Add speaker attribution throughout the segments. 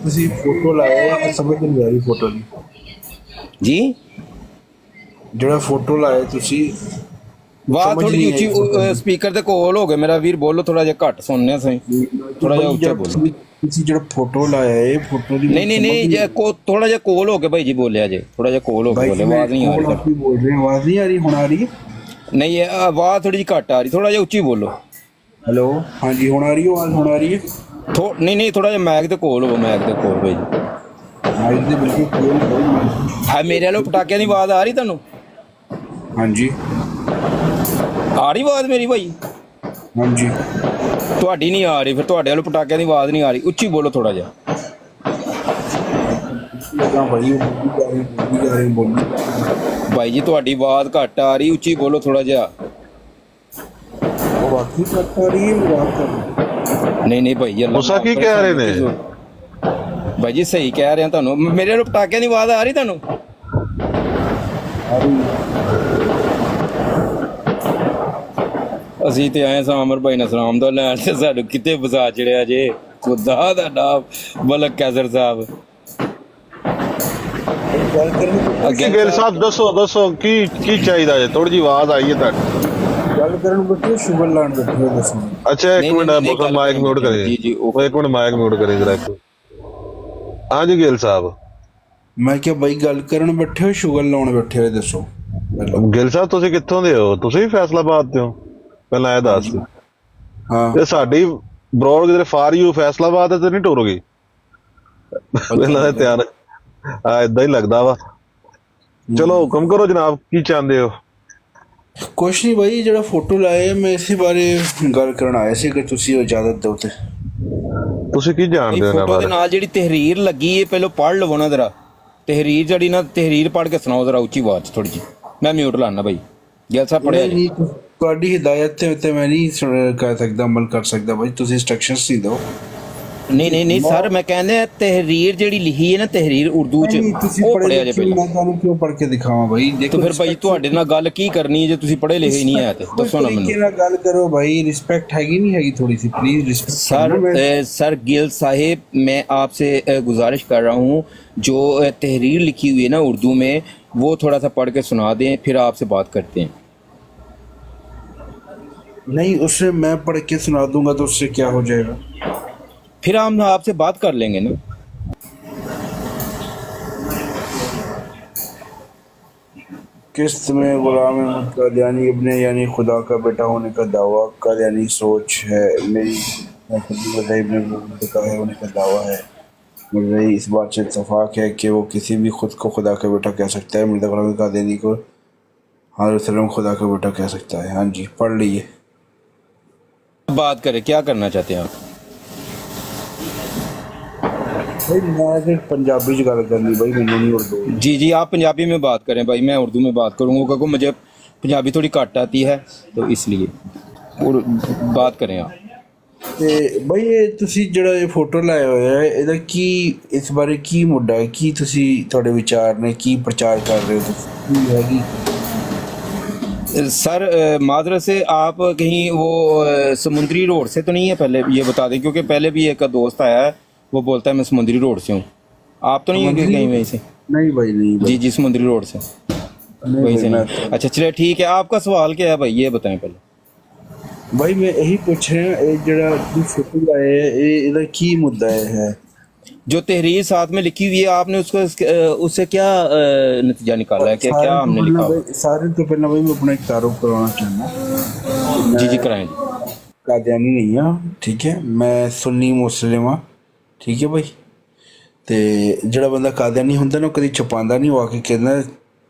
Speaker 1: ਤੁਸੀਂ ਫੋਟੋ ਲਾਇਆ ਸਮਝ ਨਹੀਂ ਆ ਰਹੀ ਫੋਟੋ ਦੀ
Speaker 2: ਜੀ
Speaker 1: ਜਿਹੜਾ ਫੋਟੋ ਲਾਇਆ ਤੁਸੀਂ
Speaker 2: ਆਵਾਜ਼ ਥੋੜੀ ਉੱਚੀ ਸਪੀਕਰ ਦੇ ਕੋਲ ਹੋ ਗਏ ਮੇਰਾ ਵੀਰ ਬੋਲੋ ਥੋੜਾ ਜਿਹਾ ਘੱਟ ਸੁਣਨੇ ਸਹੀ ਥੋੜਾ ਜਿਹਾ ਉੱਚਾ ਬੋਲੋ
Speaker 1: ਤੁਸੀਂ ਜਿਹੜਾ ਫੋਟੋ ਲਾਇਆ ਇਹ ਫੋਟੋ ਦੀ
Speaker 2: ਨਹੀਂ ਜੇ ਥੋੜਾ ਜਿਹਾ ਕੋਲ ਹੋ ਕੇ ਭਾਈ ਜੀ ਬੋਲਿਆ ਜੇ ਥੋੜਾ ਜਿਹਾ ਕੋਲ ਹੋ ਕੇ ਬੋਲੇ ਆਵਾਜ਼ ਨਹੀਂ ਆ ਰਹੀ
Speaker 1: ਬੋਲ ਰਹੇ ਆਵਾਜ਼ ਨਹੀਂ ਆ ਰਹੀ ਹੁਣ ਆ ਰਹੀ
Speaker 2: ਨਹੀਂ ਆਵਾਜ਼ ਥੋੜੀ ਜਿਹੀ ਘੱਟ ਆ ਰਹੀ ਥੋੜਾ ਜਿਹਾ ਉੱਚੀ ਬੋਲੋ
Speaker 1: ਹੈਲੋ ਹਾਂਜੀ ਹੁਣ ਆ ਰਹੀ ਆਵਾਜ਼ ਹੁਣ ਆ ਰਹੀ ਹੈ
Speaker 2: ਨਹੀਂ ਥੋੜਾ ਜਿਹਾ ਮੈਕ ਦੇ ਕੋਲ ਹੋ ਮੈਕ ਦੇ ਕੋਲ ਭਾਈ
Speaker 1: ਮਾਈਕ ਦੇ ਬਿਲਕੁਲ ਕੋਲ
Speaker 2: ਹੈ ਮੇਰੇ ਵੱਲੋਂ ਪਟਾਕਿਆਂ ਦੀ ਆਵਾਜ਼ ਆ ਰਹੀ ਤੁਹਾਨੂੰ
Speaker 1: ਹਾਂਜੀ
Speaker 2: ਆ ਰਹੀ ਆਵਾਜ਼ ਮੇਰੀ ਭਾਈ
Speaker 1: ਹਾਂਜੀ
Speaker 2: ਤੁਹਾਡੀ ਨਹੀਂ ਆ ਰਹੀ ਫਿਰ ਤੁਹਾਡੇ ਵੱਲੋਂ ਪਟਾਕਿਆਂ ਦੀ ਆਵਾਜ਼ ਨਹੀਂ ਆ ਰਹੀ ਉੱਚੀ ਬੋਲੋ ਥੋੜਾ ਜਿਹਾ ਭਾਈ ਜੀ ਤੁਹਾਡੀ ਆਵਾਜ਼ ਘੱਟ ਆ ਰਹੀ ਉੱਚੀ ਬੋਲੋ ਥੋੜਾ ਜਿਹਾ ਨਹੀਂ ਭਾਈ ਜੀ
Speaker 3: ਗੁੱਸਾ ਕੀ ਕਹਿ ਰਹੇ ਨੇ
Speaker 2: ਭਾਈ ਜੀ ਸਹੀ ਕਹਿ ਰਹੇ ਤੁਹਾਨੂੰ ਮੇਰੇ ਵੱਲੋਂ ਪਟਾਕਿਆਂ ਦੀ ਆਵਾਜ਼ ਆ ਰਹੀ ਤੁਹਾਨੂੰ ਅਸੀਂ ਤੇ ਆਏ ਸਾਂ ਅਮਰ ਭਾਈ ਨਸਰਾਮ ਦਾ ਲੈਣ ਤੇ ਸਾਨੂੰ ਕਿਤੇ ਵਸਾ ਚੜਿਆ ਜੇ ਖੁਦਾ ਦਾ ਨਾਮ ਮਲਕ ਕੈਸਰ ਸਾਹਿਬ
Speaker 3: ਗਿੱਲ ਸਾਹਿਬ ਦੱਸੋ ਕੀ ਚਾਹੀਦਾ ਜੇ ਥੋੜੀ ਜਿਹੀ ਆਵਾਜ਼ ਆਈ ਹੈ ਤੁਹਾਡੀ
Speaker 1: ਗੱਲ ਕਰਨ ਬੱਚੇ ਸ਼ੁਗਰ ਲਾਣ ਬੈਠੇ ਦੱਸੋ
Speaker 3: ਅੱਛਾ ਇੱਕ ਮਿੰਟ ਮਾਈਕ ਮਿਊਟ ਕਰੇ ਜੀ ਉਹ ਇੱਕ ਮਿੰਟ ਮਾਈਕ ਮਿਊਟ ਕਰੇ ਜਰਾ ਹਾਂਜੀ ਗਿੱਲ ਸਾਹਿਬ
Speaker 1: ਮੈਂ ਕਿਹਾ ਬਾਈ ਗੱਲ ਕਰਨ ਬੈਠੇ ਹੋ ਸ਼ੁਗਰ ਲਾਉਣ ਬੈਠੇ ਹੋਏ ਦੱਸੋ
Speaker 3: ਗਿੱਲ ਸਾਹਿਬ ਤੁਸੀਂ ਕਿੱਥੋਂ ਦੇ ਹੋ ਤੁਸੀਂ ਫੈਸਲਾਬਾਦ ਦੇ ਹੋ ਪਹਿਲਾਂ ਇਹ ਦੱਸ
Speaker 1: ਹਾਂ
Speaker 3: ਤੇ ਸਾਡੀ ਬਰੋਡ ਕਿਧਰੇ ਫਾਰ ਯੂ ਫੈਸਲਾਬਾਦ ਤੇ ਨਹੀਂ ਟੁਰੋਗੀ ਪਹਿਲਾਂ ਤਿਆਰ ਏਦਾਂ ਹੀ ਲੱਗਦਾ ਵਾ ਚਲੋ ਹੁਕਮ ਕਰੋ ਜਨਾਬ ਕੀ ਚਾਹੁੰਦੇ ਹੋ
Speaker 1: ਕੁਛ ਨਹੀਂ ਬਾਈ ਜਿਹੜਾ ਫੋਟੋ ਲਾਇਆ ਮੈਂ ਇਸੇ ਬਾਰੇ ਗੱਲ ਕਰਨ ਆਇਆ ਸੀ ਕਿ ਤੁਸੀਂ ਇਜਾਜ਼ਤ ਦਿਓ ਤੇ
Speaker 3: ਤੁਸੀਂ ਕੀ ਜਾਣਦੇ ਹੋ
Speaker 2: ਫੋਟੋ ਦੇ ਨਾਲ ਜਿਹੜੀ ਤਹਿਰੀਰ ਲੱਗੀ ਹੈ ਪਹਿਲਾਂ ਪੜ੍ਹ ਲਵੋ ਨਾ ਜ਼ਰਾ ਤਹਿਰੀਰ ਜਿਹੜੀ ਨਾ ਤਹਿਰੀਰ ਪੜ੍ਹ ਕੇ ਸੁਣਾਓ ਜ਼ਰਾ ਉੱਚੀ ਆਵਾਜ਼ ਥੋੜੀ ਜਿਹੀ ਮੈਂ ਮਿਊਟ ਲਾਣਾ ਬਾਈ ਗਿੱਲ ਸਾਹਿਬ ਪੜ੍ਹਿਆ ਜੀ
Speaker 1: ਤੁਹਾਡੀ ਹਿਦਾਇਤ ਤੇ ਮੈਂ ਨਹੀਂ ਕਰ ਸਕਦਾ ਅਮਲ ਕਰ ਸਕਦਾ ਬਾਈ ਤੁਸੀਂ ਇੰਸਟਰਕਸ਼ਨਸ ਨਹੀਂ ਦਿਓ
Speaker 2: ਨਹੀਂ ਸਰ ਮੈਂ ਕਹਿੰਦਾ ਤਹਿਰੀਰ ਜਿਹੜੀ ਲਿਖੀ ਹੈ ਨਾ ਤਹਿਰੀਰ ਉਰਦੂ ਚ ਉਹ ਪੜ੍ਹਿਆ ਜੇ ਪਹਿਲਾਂ
Speaker 1: ਮੈਂ ਤੁਹਾਨੂੰ ਕਿਉਂ ਪੜ੍ਹ ਕੇ ਦਿਖਾਵਾਂ ਬਾਈ
Speaker 2: ਦੇਖੋ ਫਿਰ ਭਾਈ ਤੁਹਾਡੇ ਨਾਲ ਗੱਲ ਕੀ ਕਰਨੀ ਹੈ ਜੇ ਤੁਸੀਂ ਪੜ੍ਹੇ ਲਿਖੇ ਨਹੀਂ ਆਏ ਤੇ ਦੱਸੋ ਨਾ ਮੈਨੂੰ
Speaker 1: ਨਾਲ ਗੱਲ ਕਰੋ ਭਾई ਰਿਸਪੈक्ट हैगी नहीं हैगी थोड़ी सी please respect
Speaker 2: sir Gill Sahib मैं आपसे गुजारिश कर रहा हूँ जो तहरीर लिखी हुई है ना उर्दू में वो थोड़ा सा पढ़ के सुना दें फिर आपसे बात करते हैं
Speaker 1: नहीं उससे मैं पढ़ के सुना दूंगा तो उससे क्या हो जाएगा
Speaker 2: फिर हम आपसे बात कर लेंगे ना
Speaker 1: किस्त में गुलाम अहमद कादियानी इब्ने यानी खुदा का बेटा होने का दावा कादियानी सोच है मेरी का है होने का दावा है मुझे इस बात से इत्तेफाक है कि वो किसी भी खुद को खुदा का बेटा कह सकता है मिर्ज़ा गुलाम कादियानी को हज़रत खुदा का बेटा कह सकता है हाँ जी पढ़ लीजिए
Speaker 2: बात करें क्या करना चाहते हैं आप
Speaker 1: मैं पंजाबी च गल करनी भाई मैंने नहीं उर्दू
Speaker 2: जी आप पंजाबी में बात करें भाई मैं उर्दू में बात करूँगा क्योंकि मुझे पंजाबी थोड़ी घट आती है तो इसलिए और बात करें आप
Speaker 1: ਤੇ ਬਈ ਇਹ ਤੁਸੀਂ ਜਿਹੜਾ ਇਹ ਫੋਟੋ ਲਾਇਆ ਹੋਇਆ ਹੈ ਇਹਦਾ ਕੀ ਇਸ ਬਾਰੇ ਕੀ ਮੁੱਦਾ ਹੈ ਕੀ ਤੁਸੀਂ ਤੁਹਾਡੇ ਵਿਚਾਰ ਨੇ ਕੀ ਪ੍ਰਚਾਰ ਕਰ ਰਹੇ ਹੋ ਤੁਸੀਂ ਹੈਗੀ
Speaker 2: सर मादरत से आप कहीं वो समुद्री रोड से तो नहीं है पहले ये बता दें क्योंकि पहले भी एक दोस्त आया है वो बोलता है मैं समुद्री रोड से हूँ आप तो नहीं है कहीं वहीं से
Speaker 1: नहीं भाई नहीं
Speaker 2: जी समुद्री रोड से वहीं से नहीं अच्छा चलिए ठीक है आपका सवाल क्या है भाई ये बताएं पहले
Speaker 1: भाई मैं यही पूछ रहा हूँ ये जरा फोटो लाए ये की मुद्दा है
Speaker 2: जो तहरीर साथ में लिखी हुई है आपने उसको उससे क्या नतीजा निकाला है क्या हमने लिखा
Speaker 1: सारे तो पहले भाई मैं अपना एक तारुफ करवाना चाहूँगा
Speaker 2: जी कराएं जी
Speaker 1: कादियानी नहीं हाँ ठीक है मैं सुन्नी मुस्लिम हाँ ठीक है भाई तो जो बंदा कादियानी होंगे ना कभी छुपांदा नहीं हुआ कि कहना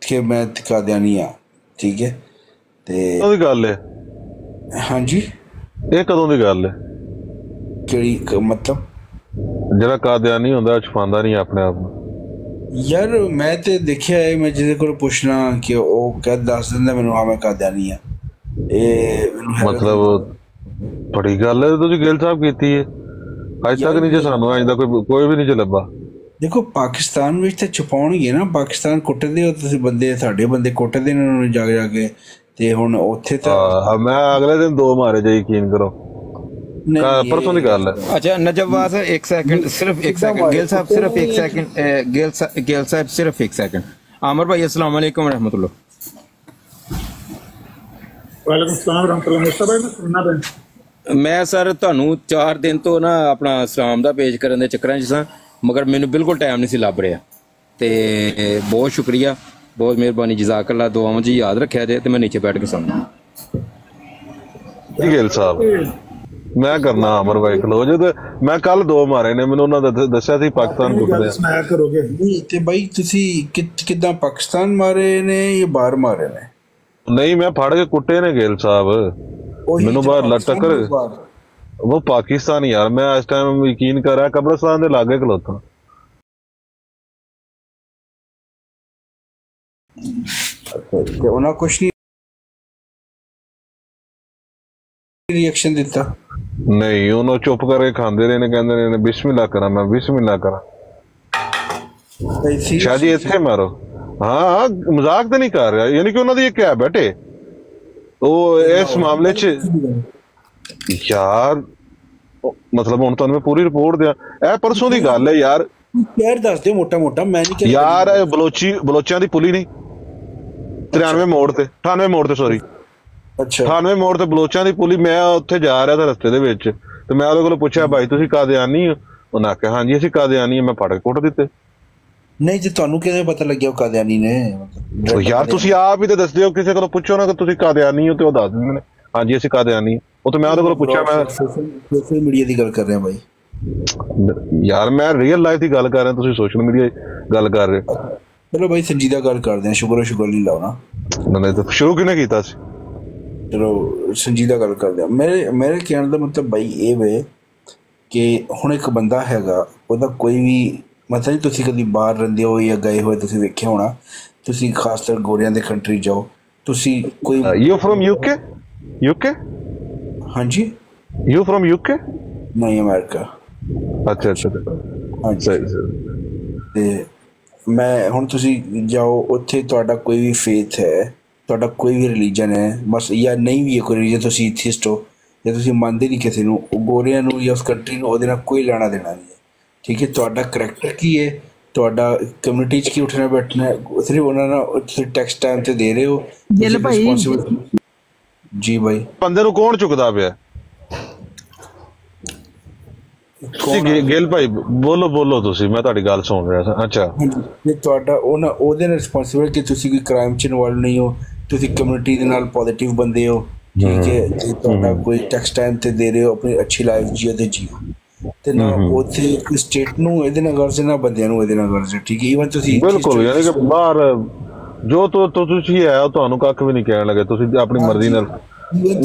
Speaker 1: कि मैं कादियानी हाँ ठीक है
Speaker 3: तो गल है
Speaker 1: हाँ जी
Speaker 3: ये कदों की गल है
Speaker 1: केड़ी मतलब
Speaker 3: ਜਿਹੜਾ ਕਾਦੀਆਨੀ ਹੁੰਦਾ ਛੁਪਾਉਂਦਾ ਨਹੀਂ ਆਪਣੇ ਆਪ ਨੂੰ
Speaker 1: ਯਾਰ ਮੈਂ ਤੇ ਦੇਖਿਆ ਹੈ ਮੈਂ ਜਿਹਦੇ ਕੋਲ ਪੁੱਛਣਾ ਕਿ ਉਹ ਕਹਿ ਦੱਸ ਦਿੰਦਾ ਮੈਨੂੰ ਹਾਂ ਮੈਂ ਕਾਦੀਆਨੀ ਆ ਇਹ
Speaker 3: ਮਤਲਬ ਬੜੀ ਗੱਲ ਹੈ ਤੁਸੀਂ ਗਿੱਲ ਸਾਹਿਬ ਕੀਤੀ ਹੈ ਅੱਜ ਤੱਕ ਨਹੀਂ ਜੇ ਸਾਨੂੰ ਅੱਜ ਦਾ ਕੋਈ ਵੀ ਨਹੀਂ ਜੇ ਲੱਭਾ
Speaker 1: ਦੇਖੋ ਪਾਕਿਸਤਾਨ ਵਿੱਚ ਤਾਂ ਛੁਪਾਉਣਗੇ ਨਾ ਪਾਕਿਸਤਾਨ ਕੁੱਟਦੇ ਹੋ ਤੁਸੀਂ ਬੰਦੇ ਸਾਡੇ ਬੰਦੇ ਕੁੱਟਦੇ ਇਹਨਾਂ ਨੂੰ ਜਾ ਕੇ ਤੇ ਹੁਣ ਉੱਥੇ ਤਾਂ
Speaker 3: ਮੈਂ ਅਗਲੇ ਦਿਨ 2 ਮਾਰੇ ਜੇ ਯਕੀਨ ਕਰੋ
Speaker 1: ਨਹੀਂ
Speaker 3: ਪਰਸੋਂ ਦੀ ਗੱਲ ਹੈ।
Speaker 2: अच्छा नजवाज एक सेकंड, सिर्फ एक सेकंड गिल साहब, सिर्फ एक सेकंड, गिल साहब सिर्फ एक सेकंड। आमर भाई अस्सलाम वालेकुम रहमतुल्लाह।
Speaker 4: वालेकुम सलाम रहमतुल्लाह। मुस्तफा भाई मैं सुनना पे
Speaker 2: मैं सर ਤੁਹਾਨੂੰ 4 ਦਿਨ ਤੋਂ ਨਾ ਆਪਣਾ ਇਸਲਾਮ ਦਾ ਪੇਜ ਕਰਨ ਦੇ ਚੱਕਰਾਂ 'ਚ ਸਾਂ, ਮਗਰ ਮੈਨੂੰ ਬਿਲਕੁਲ ਟਾਈਮ ਨਹੀਂ ਸੀ ਲੱਭ ਰਿਹਾ। ਤੇ ਬਹੁਤ ਸ਼ੁਕਰੀਆ, ਬਹੁਤ ਮਿਹਰਬਾਨੀ, ਜਜ਼ਾਕੱਲਾ। ਦੁਆਵਾਂ ਜੀ ਯਾਦ ਰੱਖਿਆ ਜੇ ਤੇ ਮੈਂ ਨੀਚੇ ਬੈਠ ਕੇ ਸੁਣਦਾ।
Speaker 3: ਗਿੱਲ ਸਾਹਿਬ ਮੈਂ ਕਰਨਾ ਅਮਰ ਭਾਈ ਕਲੋਜ, ਤੇ ਮੈਂ ਕੱਲ 2 ਮਾਰੇ ਨੇ, ਮੈਨੂੰ ਉਹਨਾਂ ਦਾ ਦੱਸਿਆ ਸੀ ਪਾਕਿਸਤਾਨ ਕੁੱਟਦੇ
Speaker 4: ਸੁਣਾਇਆ ਕਰੋਗੇ।
Speaker 1: ਨਹੀਂ ਤੇ ਬਾਈ ਤੁਸੀਂ ਕਿੱਦਾਂ ਪਾਕਿਸਤਾਨ ਮਾਰੇ ਨੇ ਜਾਂ ਬਾਹਰ ਮਾਰੇ ਨੇ?
Speaker 3: ਨਹੀਂ ਮੈਂ ਫੜ ਕੇ ਕੁੱਟੇ ਨੇ ਗਿੱਲ ਸਾਹਿਬ, ਮੈਨੂੰ ਬਾਹਰ ਲਟਕ ਉਹ ਪਾਕਿਸਤਾਨ ਯਾਰ। ਮੈਂ ਇਸ ਟਾਈਮ ਯਕੀਨ ਕਰ ਰਿਹਾ ਕਬਰਸਤਾਨ ਦੇ ਲਾਗੇ ਖਲੋਤਾ।
Speaker 1: ਤੇ ਉਹਨਾਂ ਕੁਛ ਨਹੀਂ ਰਿਐਕਸ਼ਨ ਦਿੱਤਾ?
Speaker 3: ਨਹੀਂ ਉਹਨੂੰ ਚੁੱਪ ਕਰਕੇ ਖਾਂਦੇ ਰਹੇ ਨੇ, ਕਹਿੰਦੇ ਰਹੇ ਨੇ ਬਿਸਮਿਲ੍ਲਾ ਕਰਾਂ, ਮੈਂ ਬਿਸਮਿਲ੍ਲਾ ਕਰਾਂ। ਸ਼ਾਹ ਜੀ ਇੱਥੇ ਮਾਰੋ। ਹਾਂ ਮਜ਼ਾਕ ਤਾਂ ਨਹੀਂ ਕਰ ਰਿਹਾ, ਯਾਨੀ ਕਿ ਉਹਨਾਂ ਦੀ ਇੱਕ ਹੈਬਿਟ ਹੈ ਉਹ ਇਸ ਮਾਮਲੇ 'ਚ ਯਾਰ। ਮਤਲਬ ਹੁਣ ਤੁਹਾਨੂੰ ਮੈਂ ਪੂਰੀ ਰਿਪੋਰਟ ਦਿਆਂ, ਇਹ ਪਰਸੋਂ ਦੀ ਗੱਲ ਹੈ ਯਾਰ।
Speaker 1: ਯਾਰ ਦੱਸ ਦਿਓ ਮੋਟਾ ਮੋਟਾ, ਮੈਂ ਨਹੀਂ
Speaker 3: ਯਾਰ ਇਹ ਬਲੋਚਾਂ ਦੀ ਪੁਲੀ ਨਹੀਂ 93 ਮੋੜ ਤੇ 98 ਮੋੜ ਤੇ ਸੌਰੀ
Speaker 1: ਅੱਛਾ
Speaker 3: 98 ਮੋੜ ਤੇ ਬਲੋਚਾਂ ਦੀ ਪੁਲੀ। ਮੈਂ ਉੱਥੇ ਜਾ ਰਿਹਾ ਤਾਂ ਰਸਤੇ ਦੇ ਵਿੱਚ, ਤੇ ਮੈਂ ਉਹਦੇ ਕੋਲੋਂ ਪੁੱਛਿਆ ਭਾਈ ਤੁਸੀਂ ਕਾਦੀਆਨੀ ਹੋ? ਉਹਨੇ ਆਖਿਆ ਹਾਂਜੀ ਅਸੀਂ ਕਾਦੀਆਨੀ ਹਾਂ। ਮੈਂ ਫੜ ਕੇ ਕੁੱਟ ਦਿੱਤੇ।
Speaker 1: ਨਹੀਂ ਤੇ ਤੁਹਾਨੂੰ ਕਿਵੇਂ ਪਤਾ ਲੱਗਿਆ ਉਹ ਕਾਦੀਆਨੀ ਨੇ?
Speaker 3: ਯਾਰ ਤੁਸੀਂ ਆਪ ਹੀ ਤਾਂ ਦੱਸਦੇ ਹੋ, ਕਿਸੇ ਕੋਲੋਂ ਪੁੱਛੋ ਨਾ ਕਿ ਤੁਸੀਂ ਕਾਦੀਆਨੀ ਹੋ ਤੇ ਉਹ ਦੱਸ ਦਿੰਦੇ ਨੇ ਹਾਂਜੀ ਅਸੀਂ ਕਾਦੀਆਨੀ। ਉਹ ਤੇ ਮੈਂ ਉਹਦੇ ਕੋਲੋਂ ਪੁੱਛਿਆ, ਮੈਂ
Speaker 1: ਸੋਸ਼ਲ ਮੀਡੀਆ ਦੀ ਗੱਲ ਕਰ ਰਿਹਾ ਬਾਈ।
Speaker 3: ਯਾਰ ਮੈਂ ਰੀਅਲ ਲਾਈਫ ਦੀ ਗੱਲ ਕਰ ਰਿਹਾ, ਤੁਸੀਂ ਸੋਸ਼ਲ ਮੀਡੀਆ ਗੱਲ ਕਰ ਰਹੇ।
Speaker 1: ਚਲੋ ਬਾਈ ਸੰਜੀਦਾ ਗੱਲ ਕਰਦੇ ਹਾਂ, ਸ਼ੁਕਰ ਨਹੀਂ ਲਾਉਣਾ।
Speaker 3: ਨਹੀਂ ਤਾਂ ਸ਼ੁਰੂ ਕਿਹਨੇ ਕੀਤਾ ਸੀ?
Speaker 1: ਚਲੋ ਸੰਜੀਦਾ ਗੱਲ ਕਰਦੇ ਹਾਂ। ਮੇਰੇ ਕਹਿਣ ਦਾ ਮਤਲਬ ਬਾਈ ਇਹ ਵੇ ਕਿ ਹੁਣ ਇੱਕ ਬੰਦਾ ਹੈਗਾ, ਉਹਦਾ ਕੋਈ ਵੀ ਮਤਲਬ ਨਹੀਂ। ਤੁਸੀਂ ਕਦੀ ਬਾਹਰ ਰਹਿੰਦੇ ਹੋ ਜਾਂ ਗਏ ਹੋਏ, ਤੁਸੀਂ ਵੇਖਿਆ ਹੋਣਾ, ਤੁਸੀਂ ਖਾਸ ਤੌਰ ਗੋਰਿਆਂ ਦੇ ਕੰਟਰੀ ਜਾਓ, ਤੁਸੀਂ ਕੋਈ
Speaker 3: ਯੂ ਫਰਮ ਯੂਕੇ?
Speaker 1: ਹਾਂਜੀ
Speaker 3: ਯੂ ਫਰਮ ਯੂਕੇ?
Speaker 1: ਨਹੀਂ ਅਮਰੀਕਾ।
Speaker 3: ਅੱਛਾ
Speaker 1: ਹਾਂਜੀ
Speaker 3: ਸਹੀ।
Speaker 1: ਤੇ ਮੈਂ ਹੁਣ ਤੁਸੀਂ ਜਾਓ ਉੱਥੇ, ਤੁਹਾਡਾ ਕੋਈ ਵੀ ਫੇਥ ਹੈ, ਤੁਹਾਡਾ ਕੋਈ ਵੀ ਰਿਲੀਜਨ ਹੈ, ਬਸ ਜਾਂ ਨਹੀਂ ਵੀ ਹੈ ਕੋਈ ਰਿਲੀਜਨ, ਤੁਸੀਂ ਇਥਿਸਟ ਹੋ ਜਾਂ ਤੁਸੀਂ ਮੰਨਦੇ ਨਹੀਂ ਕਿਸੇ ਨੂੰ, ਗੋਰਿਆਂ ਨੂੰ ਜਾਂ ਉਸ ਕੰਟਰੀ ਨੂੰ ਉਹਦੇ ਨਾਲ ਕੋਈ ਲੈਣਾ ਦੇਣਾ ਨਹੀਂ ਹੈ। ਠੀਕ ਹੈ, ਤੁਹਾਡਾ ਕਰੈਕਟਰ ਕੀ ਹੈ, ਤੁਹਾਡਾ ਕਮਿਊਨਿਟੀ 'ਚ ਕੀ ਉੱਠਣਾ ਬੈਠਣਾ ਹੈ, ਸਿਰਫ ਉਹਨਾਂ ਨਾਲ ਤੁਸੀਂ ਟੈਕਸ ਟਾਈਮ 'ਤੇ ਦੇ ਰਹੇ ਹੋ। ਜੀ ਬਾਈ
Speaker 3: ਬੰਦੇ ਨੂੰ ਕੌਣ ਚੁੱਕਦਾ ਪਿਆ? ਗਿੱਲ ਭਾਈ ਬੋਲੋ ਤੁਸੀਂ, ਮੈਂ ਤੁਹਾਡੀ ਗੱਲ ਸੁਣ ਰਿਹਾ ਸਾਂ। ਅੱਛਾ
Speaker 1: ਤੁਹਾਡਾ ਉਹਦੇ ਨਾਲ ਰਿਸਪੌਂਸੀਬਲ ਕਿ ਤੁਸੀਂ ਕੋਈ ਕ੍ਰਾਈਮ 'ਚ ਇਨਵੋਲਵ ਨਹੀਂ ਹੋ, ਤੁਸੀਂ ਕਮਿਊਨਿਟੀ ਦੇ ਨਾਲ ਪੋਜ਼ੀਟਿਵ ਬੰਦੇ ਹੋ। ਠੀਕ ਹੈ, ਤੁਹਾਡਾ ਕੋਈ ਟੈਕਸ ਟਾਈਮ 'ਤੇ ਦੇ ਰਹੇ ਹੋ, ਆਪਣੀ ਅੱਛੀ ਲਾਈਫ ਜੀਓ ਤੇ ਜੀਓ। ਤੇ ਨਾ ਉੱਥੇ ਸਟੇਟ ਨੂੰ ਇਹਦੇ ਨਾਲ ਗਰਜ, ਨਾ ਬੰਦਿਆਂ ਨੂੰ ਇਹਦੇ ਨਾਲ ਗਰਜ। ਠੀਕ ਹੈ, ਈਵਨ ਤੁਸੀਂ
Speaker 3: ਬਿਲਕੁਲ ਯਾਨੀ ਕਿ ਬਾਹਰ ਜੋ ਤੁਸੀਂ ਹੈ ਤੁਹਾਨੂੰ ਕੱਖ ਵੀ ਨਹੀਂ ਕਹਿਣ ਲੱਗੇ। ਤੁਸੀਂ ਆਪਣੀ ਮਰਜ਼ੀ ਨਾਲ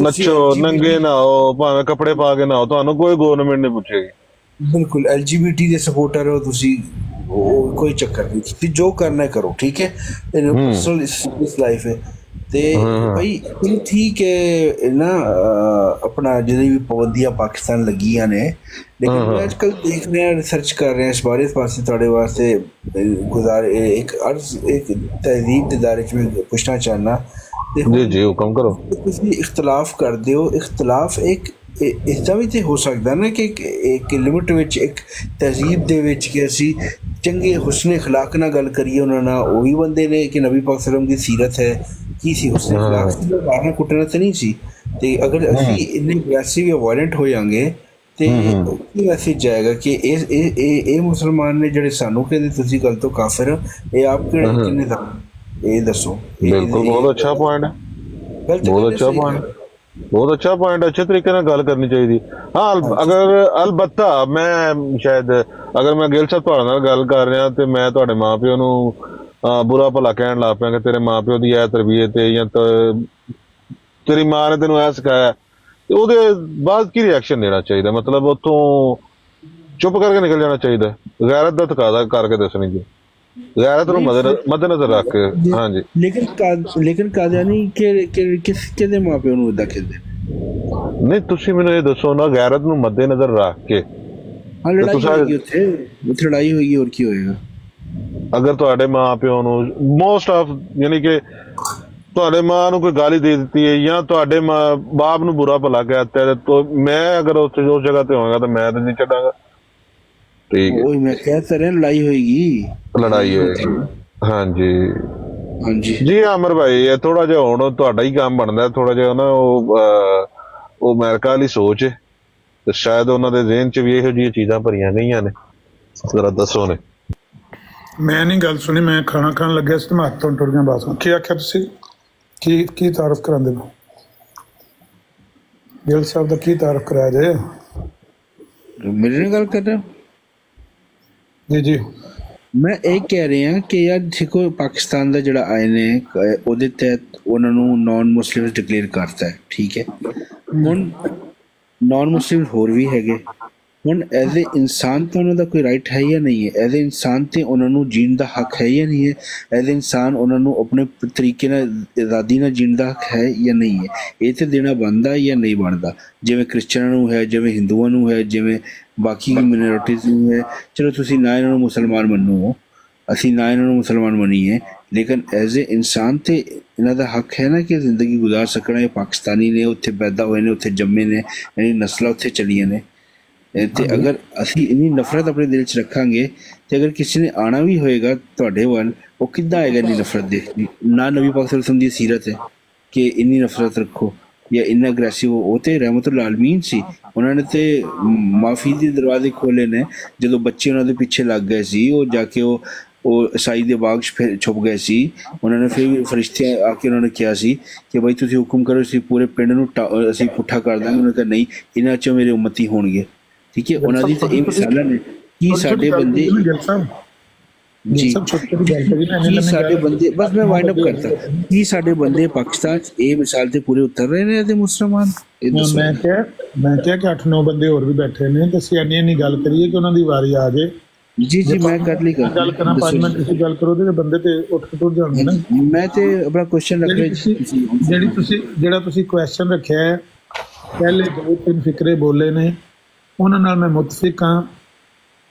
Speaker 3: ਨੱਚੋ, ਨੰਗੇ ਨਾ ਹੋ, ਭਾਵੇਂ ਕੱਪੜੇ ਪਾ ਕੇ ਨਾ ਹੋ, ਤੁਹਾਨੂੰ ਕੋਈ ਗਵਰਨਮੈਂਟ ਨਹੀਂ ਪੁੱਛੇਗੀ।
Speaker 1: ਬਿਲਕੁਲ LGBT ਦੇ ਸਪੋਰਟਰ ਹੋ ਤੁਸੀਂ, ਕੋਈ ਚੱਕਰ ਨਹੀਂ, ਤੁਸੀਂ ਜੋ ਕਰਨਾ ਕਰੋ। ਠੀਕ ਹੈ, ਪਰਸਨਲ ਲਾਈਫ ਹੈ। ਤੇ ਭਾਈ ਠੀਕ ਹੈ ਨਾ, ਆਪਣਾ ਜਿਹੜੀ ਵੀ ਪਾਬੰਦੀਆਂ ਪਾਕਿਸਤਾਨ ਲੱਗੀਆਂ ਨੇ, ਲੇਕਿਨ ਮੈਂ ਅੱਜ ਕੱਲ੍ਹ ਦੇਖ ਰਿਹਾ, ਰਿਸਰਚ ਕਰ ਰਿਹਾ ਇਸ ਬਾਰੇ। ਇਸ ਪਾਸੇ ਤੁਹਾਡੇ ਵਾਸਤੇ ਇੱਕ ਤਹਿਜ਼ੀਬ ਦੇ ਦਾਇਰੇ 'ਚ ਮੈਂ ਪੁੱਛਣਾ ਚਾਹੁੰਦਾ।
Speaker 3: ਜੀ ਹੁਕਮ ਕਰੋ।
Speaker 1: ਤੁਸੀਂ ਇਖਤਲਾਫ ਕਰਦੇ ਹੋ, ਇਖਤਲਾਫ ਇੱਕ ਇਸਦਾ ਵੀ ਤੇ ਹੋ ਸਕਦਾ ਨਾ ਕਿ ਇੱਕ ਲਿਮਿਟ ਵਿੱਚ, ਇੱਕ ਤਹਿਜ਼ੀਬ ਦੇ ਵਿੱਚ, ਕਿ ਅਸੀਂ ਚੰਗੇ ਹੁਸਨ ਅਖਲਾਕ ਨਾਲ ਗੱਲ ਕਰੀਏ ਉਹਨਾਂ ਨਾਲ। ਉਹ ਵੀ ਬੰਦੇ ਨੇ ਕਿ ਨਬੀ ਪਾਕ ਸੱਲਮ ਦੀ ਸੀਰਤ ਹੈ, ਕੀ ਸੀ ਹੁਸਨ ਅਖਲਾਕ ਸੀ, ਮਾਰਨਾ ਕੁੱਟਣਾ ਤਾਂ ਨਹੀਂ ਸੀ। ਤੇ ਅਗਰ ਅਸੀਂ ਇੰਨੇ ਅਗਰੈਸਿਵ ਜਾਂ ਵਾਇਲੈਂਟ ਹੋ ਜਾਵਾਂਗੇ ਤੇ ਇਹ ਮੈਸੇਜ ਜਾਏਗਾ ਕਿ ਇਹ ਮੁਸਲਮਾਨ ਨੇ ਜਿਹੜੇ ਸਾਨੂੰ ਕਹਿੰਦੇ ਤੁਸੀਂ ਗਲਤ ਹੋ, ਕਾਫਿਰ ਹੋ। ਇਹ ਆਪ ਕਿੰਨੇ ਦਾ ਇਹ ਦੱਸੋ।
Speaker 3: ਬਿਲਕੁਲ ਬਹੁਤ ਅੱਛਾ ਪੁਆਇੰਟ ਹੈ, ਬਹੁਤ ਅੱਛਾ ਪੁਆਇੰਟ। ਅੱਛੇ ਤਰੀਕੇ ਨਾਲ ਗੱਲ ਕਰਨੀ ਚਾਹੀਦੀ। ਹਾਂ ਅਗਰ ਅਲਬੱਤਾ ਮੈਂ ਸ਼ਾਇਦ ਅਗਰ ਮੈਂ ਗਿੱਲ ਸਾਹਿਬ ਤੁਹਾਡੇ ਨਾਲ ਗੱਲ ਕਰ ਰਿਹਾ ਤੇ ਮੈਂ ਤੁਹਾਡੇ ਮਾਂ ਪਿਓ ਨੂੰ ਬੁਰਾ ਭਲਾ ਕਹਿਣ ਲੱਗ ਪਿਆ ਕਿ ਤੇਰੇ ਮਾਂ ਪਿਓ ਦੀ ਇਹ ਤਰਬੀਅਤ ਹੈ ਜਾਂ ਤੇਰੀ ਮਾਂ ਨੇ ਤੈਨੂੰ ਇਹ ਸਿਖਾਇਆ, ਤੇ ਉਹਦੇ ਬਾਅਦ ਕੀ ਰਿਐਕਸ਼ਨ ਦੇਣਾ ਚਾਹੀਦਾ? ਮਤਲਬ ਉੱਥੋਂ ਚੁੱਪ ਕਰਕੇ ਨਿਕਲ ਜਾਣਾ ਚਾਹੀਦਾ? ਗੈਰਤ ਦਾ ਤਕਾਜ਼ਾ ਕਰਕੇ ਦੱਸਣੀ ਜੀ, ਗੈਰਤ ਨੂੰ ਮੱਦੇਨਜ਼ਰ ਰੱਖ ਕੇ। ਹਾਂਜੀ
Speaker 1: ਲੇਕਿਨ ਕਾਦੀਆਨੀ ਕਿਹਦੇ ਮਾਂ ਪਿਓ ਨੂੰ ਏਦਾਂ ਕਹਿੰਦੇ?
Speaker 3: ਨਹੀਂ ਤੁਸੀਂ ਮੈਨੂੰ ਇਹ ਦੱਸੋ ਨਾ, ਗੈਰਤ ਨੂੰ ਮੱਦੇਨਜ਼ਰ ਰੱਖ ਕੇ
Speaker 1: ਲੜਾਈ ਹੋਏਗੀ, ਹੋਰ ਕੀ ਹੋਏਗਾ?
Speaker 3: ਅਗਰ ਤੁਹਾਡੇ ਮਾਂ ਪਿਓ ਨੂੰ ਮੋਸਟ ਆਫ ਯਾਨੀ ਕਿ ਤੁਹਾਡੇ ਮਾਂ ਨੂੰ ਕੋਈ ਗਾਲੀ ਦੇ ਦਿੱਤੀ ਹੈ ਜਾਂ ਤੁਹਾਡੇ ਬਾਪ ਨੂੰ ਬੁਰਾ ਭਲਾ ਕਹਿਤਾ ਤਾਂ ਮੈਂ ਅਗਰ ਉਸ ਜਗ੍ਹਾ ਤੇ ਹੋਵਾਂਗਾ ਤਾਂ ਮੈਂ ਤਾਂ ਨਹੀਂ ਛੱਡਾਂਗਾ। ਠੀਕ ਹੈ,
Speaker 1: ਉਹੀ ਮੈਂ ਕਹਿ ਤਾਂ ਰਿਹਾ, ਲੜਾਈ ਹੋਏਗੀ,
Speaker 3: ਲੜਾਈ ਹੋਏਗੀ। ਹਾਂਜੀ
Speaker 1: ਹਾਂਜੀ
Speaker 3: ਜੀ ਅਮਰ ਭਾਈ, ਇਹ ਥੋੜਾ ਜਿਹਾ ਹੁਣ ਤੁਹਾਡਾ ਹੀ ਕੰਮ ਬਣਦਾ, ਥੋੜਾ ਜਿਹਾ ਨਾ ਉਹ ਅਮਰੀਕਾ ਵਾਲੀ ਸੋਚ ਹੈ ਤੇ ਸ਼ਾਇਦ ਉਹਨਾਂ ਦੇ ਜ਼ਿਹਨ 'ਚ ਵੀ ਇਹੋ ਜਿਹੀਆਂ ਚੀਜ਼ਾਂ ਭਰੀਆਂ ਗਈਆਂ ਨੇ। ਜ਼ਰਾ ਦੱਸੋ ਨੇ।
Speaker 4: ਮੈਂ ਨਹੀਂ ਗੱਲ ਸੁਣੀ, ਮੈਂ ਖਾਣਾ ਖਾਣ ਲੱਗਿਆ ਸੀ ਤੇ ਮੈਂ ਹੱਥ ਤੋਂ ਟੁਰ ਗਿਆ ਬਾਸ। ਕੀ ਆਖਿਆ ਤੁਸੀਂ? ਕੀ ਤਾਰਫ ਕਰਾਉਂਦੇ ਹੋ? ਗਿੱਲ ਸਾਹਿਬ ਦਾ ਕੀ ਤਾਰਫ ਕਰਾਇਆ ਜੇ?
Speaker 1: ਮੇਰੇ ਨਾਲ ਗੱਲ ਕਰ ਰਹੇ ਹੋ?
Speaker 4: ਜੀ ਜੀ,
Speaker 1: ਮੈਂ ਇਹ ਕਹਿ ਰਿਹਾ ਕਿ ਯਾਰ ਦੇਖੋ, ਪਾਕਿਸਤਾਨ ਦਾ ਜਿਹੜਾ ਆਇਨ ਹੈ ਉਹਦੇ ਤਹਿਤ ਉਹਨਾਂ ਨੂੰ ਨਾਨ ਮੁਸਲਿਮ ਡਿਕਲੇਅਰ ਕਰਤਾ ਹੈ, ਠੀਕ ਹੈ। ਹੁਣ ਨਾਨ ਮੁਸਲਿਮ ਹੋਰ ਵੀ ਹੈਗੇ, ਹੁਣ ਐਜ਼ ਏ ਇਨਸਾਨ ਤਾਂ ਉਹਨਾਂ ਦਾ ਕੋਈ ਰਾਈਟ ਹੈ ਜਾਂ ਨਹੀਂ ਹੈ? ਐਜ਼ ਏ ਇਨਸਾਨ ਤੇ ਉਹਨਾਂ ਨੂੰ ਜੀਣ ਦਾ ਹੱਕ ਹੈ ਜਾਂ ਨਹੀਂ ਹੈ? ਐਜ਼ ਏ ਇਨਸਾਨ ਉਹਨਾਂ ਨੂੰ ਆਪਣੇ ਤਰੀਕੇ ਨਾਲ ਆਜ਼ਾਦੀ ਨਾਲ ਜੀਣ ਦਾ ਹੱਕ ਹੈ ਜਾਂ ਨਹੀਂ ਹੈ? ਇਹ ਤੇ ਦੇਣਾ ਬਣਦਾ ਜਾਂ ਨਹੀਂ ਬਣਦਾ? ਜਿਵੇਂ ਕ੍ਰਿਸਚਨਾਂ ਨੂੰ ਹੈ, ਜਿਵੇਂ ਹਿੰਦੂਆਂ ਨੂੰ ਹੈ, ਜਿਵੇਂ ਬਾਕੀ ਮਿਨੋਰਿਟੀਜ਼ ਨੂੰ ਹੈ। ਚਲੋ ਤੁਸੀਂ ਨਾ ਇਹਨਾਂ ਨੂੰ ਮੁਸਲਮਾਨ ਮੰਨੋ, ਅਸੀਂ ਨਾ ਇਹਨਾਂ ਨੂੰ ਮੁਸਲਮਾਨ ਮੰਨੀਏ, ਲੇਕਿਨ ਐਜ਼ ਏ ਇਨਸਾਨ ਤੇ ਇਹਨਾਂ ਦਾ ਹੱਕ ਹੈ ਨਾ ਕਿ ਜ਼ਿੰਦਗੀ ਗੁਜ਼ਾਰ ਸਕਣਾ। ਇਹ ਪਾਕਿਸਤਾਨੀ ਨੇ, ਉੱਥੇ ਪੈਦਾ ਹੋਏ ਨੇ, ਉੱਥੇ ਜੰਮੇ ਨੇ, ਯਾਨੀ ਨਸਲਾਂ ਉੱਥੇ ਚਲੀਆਂ ਨੇ। ਤੇ ਅਗਰ ਅਸੀਂ ਇੰਨੀ ਨਫ਼ਰਤ ਆਪਣੇ ਦਿਲ 'ਚ ਰੱਖਾਂਗੇ ਤੇ ਅਗਰ ਕਿਸੇ ਨੇ ਆਉਣਾ ਵੀ ਹੋਏਗਾ ਤੁਹਾਡੇ ਵੱਲ, ਉਹ ਕਿੱਦਾਂ ਆਏਗਾ ਇੰਨੀ ਨਫ਼ਰਤ ਦੇਖਣੀ? ਨਾ ਨਬੀ ਪਾਕ ਸੱਲੱਲਾਹੁ ਅਲੈਹਿ ਵਸੱਲਮ ਦੀ ਸੀਰਤ ਹੈ ਕਿ ਇੰਨੀ ਨਫ਼ਰਤ ਰੱਖੋ ਜਾਂ ਇੰਨਾ ਅਗਰੈਸਿਵ। ਉਹ ਤੇ ਰਹਿਮਤੁਲ ਆਲਮੀਨ ਸੀ, ਉਹਨਾਂ ਨੇ ਤੇ ਮਾਫੀ ਦੇ ਦਰਵਾਜ਼ੇ ਖੋਲੇ ਨੇ। ਜਦੋਂ ਬੱਚੇ ਉਹਨਾਂ ਦੇ ਪਿੱਛੇ ਲੱਗ ਗਏ ਸੀ, ਉਹ ਜਾ ਕੇ ਉਹ ਈਸਾਈ ਦੇ ਬਾਗ 'ਚ ਫਿਰ ਛੁਪ ਗਏ ਸੀ, ਉਹਨਾਂ ਨੇ ਫਿਰ ਫਰਿਸ਼ਤੇ ਆ ਕੇ ਉਹਨਾਂ ਨੇ ਕਿਹਾ ਸੀ ਕਿ ਬਾਈ ਤੁਸੀਂ ਹੁਕਮ ਕਰੋ, ਅਸੀਂ ਪੂਰੇ ਪਿੰਡ ਨੂੰ ਅਸੀਂ ਪੁੱਠਾ ਕਰ ਦਾਂਗੇ। ਉਹਨਾਂ ਨੇ ਕਿਹਾ ਨਹੀਂ, ਇਹਨਾਂ 'ਚੋਂ ਮੇਰੇ ਉਮਤੀ ਹੋਣਗੇ, ਠੀਕ ਹੈ। ਉਹਨਾਂ ਦੀ ਤਾਂ ਇਹ ਮਿਸਾਲਾਂ ਨੇ ਕਿ ਸਾਡੇ ਬੰਦੇ ਜੀ, ਕੀ ਸਾਡੇ ਬੰਦੇ, ਬਸ ਮੈਂ ਵਾਈਂਡ ਅਪ ਕਰਤਾ, ਕੀ ਸਾਡੇ ਬੰਦੇ ਪਾਕਿਸਤਾਨ 'ਚ ਇਹ ਮਿਸਾਲ ਤੇ ਪੂਰੇ ਉਤਰ ਰਹੇ ਨੇ ਤੇ ਮੁਸਲਮਾਨ?
Speaker 4: ਮੈਂ ਕਿਹਾ ਕਿ 8-9 ਬੰਦੇ ਹੋਰ ਵੀ ਬੈਠੇ ਨੇ ਤੇ ਅਸੀਂ ਇੰਨੀ ਗੱਲ ਕਰੀਏ ਕਿ ਉਹਨਾਂ ਦੀ ਵਾਰੀ ਆ ਜਾਏ।
Speaker 1: ਜੀ ਜੀ, ਮੈਂ ਕਰ ਲਈ
Speaker 4: ਗੱਲ ਕਰਾਂ 5 ਮਿੰਟ ਤੁਸੀਂ ਗੱਲ ਕਰੋ ਤੇ ਬੰਦੇ ਤੇ ਉੱਠ ਕੇ ਟੁਰ ਜਾਣਗੇ ਨਾ।
Speaker 1: ਮੈਂ ਤੇ ਆਪਣਾ ਕੁਐਸਚਨ ਰੱਖ ਰਿਹਾ,
Speaker 4: ਜਿਹੜਾ ਤੁਸੀਂ ਕੁਐਸਚਨ ਰੱਖਿਆ ਹੈ, ਪਹਿਲੇ 2-3 ਫਿਕਰੇ ਬੋਲੇ ਨੇ, ਉਹਨਾਂ ਨਾਲ ਮੈਂ ਮੁਤਫਿਕ ਹਾਂ।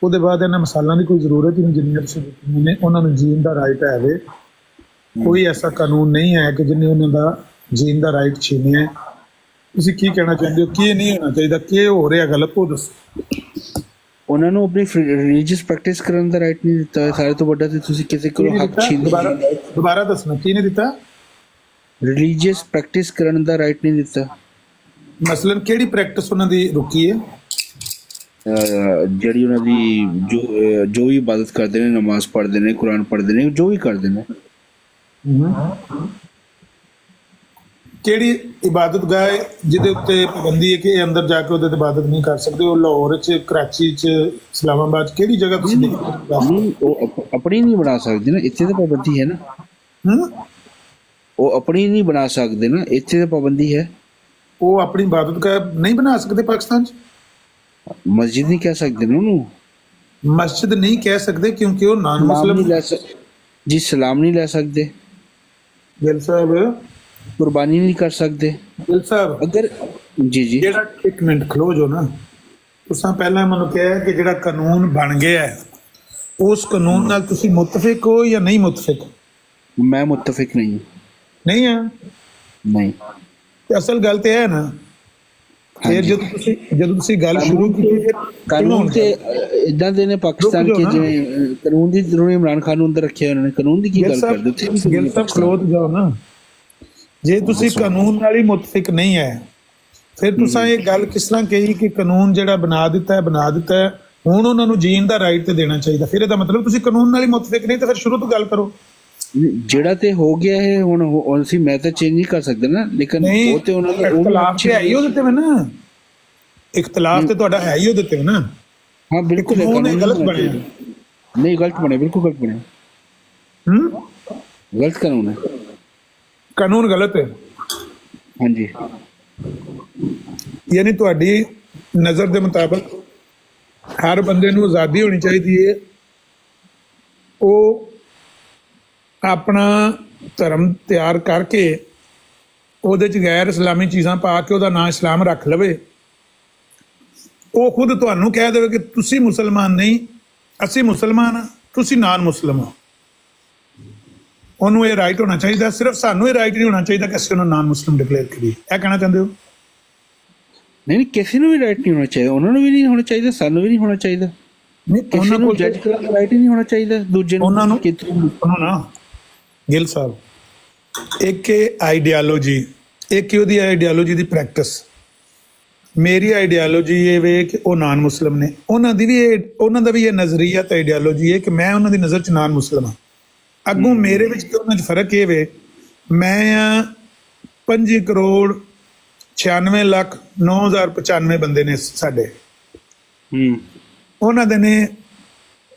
Speaker 4: ਉਹਦੇ ਬਾਅਦ ਇਹਨਾਂ ਮਸਾਲਾਂ ਦੀ ਕੋਈ ਜ਼ਰੂਰਤ ਹੀ ਨਹੀਂ ਜਿੰਨੀਆਂ ਤੁਸੀਂ ਦਿੱਤੀਆਂ ਨੇ। ਉਹਨਾਂ ਨੂੰ ਜੀਣ ਦਾ ਰਾਈਟ ਹੈ, ਕੋਈ ਐਸਾ ਕਾਨੂੰਨ ਨਹੀਂ ਹੈ ਕਿ ਜਿਹਨੇ ਉਹਨਾਂ ਦਾ ਜੀਣ ਦਾ ਰਾਈਟ ਛੀਨਿਆ। ਤੁਸੀਂ ਕੀ ਕਹਿਣਾ ਚਾਹੁੰਦੇ ਹੋ? ਕੀ ਨਹੀਂ ਹੋਣਾ ਚਾਹੀਦਾ? ਕੀ ਹੋ ਰਿਹਾ ਗਲਤ, ਉਹ ਦੱਸੋ।
Speaker 1: ਉਹਨਾਂ ਨੂੰ ਆਪਣੀ ਰਿਲੀਜੀਅਸ ਪ੍ਰੈਕਟਿਸ ਕਰਨ ਦਾ ਰਾਈਟ ਨਹੀਂ ਦਿੱਤਾ। ਸਾਰੇ ਤੋਂ ਵੱਡਾ ਤੇ ਤੁਸੀਂ ਕਿਸੇ ਕੋਲੋਂ ਹੱਕ ਛੀਨ,
Speaker 4: ਦੁਬਾਰਾ ਦੱਸਣਾ ਕੀ ਨਹੀਂ ਦਿੱਤਾ?
Speaker 1: ਰਿਲੀਜੀਅਸ ਪ੍ਰੈਕਟਿਸ ਕਰਨ ਦਾ ਰਾਈਟ ਨਹੀਂ ਦਿੱਤਾ।
Speaker 4: ਮਸਲਨ ਕਿਹੜੀ ਪ੍ਰੈਕਟਿਸ ਉਹਨਾਂ ਦੀ ਰੁਕੀ ਹੈ?
Speaker 1: ਜਿਹੜੀ ਉਹਨਾਂ ਦੀ ਜੋ ਵੀ ਇਬਾਦਤ ਕਰਦੇ ਨੇ, ਨਮਾਜ਼ ਪੜ੍ਹਦੇ ਨੇ, ਕੁਰਾਨ ਪੜ੍ਹਦੇ ਨੇ, ਜੋ ਵੀ ਕਰਦੇ ਨੇ।
Speaker 4: ਕਿਹੜੀ ਇਬਾਦਤ ਗਾਹ ਜਿਹਦੇ ਉੱਤੇ ਪਾਬੰਦੀ ਹੈ ਕਿ ਇਹ ਅੰਦਰ ਜਾ ਕੇ ਉਹਦੇ ਤੇ ਇਬਾਦਤ ਨਹੀਂ ਕਰ ਸਕਦੇ? ਉਹ ਲਾਹੌਰ 'ਚ, ਕਰਾਚੀ 'ਚ, ਇਸਲਾਮਾਬਾਦ 'ਚ, ਕਿਹੜੀ ਜਗ੍ਹਾ ਤੁਸੀਂ
Speaker 1: ਨਹੀਂ, ਉਹ ਆਪਣੀ ਨਹੀਂ ਬਣਾ ਸਕਦੇ ਨਾ, ਇੱਥੇ ਤਾਂ ਪਾਬੰਦੀ ਹੈ ਨਾ। ਉਹ ਆਪਣੀ ਨਹੀਂ ਬਣਾ ਸਕਦੇ ਨਾ, ਇੱਥੇ ਤਾਂ ਪਾਬੰਦੀ ਹੈ।
Speaker 4: ਉਹ ਆਪਣੀ ਇਬਾਦਤ ਗਾਹ ਨਹੀਂ ਬਣਾ ਸਕਦੇ ਪਾਕਿਸਤਾਨ 'ਚ?
Speaker 1: ਮਸਜਿਦ ਨਹੀਂ ਕਹਿ ਸਕਦੇ ਨਾ ਉਹਨੂੰ,
Speaker 4: ਮਸਜਿਦ ਨਹੀਂ ਕਹਿ ਸਕਦੇ ਕਿਉਂਕਿ ਉਹ ਨਾਨ ਮੁਸਲਮ
Speaker 1: ਜੀ, ਸਲਾਮ ਨਹੀਂ ਲੈ ਸਕਦੇ।
Speaker 4: ਗਿੱਲ ਸਾਹਿਬ
Speaker 1: ਕੁਰਬਾਨੀ ਨਹੀਂ ਕਰ ਸਕਦੇ।
Speaker 4: ਗਿੱਲ ਸਾਹਿਬ
Speaker 1: ਅਗਰ ਜੀ
Speaker 4: ਜਿਹੜਾ 1 ਮਿੰਟ ਖਲੋ ਜੋ ਨਾ, ਤੁਸੀਂ ਪਹਿਲਾਂ ਮੈਨੂੰ ਕਿਹਾ ਕਿ ਜਿਹੜਾ ਕਾਨੂੰਨ ਬਣ ਗਿਆ ਹੈ ਉਸ ਕਾਨੂੰਨ ਨਾਲ ਤੁਸੀਂ ਮੁਤਫਿਕ ਹੋ ਜਾਂ ਨਹੀਂ ਮੁਤਫਿਕ?
Speaker 1: ਮੈਂ ਮੁਤਫਿਕ ਨਹੀਂ
Speaker 4: ਆ।
Speaker 1: ਨਹੀਂ,
Speaker 4: ਅਸਲ ਗੱਲ ਤੇ ਹੈ ਨਾ। ਫਿਰ ਜਦੋਂ ਤੁਸੀਂ ਗੱਲ ਸ਼ੁਰੂ ਕੀਤੀ,
Speaker 1: ਕਾਨੂੰਨ ਤੇ ਇਦਾਂ ਦੇ ਨੇ ਪਾਕਿਸਤਾਨ ਕੇ, ਜਿਵੇਂ ਕਾਨੂੰਨ ਦੀ ਜ਼ਰੂਰੀ ਇਮਰਾਨ ਖਾਨ ਨੂੰ ਅੰਦਰ ਰੱਖਿਆ ਉਹਨਾਂ ਨੇ। ਕਾਨੂੰਨ ਦੀ ਕੀ ਗੱਲ ਕਰਦੇ ਉੱਥੇ?
Speaker 4: ਗਿੱਲ ਸਾਹਿਬ ਖਲੋਤ ਜਾਓ ਨਾ। ਜੇ ਤੁਸੀਂ ਕਾਨੂੰਨ ਨਾਲ ਹੀ ਮੁਤਫਿਕ ਨਹੀਂ ਹੈ, ਫਿਰ ਤੁਸੀਂ ਇਹ ਗੱਲ ਕਿਸ ਤਰ੍ਹਾਂ ਕਹੀ ਕਿ ਕਾਨੂੰਨ ਜਿਹੜਾ ਬਣਾ ਦਿੱਤਾ ਹੈ, ਹੁਣ ਉਹਨਾਂ ਨੂੰ ਜੀਣ ਦਾ ਰਾਈਟ ਤੇ ਦੇਣਾ ਚਾਹੀਦਾ? ਫਿਰ ਇਹਦਾ ਮਤਲਬ ਤੁਸੀਂ ਕਾਨੂੰਨ ਨਾਲ ਹੀ ਮੁਤਫਿਕ ਨਹੀਂ, ਤਾਂ ਫਿਰ ਸ਼ੁਰੂ ਤੋਂ ਗੱਲ ਕਰੋ।
Speaker 1: ਜਿਹੜਾ ਤੇ ਹੋ ਗਿਆ ਹੈ ਹੁਣ ਅਸੀਂ, ਮੈਂ ਤਾਂ ਚੇਂਜ ਨਹੀਂ ਕਰ ਸਕਦਾ ਨਾ, ਲੇਕਿਨ ਉਹ ਤੇ ਉਹਨਾਂ ਦਾ
Speaker 4: ਇਖਤਲਾਫ ਤੇ ਹੈ ਹੀ ਉਹਦੇ ਤੇ ਨਾ। ਇਖਤਲਾਫ ਤੇ ਤੁਹਾਡਾ ਹੈ ਹੀ ਉਹਦੇ ਤੇ ਨਾ।
Speaker 1: ਹਾਂ ਬਿਲਕੁਲ,
Speaker 4: ਗਲਤ ਬਣਿਆ
Speaker 1: ਨਹੀਂ, ਗਲਤ ਬਣਿਆ, ਬਿਲਕੁਲ ਗਲਤ ਬਣਿਆ। ਗਲਤ ਕਾਨੂੰਨ ਹੈ,
Speaker 4: ਕਾਨੂੰਨ ਗਲਤ ਹੈ।
Speaker 1: ਹਾਂਜੀ,
Speaker 4: ਯਾਨੀ ਤੁਹਾਡੀ ਨਜ਼ਰ ਦੇ ਮੁਤਾਬਕ ਹਰ ਬੰਦੇ ਨੂੰ ਆਜ਼ਾਦੀ ਹੋਣੀ ਚਾਹੀਦੀ ਹੈ, ਉਹ ਆਪਣਾ ਧਰਮ ਤਿਆਰ ਕਰਕੇ ਉਹਦੇ 'ਚ ਗੈਰ ਇਸਲਾਮੀ ਚੀਜ਼ਾਂ ਪਾ ਕੇ ਉਹਦਾ ਨਾਂ ਇਸਲਾਮ ਰੱਖ ਲਵੇ। ਉਹ ਖੁਦ ਤੁਹਾਨੂੰ ਕਹਿ ਦੇਵੇ ਕਿ ਤੁਸੀਂ ਮੁਸਲਮਾਨ ਨਹੀਂ, ਅਸੀਂ ਮੁਸਲਮਾਨ ਹਾਂ, ਤੁਸੀਂ ਨਾਨ ਮੁਸਲਿਮ ਹੋ। ਉਹਨੂੰ ਇਹ ਰਾਈਟ ਹੋਣਾ ਚਾਹੀਦਾ, ਸਿਰਫ ਸਾਨੂੰ ਇਹ ਰਾਈਟ ਨਹੀਂ ਹੋਣਾ ਚਾਹੀਦਾ ਕਿ ਅਸੀਂ ਉਹਨੂੰ ਨਾਨ ਮੁਸਲਿਮ ਡਿਕਲੇਅਰ ਕਰੀਏ। ਇਹ ਕਹਿਣਾ ਚਾਹੁੰਦੇ ਹੋ?
Speaker 1: ਨਹੀਂ ਕਿਸੇ ਨੂੰ ਵੀ ਰਾਈਟ ਨਹੀਂ ਹੋਣਾ ਚਾਹੀਦਾ, ਉਹਨਾਂ ਨੂੰ ਵੀ ਨਹੀਂ ਹੋਣਾ ਚਾਹੀਦਾ, ਸਾਨੂੰ ਵੀ ਨਹੀਂ ਹੋਣਾ ਚਾਹੀਦਾ।
Speaker 4: ਨਹੀਂ,
Speaker 1: ਉਹਨਾਂ ਨੂੰ ਜੱਜ ਕਰਨ ਦਾ ਰਾਈਟ ਹੀ ਨਹੀਂ ਹੋਣਾ ਚਾਹੀਦਾ ਦੂਜੇ ਨੂੰ।
Speaker 4: ਉਹਨਾਂ ਨੂੰ ਨਾ ਗਿੱਲ ਸਾਹਿਬ, ਇੱਕ ਆਈਡੀਆਲੋਜੀ, ਇੱਕ ਉਹਦੀ ਆਈਡੀਆਲੋਜੀ ਦੀ ਪ੍ਰੈਕਟਿਸ। ਮੇਰੀ ਆਈਡੀਆਲੋਜੀ ਇਹ ਵੇ ਕਿ ਉਹ ਨਾਨ ਮੁਸਲਿਮ ਨੇ, ਉਹਨਾਂ ਦਾ ਵੀ ਇਹ ਨਜ਼ਰੀਆ ਤੇ ਆਈਡੀਆਲੋਜੀ ਹੈ ਕਿ ਮੈਂ ਉਹਨਾਂ ਦੀ ਨਜ਼ਰ 'ਚ ਨਾਨ ਮੁਸਲਿਮ ਹਾਂ। ਅੱਗੋਂ ਮੇਰੇ ਵਿੱਚ ਤੇ ਉਹਨਾਂ 'ਚ ਫਰਕ ਇਹ ਵੇ, ਮੈਂ 5,96,09,095 ਬੰਦੇ ਨੇ ਸਾਡੇ, ਉਹਨਾਂ ਦੇ ਨੇ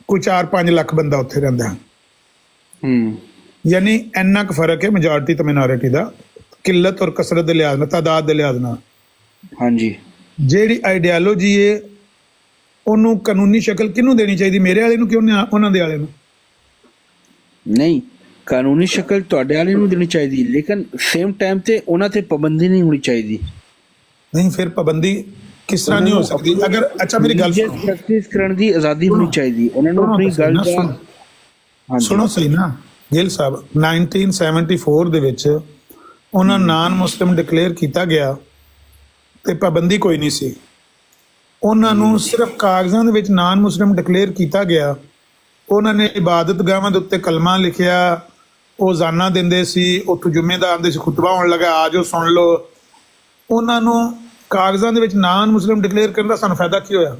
Speaker 4: ਕੋਈ 4-5 ਲੱਖ ਬੰਦਾ ਉੱਥੇ ਰਹਿੰਦਾ। ਯਾਨੀ ਇੰਨਾ ਕੁ ਫਰਕ ਹੈ ਮੈਜੋਰਟੀ ਤੇ ਮਿਨੋਰਿਟੀ ਦਾ, ਕਿੱਲਤ ਔਰ ਕਸਰਤ ਦੇ ਲਿਹਾਜ਼ ਨਾਲ, ਤਾਦਾਦ ਦੇ ਲਿਹਾਜ਼ ਨਾਲ।
Speaker 1: ਹਾਂਜੀ,
Speaker 4: ਜਿਹੜੀ ਆਈਡੀਆਲੋਜੀ ਹੈ ਉਹਨੂੰ ਕਾਨੂੰਨੀ ਸ਼ਕਲ ਕਿਹਨੂੰ ਦੇਣੀ ਚਾਹੀਦੀ? ਮੇਰੇ ਵਾਲੇ ਨੂੰ ਕਿ ਉਹਨਾਂ ਦੇ ਵਾਲੇ ਨੂੰ?
Speaker 1: ਨਹੀਂ, ਕਾਨੂੰਨੀ ਸ਼ਕਲ ਤੁਹਾਡੇ ਵਾਲੇ ਨੂੰ ਦੇਣੀ ਚਾਹੀਦੀ, ਲੇਕਿਨ ਸੇਮ ਟਾਈਮ ਤੇ ਉਹਨਾਂ ਤੇ ਪਾਬੰਦੀ ਨਹੀਂ ਹੋਣੀ ਚਾਹੀਦੀ।
Speaker 4: ਨਹੀਂ, ਫਿਰ ਪਾਬੰਦੀ ਕਿਸ ਤਰ੍ਹਾਂ ਨਹੀਂ ਹੋ ਸਕਦੀ? ਅਗਰ ਅੱਛਾ ਮੇਰੀ ਗੱਲ
Speaker 1: ਪ੍ਰੈਕਟਿਸ ਕਰਨ ਦੀ ਆਜ਼ਾਦੀ ਹੋਣੀ ਚਾਹੀਦੀ, ਉਹਨਾਂ ਨੂੰ ਆਪਣੀ ਗੱਲ ਦਾ
Speaker 4: ਸੁਣੋ ਸਹੀ ਨਾ ਗਿੱਲ ਸਾਹਿਬ। 1974 ਦੇ ਵਿੱਚ ਉਹਨਾਂ ਨਾਨ ਮੁਸਲਿਮ ਡਿਕਲੇਅਰ ਕੀਤਾ ਗਿਆ ਤੇ ਪਾਬੰਦੀ ਕੋਈ ਨਹੀਂ ਸੀ। ਉਹਨਾਂ ਨੂੰ ਸਿਰਫ ਕਾਗਜ਼ਾਂ ਦੇ ਵਿੱਚ ਨਾਨ ਮੁਸਲਿਮ ਡਿਕਲੇਅਰ ਕੀਤਾ ਗਿਆ। ਉਹਨਾਂ ਨੇ ਇਬਾਦਤ ਗਾਹਾਂ ਦੇ ਉੱਤੇ ਕਲਮਾ ਲਿਖਿਆ, ਉਹ ਜ਼ਾਨਾ ਦਿੰਦੇ ਸੀ, ਉੱਥੋਂ ਜੁਮੇ ਦਾ ਆਉਂਦੇ ਸੀ, ਖੁਤਬਾ ਹੋਣ ਲੱਗਾ, ਆ ਜਾਓ ਸੁਣ ਲਓ। ਉਹਨਾਂ ਨੂੰ ਕਾਗਜ਼ਾਂ ਦੇ ਵਿੱਚ ਨਾਨ ਮੁਸਲਿਮ ਡਿਕਲੇਅਰ ਕਰਨ ਦਾ ਸਾਨੂੰ ਫਾਇਦਾ ਕੀ ਹੋਇਆ?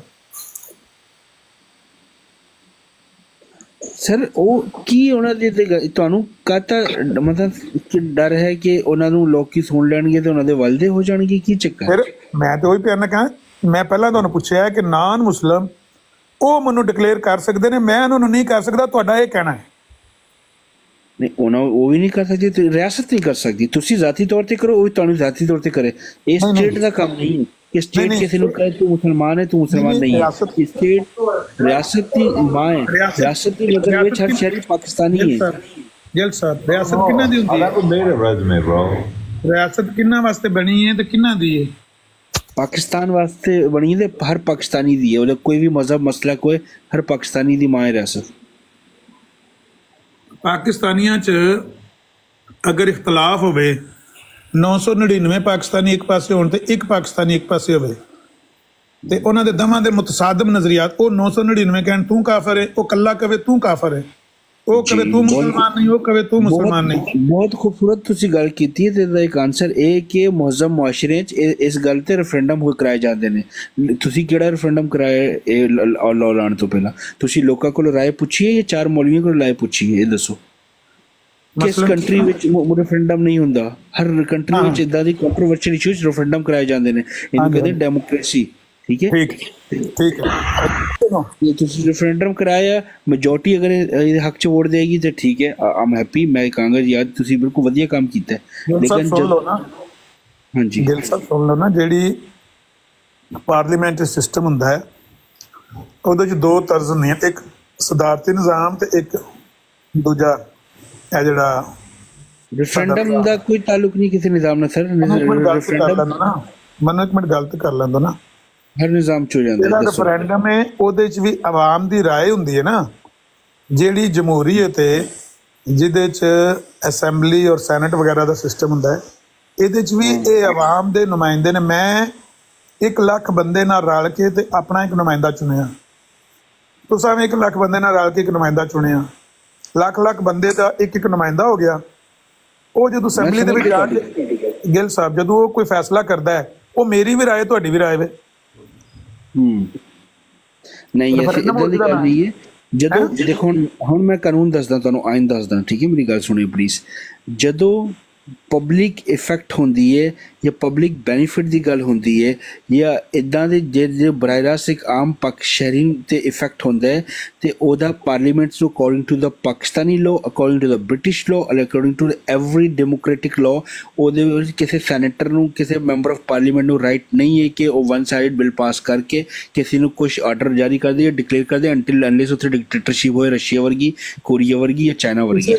Speaker 1: ਸਰ ਉਹ ਕੀ ਉਹਨਾਂ ਦੇ ਤੁਹਾਨੂੰ ਕਾਹਦਾ ਮਤਲਬ ਕਿ ਡਰ ਹੈ ਕਿ ਉਹਨਾਂ ਨੂੰ ਲੋਕੀ ਸੁਣ ਲੈਣਗੇ ਤੇ ਉਹਨਾਂ ਦੇ ਵਲਦੇ ਹੋ ਜਾਣਗੇ? ਕੀ ਚੱਕਰ?
Speaker 4: ਫਿਰ ਮੈਂ ਤੇ ਉਹੀ ਪਿਆਰ ਕਹਾਂ, ਮੈਂ ਪਹਿਲਾਂ ਤੁਹਾਨੂੰ ਪੁੱਛਿਆ ਕਿ ਨਾਨ ਮੁਸਲਿਮ ਉਹ ਮੈਨੂੰ ਡਿਕਲੇਅਰ ਕਰ ਸਕਦੇ ਨੇ, ਮੈਂ ਉਹਨਾਂ ਨੂੰ ਨਹੀਂ ਕਰ ਸਕਦਾ, ਤੁਹਾਡਾ ਇਹ ਕਹਿਣਾ ਹੈ?
Speaker 1: ਨਹੀਂ, ਉਹ ਵੀ ਨਹੀਂ ਕਰ ਸਕਦੀ, ਰਿਆਸਤ ਨਹੀਂ ਕਰ ਸਕਦੀ। ਤੁਸੀਂ ਜ਼ਾਤੀ ਤੌਰ ਤੇ ਕਰੋ, ਉਹ ਵੀ ਤੁਹਾਨੂੰ ਜ਼ਾਤੀ ਤੌਰ ਤੇ ਕਰੇ। ਇਹ ਸਟੇਟ ਦਾ ਕੰਮ ਨਹੀਂ ਕਿ ਸਟੇਟ ਕਿਸੇ ਨੂੰ ਕਹੇ ਤੂੰ ਮੁਸਲਮਾਨ ਹੈ, ਤੂੰ ਮੁਸਲਮਾਨ ਨਹੀਂ ਹੈ। ਸਟੇਟ ਰਿਆਸਤ ਦੀ ਮਾਂ ਹੈ, ਰਿਆਸਤ ਦੀ ਮਤਲਬ ਵਿੱਚ ਹਰ ਸ਼ਹਿਰੀ ਪਾਕਿਸਤਾਨੀ ਹੈ।
Speaker 4: ਗਿੱਲ ਸਾਹਿਬ, ਰਿਆਸਤ ਕਿਹਨਾਂ ਦੀ ਹੁੰਦੀ ਹੈ? ਰਿਆਸਤ ਕਿਹਨਾਂ ਵਾਸਤੇ ਬਣੀ ਹੈ ਤੇ ਕਿਹਨਾਂ ਦੀ ਹੈ?
Speaker 1: ਪਾਕਿਸਤਾਨ ਵਾਸਤੇ ਬਣੀ ਤੇ ਹਰ ਪਾਕਿਸਤਾਨੀ ਦੀ ਹੈ। ਉਹਦਾ ਕੋਈ ਵੀ ਮਜ਼ਹਬ ਮਸਲਾ ਕੋਈ, ਹਰ ਪਾਕਿਸਤਾਨੀ ਦੀ ਮਾਂ ਹੈ ਰਿਆਸਤ।
Speaker 4: ਪਾਕਿਸਤਾਨੀਆਂ 'ਚ ਅਗਰ ਇਖਤਲਾਫ ਹੋਵੇ, 999 ਪਾਕਿਸਤਾਨੀ ਇੱਕ ਪਾਸੇ ਹੋਣ ਤੇ ਇੱਕ ਪਾਕਿਸਤਾਨੀ ਇੱਕ ਪਾਸੇ ਹੋਵੇ, ਤੇ ਉਹਨਾਂ ਦੇ ਦੋਵਾਂ ਦੇ ਮੁਤਸਾਦਮ ਨਜ਼ਰੀਆਤ, ਉਹ 999 ਕਹਿਣ ਤੂੰ ਕਾਫਰ ਹੈ, ਉਹ ਕੱਲਾ ਕਵੇ ਤੂੰ ਕਾਫਰ ਹੈ, ਉਹ ਕਵੇ ਤੂੰ ਮੁਸਲਮਾਨ ਨਹੀਂ, ਉਹ ਕਵੇ ਤੂੰ ਮੁਸਲਮਾਨ ਨਹੀਂ।
Speaker 1: ਬਹੁਤ ਖੂਬਸੂਰਤ ਤੁਸੀਂ ਗੱਲ ਕੀਤੀ ਹੈ ਤੇ ਇਹਦਾ ਇੱਕ ਆਨਸਰ ਇਹ ਕਿ ਮੁਹੱਜ਼ਮ ਮੁਆਸ਼ਰੇ 'ਚ ਇਸ ਗੱਲ ਤੇ ਰੈਫਰੈਂਡਮ ਕਰਾਏ ਜਾਂਦੇ ਨੇ। ਤੁਸੀਂ ਕਿਹੜਾ ਰੈਫਰੈਂਡਮ ਕਰਾਇਆ ਇਹ ਲਾਅ ਲਾਉਣ ਤੋਂ ਪਹਿਲਾਂ? ਤੁਸੀਂ ਲੋਕਾਂ ਕੋਲ ਰਾਏ ਪੁੱਛੀ ਹੈ ਜਾਂ 4 ਮੌਲਵੀਆਂ ਕੋਲ ਰਾਏ ਪੁੱਛੀ ਹੈ? ਇਹ ਦੱਸੋ, ਕਿਸ ਕੰਟਰੀ ਵਿੱਚ ਰੈਫਰੈਂਡਮ ਨਹੀਂ ਹੁੰਦਾ? ਹਰ ਕੰਟਰੀ ਵਿੱਚ ਇਦਾਂ ਦੀ ਕੰਟਰੋਵਰਸ਼ੀਅਲ ਇਸ਼ੂਜ਼ ਰੈਫਰੈਂਡਮ ਕਰਾਏ ਜਾਂਦੇ ਨੇ, ਇਹਨੂੰ ਕਹਿੰਦੇ ਡੈਮੋਕ੍ਰੇਸੀ। ਠੀਕ ਹੈ,
Speaker 4: ਠੀਕ ਹੈ।
Speaker 1: ਤੁਸੀਂ ਰੈਫਰੈਂਡਮ ਕਰਾਇਆ, ਮੈਜੋਰਟੀ ਅਗਰ ਇਹਦੇ ਹੱਕ 'ਚ ਵੋਟ ਦੇਗੀ ਤਾਂ ਠੀਕ ਹੈ, ਆਮ ਹੈਪੀ। ਮੈਂ ਕਹਾਂਗਾ ਯਾਰ ਤੁਸੀਂ ਬਿਲਕੁਲ ਵਧੀਆ ਕੰਮ ਕੀਤਾ।
Speaker 4: ਲੇਕਿਨ
Speaker 1: ਹਾਂਜੀ
Speaker 4: ਗਿੱਲ ਸਾਹਿਬ ਸੁਣ ਲਓ ਨਾ, ਜਿਹੜੀ ਪਾਰਲੀਮੈਂਟਰੀ ਸਿਸਟਮ ਹੁੰਦਾ ਹੈ ਉਹਦੇ 'ਚ 2 ਤਰਜ਼ ਹੁੰਦੀਆਂ, ਇੱਕ ਸਦਾਰਤੀ ਨਿਜ਼ਾਮ ਤੇ ਇੱਕ ਦੂਜਾ ਇਹ ਜਿਹੜਾ
Speaker 1: ਰੈਫਰੈਂਡਮ ਦਾ ਕੋਈ ਤਾਲੁਕ ਨਹੀਂ ਕਿਸੇ ਨਿਜ਼ਾਮ ਨਾਲ ਸਰ।
Speaker 4: ਮੈਨੂੰ ਇੱਕ ਮਿੰਟ ਗਲਤ ਕਰ ਲੈਂਦਾ ਨਾ,
Speaker 1: ਹਰ ਨਿਜ਼ਾਮ 'ਚ ਹੋ ਜਾਂਦਾ।
Speaker 4: ਜਿਹੜਾ ਰੈਫਰੈਂਡਮ ਹੈ ਉਹਦੇ 'ਚ ਵੀ ਆਵਾਮ ਦੀ ਰਾਏ ਹੁੰਦੀ ਹੈ ਨਾ। ਜਿਹੜੀ ਜਮਹੂਰੀਅਤ ਹੈ ਜਿਹਦੇ 'ਚ ਅਸੈਂਬਲੀ ਔਰ ਸੈਨੇਟ ਵਗੈਰਾ ਦਾ ਸਿਸਟਮ ਹੁੰਦਾ ਹੈ, ਇਹਦੇ 'ਚ ਵੀ ਇਹ ਆਵਾਮ ਦੇ ਨੁਮਾਇੰਦੇ ਨੇ। ਮੈਂ 1 ਲੱਖ ਬੰਦੇ ਨਾਲ ਰਲ ਕੇ ਤੇ ਆਪਣਾ ਇੱਕ ਨੁਮਾਇੰਦਾ ਚੁਣਿਆ, ਤੁਸੀਂ ਵੀ 1 ਲੱਖ ਬੰਦੇ ਨਾਲ ਰਲ ਕੇ ਇੱਕ ਨੁਮਾਇੰਦਾ ਚੁਣਿਆ, ਲੱਖ ਬੰਦੇ ਦਾ ਇੱਕ ਨੁਮਾਇੰਦਾ ਹੋ ਗਿਆ। ਉਹ ਜਦੋਂ ਅਸੈਂਬਲੀ ਦੇ ਵਿੱਚ ਜਾ ਕੇ ਗਿੱਲ ਸਾਹਿਬ ਜਦੋਂ ਉਹ ਕੋਈ ਫੈਸਲਾ ਕਰਦਾ ਹੈ, ਉਹ ਮੇਰੀ ਵੀ ਰਾਏ ਤੁਹਾਡੀ ਵੀ ਰਾਏ ਵੇ।
Speaker 1: ਨਹੀਂ ਐਸੀ ਇਦਾਂ ਦੀ ਗੱਲ ਨਹੀਂ ਹੈ। ਜਦੋਂ ਦੇਖੋ ਹੁਣ ਮੈਂ ਕਾਨੂੰਨ ਦੱਸਦਾ ਤੁਹਾਨੂੰ, ਆਇਨ ਦੱਸਦਾ, ਠੀਕ ਹੈ? ਮੇਰੀ ਗੱਲ ਸੁਣਿਓ ਪਲੀਜ਼। ਜਦੋਂ ਪਬਲਿਕ ਇਫੈਕਟ ਹੁੰਦੀ ਹੈ ਜਾਂ ਪਬਲਿਕ ਬੈਨੀਫਿਟ ਦੀ ਗੱਲ ਹੁੰਦੀ ਹੈ ਜਾਂ ਇੱਦਾਂ ਦੇ ਜਿਹੜੇ ਬਰਾਹ ਰਾਸਤ ਇੱਕ ਆਮ ਸ਼ਹਿਰੀ 'ਤੇ ਇਫੈਕਟ ਹੁੰਦਾ ਹੈ, ਅਤੇ ਉਹਦਾ ਪਾਰਲੀਮੈਂਟਸ ਨੂੰ according to the Pakistani law, according to the British law, according to every democratic law, ਉਹਦੇ ਵਿੱਚ ਕਿਸੇ ਸੈਨੇਟਰ ਨੂੰ, ਕਿਸੇ ਮੈਂਬਰ ਆਫ ਪਾਰਲੀਮੈਂਟ ਨੂੰ ਰਾਈਟ ਨਹੀਂ ਹੈ ਕਿ ਉਹ 1 ਸਾਈਡ ਬਿੱਲ ਪਾਸ ਕਰਕੇ ਕਿਸੇ ਨੂੰ ਕੁਛ ਆਰਡਰ ਜਾਰੀ ਕਰਦੇ ਜਾਂ ਡਿਕਲੇਅਰ ਕਰਦੇ ਅੰਟਿਲ ਅਨਲੈਸ ਉੱਥੇ ਡਿਕਟੇਟਰਸ਼ਿਪ ਹੋਏ, ਰਸ਼ੀਆ ਵਰਗੀ, ਕੋਰੀਆ ਵਰਗੀ ਜਾਂ ਚਾਈਨਾ ਵਰਗੀ।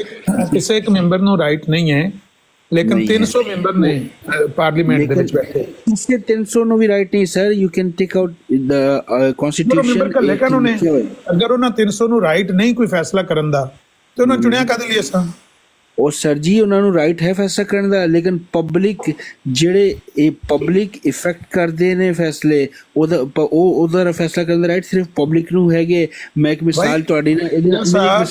Speaker 4: ਕਿਸੇ ਇੱਕ ਮੈਂਬਰ ਨੂੰ ਰਾਈਟ ਨਹੀਂ ਹੈ, ਲੇਕਿਨ 300 ਮੈਂਬਰ ਨੇ ਪਾਰਲੀਮੈਂਟ ਦੇ ਵਿੱਚ ਬੈਠੇ।
Speaker 1: ਕਿਸੇ 300 ਨੂੰ ਵੀ ਰਾਈਟ ਨਹੀਂ sir. You can take out the constitution.
Speaker 4: ਅਗਰ ਉਹਨਾਂ 300 ਨੂੰ ਰਾਈਟ ਨਹੀਂ ਕੋਈ ਫੈਸਲਾ ਕਰਨ ਦਾ ਤੇ ਉਹਨਾਂ ਚੁਣਿਆ ਕਦੇ ਲਈ ਅਸਾਂ?
Speaker 1: ਉਹ ਸਰ ਜੀ ਉਹਨਾਂ ਨੂੰ ਰਾਈਟ ਹੈ ਫੈਸਲਾ ਕਰਨ ਦਾ, ਲੇਕਿਨ ਪਬਲਿਕ ਜਿਹੜੇ ਇਹ ਪਬਲਿਕ ਇਫੈਕਟ ਕਰਦੇ ਨੇ ਫੈਸਲੇ, ਉਹਦਾ ਫੈਸਲਾ ਕਰਨ ਦਾ ਰਾਈਟ ਸਿਰਫ ਪਬਲਿਕ ਨੂੰ ਹੈਗੇ। ਮੈਂ ਇੱਕ ਮਿਸਾਲ ਤੁਹਾਡੀ ਨਾ ਇਹਦੇ ਨਾਲ ਮਿਸਾਲ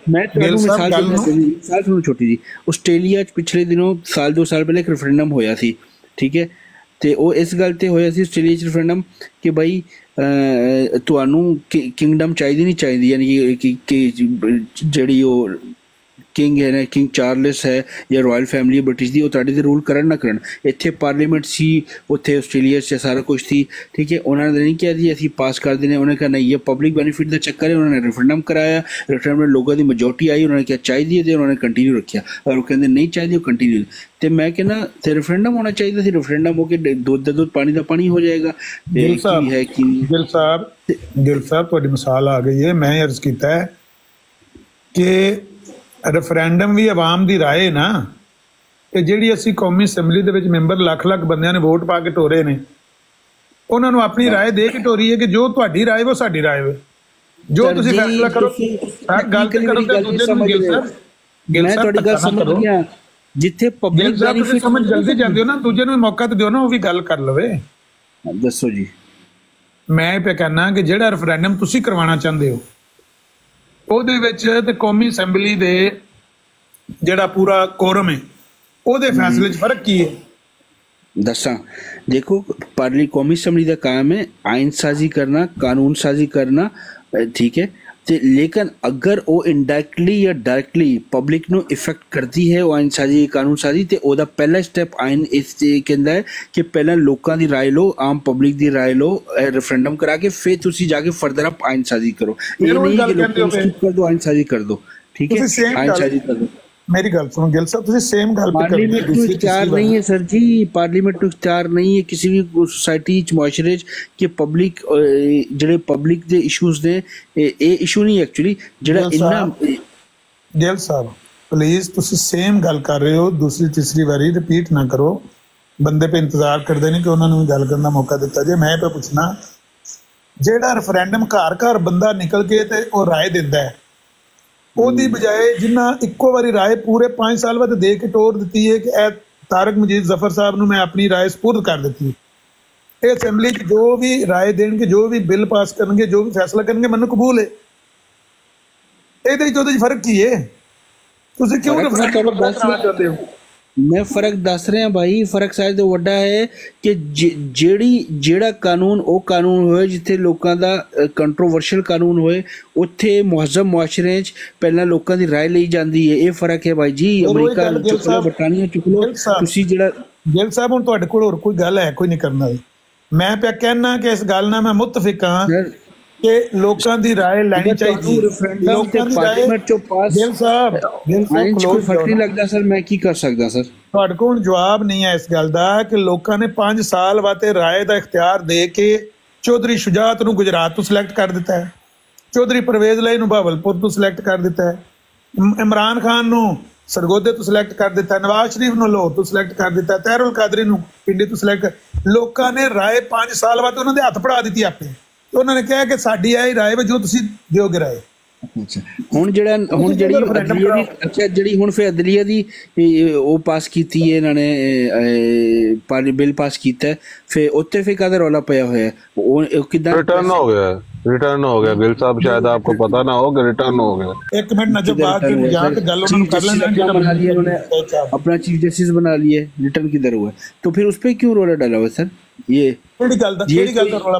Speaker 1: ਮੈਂ ਤੁਹਾਨੂੰ ਮਿਸਾਲ ਤੁਹਾਨੂੰ ਛੋਟੀ ਜੀ, ਆਸਟ੍ਰੇਲੀਆ 'ਚ ਪਿਛਲੇ ਦਿਨੋਂ ਸਾਲ 2 ਸਾਲ ਪਹਿਲੇ ਇੱਕ ਰੈਫਰੈਂਡਮ ਹੋਇਆ ਸੀ, ਠੀਕ ਹੈ, ਤੇ ਉਹ ਇਸ ਗੱਲ ਤੇ ਹੋਇਆ ਸੀ ਆਸਟ੍ਰੇਲੀਆ 'ਚ ਰੈਫਰੈਂਡਮ ਕਿ ਬਈ ਤੁਹਾਨੂੰ ਕਿੰਗਡਮ ਚਾਹੀਦੀ ਨਹੀਂ ਚਾਹੀਦੀ, ਯਾਨੀ ਕਿ ਜਿਹੜੀ ਉਹ ਕਿੰਗ ਹੈ ਨਾ, ਕਿੰਗ ਚਾਰਲਸ ਹੈ ਜਾਂ ਰਾਇਲ ਫੈਮਿਲੀ ਬ੍ਰਿਟਿਸ਼ ਦੀ, ਉਹ ਤੁਹਾਡੇ 'ਤੇ ਰੂਲ ਕਰਨ ਨਾ ਕਰਨ। ਇੱਥੇ ਪਾਰਲੀਮੈਂਟ ਸੀ, ਉੱਥੇ ਆਸਟ੍ਰੇਲੀਆ 'ਚ ਸਾਰਾ ਕੁਛ ਸੀ, ਠੀਕ ਹੈ। ਉਹਨਾਂ ਨੇ ਨਹੀਂ ਕਿਹਾ ਜੀ ਅਸੀਂ ਪਾਸ ਕਰ ਦੇਣੇ, ਉਹਨੇ ਕਿਹਾ ਨਹੀਂ ਇਹ ਪਬਲਿਕ ਬੈਨੀਫਿਟ ਦਾ ਚੱਕਰ ਹੈ। ਉਹਨਾਂ ਨੇ ਰੈਫਰੈਂਡਮ ਕਰਾਇਆ, ਰੈਫਰੈਂਡਮ ਲੋਕਾਂ ਦੀ ਮੈਜੋਰਟੀ ਆਈ, ਉਹਨਾਂ ਨੇ ਕਿਹਾ ਚਾਹੀਦੀ ਹੈ ਅਤੇ ਉਹਨਾਂ ਨੇ ਕੰਟੀਨਿਊ ਰੱਖਿਆ। ਅਗਰ ਉਹ ਕਹਿੰਦੇ ਨਹੀਂ ਚਾਹੀਦੀ ਉਹ ਕੰਟੀਨਿਊ, ਤੇ ਮੈਂ ਕਹਿੰਦਾ ਤੇ ਰੈਫਰੈਂਡਮ ਹੋਣਾ ਚਾਹੀਦਾ ਸੀ। ਰੈਫਰੈਂਡਮ ਹੋ ਕੇ ਦੁੱਧ ਦਾ ਦੁੱਧ ਪਾਣੀ ਦਾ ਪਾਣੀ ਹੋ ਜਾਏਗਾ।
Speaker 4: ਗਿੱਲ ਸਾਹਿਬ ਤੁਹਾਡੀ ਮਿਸਾਲ ਆ ਗਈ ਹੈ। ਮੈਂ ਅਰਜ਼ ਕੀਤਾ ਹੈ ਕਿ ਰੈਫਰੈਂਡਮ ਵੀ ਆਵਾਮ ਦੀ ਰਾਏ ਨਾ, ਤੇ ਜਿਹੜੀ ਅਸੀਂ ਕੌਮੀ ਅਸੈਂਬਲੀ ਦੇ ਵਿੱਚ ਮੈਂਬਰ ਲੱਖ ਬੰਦਿਆਂ ਨੇ ਵੋਟ ਪਾ ਕੇ ਟੋਰੇ ਨੇ, ਉਹਨਾਂ ਨੂੰ ਆਪਣੀ ਰਾਏ ਦੇ ਕੇ ਟੋਰੀ ਹੈ ਕਿ ਜੋ ਤੁਹਾਡੀ ਰਾਏ ਉਹ ਸਾਡੀ ਰਾਏ ਵੇ, ਜੋ ਤੁਸੀਂ ਫੈਸਲਾ ਕਰੋ। ਗੱਲ ਕਰੋ ਤੇ ਦੂਜੇ ਨੂੰ ਗਿੱਲ ਸਾਹਿਬ, ਮੈਂ ਤੁਹਾਡੀ ਗੱਲ ਸਮਝ ਗਿਆ, ਜਿੱਥੇ ਪਬਲਿਕ ਬੈਨੀਫਿਟ ਸਮਝ ਜਲਦੀ ਜਾਂਦੇ ਹੋ ਨਾ, ਦੂਜੇ ਨੂੰ ਮੌਕਾ ਤੇ ਦਿਓ ਨਾ, ਉਹ ਵੀ ਗੱਲ ਕਰ ਲਵੇ।
Speaker 1: ਦੱਸੋ ਜੀ।
Speaker 4: ਮੈਂ ਇਹ ਕਹਿਣਾ ਕਿ ਜਿਹੜਾ ਰੈਫਰੈਂਡਮ ਤੁਸੀਂ ਕਰਵਾਉਣਾ ਚਾਹੁੰਦੇ ਹੋ ਉਹਦੇ ਵਿੱਚ ਤੇ ਕੌਮੀ ਅਸੈਂਬਲੀ ਦੇ ਜਿਹੜਾ ਪੂਰਾ ਕੋਰਮ ਹੈ ਉਹਦੇ ਫੈਸਲੇ 'ਚ ਫਰਕ ਕੀ ਹੈ?
Speaker 1: ਦੱਸਾਂ, ਦੇਖੋ ਕੌਮੀ ਅਸੈਂਬਲੀ ਦਾ ਕੰਮ ਹੈ ਆਇਨ ਸਾਜ਼ੀ ਕਰਨਾ, ਕਾਨੂੰਨ ਸਾਜ਼ੀ ਕਰਨਾ, ਠੀਕ ਹੈ, ਤੇ ਲੇਕਿਨ ਅਗਰ ਉਹ ਇਨਡਾਇਰੈਕਟਲੀ ਜਾਂ ਡਾਇਰੈਕਟਲੀ ਪਬਲਿਕ ਨੂੰ ਇਫੈਕਟ ਕਰਦੀ ਹੈ ਉਹ ਆਇਨ ਸਾਜ਼ੀ ਕਾਨੂੰਨ ਸਾਜ਼ੀ, ਤੇ ਉਹਦਾ ਪਹਿਲਾ ਸਟੈਪ ਆਇਨ ਇਸ ਤੇ ਕਹਿੰਦਾ ਹੈ ਕਿ ਪਹਿਲਾਂ ਲੋਕਾਂ ਦੀ ਰਾਏ ਲਓ, ਆਮ ਪਬਲਿਕ ਦੀ ਰਾਏ ਲਓ, ਰੈਫਰੈਂਡਮ ਕਰਾ ਕੇ ਫਿਰ ਤੁਸੀਂ ਜਾ ਕੇ ਫਰਦਰ ਅਪ ਆਇਨ ਸਾਜ਼ੀ ਕਰੋ। ਇਹ ਨਹੀਂ ਕਿ ਲੋਕਾਂ ਨੂੰ ਸਕਿਪ ਕਰ ਦੋ, ਆਇਨ ਸਾਜ਼ੀ ਕਰ ਦੋ, ਠੀਕ ਹੈ, ਆਇਨ ਸਾਜ਼ੀ ਕਰ ਦੋ।
Speaker 4: ਮੇਰੀ ਗੱਲ ਸੁਣੋ ਗਿੱਲ ਸਾਹਿਬ, ਤੁਸੀਂ ਸੇਮ ਗੱਲ पे
Speaker 1: पार्लियामेंट ਨੂੰ ਇਖਤਿਆਰ ਨਹੀਂ ਹੈ ਸਰ ਜੀ, ਪਾਰਲੀਮੈਂਟ ਨੂੰ ਇਖਤਿਆਰ ਨਹੀਂ ਹੈ ਕਿਸੇ ਵੀ ਸੋਸਾਇਟੀ 'ਚ, ਮੁਆਸ਼ਰੇ 'ਚ ਕਿ ਪਬਲਿਕ ਜਿਹੜੇ ਪਬਲਿਕ ਦੇ ਇਸ਼ੂਜ਼ ਨੇ, ਇਹ ਇਸ਼ੂ ਨਹੀਂ ਐਕਚੁਅਲੀ ਜਿਹੜਾ ਇੰਨਾ।
Speaker 4: ਗਿੱਲ ਸਾਹਿਬ ਪਲੀਜ਼ ਤੁਸੀਂ ਸੇਮ ਗੱਲ ਕਰ ਰਹੇ ਹੋ, ਦੂਸਰੀ ਤੀਸਰੀ ਵਾਰੀ ਰਿਪੀਟ ਨਾ ਕਰੋ। ਬੰਦੇ पे ਇੰਤਜ਼ਾਰ ਕਰਦੇ ਨੇ ਕਿ ਉਹਨਾਂ ਨੂੰ ਵੀ ਗੱਲ ਕਰਨ ਦਾ ਮੌਕਾ ਦਿੱਤਾ ਜੇ। ਮੈਂ ਤਾਂ ਪੁੱਛਣਾ, ਜਿਹੜਾ ਰੈਫਰੈਂਡਮ ਘਰ ਘਰ ਬੰਦਾ ਨਿਕਲ ਕੇ ਤੇ ਉਹ ਰਾਏ ਦਿੰਦਾ ਹੈ, ਉਹਦੀ ਬਜਾਏ ਜਿਨ੍ਹਾਂ ਇੱਕੋ ਵਾਰੀ ਰਾਏ ਪੂਰੇ 5 ਸਾਲ ਬਾਅਦ ਦੇ ਕੇ ਟੋਰ ਦਿੱਤੀ ਹੈ ਕਿ ਇਹ ਤਾਰਕ ਮਜੀਦ ਜ਼ਫਰ ਸਾਹਿਬ ਨੂੰ ਮੈਂ ਆਪਣੀ ਰਾਏ ਸਪੁਰਦ ਕਰ ਦਿੱਤੀ, ਇਹ ਅਸੈਂਬਲੀ 'ਚ ਜੋ ਵੀ ਰਾਏ ਦੇਣਗੇ, ਜੋ ਵੀ ਬਿੱਲ ਪਾਸ ਕਰਨਗੇ, ਜੋ ਵੀ ਫੈਸਲਾ ਕਰਨਗੇ ਮੈਨੂੰ ਕਬੂਲ ਹੈ। ਇਹਦੇ 'ਚ ਉਹਦੇ 'ਚ ਫਰਕ ਕੀ ਹੈ? ਤੁਸੀਂ ਕਿਉਂ ਰੈਫਰੈਂਡਮ ਕਰਵਾਉਣਾ ਚਾਹੁੰਦੇ ਹੋ?
Speaker 1: ਮੈਂ ਫਰਕ ਦੱਸ ਰਿਹਾ ਭਾਈ, ਫਰਕ ਸ਼ਾਇਦ ਵੱਡਾ ਹੈ ਕਿ ਜਿਹੜਾ ਕਾਨੂੰਨ ਉਹ ਕਾਨੂੰਨ ਹੋਏ ਜਿੱਥੇ ਲੋਕਾਂ ਦਾ ਕੰਟਰੋਵਰਸ਼ੀਅਲ ਕਾਨੂੰਨ ਹੋਏ, ਉੱਥੇ ਮੁਹੱਜ਼ਮ ਮੁਆਸ਼ਰੇ 'ਚ ਪਹਿਲਾਂ ਲੋਕਾਂ ਦੀ ਰਾਏ ਲਈ ਜਾਂਦੀ ਹੈ। ਇਹ ਫਰਕ ਹੈ ਭਾਈ ਜੀ। ਅਮਰੀਕਾ ਚੁੱਕ ਲਓ, ਬਰਤਾਨੀਆ ਚੁੱਕ ਲਓ, ਤੁਸੀਂ ਜਿਹੜਾ
Speaker 4: ਗਿੱਲ ਸਾਹਿਬ ਹੁਣ ਤੁਹਾਡੇ ਕੋਲ ਹੋਰ ਕੋਈ ਗੱਲ ਹੈ ਕੋਈ ਨਹੀਂ ਕਰਨ ਵਾਲੀ। ਮੈਂ ਪਿਆ ਕਹਿਣਾ ਕਿ ਇਸ ਗੱਲ ਨਾਲ ਮੈਂ ਮੁਤਫਿਕ ਹਾਂ ਕਿ ਲੋਕਾਂ ਦੀ ਰਾਏ ਲੈਣੀ ਚਾਹੀਦੀ। ਲੋਕਾਂ ਦੀ ਰਾਏ ਗਿੱਲ ਸਾਹਿਬ ਕੋਈ ਫਰਕ ਨਹੀਂ ਲੱਗਦਾ ਸਰ, ਮੈਂ ਕੀ ਕਰ ਸਕਦਾ ਸਰ? ਤੁਹਾਡੇ ਕੋਲ ਜਵਾਬ ਨਹੀਂ ਹੈ ਇਸ ਗੱਲ ਦਾ ਕਿ ਲੋਕਾਂ ਨੇ 5 ਸਾਲ ਵਾਸਤੇ ਰਾਏ ਦਾ ਇਖਤਿਆਰ ਦੇ ਕੇ ਚੌਧਰੀ ਸ਼ੁਜਾਤ ਨੂੰ ਗੁਜਰਾਤ ਤੋਂ ਸਿਲੈਕਟ ਕਰ ਦਿੱਤਾ ਹੈ, ਚੌਧਰੀ ਪਰਵੇਜ਼ ਲਈ ਨੂੰ ਬਹਾਵਲਪੁਰ ਤੋਂ ਸਿਲੈਕਟ ਕਰ ਦਿੱਤਾ ਹੈ, ਇਮਰਾਨ ਖਾਨ ਨੂੰ ਸਰਗੋਦੇ ਤੋਂ ਸਿਲੈਕਟ ਕਰ ਦਿੱਤਾ, ਨਵਾਜ਼ ਸ਼ਰੀਫ ਨੂੰ ਲਾਹੌਰ ਤੋਂ ਸਿਲੈਕਟ ਕਰ ਦਿੱਤਾ, ਤਹਿਰੁਲ ਕਾਦਰੀ ਨੂੰ ਪਿੰਡੀ ਤੋਂ ਸਿਲੈਕਟ। ਲੋਕਾਂ ਨੇ ਰਾਏ 5 ਸਾਲ ਬਾਅਦ ਉਹਨਾਂ ਦੇ ਹੱਥ ਫੜਾ ਦਿੱਤੀ ਆਪੇ, ਉਹਨਾਂ ਨੇ ਕਿਹਾ ਕਿ ਸਾਡੀ ਇਹ ਰਾਏ ਵੇ ਜੋ ਤੁਸੀਂ ਦਿਓਗੇ ਰਾਏ।
Speaker 1: ਹੁਣ ਜਿਹੜੀ ਹੁਣ ਫਿਰ ਅਦਲੀਆ ਦੀ ਉਹ ਪਾਸ ਕੀਤੀ ਹੈ ਇਹਨਾਂ ਨੇ, ਬਿੱਲ ਪਾਸ ਕੀਤਾ, ਫਿਰ ਉੱਤੇ ਫਿਰ ਕਾਹਦਾ ਰੌਲਾ ਪਿਆ ਹੋਇਆ? ਉਹ ਕਿੱਦਾਂ
Speaker 3: ਰਿਟਰਨ ਹੋ ਗਿਆ? ਰਿਟਰਨ ਹੋ ਗਿਆ ਗਿੱਲ ਸਾਹਿਬ, ਸ਼ਾਇਦ आपको पता ना हो कि रिटर्न हो गया।
Speaker 4: एक मिनट नजब बात की यहाँ पे गल उन्होंने कर लेना,
Speaker 1: उन्होंने अपना चीफ जस्टिस बना लिया, रिटर्न किधर हुआ? तो फिर उस पे क्यों रोला डाला हुआ सर? ये केड़ी गल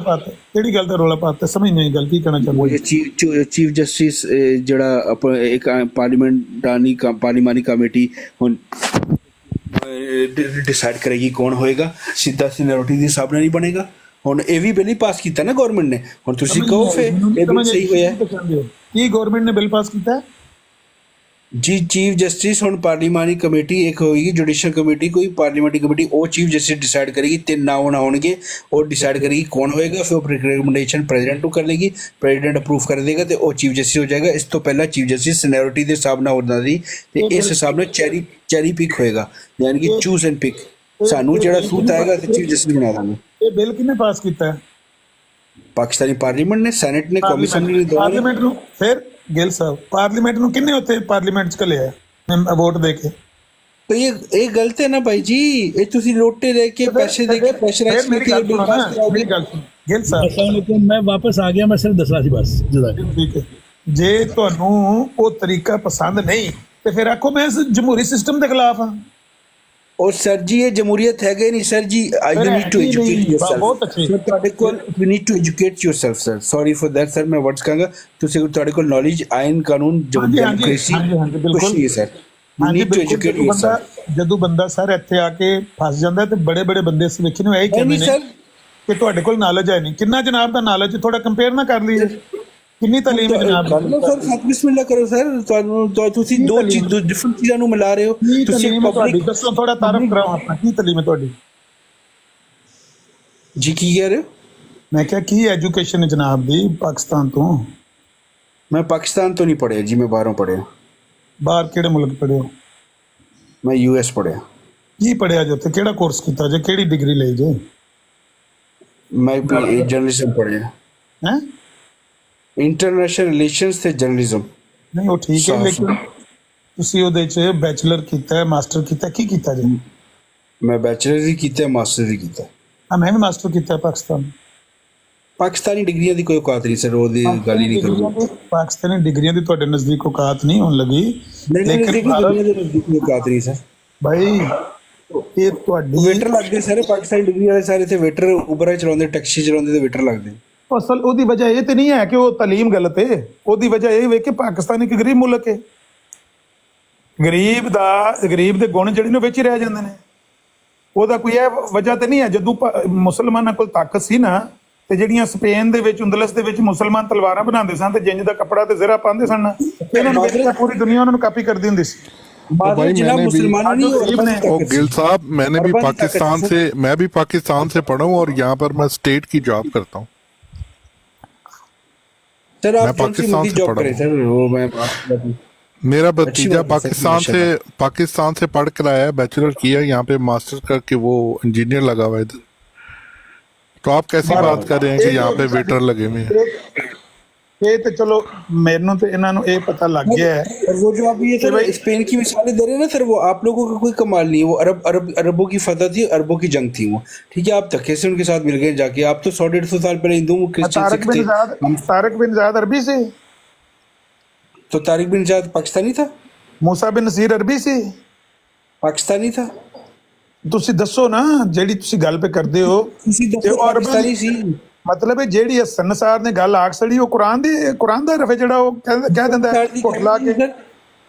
Speaker 1: दा रोला पाता समझ नहीं गल की कहना चाहते? वो चीफ जस्टिस जड़ा एक पार्लिमानी कमेटी हुन डिसाइड करेगी कौन होएगा, सीधा सीनियरिटी के हिसाब नाल नहीं बनेगा। ਹੁਣ ਇਹ ਵੀ ਬਿੱਲ ਹੀ ਪਾਸ ਕੀਤਾ ਨਾ ਗਵਰਨਮੈਂਟ ਨੇ। ਹੁਣ ਤੁਸੀਂ ਕਹੋ ਫਿਰ ਇਹ ਬਿੱਲ ਸਹੀ ਹੋਇਆ
Speaker 4: ਕੀ? ਗਵਰਨਮੈਂਟ ਨੇ ਬਿੱਲ ਪਾਸ ਕੀਤਾ
Speaker 1: ਜੀ। ਚੀਫ ਜਸਟਿਸ ਹੁਣ ਪਾਰਲੀਮਾਨੀ ਕਮੇਟੀ ਇੱਕ ਹੋਏਗੀ, ਜੁਡੀਸ਼ੀਅਲ ਕਮੇਟੀ, ਕੋਈ ਪਾਰਲੀਮਾਨੀ ਕਮੇਟੀ, ਉਹ ਚੀਫ ਜਸਟਿਸ ਡਿਸਾਈਡ ਕਰੇਗੀ, 3 ਨਾਮ ਹੋਣਗੇ, ਉਹ ਡਿਸਾਈਡ ਕਰੇਗੀ ਕੌਣ ਹੋਏਗਾ, ਫਿਰ ਉਹ ਰਿਕਮੈਂਡੇਸ਼ਨ ਪ੍ਰੈਜ਼ੀਡੈਂਟ ਨੂੰ ਕਰ ਲੇਗੀ, ਪ੍ਰੈਜ਼ੀਡੈਂਟ ਅਪਰੂਵ ਕਰ ਦੇਗਾ ਤੇ ਉਹ ਚੀਫ ਜਸਟਿਸ ਹੋ ਜਾਏਗਾ। ਇਸ ਤੋਂ ਪਹਿਲਾਂ ਚੀਫ ਜਸਟਿਸ ਸੀਨੀਅਰਿਟੀ ਦੇ ਹਿਸਾਬ ਨਾਲ ਹੁੰਦਾ ਸੀ ਤੇ ਇਸ ਹਿਸਾਬ ਨਾਲ ਚੈਰੀ ਪਿਕ ਹੋਏਗਾ, ਯਾਨੀ ਕਿ ਚੂਜ਼ ਐਂਡ ਪਿਕ। ਸਾਨੂੰ ਜਿਹੜਾ ਸੂਤ ਆਏਗਾ ਤੇ ਚੀਫ ਜਸਟਿਸ ਬਣਾ ਦਾਂਗੇ।
Speaker 4: ਇਹ ਬਿੱਲ ਕਿਹਨੇ ਪਾਸ ਕੀਤਾ ਹੈ?
Speaker 1: ਪਾਕਿਸਤਾਨੀ ਪਾਰਲੀਮੈਂਟ ਨੇ, ਸੈਨੇਟ ਨੇ, ਕਮਿਸ਼ਨ ਨੇ।
Speaker 4: ਪਾਰਲੀਮੈਂਟ ਨੂੰ ਫਿਰ ਗਿੱਲ ਸਾਹਿਬ ਪਾਰਲੀਮੈਂਟ ਨੂੰ ਕਿੰਨੇ ਉੱਥੇ ਪਾਰਲੀਮੈਂਟ 'ਚ ਘੱਲਿਆ? ਵੋਟ ਦੇ ਕੇ।
Speaker 1: تو یہ غلط ہے نا بھائی جی, یہ تسی لوٹے لے کے پیسے دے کے پریشرائز
Speaker 4: میری گل سنو نا, میری گل سنو گل صاحب.
Speaker 5: السلام علیکم, میں واپس آ گیا, میں صرف دسنا سی بس.
Speaker 4: ٹھیک ہے, جے تانوں وہ طریقہ پسند نہیں تے پھر آکھو میں جمہوری سسٹم دے خلاف ہاں.
Speaker 1: اور سر جی یہ جمہوریت ہے گئی نہیں سر جی, you need to educate yourself.
Speaker 4: بہت اچھی.
Speaker 1: ਤੁਹਾਡੇ ਕੋਲ you need to educate yourself sir. Sorry for that sir, ਮੈਂ words ਕਹਾਂਗਾ. ਤੁਸੀਂ ਤੁਹਾਡੇ ਕੋਲ knowledge ਆਇਨ ਕਾਨੂੰਨ ਡੈਮੋਕ੍ਰੇਸੀ ਕੁਛ ਨਹੀਂ ਹੈ sir. You need to educate yourself.
Speaker 4: ਜਦੋਂ ਬੰਦਾ ਸਰ ਇੱਥੇ ਆ ਕੇ ਫਸ ਜਾਂਦਾ ਤੇ ਬੜੇ ਬੜੇ ਬੰਦੇ ਅਸੀਂ ਵੇਖੇ ਨੇ ਇਹੀ ਕਹਿੰਦੇ ਨੇ ਕਿ ਤੁਹਾਡੇ ਕੋਲ ਨੌਲੇਜ ਹੈ ਨਹੀਂ. ਕਿੰਨਾ ਜਨਾਬ ਦਾ ਨੌਲੇਜ, ਥੋੜਾ ਕੰਪੇਅਰ ਨਾ ਕਰ ਲਈਏ ਕਿੰਨੀ ਤਾਲੀਮ ਹੈ ਜਨਾਬ ਦੀ.
Speaker 1: ਸਰ ਬਿਸਮਿਲ੍ਲਾ ਕਰੋ ਸਰ, ਤੁਹਾਨੂੰ ਤੁਸੀਂ ਦੋ ਡਿਫਰੈਂਟ ਚੀਜ਼ਾਂ ਨੂੰ ਮਿਲਾ ਰਹੇ ਹੋ. ਤੁਸੀਂ ਪਬਲਿਕ
Speaker 4: ਦੱਸੋ, ਥੋੜਾ ਤਾਰਫ ਕਰਾਓ ਆਪਣਾ, ਕੀ ਤਾਲੀਮ ਹੈ ਤੁਹਾਡੀ
Speaker 1: ਜੀ? ਕੀ ਕਹਿ ਰਹੇ ਹੋ?
Speaker 4: ਮੈਂ ਕਿਹਾ ਕੀ ਐਜੂਕੇਸ਼ਨ ਹੈ ਜਨਾਬ ਦੀ ਪਾਕਿਸਤਾਨ ਤੋਂ?
Speaker 1: ਮੈਂ ਪਾਕਿਸਤਾਨ ਤੋਂ ਨਹੀਂ ਪੜ੍ਹਿਆ ਜੀ, ਮੈਂ ਬਾਹਰੋਂ ਪੜ੍ਹਿਆ.
Speaker 4: ਬਾਹਰ ਕਿਹੜੇ ਮੁਲਕ ਪੜ੍ਹੇ ਹੋ?
Speaker 1: ਮੈਂ US ਪੜ੍ਹਿਆ.
Speaker 4: ਕੀ ਪੜ੍ਹਿਆ ਜੇ ਉੱਥੇ, ਕਿਹੜਾ ਕੋਰਸ ਕੀਤਾ ਜੇ, ਕਿਹੜੀ ਡਿਗਰੀ ਲਈ ਜੇ?
Speaker 1: ਮੈਂ ਜਰਨਲਿਜ਼ਮ ਪੜ੍ਹਿਆ.
Speaker 4: ਹੈਂ?
Speaker 1: ਇੰਟਰਨੈਸ਼ਨਲ ਰਿਲੇਸ਼ਨਸ ਤੇ ਜਰਨਲਿਜ਼ਮ.
Speaker 4: ਨਹੀਂ ਉਹ ਠੀਕ ਹੈ, ਲੇਕਿਨ ਤੁਸੀਂ ਉਹਦੇ 'ਚ ਬੈਚਲਰ ਕੀਤਾ, ਮਾਸਟਰ ਕੀਤਾ, ਕੀ ਕੀਤਾ ਜੇ?
Speaker 1: ਮੈਂ ਬੈਚਲਰ ਵੀ ਕੀਤਾ, ਮਾਸਟਰ ਵੀ ਕੀਤਾ.
Speaker 4: ਹਾਂ, ਮੈਂ ਵੀ ਮਾਸਟਰ ਕੀਤਾ ਪਾਕਿਸਤਾਨ.
Speaker 1: ਪਾਕਿਸਤਾਨੀ ਡਿਗਰੀਆਂ ਦੀ ਕੋਈ ਔਕਾਤ ਨਹੀਂ ਸਰ, ਉਹਦੀ ਗੱਲ ਹੀ ਨਹੀਂ ਕਰੂੰਗਾ.
Speaker 4: ਪਾਕਿਸਤਾਨੀ ਡਿਗਰੀਆਂ ਦੀ ਤੁਹਾਡੇ ਨਜ਼ਦੀਕ ਔਕਾਤ ਨਹੀਂ ਹੋਣ ਲੱਗੀ, ਲੇਕਿਨ
Speaker 1: ਔਕਾਤ ਨਹੀਂ ਸਰ
Speaker 4: ਭਾਈ. ਇਹ ਤੁਹਾਡੀ
Speaker 1: ਵੇਟਰ ਲੱਗਦੇ ਸਾਰੇ ਪਾਕਿਸਤਾਨੀ ਡਿਗਰੀ ਵਾਲੇ, ਸਾਰੇ ਇੱਥੇ ਵੇਟਰ ਉਬਰਾਂ ਚਲਾਉਂਦੇ, ਟੈਕਸੀ ਚਲਾਉਂਦੇ ਤੇ ਵੇਟਰ ਲੱਗਦੇ.
Speaker 4: ਅਸਲ ਉਹਦੀ ਵਜ੍ਹਾ ਇਹ ਤੇ ਨਹੀਂ ਹੈ ਕਿ ਉਹ ਤਾਲੀਮ ਗਲਤ ਹੈ, ਉਹਦੀ ਵਜ੍ਹਾ ਇਹ ਵੇ ਕਿ ਪਾਕਿਸਤਾਨ ਇੱਕ ਗਰੀਬ ਮੁਲਕ ਹੈ. ਗਰੀਬ ਦੇ ਗੁਣ ਜਿਹੜੇ ਨੇ ਵਿੱਚ ਹੀ ਰਹਿ ਜਾਂਦੇ ਨੇ. ਉਹਦਾ ਕੋਈ ਇਹ ਵਜ੍ਹਾ ਤੇ ਨਹੀਂ ਹੈ. ਜਦੋਂ ਮੁਸਲਮਾਨਾਂ ਕੋਲ ਤਾਕਤ ਸੀ ਨਾ, ਤੇ ਜਿਹੜੀਆਂ ਸਪੇਨ ਦੇ ਵਿੱਚ, ਉੰਦਲਸ ਦੇ ਵਿੱਚ ਮੁਸਲਮਾਨ ਤਲਵਾਰਾਂ ਬਣਾਉਂਦੇ ਸਨ ਤੇ ਜਿੰਜ ਦਾ ਕੱਪੜਾ ਤੇ ਜ਼ਰਾ ਪਾਉਂਦੇ ਸਨ, ਇਹਨਾਂ ਨੂੰ ਪੂਰੀ ਦੁਨੀਆ ਉਹਨਾਂ ਨੂੰ ਕਾਪੀ ਕਰਦੀ ਹੁੰਦੀ ਸੀ.
Speaker 6: गिल साहब, मैं भी पाकिस्तान से पढ़ा हूँ और यहाँ पर मैं स्टेट की जॉब करता हूँ. मैं पाकिस्तान से पढ़ा हूँ. मेरा भतीजा पाकिस्तान से पढ़ कर आया है, बैचलर किया, यहाँ पे मास्टर करके वो इंजीनियर लगा हुआ है इधर. तो आप कैसी बात कर रहे हैं कि यहाँ पे वेटर लगे हुए हैं?
Speaker 4: یہ تو چلو میرے تو انہوں نے یہ پتہ لگ گیا ہے.
Speaker 1: اور وہ جو آپ یہ سر اسپین کی مثالیں دے رہے ہیں نا سر, وہ آپ لوگوں کا کوئی کمال نہیں ہے. وہ عربوں کی فتح تھی, عربوں کی جنگ تھی وہ, ٹھیک ہے. آپ دھکے سے ان کے ساتھ مل گئے جا کے. آپ تو 100-150 سال پہلے ہندو
Speaker 4: طارق بن زیاد عربی سے,
Speaker 1: تو طارق بن زیاد پاکستانی تھا.
Speaker 4: موسیٰ بن نصیر عربی سے
Speaker 1: پاکستانی تھا.
Speaker 4: تسی دسو نا جیڑی تسی گل پہ کردے ہو
Speaker 1: پاکستانی سی.
Speaker 4: مطلب ہے جیڑی حسن نثار نے گل آکھ سڑی وہ قرآن دا رفع جڑا وہ کہہ دیندا ہے کھٹلا کے.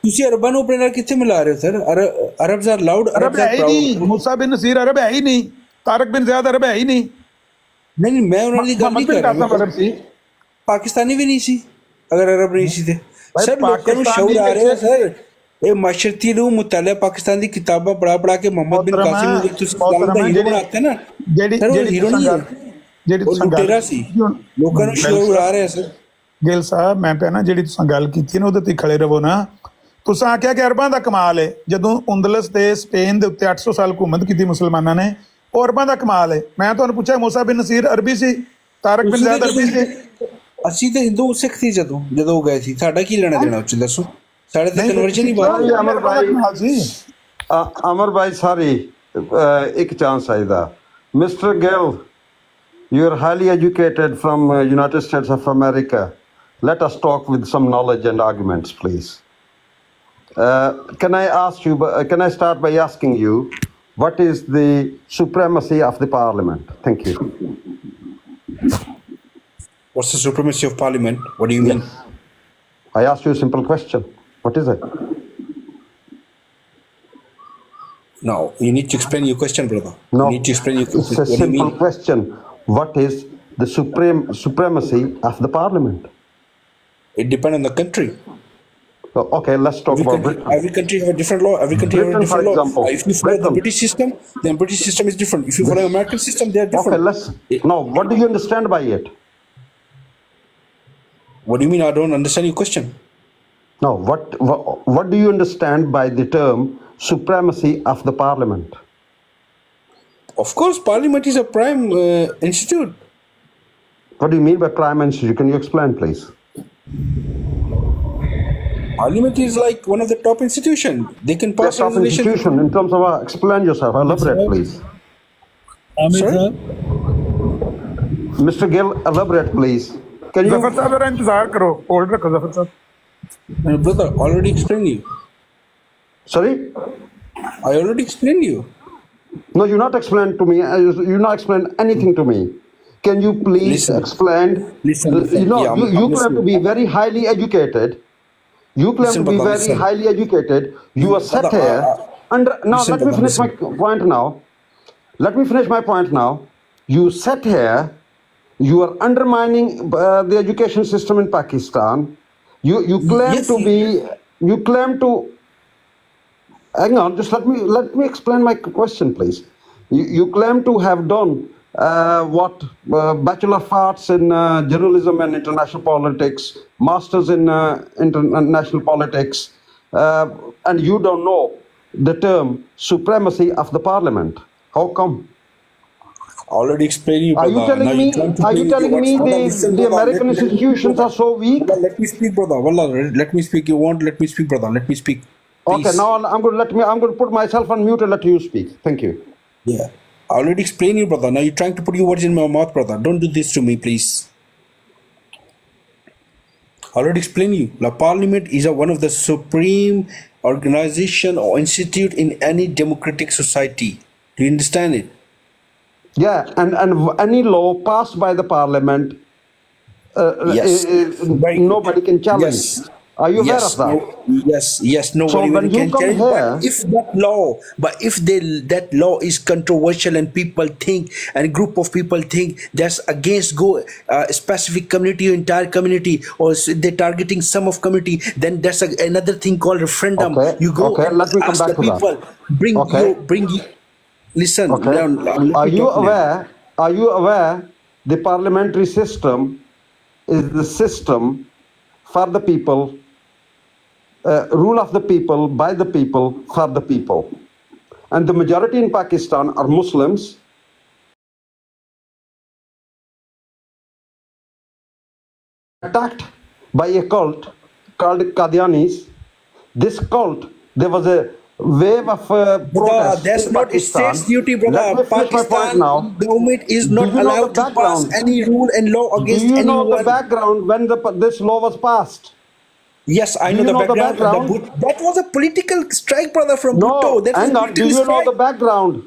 Speaker 1: تسی عرباں نوں اپنے نال کتھے ملا رہے ہو سر؟ عرب آر لاؤڈ,
Speaker 4: عرب ہے ہی نہیں. موسیٰ بن نصیر عرب ہے ہی نہیں, طارق بن زیاد عرب ہے ہی نہیں.
Speaker 1: نہیں میں انہاں دی گل نہیں کر رہا. پاکستانی بھی نہیں سی اگر عرب نہیں سی تے. سر لوکاں نوں شعور آ رہا ہے سر. اے معاشرتی نوں مطالعہ پاکستان دی کتاباں پڑھا کے محمد بن قاسم نوں تسی اسلام دا ہیرو بناتے نا, جیڑی ہیرو نہیں ہے.
Speaker 4: ਗਿੱਲ ਸਾਹਿਬ ਮੈਂ ਪਿਆ ਨਾ ਜਿਹੜੀ ਤੁਸੀਂ ਗੱਲ ਕੀਤੀ ਨਾ ਉਹਦੇ ਤੇ ਖੜੇ ਰਹੋ ਨਾ. ਤੁਸੀਂ ਆਖਿਆ ਕਿ ਅਰਬਾਂ ਦਾ ਕਮਾਲ ਹੈ. ਜਦੋਂ ਉੰਦਲਸ ਤੇ ਸਪੇਨ ਦੇ ਉੱਤੇ 800 ਸਾਲ ਹਕੂਮਤ ਕੀਤੀ ਮੁਸਲਮਾਨਾਂ ਨੇ, ਉਹ ਅਰਬਾਂ ਦਾ ਕਮਾਲ ਹੈ. ਮੈਂ ਤੁਹਾਨੂੰ ਪੁੱਛਿਆ ਮੂਸਾ ਬਿਨ ਨਸੀਰ ਅਰਬੀ ਸੀ, ਤਾਰਕ ਬਿਨ ਜ਼ੈਦ ਅਰਬੀ ਸੀ.
Speaker 1: ਅਸੀਂ ਤੇ ਹਿੰਦੂ ਸਿੱਖ ਸੀ ਜਦੋਂ ਗਏ ਸੀ. ਸਾਡਾ ਕੀ ਲੈਣਾ ਦੇਣਾ ਉੱਚ ਦੱਸੋ? ਸਾਡੇ ਤੇ ਕਨਵਰਜਨ ਹੀ ਬਾਤ.
Speaker 7: ਅਮਰ ਭਾਈ ਸਾਰੀ ਇੱਕ ਚਾਂਸ ਚਾਹੀਦਾ. Mister Gill, you are highly educated from United States of America. Let us talk with some knowledge and arguments, please. Can I start by asking you, what is the supremacy of the parliament? Thank you.
Speaker 1: What's the supremacy of parliament? What do you mean?
Speaker 7: I asked you a simple question. What is it?
Speaker 1: No, you need to explain your question, brother.
Speaker 7: No,
Speaker 1: you need to explain your question.
Speaker 7: It's a simple question. What is the supremacy of the parliament?
Speaker 1: It depends on the country.
Speaker 7: Okay, let's talk about Britain.
Speaker 1: Every country has a different law. Every country has a different law. If you follow the British system, then British system is different. If you follow the American system, they are different.
Speaker 7: Okay, now, what do you understand by it?
Speaker 1: What do you mean? I don't understand your question.
Speaker 7: No, what do you understand by the term supremacy of the parliament?
Speaker 1: Of course, parliament is a prime institute.
Speaker 7: What do you mean by prime institute? Can you explain, please?
Speaker 1: Parliament is like one of the top institution. They can pass
Speaker 7: Top
Speaker 1: resolution.
Speaker 7: institution in terms of explain yourself. Elaborate, please.
Speaker 5: Aamir
Speaker 1: Sorry?
Speaker 5: साहब
Speaker 7: Mr. Gill, elaborate, please. Can you?
Speaker 4: ظفر صاحب ذرا انتظار کرو، hold رکھو ظفر صاحب.
Speaker 1: Brother, already explained you.
Speaker 7: Sorry?
Speaker 1: I already explained you.
Speaker 7: No, you not explain to me. You not explain anything to me. Can you please
Speaker 1: Listen.
Speaker 7: explain?
Speaker 1: Listen.
Speaker 7: You know,
Speaker 1: Yeah,
Speaker 7: you
Speaker 1: I'm
Speaker 7: claim to
Speaker 1: listening.
Speaker 7: be very highly educated. You claim
Speaker 1: Listen,
Speaker 7: to be
Speaker 1: brother,
Speaker 7: very
Speaker 1: listen.
Speaker 7: highly educated. You are sat
Speaker 1: Brother,
Speaker 7: here. Now,
Speaker 1: listen,
Speaker 7: let me
Speaker 1: brother,
Speaker 7: finish my
Speaker 1: listen.
Speaker 7: point now. Let me finish my point now. You sat here. You are undermining the education system in Pakistan. You claim
Speaker 1: Yes,
Speaker 7: to be. You claim to. Hang on. Just let me explain my question, please. You claim to have done Bachelor of Arts in journalism and international politics, masters in international politics, and you don't know the term supremacy of the parliament. How come?
Speaker 1: Already explained you,
Speaker 7: Are
Speaker 1: brother.
Speaker 7: you telling
Speaker 1: Now
Speaker 7: me?
Speaker 1: trying to
Speaker 7: Are
Speaker 1: play
Speaker 7: you
Speaker 1: with
Speaker 7: telling
Speaker 1: your
Speaker 7: me
Speaker 1: words. Brother, listen,
Speaker 7: the
Speaker 1: brother,
Speaker 7: American
Speaker 1: let me speak,
Speaker 7: institutions
Speaker 1: brother.
Speaker 7: are so weak?
Speaker 1: Brother, let me speak, brother. Wallah, let me speak. You want? Let me speak, brother. Let me speak.
Speaker 7: Okay,
Speaker 1: Please.
Speaker 7: now I'm going to put myself on mute and let you speak. Thank you.
Speaker 1: Yeah. I already explained you, brother. Now you're trying to put your words in my mouth, brother. Don't do this to me, please. I already explained you. The parliament is one of the supreme organization or institute in any democratic society. Do you understand it?
Speaker 7: Yeah, and any law passed by the parliament,
Speaker 1: Yes. Very good.
Speaker 7: nobody can challenge.
Speaker 1: Yes.
Speaker 7: Are you aware
Speaker 1: Yes,
Speaker 7: of that?
Speaker 1: yes,
Speaker 7: So
Speaker 1: nobody
Speaker 7: when you
Speaker 1: can
Speaker 7: come
Speaker 1: challenge.
Speaker 7: here,
Speaker 1: But if that law is controversial and people think, and a group of people think that's against specific community or entire community, or they're targeting some of community, then that's another thing called referendum.
Speaker 7: Okay,
Speaker 1: You go
Speaker 7: okay,
Speaker 1: and
Speaker 7: let me come
Speaker 1: ask
Speaker 7: back
Speaker 1: the
Speaker 7: to that.
Speaker 1: people, bring you. Listen,
Speaker 7: Okay.
Speaker 1: now, let
Speaker 7: Are
Speaker 1: me
Speaker 7: you
Speaker 1: talk now.
Speaker 7: aware? Are you aware the parliamentary system is the system for the people, rule of the people, by the people, for the people, and the majority in Pakistan are Muslims. Attacked by a cult called Qadianis. This cult, there was a wave of protest
Speaker 1: That's
Speaker 7: in
Speaker 1: not a
Speaker 7: Pakistan.
Speaker 1: state's duty,
Speaker 7: Let
Speaker 1: brother.
Speaker 7: me finish my point
Speaker 1: Pakistan
Speaker 7: now.
Speaker 1: government is
Speaker 7: Do
Speaker 1: not
Speaker 7: you know the
Speaker 1: allowed to pass
Speaker 7: background?
Speaker 1: any rule and law
Speaker 7: Do
Speaker 1: against
Speaker 7: you know the
Speaker 1: anyone.
Speaker 7: background when this law was passed?
Speaker 1: Yes, I
Speaker 7: Do
Speaker 1: know
Speaker 7: you
Speaker 1: the
Speaker 7: know the
Speaker 1: background.
Speaker 7: background?
Speaker 1: That was a political strike, brother, from Bhutto.
Speaker 7: No,
Speaker 1: That was
Speaker 7: hang
Speaker 1: a
Speaker 7: on. Do
Speaker 1: political
Speaker 7: you know
Speaker 1: strike.
Speaker 7: the background?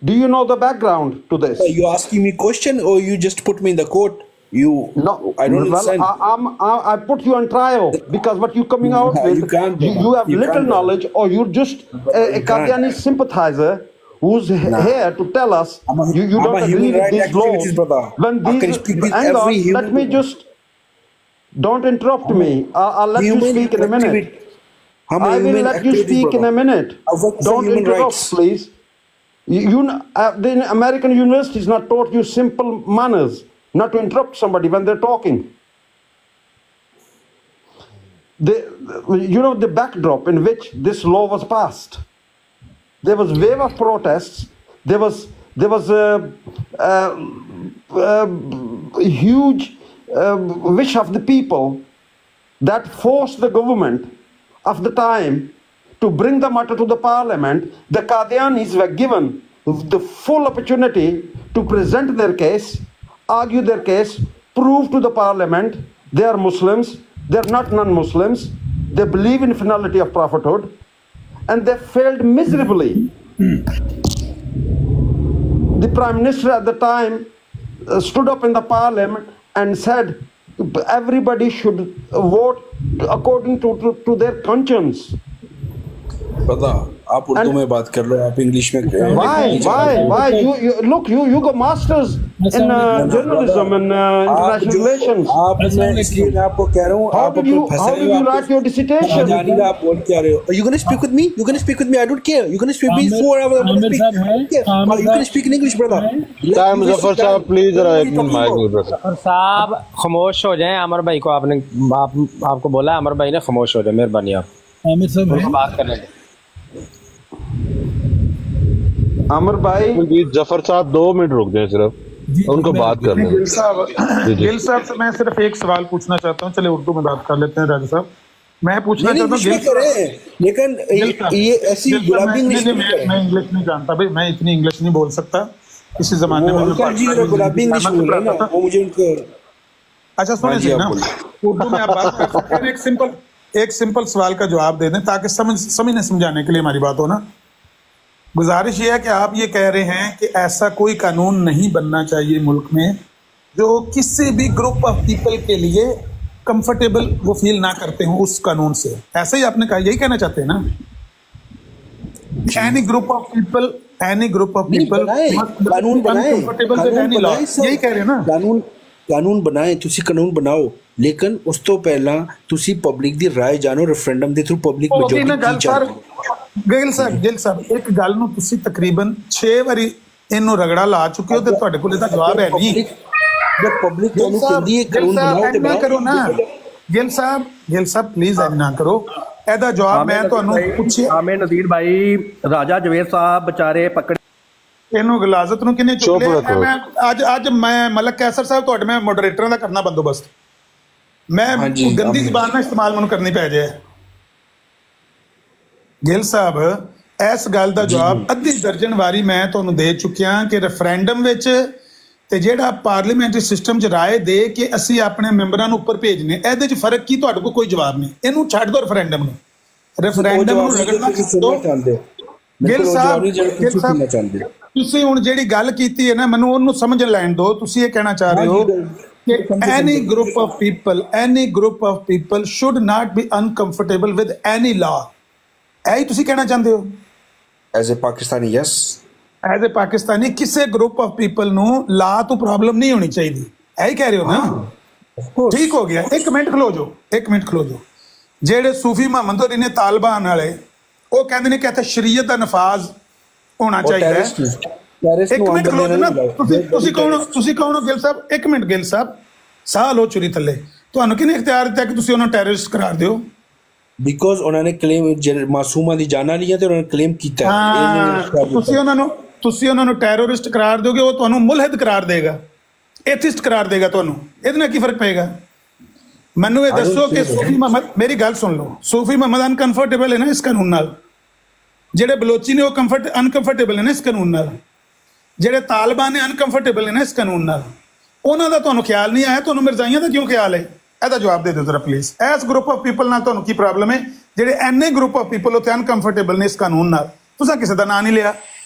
Speaker 7: Do you know the background to this?
Speaker 1: You asking me question or you just put me in the court?
Speaker 7: No.
Speaker 1: I don't
Speaker 7: Well,
Speaker 1: understand.
Speaker 7: I put you on trial because what you're coming out
Speaker 1: No,
Speaker 7: with,
Speaker 1: you can't, brother.
Speaker 7: you have
Speaker 1: You
Speaker 7: little
Speaker 1: can't, brother.
Speaker 7: knowledge, or you're just a
Speaker 1: You
Speaker 7: Qadiani sympathizer who's here to tell us you
Speaker 1: I'm
Speaker 7: don't
Speaker 1: a
Speaker 7: agree
Speaker 1: human
Speaker 7: with
Speaker 1: rights
Speaker 7: these laws.
Speaker 1: activist, brother.
Speaker 7: When
Speaker 1: I
Speaker 7: these,
Speaker 1: can speak with
Speaker 7: hang
Speaker 1: every
Speaker 7: on,
Speaker 1: human
Speaker 7: let me
Speaker 1: being.
Speaker 7: just, don't interrupt me. I'll let you
Speaker 1: Human
Speaker 7: speak in a minute.
Speaker 1: activist. I'm a
Speaker 7: I will
Speaker 1: human
Speaker 7: let you
Speaker 1: activist,
Speaker 7: speak in
Speaker 1: brother.
Speaker 7: a minute.
Speaker 1: I work for
Speaker 7: Don't
Speaker 1: human
Speaker 7: interrupt,
Speaker 1: rights.
Speaker 7: please. The American universities not taught you simple manners, not to interrupt somebody when they're talking. The backdrop in which this law was passed. There was wave of protests. There was a huge wish of the people that forced the government of the time to bring the matter to the parliament. The Qadianis were given the full opportunity to present their case, argue their case, prove to the parliament they are Muslims, they're not non-Muslims, they believe in finality of prophethood, and they failed miserably. The Prime Minister at the time stood up in the parliament and said everybody should vote according to their conscience.
Speaker 1: Brother, आप उर्दू में बात कर लो, आप English में
Speaker 7: Why? You got masters in journalism and international relations.
Speaker 1: इसलिए मैं आपको कह रहा हूँ,
Speaker 7: How did you write your dissertation?
Speaker 1: आप बोल क्या रहे हो? Are you gonna speak with me? You're gonna speak with me? I don't care. You're gonna speak with me 4 hours. I'm gonna speak. I don't care. You can speak in English, brother.
Speaker 3: Time Zafar साहब please जरा एक minute mike में रखो।
Speaker 8: जफर साहब खामोश हो जाएं। अमर भाई को आपको बोला, अमर भाई ने खामोश हो जाए, मेहरबानी आप
Speaker 5: आमिर साहब
Speaker 8: बात करने दें।
Speaker 7: अमर भाई
Speaker 3: जफर साहब 2 मिनट रुक जाए सिर्फ। उनको बात करने
Speaker 4: गिल साहब से मैं सिर्फ एक सवाल पूछना चाहता हूँ, चले उर्दू में बात कर लेते हैं राजा साहब। मैं पूछना चाहता हूँ
Speaker 1: लेकिन ये ऐसी गुलाबी इंग्लिश
Speaker 4: मैं इंग्लिश नहीं जानता भाई, मैं इतनी इंग्लिश नहीं बोल सकता। इसी जमाने में
Speaker 1: गुलाबी इंग्लिश बोल रहे हैं ना, वो मुझे उनको
Speaker 4: अच्छा सुनिए ना, उर्दू में आप बात कर सकते हैं। एक सिंपल सवाल का जवाब दे दें ताकि समझने समझाने के लिए हमारी बात हो ना। गुजारिश ये है कि आप ये कह रहे हैं कि ऐसा कोई कानून नहीं बनना चाहिए मुल्क में जो किसी भी ग्रुप ऑफ पीपल के लिए कंफर्टेबल वो फील ना करते हो उस कानून से, ऐसा ही आपने कहा, यही कहना चाहते हैं ना? एनी ग्रुप ऑफ पीपल
Speaker 1: कानून बनाए,
Speaker 4: यही कह रहे हैं ना?
Speaker 1: ਕਾਨੂੰਨ ਬਣਾਏ, ਤੁਸੀਂ ਕਾਨੂੰਨ ਬਣਾਓ, ਲੇਕਿਨ ਉਸ ਤੋਂ ਪਹਿਲਾਂ ਤੁਸੀਂ ਪਬਲਿਕ ਦੀ ਰਾਏ ਜਾਣੋ, ਰੈਫਰੈਂਡਮ ਦੇ ਥਰੂ ਪਬਲਿਕ ਮੈਜੋਰਟੀ।
Speaker 4: ਗਿੱਲ ਸਾਹਿਬ ਇੱਕ ਗੱਲ ਨੂੰ ਤੁਸੀਂ ਤਕਰੀਬਨ 6 ਵਾਰੀ ਇਹਨੂੰ ਰਗੜਾ ਲਾ ਚੁੱਕੇ ਹੋ ਤੇ ਤੁਹਾਡੇ ਕੋਲ ਇਹਦਾ ਜਵਾਬ ਹੈ ਨਹੀਂ।
Speaker 1: ਜਦ ਪਬਲਿਕ ਤੁਹਾਨੂੰ ਕਹਿੰਦੀ ਹੈ ਕਾਨੂੰਨ ਬਣਾਓ ਤੇ
Speaker 4: ਨਾ ਕਰੋ ਨਾ। ਗਿੱਲ ਸਾਹਿਬ ਪਲੀਜ਼ ਐਂ ਨਾ ਕਰੋ। ਇਹਦਾ ਜਵਾਬ ਮੈਂ ਤੁਹਾਨੂੰ ਪੁੱਛਿਆ।
Speaker 9: ਆਮੇ ਨਜ਼ੀਰ ਭਾਈ, ਰਾਜਾ ਜਵੇਦ ਸਾਹਿਬ ਵਿਚਾਰੇ ਪਕੜੇ,
Speaker 4: ਇਹਨੂੰ ਗਲਾਜ਼ਤ ਨੂੰ ਕਿੰਨੇ ਚੁੱਕ ਲਿਆ? ਮੈਂ ਅੱਜ ਮੈਂ ਮਲਕ ਕੈਸਰ ਸਾਹਿਬ ਤੁਹਾਡੇ ਮੈਂ ਮੋਡਰੇਟਰਾਂ ਦਾ ਕਰਨਾ ਬੰਦੋਬਸਤ, ਮੈਂ ਗੰਦੀ ਜ਼ਬਾਨ ਨਾਲ ਇਸਤੇਮਾਲ ਮੈਨੂੰ ਕਰਨੀ ਪੈ ਜਾਏ। ਗਿੱਲ ਸਾਹਿਬ ਇਸ ਗੱਲ ਦਾ ਜਵਾਬ ਅੱਧੀ ਦਰਜਨ ਵਾਰੀ ਮੈਂ ਤੁਹਾਨੂੰ ਦੇ ਚੁੱਕਿਆ ਕਿ ਰੈਫਰੈਂਡਮ ਵਿੱਚ ਤੇ ਜਿਹੜਾ ਪਾਰਲੀਮੈਂਟਰੀ ਸਿਸਟਮ 'ਚ ਰਾਏ ਦੇ ਕੇ ਅਸੀਂ ਆਪਣੇ ਮੈਂਬਰਾਂ ਨੂੰ ਉੱਪਰ ਭੇਜਨੇ, ਇਹਦੇ 'ਚ ਫਰਕ ਕੀ? ਤੁਹਾਡੇ ਕੋਲ ਕੋਈ ਜਵਾਬ ਨਹੀਂ। ਇਹਨੂੰ ਛੱਡ ਦਿਓ ਰੈਫਰੈਂਡਮ ਨੂੰ ਰਗੜਨਾ ਚਾਹੁੰਦੇ। ਗਿੱਲ ਸਾਹਿਬ ਤੁਸੀਂ ਹੁਣ ਜਿਹੜੀ ਗੱਲ ਕੀਤੀ ਹੈ ਨਾ, ਮੈਨੂੰ ਉਹਨੂੰ ਸਮਝ ਲੈਣ ਦਿਓ। ਤੁਸੀਂ ਇਹ ਕਹਿਣਾ ਚਾਹ ਰਹੇ ਹੋ ਕਿ any group of people should not be uncomfortable with any law, ਇਹੀ ਤੁਸੀਂ ਕਹਿਣਾ ਚਾਹੁੰਦੇ ਹੋ?
Speaker 1: As a Pakistani, yes,
Speaker 4: as a Pakistani ਕਿਸੇ ਗਰੁੱਪ ਆਫ ਪੀਪਲ ਨੂੰ ਲਾਅ ਤੋਂ ਪ੍ਰੋਬਲਮ ਨਹੀਂ ਹੋਣੀ ਚਾਹੀਦੀ, ਇਹੀ ਕਹਿ ਰਹੇ ਹੋ ਨਾ? ਠੀਕ ਹੋ ਗਿਆ। ਇੱਕ ਮਿੰਟ ਖਲੋ ਜਾਓ। ਜਿਹੜੇ ਸੂਫੀ ਮੁਹੰਮਦ ਹੋਰੀ ਨੇ ਤਾਲਿਬਾਨ ਵਾਲੇ, ਉਹ ਕਹਿੰਦੇ ਨੇ ਕਿ ਇੱਥੇ ਸ਼ਰੀਅਤ ਦਾ ਨਫਾਜ਼ ਹੋਣਾ ਚਾਹੀਦਾ ਹੈ। ਇੱਕ ਮਿੰਟ ਖਲੋ ਜਾਓ ਨਾ। ਤੁਸੀਂ ਕੌਣ ਹੋ ਗਿੱਲ ਸਾਹਿਬ? ਇੱਕ ਮਿੰਟ ਗਿੱਲ ਸਾਹਿਬ, ਸਾਹ ਲਓ ਚੁਰੀ ਥੱਲੇ। ਤੁਹਾਨੂੰ ਕਿਹਨੇ ਇਖਤਿਆਰ ਦਿੱਤਾ ਕਿ ਤੁਸੀਂ ਉਹਨਾਂ ਨੂੰ ਟੈਰਰਿਸਟ ਕਰਾਰ ਦਿਓ?
Speaker 1: ਬਿਕੋਜ਼ ਉਹਨਾਂ ਨੇ ਕਲੇਮ ਮਾਸੂਮਾਂ ਦੀ ਜਾਨਾਂ ਲਈਆਂ ਤੇ ਉਹਨਾਂ ਨੇ ਕਲੇਮ ਕੀਤਾ। ਤੁਸੀਂ ਉਹਨਾਂ ਨੂੰ ਟੈਰਰਿਸਟ ਕਰਾਰ ਦਿਓਗੇ, ਉਹ ਤੁਹਾਨੂੰ ਮੁਲਹਿਦ ਕਰਾਰ ਦੇਗਾ, ਐਥਿਸਟ ਕਰਾਰ ਦੇਗਾ। ਤੁਹਾਨੂੰ ਇਹਦੇ ਨਾਲ ਕੀ ਫਰਕ ਪਏਗਾ? ਮੈਨੂੰ ਇਹ ਦੱਸੋ ਕਿ ਸੂਫੀ ਮੁਹੰਮਦ, ਮੇਰੀ ਗੱਲ ਸੁਣ ਲਓ, ਸੂਫੀ ਮੁਹੰਮਦ ਅਨਕੰਫਰਟੇਬਲ ਹੈ ਨਾ ਇਸ ਕਾਨੂੰਨ ਨਾਲ? ਜਿਹੜੇ ਬਲੋਚੀ ਨੇ ਉਹ ਅਨਕੰਫਰਟੇਬਲ ਨੇ ਨਾ ਇਸ ਕਾਨੂੰਨ ਨਾਲ? ਜਿਹੜੇ ਤਾਲਿਬਾਨ ਨੇ ਅਨਕੰਫਰਟੇਬਲ ਨੇ ਨਾ ਇਸ ਕਾਨੂੰਨ ਨਾਲ? ਉਹਨਾਂ ਦਾ ਤੁਹਾਨੂੰ ਖਿਆਲ ਨਹੀਂ ਆਇਆ, ਤੁਹਾਨੂੰ ਮਿਰਜ਼ਾਈਆਂ ਦਾ ਕਿਉਂ ਖਿਆਲ ਹੈ? ਇਹਦਾ ਜਵਾਬ ਦੇ ਦਿਓ ਜ਼ਰਾ ਪਲੀਜ਼। ਇਸ ਗਰੁੱਪ ਆਫ ਪੀਪਲ ਨਾਲ ਤੁਹਾਨੂੰ ਕੀ ਪ੍ਰੋਬਲਮ ਹੈ? ਜਿਹੜੇ ਐਨੇ ਗਰੁੱਪ ਆਫ ਪੀਪਲ ਉੱਥੇ ਅਨਕੰਫਰਟੇਬਲ ਨੇ ਇਸ ਕਾਨੂੰਨ ਨਾਲ, ਤੁਸੀਂ ਕਿਸੇ ਦਾ ਨਾਂ ਨਹੀਂ ਲਿਆ,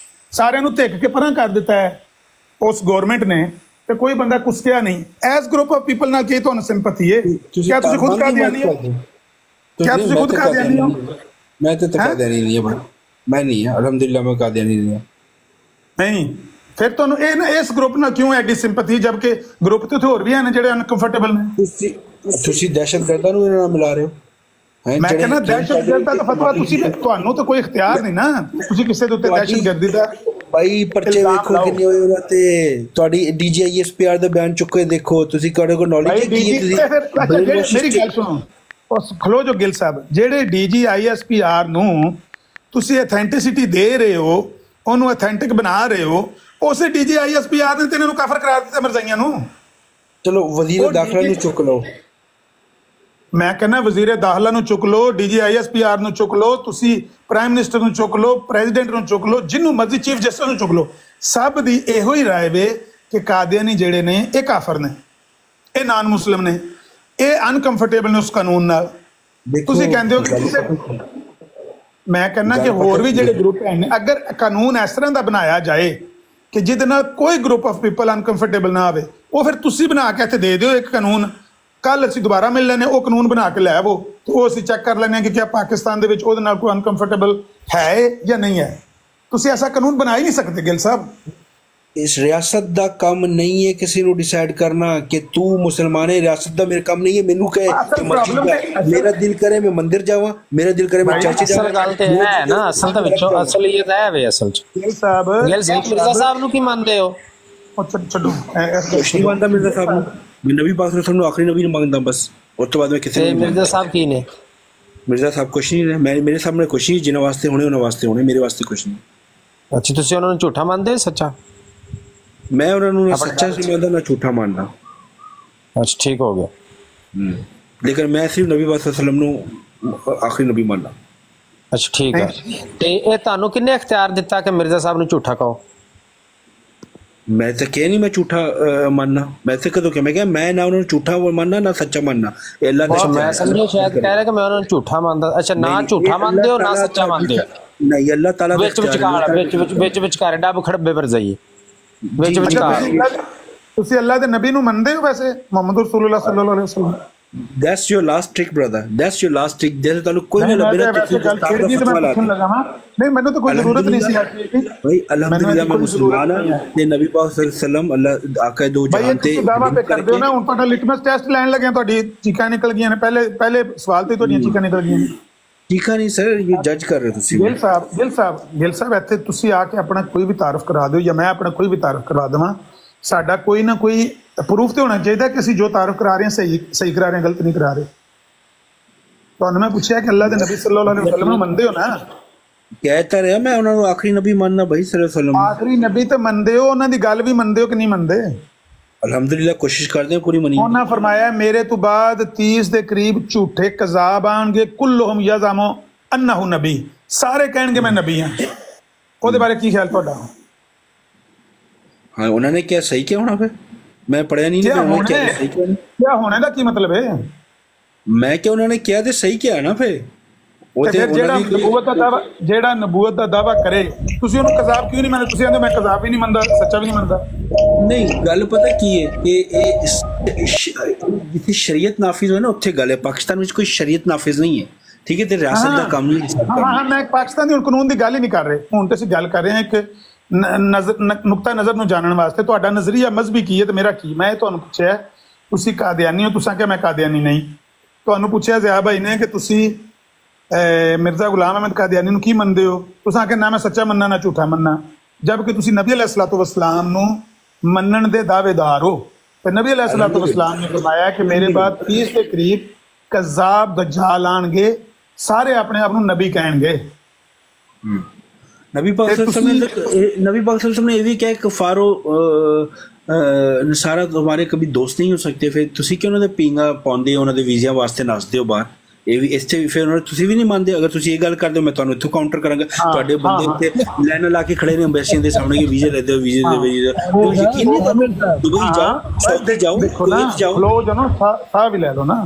Speaker 1: ਸਾਰਿਆਂ ਨੂੰ ਧਿੱਕ ਕੇ ਪਰਾਂ ਕਰ ਦਿੱਤਾ ਹੈ ਉਸ ਗਵਰਨਮੈਂਟ ਨੇ, ਤੇ ਕੋਈ ਬੰਦਾ ਕੁਸਕਿਆ ਨਹੀਂ। ਇਸ ਗਰੁੱਪ ਆਫ ਪੀਪਲ ਨਾਲ ਕੀ ਤੁਹਾਨੂੰ ਸਿੰਪੈਥੀ ਹੈ? ਕਿਆ ਤੁਸੀਂ ਖੁਦ ਕਾਦੀਆਨੀ ਹੋ? ਕਿਆ ਤੁਸੀਂ ਖੁਦ ਕਾਦੀਆਨੀ ਹੋ? ਮੈਂ ਤਾਂ ਕਾਦੀਆਨੀ ਨਹੀਂ ਹਾਂ, ਮੈਂ ਨਹੀਂ ਹਾਂ, ਅਲਹਮਦੁਲਿਲਾ ਮੈਂ ਕਾਦੀਆਨੀ ਨਹੀਂ ਹਾਂ।
Speaker 4: ਨਹੀਂ, ਫਿਰ ਤੁਹਾਨੂੰ ਇਹ ਨਾ ਇਸ ਗਰੁੱਪ ਨਾਲ ਕਿਉਂ ਐਡੀ ਸਿੰਪੈਥੀ, ਜਦਕਿ ਗਰੁੱਪ ਤੇ ਹੋਰ ਵੀ ਹਨ ਜਿਹੜੇ ਅਨਕੰਫਰਟੇਬਲ ਨੇ?
Speaker 1: ਤੁਸੀਂ ਦਹਿਸ਼ਤਗਰਦਾਂ ਨੂੰ ਇਹਨਾਂ ਨਾਲ ਮਿਲਾ ਰਹੇ ਹੋ।
Speaker 4: ਮੈਂ ਕਹਿੰਦਾ ਦਹਿਸ਼ਤਗਰਦਾਂ ਦਾ ਫਤਵਾ ਤੁਹਾਨੂੰ ਤਾਂ ਕੋਈ ਇਖਤਿਆਰ ਨਹੀਂ ਨਾ, ਤੁਸੀਂ ਕਿਸੇ ਦੇ ਉੱਤੇ ਦਹਿਸ਼ਤਗਰਦੀ ਦਾ
Speaker 1: ਭਾਈ ਪਰਚੇ ਵੇਖੋ ਕਿੰਨੇ ਹੋਏ ਉਹਨਾਂ ਤੇ। ਤੁਹਾਡੀ DGISPR ਦਾ ਬਿਆਨ ਚੁੱਕ ਕੇ ਦੇਖੋ, ਤੁਸੀਂ ਤੁਹਾਡੇ ਕੋਲ ਨੌਲੇਜ ਹੈ ਕੀ?
Speaker 4: ਮੇਰੀ ਗੱਲ ਸੁਣੋ, ਖਲੋ ਜੋ ਗਿੱਲ ਸਾਹਿਬ, ਜਿਹੜੇ DGISPR ਨੂੰ ਤੁਸੀਂ ਅਥੈਂਟਿਸਿਟੀ ਦੇ ਰਹੇ ਹੋ, ਉਹਨੂੰ ਅਥੈਂਟਿਕ ਬਣਾ ਰਹੇ ਹੋ, ਉਸੇ DGISPR ਨੇ ਤੇ ਇਹਨਾਂ ਨੂੰ ਕਾਫਰ ਕਰਾਰ ਦਿੱਤਾ ਮਿਰਜ਼ਾਈਆਂ ਨੂੰ।
Speaker 1: ਚਲੋ ਵਜ਼ੀਰ ਦਾਖਲਾ ਨੂੰ ਚੁੱਕ ਲਓ,
Speaker 4: ਮੈਂ ਕਹਿੰਦਾ ਵਜ਼ੀਰ ਦਾਖਲਾ ਨੂੰ ਚੁੱਕ ਲਓ, DGISPR ਨੂੰ ਚੁੱਕ ਲਓ, ਤੁਸੀਂ ਪ੍ਰਾਈਮ ਮਿਨਿਸਟਰ ਨੂੰ ਚੁੱਕ ਲਓ, ਪ੍ਰੈਜ਼ੀਡੈਂਟ ਨੂੰ ਚੁੱਕ ਲਓ, ਜਿਹਨੂੰ ਮਰਜ਼ੀ ਚੀਫ ਜਸਟਿਸ ਨੂੰ ਚੁੱਕ ਲਓ, ਸਭ ਦੀ ਇਹੋ ਹੀ ਰਾਏ ਵੇ ਕਿ ਕਾਦੀਆਨੀ ਜਿਹੜੇ ਨੇ ਇਹ ਕਾਫਰ ਨੇ, ਇਹ ਨਾਨ ਮੁਸਲਿਮ ਨੇ, ਇਹ ਅਨਕੰਫਰਟੇਬਲ ਨੇ ਉਸ ਕਾਨੂੰਨ ਨਾਲ। ਤੁਸੀਂ ਕਹਿੰਦੇ ਹੋ ਕਿ ਮੈਂ ਕਹਿੰਦਾ ਕਿ ਹੋਰ ਵੀ ਜਿਹੜੇ ਗਰੁੱਪ ਹਨ, ਅਗਰ ਕਾਨੂੰਨ ਇਸ ਤਰ੍ਹਾਂ ਦਾ ਬਣਾਇਆ ਜਾਏ ਕਿ ਜਿਹਦੇ ਨਾਲ ਕੋਈ ਗਰੁੱਪ ਆਫ ਪੀਪਲ ਅਨਕੰਫਰਟੇਬਲ ਨਾ ਆਵੇ, ਉਹ ਫਿਰ ਤੁਸੀਂ ਬਣਾ ਕੇ ਇੱਥੇ ਦੇ ਦਿਓ ਇੱਕ ਕਾਨੂੰਨ, ਕੱਲ ਅਸੀਂ ਦੁਬਾਰਾ ਮਿਲ ਲੈਂਦੇ, ਉਹ ਕਾਨੂੰਨ ਬਣਾ ਕੇ ਲੈ ਆਵੋ, ਤੇ ਉਹ ਅਸੀਂ ਚੈੱਕ ਕਰ ਲੈਂਦੇ ਹਾਂ ਕਿ ਕਿਆ ਪਾਕਿਸਤਾਨ ਦੇ ਵਿੱਚ ਉਹਦੇ ਨਾਲ ਕੋਈ ਅਨਕੰਫਰਟੇਬਲ ਹੈ ਜਾਂ ਨਹੀਂ ਹੈ। ਤੁਸੀਂ ਐਸਾ ਕਾਨੂੰਨ ਬਣਾ ਹੀ ਨਹੀਂ ਸਕਦੇ ਗਿੱਲ ਸਾਹਿਬ।
Speaker 1: ਇਸ ਰਿਆਸਤ ਦਾ ਕੰਮ ਨਹੀਂ ਹੈ ਕਿਸੇ ਨੂੰ ਡਿਸਾਈਡ ਕਰਨਾ ਕਿ ਤੂੰ ਮੁਸਲਮਾਨ ਹੈ, ਰਿਆਸਤ ਦਾ ਮੇਰਾ ਕੰਮ ਨਹੀਂ ਹੈ। ਮੈਨੂੰ ਕਹੇ ਮੇਰਾ ਦਿਲ ਕਰੇ ਮੈਂ ਮੰਦਿਰ ਜਾਵਾਂ, ਮੇਰਾ ਦਿਲ ਕਰੇ ਮੈਂ ਚਰਚ ਜਾਵਾਂ।
Speaker 8: ਗੱਲ ਤੇ ਹੈ ਨਾ, ਅਸਲ ਦੇ ਵਿੱਚੋਂ ਅਸਲੀਅਤ ਹੈ ਵੇ ਅਸਲ ਚ।
Speaker 4: ਗਿੱਲ ਸਾਹਿਬ
Speaker 8: ਮਿਰਜ਼ਾ ਸਾਹਿਬ ਨੂੰ ਕੀ ਮੰਨਦੇ ਹੋ?
Speaker 4: ਛੱਡੋ,
Speaker 1: ਕੁਛ ਨਹੀਂ ਮੰਨਦਾ ਮਿਰਜ਼ਾ ਸਾਹਿਬ ਨੂੰ। ਮੈਂ ਨਬੀ ਪਾਕ ਨੂੰ ਆਖਰੀ ਨਬੀ ਨੂੰ ਮੰਗਦਾ ਬਸ, ਉਸ ਤੋਂ ਬਾਅਦ ਮੈਂ ਕਿਸੇ ਨੂੰ।
Speaker 8: ਮਿਰਜ਼ਾ ਸਾਹਿਬ ਕੀ ਨੇ?
Speaker 1: ਮਿਰਜ਼ਾ ਸਾਹਿਬ ਕੁਛ ਨਹੀਂ ਨੇ, ਮੇਰੇ ਸਾਹਮਣੇ ਕੁਛ ਨਹੀਂ, ਜਿਨ੍ਹਾਂ ਵਾਸਤੇ ਹੋਣੇ ਉਹਨਾਂ ਵਾਸਤੇ ਹੋਣੇ, ਮੇਰੇ ਵਾਸਤੇ ਕੁਛ ਨਹੀਂ।
Speaker 8: ਅੱਛਾ, ਤੁਸੀਂ ਉਹਨਾਂ ਨੂੰ ਝੂਠਾ ਮੰਨਦੇ? ਸੱਚਾ
Speaker 1: میں انہوں نے سچا سی مانتا نہ جھوٹا ماننا.
Speaker 8: اچھا ٹھیک ہو گیا.
Speaker 1: لیکن میں صرف نبی پاک صلی اللہ علیہ وسلم نو آخری نبی ماننا.
Speaker 8: اچھا ٹھیک ہے. تے اے تانوں کنے اختیار دیتا کہ مرزا صاحب نو جھوٹا کہو؟
Speaker 1: میں تو کہ نہیں میں جھوٹا ماننا. میں تو کدو کہ میں نہ انہوں نے جھوٹا ماننا نہ سچا ماننا. اللہ نے
Speaker 8: میں سمجھا شاید کہہ رہا کہ میں انہوں نے جھوٹا مانتا. اچھا نہ جھوٹا مانتے ہو نہ سچا مانتے ہو.
Speaker 1: نہیں اللہ تعالیٰ
Speaker 8: وچکار ڈب کھڑبے پر جائیے
Speaker 4: تسی اللہ دے نبی نو مندے ہو ویسے محمد رسول اللہ صلی اللہ علیہ وسلم.
Speaker 1: That's your last trick brother. That's your last trick. جیسے تعلق کوئی نہیں لبے رہا
Speaker 4: نہیں میں تو کوئی ضرورت نہیں سی
Speaker 1: بھائی. الحمدللہ میں مسلمان ہوں. نبی پاک صلی اللہ علیہ وسلم اللہ آقا دو جہان تے
Speaker 4: دعویٰ پہ کر دیو نا. ہن تہاڈا لٹمس ٹیسٹ لین لگے تہاڈی چیکاں نکل گئیاں نے. پہلے سوال تے تہاڈیاں چیکاں نکل گئیاں نے.
Speaker 1: ٹھیک ہے نہیں سر یہ جج کر رہے تسی.
Speaker 4: گل صاحب ایتھے تسی آ کے اپنا کوئی بھی تعارف کرا دیو یا میں اپنا کوئی بھی تعارف کروا دواں. ساڈا کوئی نہ کوئی پروف تو ہونا چاہیے کہ اسی جو تعارف کرا رہے ہیں صحیح کرا رہے ہیں غلط نہیں کرا رہے. تو میں پوچھا کہ اللہ دے نبی صلی اللہ علیہ وسلم نو مندے ہو نا.
Speaker 1: کہتا رہا میں انہوں نے آخری نبی ماننا بھائی صلی اللہ علیہ وسلم.
Speaker 4: آخری نبی تے مندے ہو انہاں دی گل بھی مندے ہو کہ نہیں مندے؟
Speaker 1: الحمدللہ کوشش کر دیں پوری منی.
Speaker 4: انہاں فرمایا میرے تو بعد 30 دے قریب جھوٹے کذاب آن گے کلہم یزعمو انہ نبی. سارے کہن گے میں نبی ہاں. او دے بارے کی خیال تہاڈا؟
Speaker 1: ہاں انہوں نے کیا صحیح کیا ہونا پھر؟ میں پڑھیا نہیں
Speaker 4: کیا ہونے کا کی مطلب ہے؟
Speaker 1: میں کیا انہوں نے کیا تے صحیح کیا نا پھر.
Speaker 4: جیڑا نبوت دا دعویٰ کرے تسی انہوں قذاب کیوں نہیں مانتے؟ تسی آندے میں قذاب بھی نہیں مندا سچا بھی نہیں مندا.
Speaker 1: نہیں گل پتہ کی ہے کہ شریعت نافذ ہوئے نا اتھے گل ہے. پاکستان میں کوئی شریعت نافذ نہیں ہے ٹھیک ہے تے ریاست دا کام نہیں.
Speaker 4: ہاں میں پاکستان دی قانون دی گل ہی نہیں کر رہے. ہن تے اسی گل کر رہے ہیں کہ نقطہ نظر نو جانن واسطے تہاڈا نظریہ مذہبی کی ہے تے میرا کی. میں تانوں پوچھیا تسی قادیانی ہو تساں کہ میں قادیانی نہیں. تانوں پوچھیا ضیاء بھائی نے کہ تسی مرزا غلام احمد قادیانی نو کی مندے ہو. تساں کہ نہ میں سچا مننا نہ جھوٹا مننا. جبکہ تسی نبی علیہ الصلوۃ والسلام نو منن دے دعوے دار ہو. تے نبی علیہ الصلوۃ والسلام نے فرمایا کہ میرے بعد 30 کے قریب کذاب دجال آن گے سارے اپنے آپ نو نبی کہیں گے.
Speaker 1: نبی پاک صلی اللہ علیہ وسلم نے یہ بھی کہا کفار و نصارہ تمہارے کبھی دوست نہیں ہو سکتے. پھر تسی کیوں انہوں نے پینگا پاؤندے ہو انہوں نے ویزیا واسطے ناستے ہو باہر. یہ بھی اس سے پھر انہوں نے تسی بھی نہیں مانتے. اگر تسی یہ گل کر دو میں تانوں اتھوں کاؤنٹر کراں گا. تواڈے بندے تے لائن لا کے کھڑے نے ایمبیسیاں دے سامنے کہ ویزے لے دو ویزے دے تو یقین نہیں تانوں دبئی جاؤ سعودی جاؤ کویت جاؤ
Speaker 4: لو جنو صاحب ہی لے لو نا.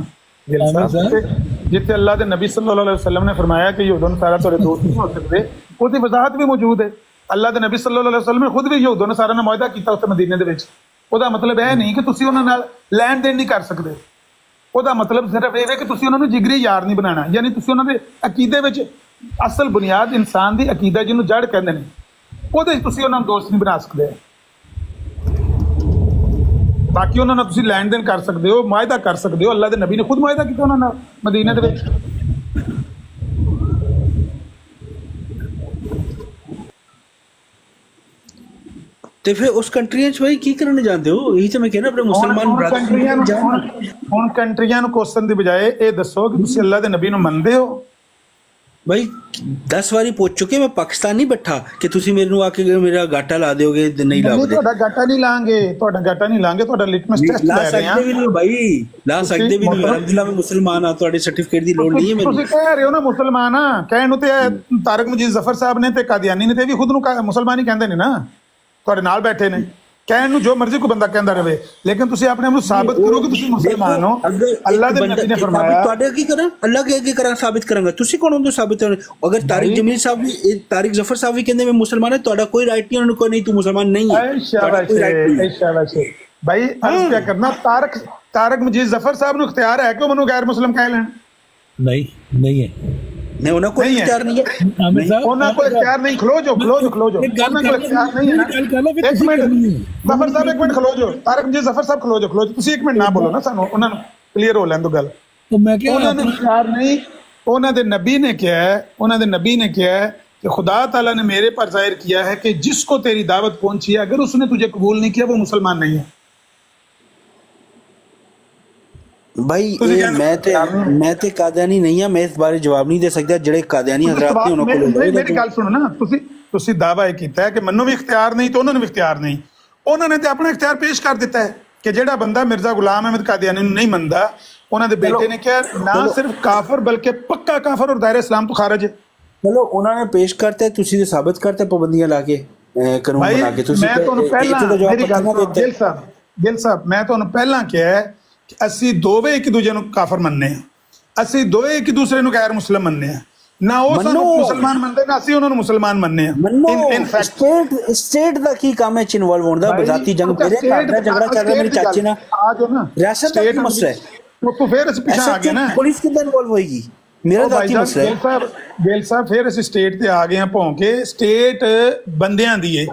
Speaker 4: جتنے اللہ دے نبی صلی اللہ علیہ وسلم نے فرمایا کہ یہود و نصارہ تہاڈے دوست نہیں ہو سکتے اس کی وضاحت بھی موجود ہے. اللہ دے نبی صلی اللہ علیہ وسلم نے خود بھی یہود و نصارہ نے معاہدہ کیتا اس مدینے دے وچ. او دا مطلب یہ نہیں کہ تسی انہاں نال لین دین نہیں کر سکتے. او دا مطلب صرف یہ ہے کہ تسی انہاں نوں جگری یار نہیں بنانا. یعنی تسی انہاں دے عقیدے وچ اصل بنیاد انسان دی عقیدہ جنوں جڑ کہندے نے او دے تسی انہاں نوں دوست نہیں بنا سکتے. باقی انہوں نے تسی لین دین کر سکتے ہو معاہدہ کر سکتے ہو. اللہ دے نبی نے خود معاہدہ کیتا انہوں نے مدینے دے وچ.
Speaker 1: تے پھر اس کنٹریاں چ بھائی کی کرنے جاندے ہو؟ یہی تے میں کہنا اپنے مسلمان
Speaker 4: ہن کنٹریاں نو کوسچن دی بجائے اے دسو کہ تسی اللہ دے نبی نو مندے ہو؟
Speaker 1: بھائی 10 واری پوچھ چکے میں پاکستان نہیں بیٹھا کہ تسی میرے نو آ کے میرا گاٹا لا دیو گے. نہیں لا دے.
Speaker 4: تہاڈا گاٹا نہیں لائیں گے. تہاڈا لٹمس ٹیسٹ لے رہے ہیں.
Speaker 1: بھائی لا سکتے بھی نہیں. الحمدللہ میں مسلمان ہاں. تہاڈے سرٹیفکیٹ دی لوڑ نہیں ہے مینوں.
Speaker 4: تسی کہہ رہے ہو نا مسلمان ہاں. کہن نو تے طارق مجید ظفر صاحب نے تے قادیانی نے تے بھی خود نو مسلمان ہی کہندے نے نا. تہاڈے نال بیٹھے نے. کہن نو جو مرضی کو بندہ کہندا رہے لیکن تسی اپنے آپ کو ثابت کرو کہ تسی مسلمان ہو. اللہ دے نبی نے فرمایا
Speaker 1: تواڈے کی کرن اللہ کے کی کرن ثابت کروں گا. تسی کون ہو ثابت کرن؟ اگر طارق جمیل صاحب بھی طارق ظفر صاحب بھی کہندے میں مسلمان ہے تہاڈا کوئی رائٹ نہیں. انہوں کو نہیں تو مسلمان نہیں ہے.
Speaker 4: بھائی عرض کیا کرنا طارق مجید ظفر صاحب نو اختیار ہے کہ انہوں غیر مسلم کہہ لین؟
Speaker 5: نہیں ہے.
Speaker 1: نہیں انہوں کوئی اختیار نہیں ہے.
Speaker 4: انہوں کو اختیار نہیں. کھلو جو انہوں کو اختیار نہیں ہے. ایک منٹ ظفر صاحب ایک منٹ کھلو جو. طارق مجید ظفر صاحب کھلو جو تسی ایک منٹ نہ بولو نا. سانو انہوں نے کلیئر ہو لین دو گل. انہوں نے اختیار نہیں. انہوں دے نبی نے کیا ہے کہ خدا تعالیٰ نے میرے پر ظاہر کیا ہے کہ جس کو تیری دعوت پہنچی ہے اگر اس نے تجھے قبول نہیں کیا وہ مسلمان نہیں ہے.
Speaker 1: بھائی میں تے قادیانی نہیں ہاں. میں اس بارے جواب نہیں دے سکتا. جڑے قادیانی حضرات نے انہوں کو
Speaker 4: میری گل سنو نا. تسی دعویٰ کیتا ہے کہ منو بھی اختیار نہیں تو انہوں نے بھی اختیار نہیں. ਉਹਨਾਂ ਨੇ ਤੇ ਆਪਣਾ ਇਖਤਿਆਰ ਪੇਸ਼ ਕਰ ਦਿੱਤਾ ਹੈ ਕਿ ਜਿਹੜਾ ਬੰਦਾ ਮਿਰਜ਼ਾ ਗੁਲਾਮ ਅਹਿਮਦ ਕਾਦੀਆਨੀ ਨੂੰ ਨਹੀਂ ਮੰਨਦਾ, ਉਹਨਾਂ ਦੇ ਬੇਟੇ ਨੇ ਕਿਹਾ ਨਾ ਸਿਰਫ ਕਾਫਰ ਬਲਕਿ ਪੱਕਾ ਕਾਫਰ ਔਰ ਦਾਇਰੇ ਇਸਲਾਮ ਤੋਂ ਖਾਰਜ ਹੈ।
Speaker 1: ਚਲੋ ਉਹਨਾਂ ਨੇ ਪੇਸ਼ ਕਰਤੇ, ਤੁਸੀਂ ਤੇ ਸਾਬਤ ਕਰਤੇ ਪਾਬੰਦੀਆਂ ਲਾ ਕੇ ਕਾਨੂੰਨ ਬਣਾ ਕੇ। ਤੁਸੀਂ
Speaker 4: ਮੈਂ ਤੁਹਾਨੂੰ ਪਹਿਲਾਂ ਗਿੱਲ ਸਾਹਿਬ ਮੈਂ ਤੁਹਾਨੂੰ ਪਹਿਲਾਂ ਕਿਹਾ ਕਿ ਅਸੀਂ ਦੋਵੇਂ ਇੱਕ ਦੂਜੇ ਨੂੰ ਕਾਫਰ ਮੰਨਦੇ ਹਾਂ, ਅਸੀਂ ਦੋਵੇਂ ਇੱਕ ਦੂਸਰੇ ਨੂੰ ਗੈਰ ਮੁਸਲਮ ਮੰਨਦੇ ਹਾਂ, ਨਾ ਉਹ ਸਾਨੂੰ ਮੁਸਲਮਾਨ ਮੰਨਦੇ ਨਾ ਅਸੀਂ ਉਹਨਾਂ ਨੂੰ ਮੁਸਲਮਾਨ ਮੰਨਦੇ ਹਾਂ।
Speaker 1: ਸਟੇਟ ਦਾ ਕੀ ਕੰਮ ਹੈ ਚ ਇਨਵੋਲਵ ਹੋਣ ਦਾ? ਬਜ਼ਾਤੀ ਜੰਗ ਮੇਰੇ ਘਰ ਦਾ ਝਗੜਾ ਚੱਲ ਰਿਹਾ, ਮੇਰੀ ਚਾਚੀ ਨਾਲ
Speaker 4: ਆ ਜਾਓ ਨਾ,
Speaker 1: ਰਿਆਸਤ ਦਾ ਕੀ ਮਸਲਾ ਹੈ?
Speaker 4: ਉਹ ਫਿਰ ਅਸੀਂ ਪਿੱਛੇ ਆ ਗਏ ਨਾ,
Speaker 1: ਪੁਲਿਸ ਕਿੱਦਾਂ ਇਨਵੋਲਵ ਹੋਏਗੀ? ਮੇਰਾ ذاتی ਮਸਲਾ ਹੈ।
Speaker 4: ਗਿੱਲ ਸਾਹਿਬ ਫਿਰ ਅਸੀਂ ਸਟੇਟ ਤੇ ਆ ਗਏ ਹਾਂ ਭੌਂ ਕੇ। ਸਟੇਟ ਬੰਦਿਆਂ ਦੀ ਹੈ,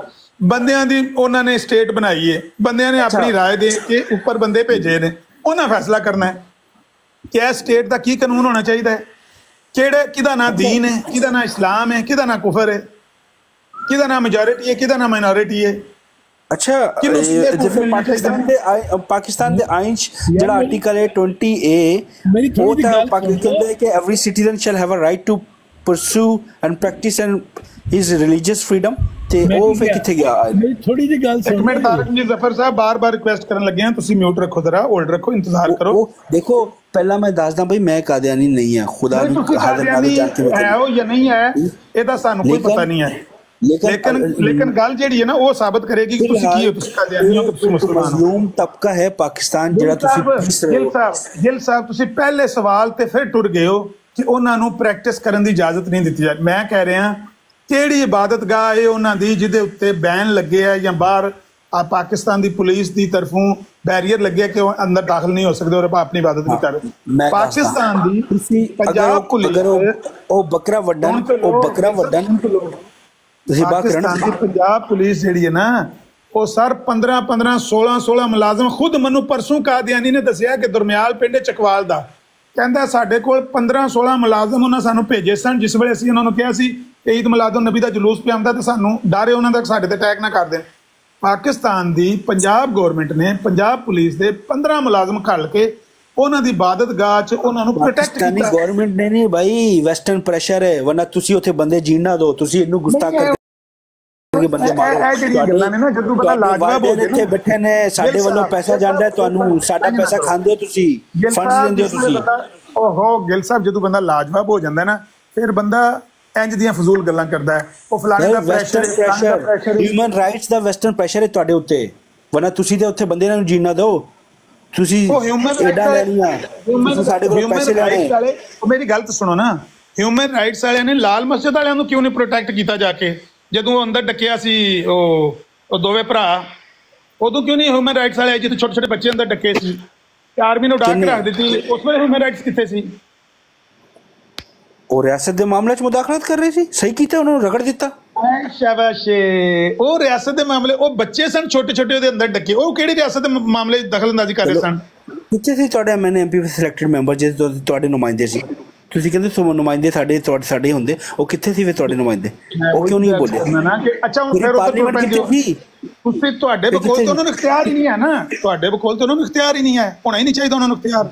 Speaker 4: ਬੰਦਿਆਂ ਦੀ ਉਹਨਾਂ ਨੇ ਸਟੇਟ ਬਣਾਈ ਹੈ, ਬੰਦਿਆਂ ਨੇ ਆਪਣੀ ਰਾਏ ਦੇ ਕੇ ਉੱਪਰ ਬੰਦੇ ਭੇਜੇ ਨੇ, ਉਹਨਾਂ ਫੈਸਲਾ ਕਰਨਾ ਹੈ ਕਿ ਇਹ ਸਟੇਟ ਦਾ ਕੀ ਕਾਨੂੰਨ ਹੋਣਾ ਚਾਹੀਦਾ ਹੈ, ਕਿਹਦਾ ਨਾਂ ਦੀਨ ਹੈ, ਕਿਹਦਾ ਨਾਂ ਇਸਲਾਮ ਹੈ, ਕਿਹਦਾ ਨਾਂ ਕੁਫਰ ਹੈ, ਕਿਹਦਾ ਨਾਂ ਮੈਜੋਰਿਟੀ ਹੈ, ਕਿਹਦਾ ਨਾਂ ਮਾਈਨੋਰਿਟੀ ਹੈ।
Speaker 1: ਅੱਛਾ, ਪਾਕਿਸਤਾਨ ਦੇ ਆਇਨ ਚ ਜਿਹੜਾ ਆਰਟੀਕਲ ਹੈ 20A, ਉਹ ਤਾਂ ਕਹਿੰਦਾ ਹੈ ਕਿ every citizen shall have a right to pursue and practise and his religious freedom, ਤੇ ਉਹ ਫਿਰ ਕਿੱਥੇ ਗਿਆ?
Speaker 5: ਮੇਰੀ ਥੋੜੀ ਜਿਹੀ ਗੱਲ ਸੁਣੋ।
Speaker 4: ਇੱਕ ਮਿੰਟ ਤਾਰਿਕ ਜੀ ਜ਼ਫਰ ਸਾਹਿਬ ਬਾਰ-ਬਾਰ ਰਿਕੁਐਸਟ ਕਰਨ ਲੱਗੇ ਆ, ਤੁਸੀਂ ਮਿਊਟ ਰੱਖੋ ਜ਼ਰਾ, ਹੋਲਡ ਰੱਖੋ, ਇੰਤਜ਼ਾਰ ਕਰੋ।
Speaker 1: ਦੇਖੋ ਪਹਿਲਾਂ ਮੈਂ ਦੱਸਦਾ ਬਈ ਮੈਂ ਕਾਦੀਆਨੀ ਨਹੀਂ ਹਾਂ, ਖੁਦਾ ਨੂੰ
Speaker 4: ਹੈ ਉਹ ਜਾਂ ਨਹੀਂ ਹੈ ਇਹਦਾ ਸਾਨੂੰ ਕੋਈ ਪਤਾ ਨਹੀਂ ਹੈ, लेकिन गल ਜਿਹੜੀ ਹੈ ਨਾ ਉਹ ਸਾਬਤ ਕਰੇਗੀ ਕਿ ਤੁਸੀਂ ਕੀ ਹੋ, ਤੁਸੀਂ ਕਾਦੀਆਨੀ ਹੋ ਕਿ ਤੁਸੀਂ ਮੁਸਲਮਾਨ ਹੋ।
Speaker 1: ਮਜ਼ਲੂਮ ਤਬਕਾ ਹੈ ਪਾਕਿਸਤਾਨ ਜਿਹੜਾ ਤੁਸੀਂ
Speaker 4: ਗਿੱਲ ਸਾਹਿਬ ਤੁਸੀਂ ਪਹਿਲੇ ਸਵਾਲ ਤੇ ਫਿਰ ਟੁਰ ਗਏ ਹੋ ਕਿ ਉਹਨਾਂ ਨੂੰ ਪ੍ਰੈਕਟਿਸ ਕਰਨ ਦੀ ਇਜਾਜ਼ਤ ਨਹੀਂ ਦਿੱਤੀ ਜਾਂਦੀ। ਮੈਂ ਕਹਿ ਰਿਹਾ ਕਿਹੜੀ ਇਬਾਦਤਗਾਹ ਹੈ ਉਹਨਾਂ ਦੀ ਜਿਹਦੇ ਉੱਤੇ ਬੈਨ ਲੱਗੇ ਆ ਜਾਂ ਬਾਹਰ ਪਾਕਿਸਤਾਨ ਦੀ ਪੁਲਿਸ ਦੀ ਤਰਫੋਂ ਬੈਰੀਅਰ ਲੱਗਿਆ ਕਿ ਉਹ ਅੰਦਰ ਦਾਖਲ ਨਹੀਂ ਹੋ ਸਕਦੇ ਔਰ ਆਪਣੀ ਇਬਾਦਤ ਨਹੀਂ ਕਰ ਰਹੇ। ਪਾਕਿਸਤਾਨ ਦੀ ਪੰਜਾਬ ਪੁਲਿਸ
Speaker 1: ਉਹ ਬੱਕਰਾ ਵੱਢਣ
Speaker 4: ਪਾਕਿਸਤਾਨ ਦੀ ਪੰਜਾਬ ਪੁਲਿਸ ਜਿਹੜੀ ਹੈ ਨਾ ਉਹ ਸਰ 15 16 ਮੁਲਾਜ਼ਮ ਖੁਦ ਮੈਨੂੰ ਪਰਸੋਂ ਕਾਦੀਆਨੀ ਨੇ ਦੱਸਿਆ ਕਿ ਦਰਮਿਆਲ ਪਿੰਡ ਚਕਵਾਲ ਦਾ ਕਹਿੰਦਾ ਸਾਡੇ ਕੋਲ 15-16 ਮੁਲਾਜ਼ਮ ਉਹਨਾਂ ਸਾਨੂੰ ਭੇਜੇ ਸਨ, ਜਿਸ ਵੇਲੇ ਅਸੀਂ ਉਹਨਾਂ ਨੂੰ ਕਿਹਾ ਸੀ ਕਿ ਈਦ ਮਿਲਾਦੁਨ ਨਬੀ ਦਾ ਜਲੂਸ ਪਿਆ ਹੁੰਦਾ ਤੇ ਸਾਨੂੰ ਡਰ ਹੈ ਉਹਨਾਂ ਦਾ ਸਾਡੇ ਤੇ ਅਟੈਕ ਨਾ ਕਰ ਦੇਣ। ਪਾਕਿਸਤਾਨ ਦੀ ਪੰਜਾਬ ਗਵਰਨਮੈਂਟ ਨੇ ਪੰਜਾਬ ਪੁਲਿਸ ਦੇ 15 ਮੁਲਾਜ਼ਮ ਘੱਲ ਕੇ ਉਹਨਾਂ ਦੀ ਇਬਾਦਤਗਾਹ 'ਚ ਉਹਨਾਂ ਨੂੰ ਪ੍ਰੋਟੈਕਟ ਕੀਤਾ।
Speaker 1: ਪਾਕਿਸਤਾਨੀ ਗਵਰਨਮੈਂਟ ਨੇ ਨਹੀਂ ਭਾਈ, ਵੈਸਟਰਨ ਪ੍ਰੈਸ਼ਰ ਹੈ, ਵਰਨਾ ਤੁਸੀਂ ਉੱਥੇ ਬੰਦੇ ਜੀਣ ਨਾ ਦਿਓ, ਤੁਸੀਂ ਇਹਨੂੰ ਗੁਸਤਾਖ ਕਰਕੇ ਬੰਦੇ ਮਾਰੋ।
Speaker 4: ਇਹ ਜਿਹੜੀਆਂ ਗੱਲਾਂ ਨੇ ਨਾ ਜਦੋਂ ਬੰਦਾ ਲਾਜਵਾਬ ਹੋ
Speaker 1: ਇੱਥੇ ਬੈਠੇ ਨੇ, ਸਾਡੇ ਵੱਲੋਂ ਪੈਸਾ ਜਾਂਦਾ ਤੁਹਾਨੂੰ, ਸਾਡਾ ਪੈਸਾ ਖਾਂਦੇ ਹੋ ਤੁਸੀਂ, ਫੰਡਸ ਦਿੰਦੇ ਹੋ ਤੁਸੀਂ।
Speaker 4: ਓਹੋ ਗਿੱਲ ਸਾਹਿਬ ਜਦੋਂ ਬੰਦਾ ਲਾਜਵਾਬ ਹੋ ਜਾਂਦਾ ਨਾ ਫਿਰ ਬੰਦਾ ਇੰਜ ਦੀਆਂ ਫਜ਼ੂਲ ਗੱਲਾਂ ਕਰਦਾ ਹੈ, ਉਹ ਫਲਾਣੇ ਦਾ ਪ੍ਰੈਸ਼ਰ,
Speaker 1: ਹਿਊਮਨ ਰਾਈਟਸ ਦਾ ਵੈਸਟਰਨ ਪ੍ਰੈਸ਼ਰ ਹੈ ਤੁਹਾਡੇ ਉੱਤੇ, ਵਰਨਾ ਤੁਸੀਂ ਤੇ ਉੱਥੇ ਬੰਦੇ ਨੂੰ ਜੀਣਾ ਦਿਓ। ਤੁਸੀਂ ਐਡਾ ਲੈਣੀਆਂ, ਤੁਸੀਂ ਸਾਡੇ ਕੋਲ ਪੈਸੇ ਲੈਣੇ।
Speaker 4: ਮੇਰੀ ਗੱਲ ਤਾਂ ਸੁਣੋ ਨਾ, ਹਿਊਮਨ ਰਾਈਟਸ ਵਾਲਿਆਂ ਨੇ ਲਾਲ ਮਸਜਿਦ ਵਾਲਿਆਂ ਨੂੰ ਕਿਉਂ ਨਹੀਂ ਪ੍ਰੋਟੈਕਟ ਕੀਤਾ ਜਾ ਕੇ? ਜਦੋਂ ਅੰਦਰ ਡੱਕਿਆ ਸੀ ਉਹ ਦੋਵੇਂ ਭਰਾ, ਉਦੋਂ ਕਿਉਂ ਨਹੀਂ ਹਿਊਮਨ ਰਾਈਟਸ ਵਾਲੇ ਜਿੱਥੇ ਛੋਟੇ ਛੋਟੇ ਬੱਚੇ ਅੰਦਰ ਡੱਕੇ ਸੀ, ਆਰਮੀ ਨੂੰ ਡਾਕ ਰੱਖ ਦਿੱਤੀ, ਉਸ ਵੇਲੇ ਹਿਊਮਨ ਰਾਈਟਸ ਕਿੱਥੇ ਸੀ?
Speaker 1: ਉਹ ਰਿਆਸਤ ਦੇ ਮਾਮਲੇ 'ਚ ਮੁਦਾਖਲਤ ਕਰ ਰਹੇ ਸੀ, ਸਹੀ ਕੀਤਾ, ਉਹਨਾਂ ਨੂੰ ਰਗੜ ਦਿੱਤਾ।
Speaker 4: ਸ਼ਾਬਾਸ਼, ਉਹ ਰਿਆਸਤ ਦੇ ਮਾਮਲੇ, ਉਹ ਬੱਚੇ ਸਨ ਛੋਟੇ ਛੋਟੇ ਉਹਦੇ ਅੰਦਰ ਡੱਕੇ, ਉਹ ਕਿਹੜੀ ਰਿਆਸਤ ਦੇ ਮਾਮਲੇ 'ਚ ਦਖਲਅੰਦਾਜ਼ੀ ਕਰ ਰਹੇ ਸਨ?
Speaker 1: ਕਿੱਥੇ ਸੀ ਤੁਹਾਡੇ ਐਮਐਨਏ ਐਮਪੀ ਸਿਲੈਕਟਡ ਮੈਂਬਰ ਜਿਹੜੇ ਤੁਹਾਡੇ ਨੁਮਾਇੰਦੇ ਸੀ? ਤੁਸੀਂ ਕਹਿੰਦੇ ਸੋ ਨੁਮਾਇੰਦੇ ਸਾਡੇ ਹੁੰਦੇ, ਉਹ ਕਿੱਥੇ ਸੀ ਫਿਰ ਤੁਹਾਡੇ ਨੁਮਾਇੰਦੇ? ਉਹ ਕਿਉਂ ਨਹੀਂ ਬੋਲਿਆ?
Speaker 4: ਅੱਛਾ ਹੁਣ ਫਿਰ ਪਾਰਲੀਮੈਂਟ ਕਿੱਥੇ ਸੀ? ਤੁਸੀਂ ਤੁਹਾਡੇ ਬਕੌਲ ਤਾਂ ਉਹਨਾਂ ਨੂੰ ਇਖਤਿਆਰ ਹੀ ਨਹੀਂ ਹੈ ਨਾ, ਤੁਹਾਡੇ ਬਕੌਲ ਤਾਂ ਉਹਨਾਂ ਨੂੰ ਇਖਤਿਆਰ ही नहीं है, होना ही नहीं चाहिए उन्होंने इख्तियार।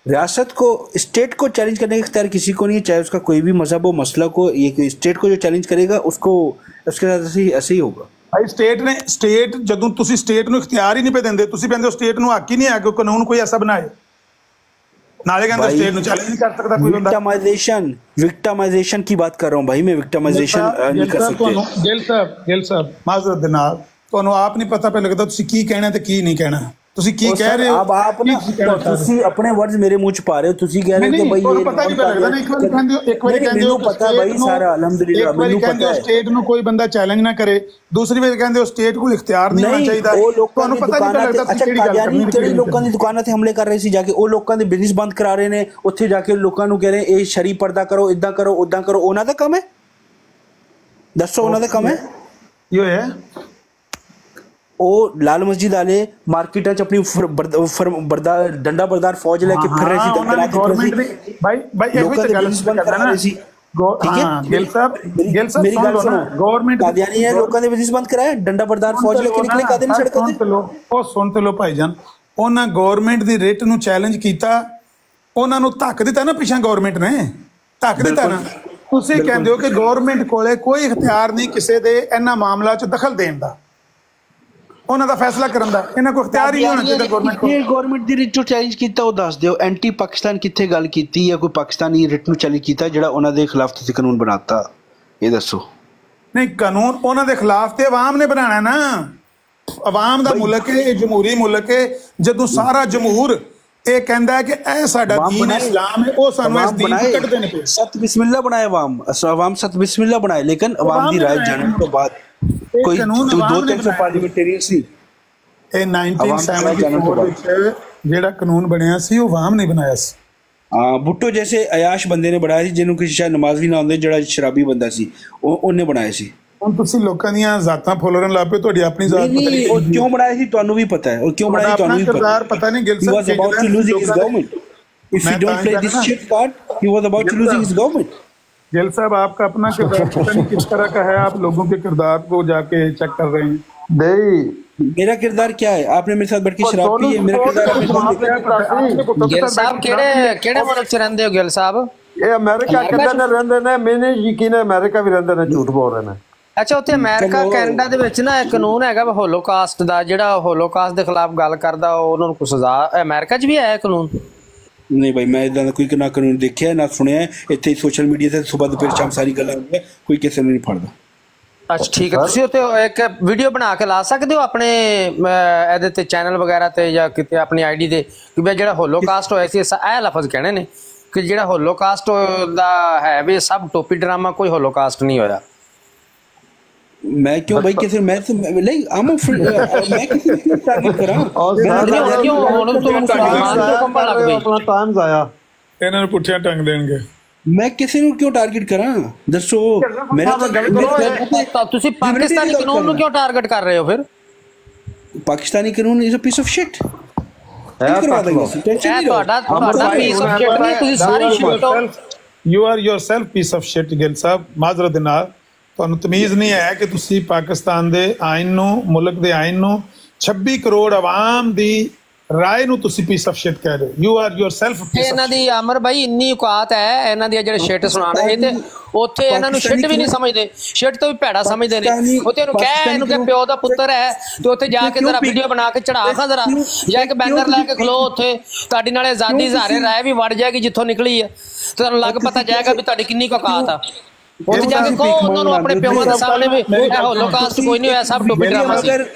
Speaker 1: रियासत को, स्टेट को चैलेंज करने का इख्तियार किसी को नहीं है, चाहे उसका कोई भी मजहब हो, मसला को, ये स्टेट को जो चैलेंज करेगा उसको उसके साथ ऐसे ही होगा।
Speaker 4: भाई स्टेट ਜਦੋਂ ਤੁਸੀਂ ਸਟੇਟ ਨੂੰ ਇਖਤਿਆਰ ਹੀ ਨਹੀਂ ਪੇ ਦਿੰਦੇ, ਤੁਸੀਂ ਕਹਿੰਦੇ ਹੋ ਸਟੇਟ ਨੂੰ ਹੱਕ ਹੀ ਨਹੀਂ ਹੈ ਕਿ ਕਾਨੂੰਨ ਕੋਈ ਐਸਾ ਬਣਾਏ, ਨਾਲੇ ਕਹਿੰਦੇ ਸਟੇਟ ਨੂੰ ਚੈलेंज नहीं कर सकता कोई बंदा।
Speaker 1: विक्टिमाइजेशन की बात कर रहा हूं भाई मैं, विक्टिमाइजेशन नहीं कर सकते।
Speaker 4: ਗਿੱਲ ਸਾਹਿਬ ਮਾਜ਼ਰਤ ਦੇ ਨਾਲ ਤੁਹਾਨੂੰ ਆਪ ਨਹੀਂ ਪਤਾ ਪੈ ਲੱਗਦਾ ਤੁਸੀਂ ਕੀ ਕਹਿਣਾ ਤੇ ਕੀ ਨਹੀਂ ਕਹਿਣਾ, ਤੁਸੀਂ ਕੀ ਕਹਿ ਰਹੇ ਹੋ?
Speaker 1: ਆਪ ਨਾ ਤੁਸੀਂ ਆਪਣੇ ਵਰਡਸ ਮੇਰੇ ਮੂੰਹ 'ਚ ਪਾ ਰਹੇ ਹੋ, ਤੁਸੀਂ ਕਹਿ ਰਹੇ ਹੋ ਕਿ ਭਾਈ ਇਹ
Speaker 4: ਪਤਾ ਨਹੀਂ ਲੱਗਦਾ ਨਾ, ਇੱਕ ਵਾਰੀ ਕਹਿੰਦੇ ਹੋ
Speaker 1: ਪਤਾ ਭਾਈ ਸਾਰਾ ਅਲਹਮਦੁਲਿਲਾ ਮੈਨੂੰ ਪਤਾ ਹੈ,
Speaker 4: ਸਟੇਟ ਨੂੰ ਕੋਈ ਬੰਦਾ ਚੈलेंज ਨਾ ਕਰੇ, ਦੂਸਰੀ ਵਾਰ ਕਹਿੰਦੇ ਹੋ ਸਟੇਟ ਕੋਲ ਇਖਤਿਆਰ ਨਹੀਂ ਹੋਣਾ ਚਾਹੀਦਾ।
Speaker 1: ਉਹ ਲੋਕਾਂ ਨੂੰ ਪਤਾ ਨਹੀਂ ਲੱਗਦਾ ਤੁਸੀਂ ਕਿਹੜੀ ਗੱਲ ਕਰਨੀ, ਕਿਹੜੀ ਲੋਕਾਂ ਦੀ ਦੁਕਾਨਾਂ ਤੇ ਹਮਲੇ ਕਰ ਰਹੇ ਸੀ ਜਾ ਕੇ, ਉਹ ਲੋਕਾਂ ਦੇ ਬਿਜ਼ਨਸ ਬੰਦ ਕਰਾ ਰਹੇ ਨੇ, ਉੱਥੇ ਜਾ ਕੇ ਲੋਕਾਂ ਨੂੰ ਕਹਿ ਰਹੇ ਇਹ ਸ਼ਰੀ ਪਰਦਾ ਕਰੋ, ਇਦਾਂ ਕਰੋ, ਉਦਾਂ ਕਰੋ, ਉਹਨਾਂ ਦਾ ਕੰਮ ਹੈ? ਦੱਸੋ ਉਹਨਾਂ ਦਾ ਕੰਮ ਹੈ?
Speaker 4: ਇਹ ਹੈ
Speaker 1: ਉਹ ਲਾਲ ਮਸਜਿਦ ਵਾਲੇ ਮਾਰਕੀਟਾਂ 'ਚ ਆਪਣੀ ਡੰਡਾ ਬਰਦਾਰ ਫੌਜ ਲੈ ਕੇ ਫਿਰ ਰਹੇ ਸੀ,
Speaker 4: ਭਾਈ ਇਹੋ ਹੀ ਗੱਲ ਕਰਦਾ ਨਾ ਸੀ। ਗਿੱਲ ਸਾਹਿਬ
Speaker 1: ਮੇਰੀ ਗੱਲ ਸੁਣੋ,
Speaker 4: ਗਵਰਨਮੈਂਟ
Speaker 1: ਕਾਦੀਆਨੀ ਹੈ ਲੋਕਾਂ ਦੇ ਬਿਜ਼ਨਸ ਬੰਦ ਕਰਾਇਆ, ਡੰਡਾ ਬਰਦਾਰ ਫੌਜ ਲੈ ਕੇ ਨਿਕਲੇ ਕਾਦੀਆਨੀ ਸੜਕਾਂ ਤੇ।
Speaker 4: ਉਹ ਸੁਣ ਤੇ ਲੋ ਭਾਈਜਾਨ, ਉਹਨਾਂ ਗਵਰਨਮੈਂਟ ਦੀ ਰਿਟ ਨੂੰ ਚੈਲੰਜ ਕੀਤਾ, ਉਹਨਾਂ ਨੂੰ ਧੱਕ ਦਿੱਤਾ ਨਾ, ਪਿੱਛੇ ਗਵਰਨਮੈਂਟ ਨੇ ਧੱਕ ਦਿੱਤਾ ਨਾ। ਤੁਸੀਂ ਕਹਿੰਦੇ ਹੋ ਕਿ ਗਵਰਨਮੈਂਟ ਕੋਲੇ ਕੋਈ ਇਖਤਿਆਰ ਨਹੀਂ ਕਿਸੇ ਦੇ ਇਹਨਾਂ ਮਾਮਲਾ 'ਚ ਦਖਲ ਦੇਣ ਦਾ, ਉਹਨਾਂ ਦਾ ਫੈਸਲਾ ਕਰਨ ਦਾ, ਇਹਨਾਂ ਕੋਲ ਇਖਤਿਆਰ ਹੀ ਨਹੀਂ ਹੋਣਾ ਚਾਹੀਦਾ ਗਵਰਨਮੈਂਟ ਕੋਲ।
Speaker 1: ਇਹ ਗਵਰਨਮੈਂਟ ਦੀ ਰਿਟ ਨੂੰ ਚੈਲੰਜ ਕੀਤਾ ਉਹ ਦੱਸ ਦਿਓ, ਐਂਟੀ ਪਾਕਿਸਤਾਨ ਕਿੱਥੇ ਗੱਲ ਕੀਤੀ ਜਾਂ ਕੋਈ ਪਾਕਿਸਤਾਨੀ ਰਿਟ ਨੂੰ ਚੈਲੰਜ ਕੀਤਾ ਜਿਹੜਾ ਉਹਨਾਂ ਦੇ ਖਿਲਾਫ ਤੁਸੀਂ ਕਾਨੂੰਨ ਬਣਾਤਾ, ਇਹ ਦੱਸੋ।
Speaker 4: ਨਹੀਂ, ਕਾਨੂੰਨ ਉਹਨਾਂ ਦੇ ਖਿਲਾਫ ਤੇ ਆਵਾਮ ਨੇ ਬਣਾਣਾ ਨਾ, ਆਵਾਮ ਦਾ ਮੁਲਕ ਹੈ, ਇਹ ਜਮਹੂਰੀ ਮੁਲਕ ਹੈ। ਜਦੋਂ ਸਾਰਾ ਜਮਹੂਰ ਇਹ ਕਹਿੰਦਾ ਹੈ ਕਿ ਇਹ ਸਾਡਾ ਦੀਨ ਇਸਲਾਮ ਹੈ, ਉਹ ਸਾਨੂੰ ਇਸ ਦੀਨ ਤੋਂ ਕੱਢਦੇ ਨੇ।
Speaker 1: ਸਤ ਬਿਸਮਿल्ला बनाए आवाम सत बिस्मिल्लाह बनाए, लेकिन आवाम की राय जानने तो बाद कोई 200-300 पार्लियामेंटेरियन सी।
Speaker 4: ਇਹ 1974 ਵਿੱਚ ਜਿਹੜਾ ਕਾਨੂੰਨ ਬਣਿਆ ਸੀ ਉਹ ਆਵਾਮ ਨੇ ਬਣਾਇਆ ਸੀ।
Speaker 1: ਹਾਂ, ਭੁੱਟੋ ਜੈਸੇ ਅਯਾਸ਼ ਬੰਦੇ ਨੇ ਬਣਾਇਆ ਸੀ, ਜਿਹਨੂੰ ਕਿਸੇ ਸ਼ਾਇਦ ਨਮਾਜ਼ ਵੀ ਨਾ ਆਉਂਦੇ, ਜਿਹੜਾ ਸ਼ਰਾਬੀ ਬੰਦਾ ਸੀ, ਉਹਨੇ ਬਣਾਇਆ ਸੀ।
Speaker 4: ਹੁਣ ਤੁਸੀਂ ਲੋਕਾਂ ਦੀਆਂ ਜ਼ਾਤਾਂ ਫੁੱਲਣ ਲੱਗ ਪਏ, ਤੁਹਾਡੀ ਆਪਣੀ ਜ਼ਾਤ ਪਤਾ ਨਹੀਂ
Speaker 1: ਉਹ ਕਿਉਂ ਬਣਾਇਆ ਸੀ, ਤੁਹਾਨੂੰ ਵੀ ਪਤਾ ਹੈ, ਉਹ ਕਿਉਂ ਬਣਾਇਆ ਤੁਹਾਨੂੰ ਵੀ
Speaker 4: ਪਤਾ ਨਹੀਂ। ਗਿਲ ਸਾਹਿਬ
Speaker 1: was about to losing his government. If you don't play this shit card, he was about to losing his government.
Speaker 4: Gill साहब, आपका अपना किरदार पता नहीं किस तरह का है, आप लोगों के किरदार को जाके चेक कर रहे हैं।
Speaker 7: नहीं,
Speaker 1: मेरा किरदार क्या है? आपने मेरे साथ बैठ के शराब पी है, मेरा किरदार
Speaker 8: गिल साहब केड़े मुल्क च रहंदे हो गिल साहब?
Speaker 7: ये अमेरिका किधर ने रहंदे ने, मैंने यकीन है अमेरिका भी रहंदे ने, झूठ बोल रहे ने।
Speaker 8: ਅੱਛਾ, ਉੱਥੇ ਅਮਰੀਕਾ ਕੈਨੇਡਾ ਦੇ ਵਿੱਚ ਨਾ ਇੱਕ ਕਾਨੂੰਨ ਹੈਗਾ ਹੋਲੋਕਾਸਟ ਦਾ, ਜਿਹੜਾ ਹੋਲੋਕਾਸਟ ਦੇ ਖਿਲਾਫ ਗੱਲ ਕਰਦਾ ਉਹਨਾਂ ਨੂੰ ਕੋਈ ਸਜ਼ਾ, ਅਮਰੀਕਾ 'ਚ ਵੀ ਹੈ ਕਾਨੂੰਨ?
Speaker 1: नहीं भाई, मैं इदा कोई ना कानून देखिया ना सुनिया, इतने सोशल मीडिया से सुबह दोपहर शाम सारी गल्लां होंदी, कोई किसी नहीं फड़दा।
Speaker 8: अच्छा ठीक है, ਤੁਸੀਂ ਉੱਤੇ ਇੱਕ ਵੀਡੀਓ ਬਣਾ ਕੇ ਲਾ ਸਕਦੇ ਹੋ ਆਪਣੇ ਇਹਦੇ ਤੇ ਚੈਨਲ ਵਗੈਰਾ ਤੇ ਜਾਂ ਕਿਤੇ ਆਪਣੀ ਆਈਡੀ ਤੇ ਕਿ ਵੀ ਜਿਹੜਾ ਹੋਲੋਕਾਸਟ ਹੋਇਆ ਸੀ, ਇਹ ਲਫ਼ਜ਼ ਕਹਿਣੇ ਨੇ ਕਿ ਜਿਹੜਾ ਹੋਲੋਕਾਸਟ ਦਾ ਹੈ ਵੀ ਸਭ ਟੋਪੀ ਡਰਾਮਾ, ਕੋਈ ਹੋਲੋਕਾਸਟ ਨਹੀਂ ਹੋਇਆ।
Speaker 1: मैं क्यों भाई किसी मैं मैं किसी को टारगेट करा
Speaker 4: क्यों अपना टाइम जाया, ਇਹਨਾਂ ਨੂੰ ਪੁੱਠਿਆ ਟੰਗ ਦੇਣਗੇ।
Speaker 1: मैं किसी ਨੂੰ क्यों टारगेट करा, दसो। मेरा
Speaker 8: ਤੁਸੀਂ ਪਾਕਿਸਤਾਨੀ ਕਾਨੂੰਨ ਨੂੰ ਕਿਉਂ ਟਾਰਗੇਟ ਕਰ ਰਹੇ ਹੋ ਫਿਰ?
Speaker 1: पाकिस्तानी कानून is a piece of shit.
Speaker 4: You are yourself piece of shit Gill Sahib, ਮਾਜ਼ਰਤ ਦੇ ਨਾਲ। ਤੁਹਾਨੂੰ ਤਮੀਜ਼ ਨਹੀਂ ਹੈ ਕਿ ਤੁਸੀਂ ਪਾਕਿਸਤਾਨ ਦੇ ਆਇਨ ਨੂੰ, ਮੁਲਕ ਦੇ ਆਇਨ ਨੂੰ, 26 ਕਰੋੜ ਆਵਾਮ ਦੀ ਰਾਏ ਨੂੰ ਤੁਸੀਂ ਪੀਸ ਆਫ ਸ਼ਿਟ ਕਹਿ ਰਹੇ ਹੋ। You are yourself piece.
Speaker 8: ਇਹਨਾਂ ਦੀ ਅਮਰ ਭਾਈ ਇੰਨੀ ਔਕਾਤ ਹੈ, ਇਹਨਾਂ ਦੀ ਜਿਹੜੇ ਸ਼ਿਟ ਸੁਣਾਣਾ ਇਹ ਤੇ ਉੱਥੇ ਇਹਨਾਂ ਨੂੰ ਸ਼ਿਟ ਵੀ ਨਹੀਂ ਸਮਝਦੇ, ਸ਼ਿਟ ਤੋਂ ਵੀ ਭੈੜਾ ਸਮਝਦੇ ਨੇ। ਉੱਥੇ ਇਹਨੂੰ ਕਹਿ, ਇਹਨੂੰ ਕਿ ਪਿਓ ਦਾ ਪੁੱਤਰ ਹੈ ਤੇ ਉੱਥੇ ਜਾ ਕੇ ਜ਼ਰਾ ਵੀਡੀਓ ਬਣਾ ਕੇ ਚੜਾ ਖਾ ਜ਼ਰਾ, ਜਾਂ ਇੱਕ ਬੈਨਰ ਲੈ ਕੇ ਖਲੋ ਉੱਥੇ, ਤੁਹਾਡੀ ਨਾਲੇ ਆਜ਼ਾਦੀ ਜ਼ਾਰੇ ਰਾਏ ਵੀ ਵੜ ਜਾਏਗੀ ਜਿੱਥੋਂ ਨਿਕਲੀ ਹੈ, ਤੁਹਾਨੂੰ ਲੱਗ ਪਤਾ ਜਾਏਗਾ ਵੀ ਤੁਹਾਡੀ ਕਿੰਨੀ ਔਕਾਤ ਆ। ਉੱਥੇ ਜਾ ਕੇ ਕਹੋ ਉਹਨਾਂ ਨੂੰ ਆਪਣੇ ਪਿਓਾਂ ਦੇ ਸਾਹਮਣੇ ਵੀ ਇਹ ਹੋਲੋਕਾਸਟ ਕੋਈ ਨਹੀਂ ਹੋਇਆ, ਸਭ ਟੋਪੀ ਡਰਾਮਾ ਸੀ।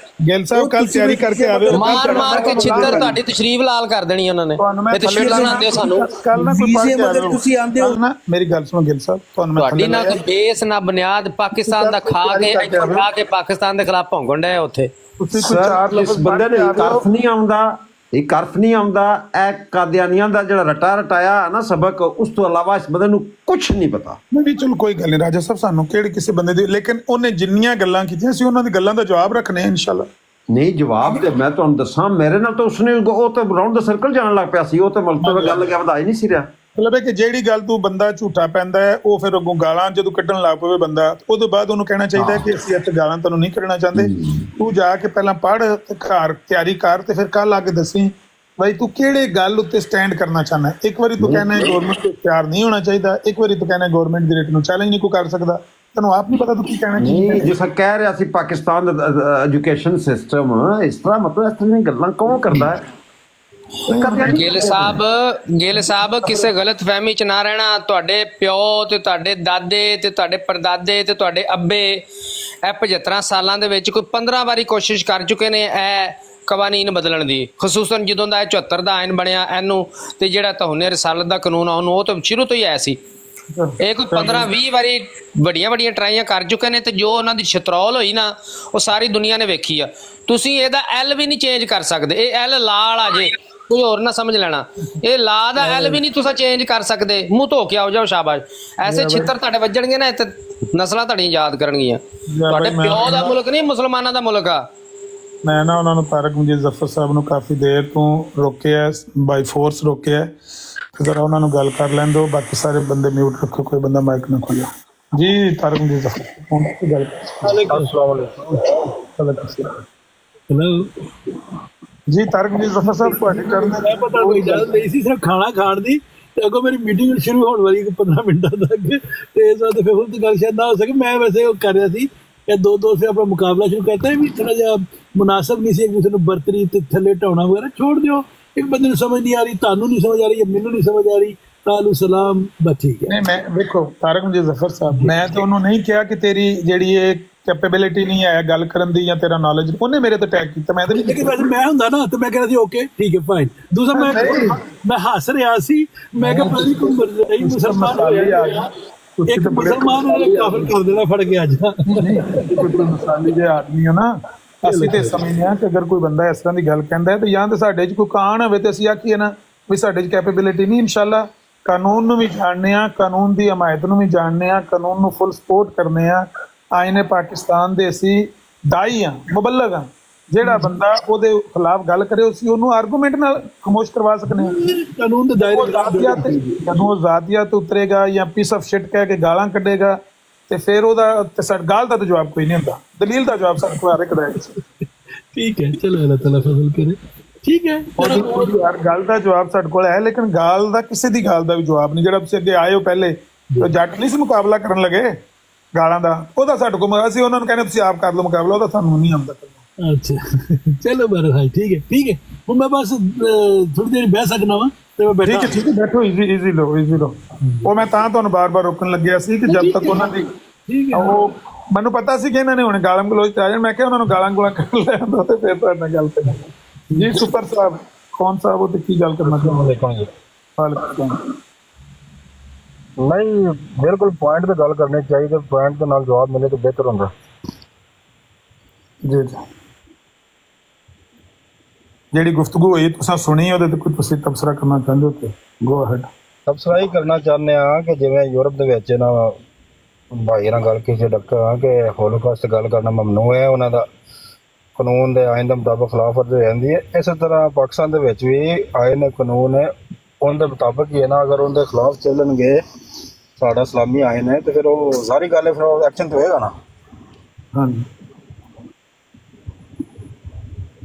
Speaker 4: ਗਿਲ ਸਾਹਿਬ ਕੱਲ ਤਿਆਰੀ ਕਰਕੇ ਆਵੇ,
Speaker 8: ਮਾਰ ਕੇ ਛਿੱਤਰ ਤੁਹਾਡੀ ਤਸ਼ਰੀਫ ਲਾਲ ਕਰ ਦੇਣੀ ਉਹਨਾਂ ਨੇ। ਇਹ ਤਸ਼ਰੀਫ ਸੁਣਾਉਂਦੇ ਸਾਨੂੰ,
Speaker 4: ਕੱਲ ਨਾ ਤੁਸੀਂ ਆਂਦੇ ਹੋ ਨਾ, ਮੇਰੀ ਗੱਲ ਸੁਣੋ ਗਿਲ ਸਾਹਿਬ, ਤੁਹਾਨੂੰ
Speaker 8: ਤੁਹਾਡੀ ਨਾ ਕੋਈ ਬੇਸ ਨਾ ਬੁਨਿਆਦ, ਪਾਕਿਸਤਾਨ ਦਾ ਖਾ ਕੇ ਪਾਕਿਸਤਾਨ ਦੇ ਖਿਲਾਫ ਭੌਂਕਣ ਡਏ ਉੱਥੇ।
Speaker 7: ਤੁਸੀਂ ਕੋਈ ਚਾਰ ਲਫ਼ਜ਼ ਬੰਦੇ ਨੇ ਕਰਫ ਨਹੀਂ ਆਉਂਦਾ, ਇਹ ਕਰਫ ਨਹੀਂ ਆਉਂਦਾ, ਇਹ ਕਾਦੀਆਨੀਆਂ ਦਾ ਜਿਹੜਾ ਰਟਾਇਆ ਨਾ ਸਬਕ, ਉਸ ਤੋਂ ਇਲਾਵਾ ਇਸ ਬੰਦੇ ਨੂੰ ਕੁਝ ਨਹੀਂ ਪਤਾ।
Speaker 4: ਨਹੀਂ ਚਲੋ ਕੋਈ ਗੱਲ ਨਹੀਂ ਰਾਜਾ ਸਾਹਿਬ, ਸਾਨੂੰ ਕਿਹੜੇ ਕਿਸੇ ਬੰਦੇ ਦੀ, ਲੇਕਿਨ ਉਹਨੇ ਜਿੰਨੀਆਂ ਗੱਲਾਂ ਕੀਤੀਆਂ ਸੀ ਉਹਨਾਂ ਦੀ ਗੱਲਾਂ ਦਾ ਜਵਾਬ ਰੱਖਣੇ ਆ ਇਨਸ਼ਾਅੱਲਾ।
Speaker 7: ਨਹੀਂ ਜਵਾਬ ਤੇ ਮੈਂ ਤੁਹਾਨੂੰ ਦੱਸਾਂ, ਮੇਰੇ ਨਾਲ ਤਾਂ ਉਸਨੇ ਉਹ ਤਾਂ ਰਾਉਂਡ ਦਾ ਸਰਕਲ ਜਾਣ ਲੱਗ ਪਿਆ ਸੀ, ਉਹ ਤਾਂ ਮਲਕ ਤੋਂ ਗੱਲ ਲੱਗਿਆ ਵਧਾਈ ਨਹੀਂ ਸੀ ਰਿਹਾ। ਮਤਲਬ ਹੈ ਕਿ ਜਿਹੜੀ ਗੱਲ ਤੂੰ ਬੰਦਾ ਝੂਠਾ ਪੈਂਦਾ ਹੈ, ਉਹ ਫਿਰ ਅੱਗੋਂ ਗਾਲਾਂ ਜਦੋਂ ਕੱਢਣ ਲੱਗ ਪਵੇ ਬੰਦਾ, ਉਹਦੇ ਬਾਅਦ ਉਹਨੂੰ ਕਹਿਣਾ ਚਾਹੀਦਾ ਕਿ ਅਸੀਂ ਇੱਥੇ ਗਾਲਾਂ ਤੁਹਾਨੂੰ ਨਹੀਂ ਕੱਢਣਾ ਚਾਹੁੰਦੇ, ਤੂੰ ਜਾ ਕੇ ਪਹਿਲਾਂ ਪੜ੍ਹ, ਘਰ ਤਿਆਰੀ ਕਰ, ਤੇ ਫਿਰ ਕੱਲ ਆ ਕੇ ਦੱਸੀ ਭਾਈ ਤੂੰ ਕਿਹੜੇ ਗੱਲ ਉੱਤੇ ਸਟੈਂਡ ਕਰਨਾ ਚਾਹੁੰਦਾ। ਇੱਕ ਵਾਰੀ ਤੂੰ ਕਹਿਣਾ ਗਵਰਨਮੈਂਟ ਤੋਂ ਇਖਤਿਆਰ ਨਹੀਂ ਹੋਣਾ ਚਾਹੀਦਾ, ਇੱਕ ਵਾਰੀ ਤੂੰ ਕਹਿਣਾ ਗਵਰਨਮੈਂਟ ਦੀ ਰੇਟ ਨੂੰ ਚੈਲੰਜ ਨਹੀਂ ਕੋਈ ਕਰ ਸਕਦਾ, ਤੈਨੂੰ ਆਪ ਨਹੀਂ ਪਤਾ ਤੂੰ ਕੀ ਕਹਿਣਾ। ਨਹੀਂ ਜਿਸ ਕਹਿ ਰਿਹਾ ਸੀ ਪਾਕਿਸਤਾਨ ਦਾ ਐਜੂਕੇਸ਼ਨ ਸਿਸਟਮ ਇਸ ਤਰ੍ਹਾਂ, ਮਤਲਬ ਇਸ ਤਰ੍ਹਾਂ ਗੱਲਾਂ ਕੌਣ ਕਰਦਾ ਹੈ?
Speaker 8: ਗਿੱਲ ਸਾਹਿਬ ਕਿਸੇ ਗਲਤ ਫਹਿਮੀ ਚ ਨਾ ਰਹਿਣਾ। ਤੁਹਾਡੇ ਪਿਓ ਤੇ ਤੁਹਾਡੇ ਦਾਦੇ ਤੇ ਤੁਹਾਡੇ ਪਰਦਾਦੇ ਤੇ ਤੁਹਾਡੇ ਅੱਬੇ ਇਹ 75 ਸਾਲਾਂ ਦੇ ਵਿੱਚ ਕੋਈ 15 ਵਾਰੀ ਕੋਸ਼ਿਸ਼ ਕਰ ਚੁੱਕੇ ਨੇ ਇਹ ਕਵਾਨੀਨ ਬਦਲਣ ਦੀ, ਖਸੂਸਨ ਜਦੋਂ ਦਾ 74 ਦਾ ਆਇਨ ਬਣਿਆ ਇਹਨੂੰ, ਤੇ ਜਿਹੜਾ ਤਹੁਨੇ ਰਸਾਲਤ ਦਾ ਕਾਨੂੰਨ ਆ ਉਹਨੂੰ, ਉਹ ਤਾਂ ਸ਼ੁਰੂ ਤੋਂ ਹੀ ਆਇਆ ਸੀ। ਇਹ ਕੋਈ 15-20 ਵਾਰੀ ਵੱਡੀਆਂ ਟਰਾਈਆਂ ਕਰ ਚੁੱਕੇ ਨੇ, ਤੇ ਜੋ ਉਹਨਾਂ ਦੀ ਛਤਰੌਲ ਹੋਈ ਨਾ ਉਹ ਸਾਰੀ ਦੁਨੀਆ ਨੇ ਵੇਖੀ ਆ। ਤੁਸੀਂ ਇਹਦਾ ਐਲ ਵੀ ਨਹੀਂ ਚੇਂਜ ਕਰ ਸਕਦੇ, ਇਹ ਐਲ ਲਾਲ ਆ ਜੇ, ਕੋਈ ਹੋਰ ਨਾ ਸਮਝ ਲੈਣਾ, ਇਹ ਲਾ ਦਾ ਐਲ ਵੀ ਨਹੀਂ ਤੁਸੀਂ ਚੇਂਜ ਕਰ ਸਕਦੇ। ਮੂੰਹ ਧੋ ਕੇ ਆਓ ਜਾਓ, ਸ਼ਾਬਾਸ਼। ਐਸੇ ਛਿੱਤਰ ਤੁਹਾਡੇ ਵੱਜਣਗੇ ਨਾ, ਇੱਥੇ ਨਸਲਾਂ ਤੁਹਾਡੀਆਂ ਯਾਦ ਕਰਨਗੀਆਂ। ਤੁਹਾਡੇ ਪਿਓ ਦਾ ਮੁਲਕ ਨਹੀਂ, ਮੁਸਲਮਾਨਾਂ ਦਾ ਮੁਲਕ ਆ।
Speaker 4: ਮੈਂ ਨਾ ਉਹਨਾਂ ਨੂੰ ਤਾਰਕ ਮਜੀਦ ਜ਼ਫਰ ਸਾਹਿਬ ਨੂੰ ਕਾਫੀ ਦੇਰ ਤੋਂ ਰੋਕਿਆ, ਬਾਈ ਫੋਰਸ ਰੋਕਿਆ, ਜ਼ਰਾ ਉਹਨਾਂ ਨੂੰ ਗੱਲ ਕਰ ਲੈਣ ਦਿਓ, ਬਾਕੀ ਸਾਰੇ ਬੰਦੇ ਮਿਊਟ ਰੱਖੋ, ਕੋਈ ਬੰਦਾ ਮਾਈਕ ਨਾ ਖੋਲ੍ਹੋ। ਜੀ ਤਾਰਕ ਮਜੀਦ ਜ਼ਫਰ ਫੋਨ ਤੇ ਗੱਲ ਜੀ ਤਾਰਕ ਮਜੀਦ ਜ਼ਫਰ ਸਾਹਿਬ ਤੁਹਾਡੇ ਕਰਨ ਦਾ
Speaker 5: ਪਤਾ ਕੋਈ ਇਜਾਜ਼ਤ ਨਹੀਂ ਸੀ ਸਿਰਫ ਖਾਣਾ ਖਾਣ ਦੀ, ਤੇ ਅੱਗੋਂ ਮੇਰੀ ਮੀਟਿੰਗ ਸ਼ੁਰੂ ਹੋਣ ਵਾਲੀ 15 ਮਿੰਟਾਂ ਤੱਕ, ਤੇ ਇਸ ਵਾਰ ਫਿਰ ਹੁਣ ਗੱਲ ਸ਼ਾਇਦ ਨਾ ਹੋ ਸਕੇ। ਮੈਂ ਵੈਸੇ ਉਹ ਕਰ ਰਿਹਾ ਸੀ ਇਹ ਦੋ ਸੇ ਆਪਣਾ ਮੁਕਾਬਲਾ ਸ਼ੁਰੂ ਕਰਤਾ है, भी थोड़ा जा ਮੁਨਾਸਬ ਨਹੀਂ ਸੀ ਇੱਕ ਦੂਸਰੇ ਨੂੰ ਬਰਤਰੀ ਤੇ ਥੱਲੇ ਢਾਉਣਾ ਵਗੈਰਾ, ਛੋੜ ਦਿਓ। ਇੱਕ ਬੰਦੇ ਨੂੰ ਸਮਝ ਨਹੀਂ ਆ ਰਹੀ, ਤੁਹਾਨੂੰ ਨਹੀਂ ਸਮਝ ਆ ਰਹੀ, ਮੈਨੂੰ ਨਹੀਂ ਸਮਝ ਆ ਰਹੀ, ਤਾਲੂ ਸਲਾਮ, ਬਸ ਠੀਕ ਹੈ।
Speaker 4: ਨਹੀਂ ਮੈਂ ਦੇਖੋ ਤਾਰਕ ਜ਼ਫਰ ਸਾਹਿਬ, ਮੈਂ ਤਾਂ ਉਹਨੂੰ ਨਹੀਂ ਕਿਹਾ ਕਿ ਤੇਰੀ ਜਿਹੜੀ ਇਹ ਕੈਪੇਬਿਲਿਟੀ ਨਹੀਂ ਹੈ ਗੱਲ ਕਰਨ ਦੀ ਜਾਂ ਤੇਰਾ ਨੌਲੇਜ, ਉਹਨੇ ਮੇਰੇ ਤੇ ਟੈਗ ਕੀਤਾ, ਮੈਂ ਤਾਂ ਨਹੀਂ।
Speaker 5: ਲੇਕਿਨ ਵੈਸੇ ਮੈਂ ਹੁੰਦਾ ਨਾ ਤੇ ਮੈਂ ਕਹਿੰਦਾ ਸੀ ਓਕੇ ਠੀਕ ਹੈ ਫਾਈਨ। ਦੂਸਰਾ ਮੈਂ ਹੱਸ ਰਿਹਾ ਸੀ, ਮੈਂ ਕਿਹਾ ਪਤਾ ਨਹੀਂ ਕੋਈ ਮੁਸਲਮਾਨ ਇੱਕ ਮੁਸਲਮਾਨ ਕਾਫਰ ਕਰ ਦੇਣਾ ਫੜ ਕੇ ਅੱਜ।
Speaker 4: ਮਸਾਲੀ ਜੇ ਆਦਮੀ ਹੋ ਨਾ, ਅਸੀਂ ਤੇ ਸਮਝਦੇ ਹਾਂ ਕਿ ਅਗਰ ਕੋਈ ਬੰਦਾ ਇਸ ਤਰ੍ਹਾਂ ਦੀ ਗੱਲ ਕਹਿੰਦਾ ਹੈ ਤੇ ਜਾਂ ਤਾਂ ਸਾਡੇ 'ਚ ਕੋਈ ਕਾਣ ਹੋਵੇ ਤੇ ਅਸੀਂ ਆਖੀਏ ਨਾ ਵੀ ਸਾਡੇ 'ਚ ਕੈਪੇਬਿਲਿਟੀ ਨਹੀਂ। ਇਨਸ਼ਾਅੱਲਾ ਕਾਨੂੰਨ ਨੂੰ ਵੀ ਜਾਣਦੇ ਹਾਂ, ਕਾਨੂੰਨ ਦੀ ਹਮਾਇਤ ਨੂੰ ਵੀ ਜਾਣਦੇ ਹਾਂ, ਕਾਨੂੰਨ ਨੂੰ ਫੁੱਲ ਸਪੋਰਟ ਕਰਨੇ ਆ। ਆਇਨੇ ਪਾਕਿਸਤਾਨ ਦੇ ਅਸੀਂ ਦਾਈ ਹਾਂ, ਮੁਬਲਗ ਹਾਂ। ਜਿਹੜਾ ਬੰਦਾ ਉਹਦੇ ਖਿਲਾਫ ਗੱਲ ਕਰੇ ਅਸੀਂ ਉਹਨੂੰ ਆਰਗੂਮੈਂਟ ਨਾਲ ਖਾਮੋਸ਼ ਕਰਵਾ ਸਕਦੇ ਹਾਂ। ਕਾਨੂੰਨ ਦੇ ਦਾਇਰੇ ਜਦੋਂ ਉਹ ਜ਼ਾਤੀਅਤ ਉਤਰੇਗਾ ਜਾਂ ਪੀਸ ਆਫ ਸ਼ਿਟ ਕਹਿ ਕੇ ਗਾਲਾਂ ਕੱਢੇਗਾ ਤੇ ਫਿਰ ਉਹਦਾ ਤੇ ਸਾਡੀ ਗੱਲ ਦਾ ਤਾਂ ਜਵਾਬ ਕੋਈ ਨਹੀਂ ਹੁੰਦਾ, ਦਲੀਲ ਦਾ ਜਵਾਬ ਸਾਡੇ ਕੋਲ ਹਰ ਇੱਕ ਦਾ ਹੈ। ਠੀਕ ਹੈ, ਚਲੋ ਅੱਲਾਹ ਤਾਲਾ ਫਜ਼ਲ ਕਰੇ। ਠੀਕ ਹੈ ਯਾਰ, ਗੱਲ ਦਾ ਜਵਾਬ ਸਾਡੇ ਕੋਲ ਹੈ, ਲੇਕਿਨ ਗਾਲ ਦਾ ਕਿਸੇ ਦੀ ਗਾਲ ਦਾ ਵੀ ਜਵਾਬ ਨਹੀਂ। ਜਿਹੜਾ ਤੁਸੀਂ ਅੱਗੇ ਆਏ ਹੋ ਪਹਿਲੇ, ਜੱਟ ਨਹੀਂ ਸੀ ਮੁਕਾਬਲਾ ਕਰਨ ਲੱਗੇ ਗਾਲਾਂ ਦਾ, ਉਹਦਾ ਸਾਡੇ ਕੋਲ ਅਸੀਂ ਉਹਨਾਂ ਨੂੰ ਕਹਿੰਦੇ ਤੁਸੀਂ ਆਪ ਕਰ ਲਓ ਮੁਕਾਬਲਾ, ਉਹਦਾ ਸਾਨੂੰ ਨਹੀਂ ਆਉਂਦਾ। ਅੱਛਾ ਚਲੋ ਬਰਹਾਈ ਠੀਕ ਹੈ, ਠੀਕ ਹੈ। ਹੁਣ ਮੈਂ ਬਸ ਥੋੜੀ ਦੇਰ ਬਹਿ ਸਕਦਾ ਵਾ ਤੇ ਮੈਂ ਬੈਠਾ। ਠੀਕ ਹੈ ਬੈਠੋ, ਈਜ਼ੀ ਲਓ, ਈਜ਼ੀ ਲਓ। ਉਹ ਮੈਂ ਤਾਂ ਤੁਹਾਨੂੰ ਬਾਰ-ਬਾਰ ਰੋਕਣ ਲੱਗਿਆ ਸੀ ਕਿ ਜਦ ਤੱਕ ਉਹਨਾਂ ਦੀ ਉਹ ਮੈਨੂੰ ਪਤਾ ਸੀ ਕਿ ਇਹਨਾਂ ਨੇ ਹੁਣ ਗਾਲਾਂ ਗਲੋਚ ਤੇ ਆ ਜਾਣ, ਮੈਂ ਕਿਹਾ ਉਹਨਾਂ ਨੂੰ ਗਾਲਾਂ ਗੋਲਾਂ ਕਰ ਲੈਂਦਾ ਤੇ ਫਿਰ ਤੁਹਾਡੇ ਨਾਲ ਗੱਲ ਕਰਾਂਗੇ। ਜੀ ਸੁਪਰ ਸਾਹਿਬ, ਕੌਣ ਸਾਹਿਬ ਉਹ ਤੇ ਕੀ ਗੱਲ ਕਰਨਾ ਚਾਹੁੰਦੇ?
Speaker 10: ਨਹੀਂ ਬਿਲਕੁਲ ਪੁਆਇੰਟ ਤੇ ਗੱਲ ਕਰਨੀ ਚਾਹੀਦੀ, ਪੁਆਇੰਟ ਦੇ ਨਾਲ ਜਵਾਬ ਮਿਲੇ ਤਾਂ ਬਿਹਤਰ ਹੁੰਦਾ।
Speaker 4: ਜੀ ਜੀ, ਜਿਹੜੀ ਗੁਫ਼ਤਗੂ ਹੋਈ ਤੁਸੀਂ ਸੁਣੀ, ਉਹਦੇ ਤੇ ਕੋਈ ਤੁਸੀਂ ਤਬਸਰਾ ਕਰਨਾ ਚਾਹੁੰਦੇ ਹੋ ਤੇ ਗੋ ਅਹੈਡ।
Speaker 10: ਤਬਸਰਾ ਹੀ ਕਰਨਾ ਚਾਹੁੰਦੇ ਹਾਂ ਕਿ ਜਿਵੇਂ ਯੂਰਪ ਦੇ ਵਿੱਚ ਨਾ ਭਾਈ ਨਾਲ ਗੱਲ ਕੀਤੀ ਡਾਕਟਰ ਆ ਕਿ ਹੋਲੋਕਾਸਟ ਗੱਲ ਕਰਨਾ ਮਮਨੂ ਹੈ, ਉਹਨਾਂ ਦਾ ਕਾਨੂੰਨ ਦੇ ਆਇਨ ਦੇ ਮੁਤਾਬਕ ਖਿਲਾਫ ਵਰਜ਼ੀ ਰਹਿੰਦੀ ਹੈ। ਇਸੇ ਤਰ੍ਹਾਂ ਪਾਕਿਸਤਾਨ ਦੇ ਵਿੱਚ ਵੀ ਆਇਨ ਕਾਨੂੰਨ ਹੈ, ਉਹਦੇ ਮੁਤਾਬਕ ਹੀ ਹੈ ਨਾ। ਅਗਰ ਉਹਦੇ ਖਿਲਾਫ ਚੱਲਣਗੇ ਸਾਡਾ ਇਸਲਾਮੀ ਆਇਨ ਹੈ ਤੇ ਫਿਰ ਉਹ ਸਾਰੀ ਗੱਲ ਹੈ, ਫਿਰ ਉਹ ਐਕਸ਼ਨ ਤਾਂ ਹੋਏਗਾ ਨਾ। ਹਾਂਜੀ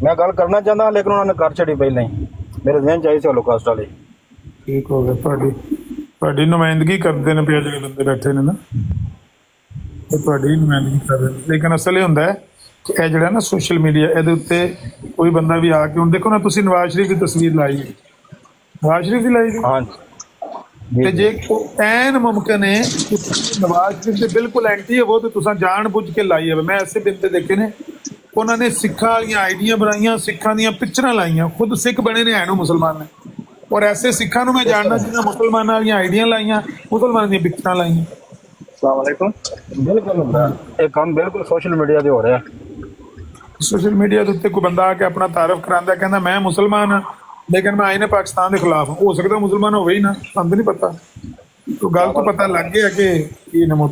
Speaker 10: ਮੈਂ ਗੱਲ ਕਰਨਾ ਚਾਹੁੰਦਾ ਲੇਕਿਨ ਉਹਨਾਂ ਨੇ ਕਰ ਛੱਡੀ ਪਹਿਲਾਂ ਹੀ, ਮੇਰੇ ਜ਼ਿਹਨ ਚਾਹੀਦੀ ਸੀ ਹੋਲੋਕਾਸਟ ਵਾਲੀ।
Speaker 4: ਠੀਕ ਹੋ ਗਿਆ, ਤੁਹਾਡੀ ਨੁਮਾਇੰਦਗੀ ਕਰਦੇ ਨੇ ਪਿਆ ਜਿਹੜੇ ਬੰਦੇ ਬੈਠੇ ਨੇ ਨਾ, ਇਹ ਤੁਹਾਡੀ ਨੁਮਾਇੰਦਗੀ ਕਰ ਰਹੇ ਨੇ। ਲੇਕਿਨ ਅਸਲ ਇਹ ਹੁੰਦਾ ਹੈ ਕਿ ਇਹ ਜਿਹੜਾ ਨਾ ਸੋਸ਼ਲ ਮੀਡੀਆ, ਇਹਦੇ ਉੱਤੇ ਕੋਈ ਬੰਦਾ ਵੀ ਆ ਕੇ, ਹੁਣ ਦੇਖੋ ਨਾ ਤੁਸੀਂ ਨਵਾਜ਼ ਸ਼ਰੀਫ ਦੀ ਤਸਵੀਰ ਲਾਈ ਹੈ, ਨਵਾਜ਼ ਸ਼ਰੀਫ ਦੀ ਲਾਈ ਹੈ ਤੇ ਜੇ ਐਨ ਮੁਮਕਿਨ ਹੈ ਕਿ ਨਵਾਜ਼ ਸ਼ਰੀਫ ਦੇ ਬਿਲਕੁਲ ਐਂਟੀ ਹੋਵੋ ਤੇ ਤੁਸੀਂ ਜਾਣ ਬੁੱਝ ਕੇ ਲਾਈ ਹੈ। ਮੈਂ ਐਸੇ ਬੰਦੇ ਦੇਖੇ ਨੇ, ਉਹਨਾਂ ਨੇ ਸਿੱਖਾਂ ਵਾਲੀਆਂ ਆਈਡੀਆਂ ਬਣਾਈਆਂ, ਸਿੱਖਾਂ ਦੀਆਂ ਪਿਕਚਰਾਂ ਲਾਈਆਂ, ਖੁਦ ਸਿੱਖ ਬਣੇ ਨੇ, ਐਨ ਮੁਸਲਮਾਨ ਨੇ। ਔਰ ਐਸੇ ਸਿੱਖਾਂ ਨੂੰ ਮੈਂ ਜਾਣਦਾ ਜਿਹਨਾਂ ਮੁਸਲਮਾਨਾਂ ਵਾਲੀਆਂ ਆਈਡੀਆਂ ਲਾਈਆਂ, ਮੁਸਲਮਾਨਾਂ ਦੀਆਂ ਪਿਕਚਰਾਂ ਲਾਈਆਂ।
Speaker 10: ਅਸਲਾਮੁਅਲੈਕੁਮ। ਬਿਲਕੁਲ ਇਹ ਕੰਮ ਬਿਲਕੁਲ ਸੋਸ਼ਲ ਮੀਡੀਆ ਤੇ ਹੋ ਰਿਹਾ।
Speaker 4: ਸੋਸ਼ਲ ਮੀਡੀਆ ਦੇ ਉੱਤੇ ਕੋਈ ਬੰਦਾ ਆ ਕੇ ਆਪਣਾ ਤਾਰਫ ਕਰਾਉਂਦਾ, ਕਹਿੰਦਾ ਮੈਂ ਮੁਸਲਮਾਨ ਹਾਂ ਲੇਕਿਨ ਮੈਂ ਆਇਨੇ ਪਾਕਿਸਤਾਨ ਦੇ ਖਿਲਾਫ ਹਾਂ। ਹੋ ਸਕਦਾ ਮੁਸਲਮਾਨ ਹੋਵੇ ਹੀ ਨਾ, ਸਾਨੂੰ ਨਹੀਂ ਪਤਾ। तो गल तो पता लग गया कि ये नमूद।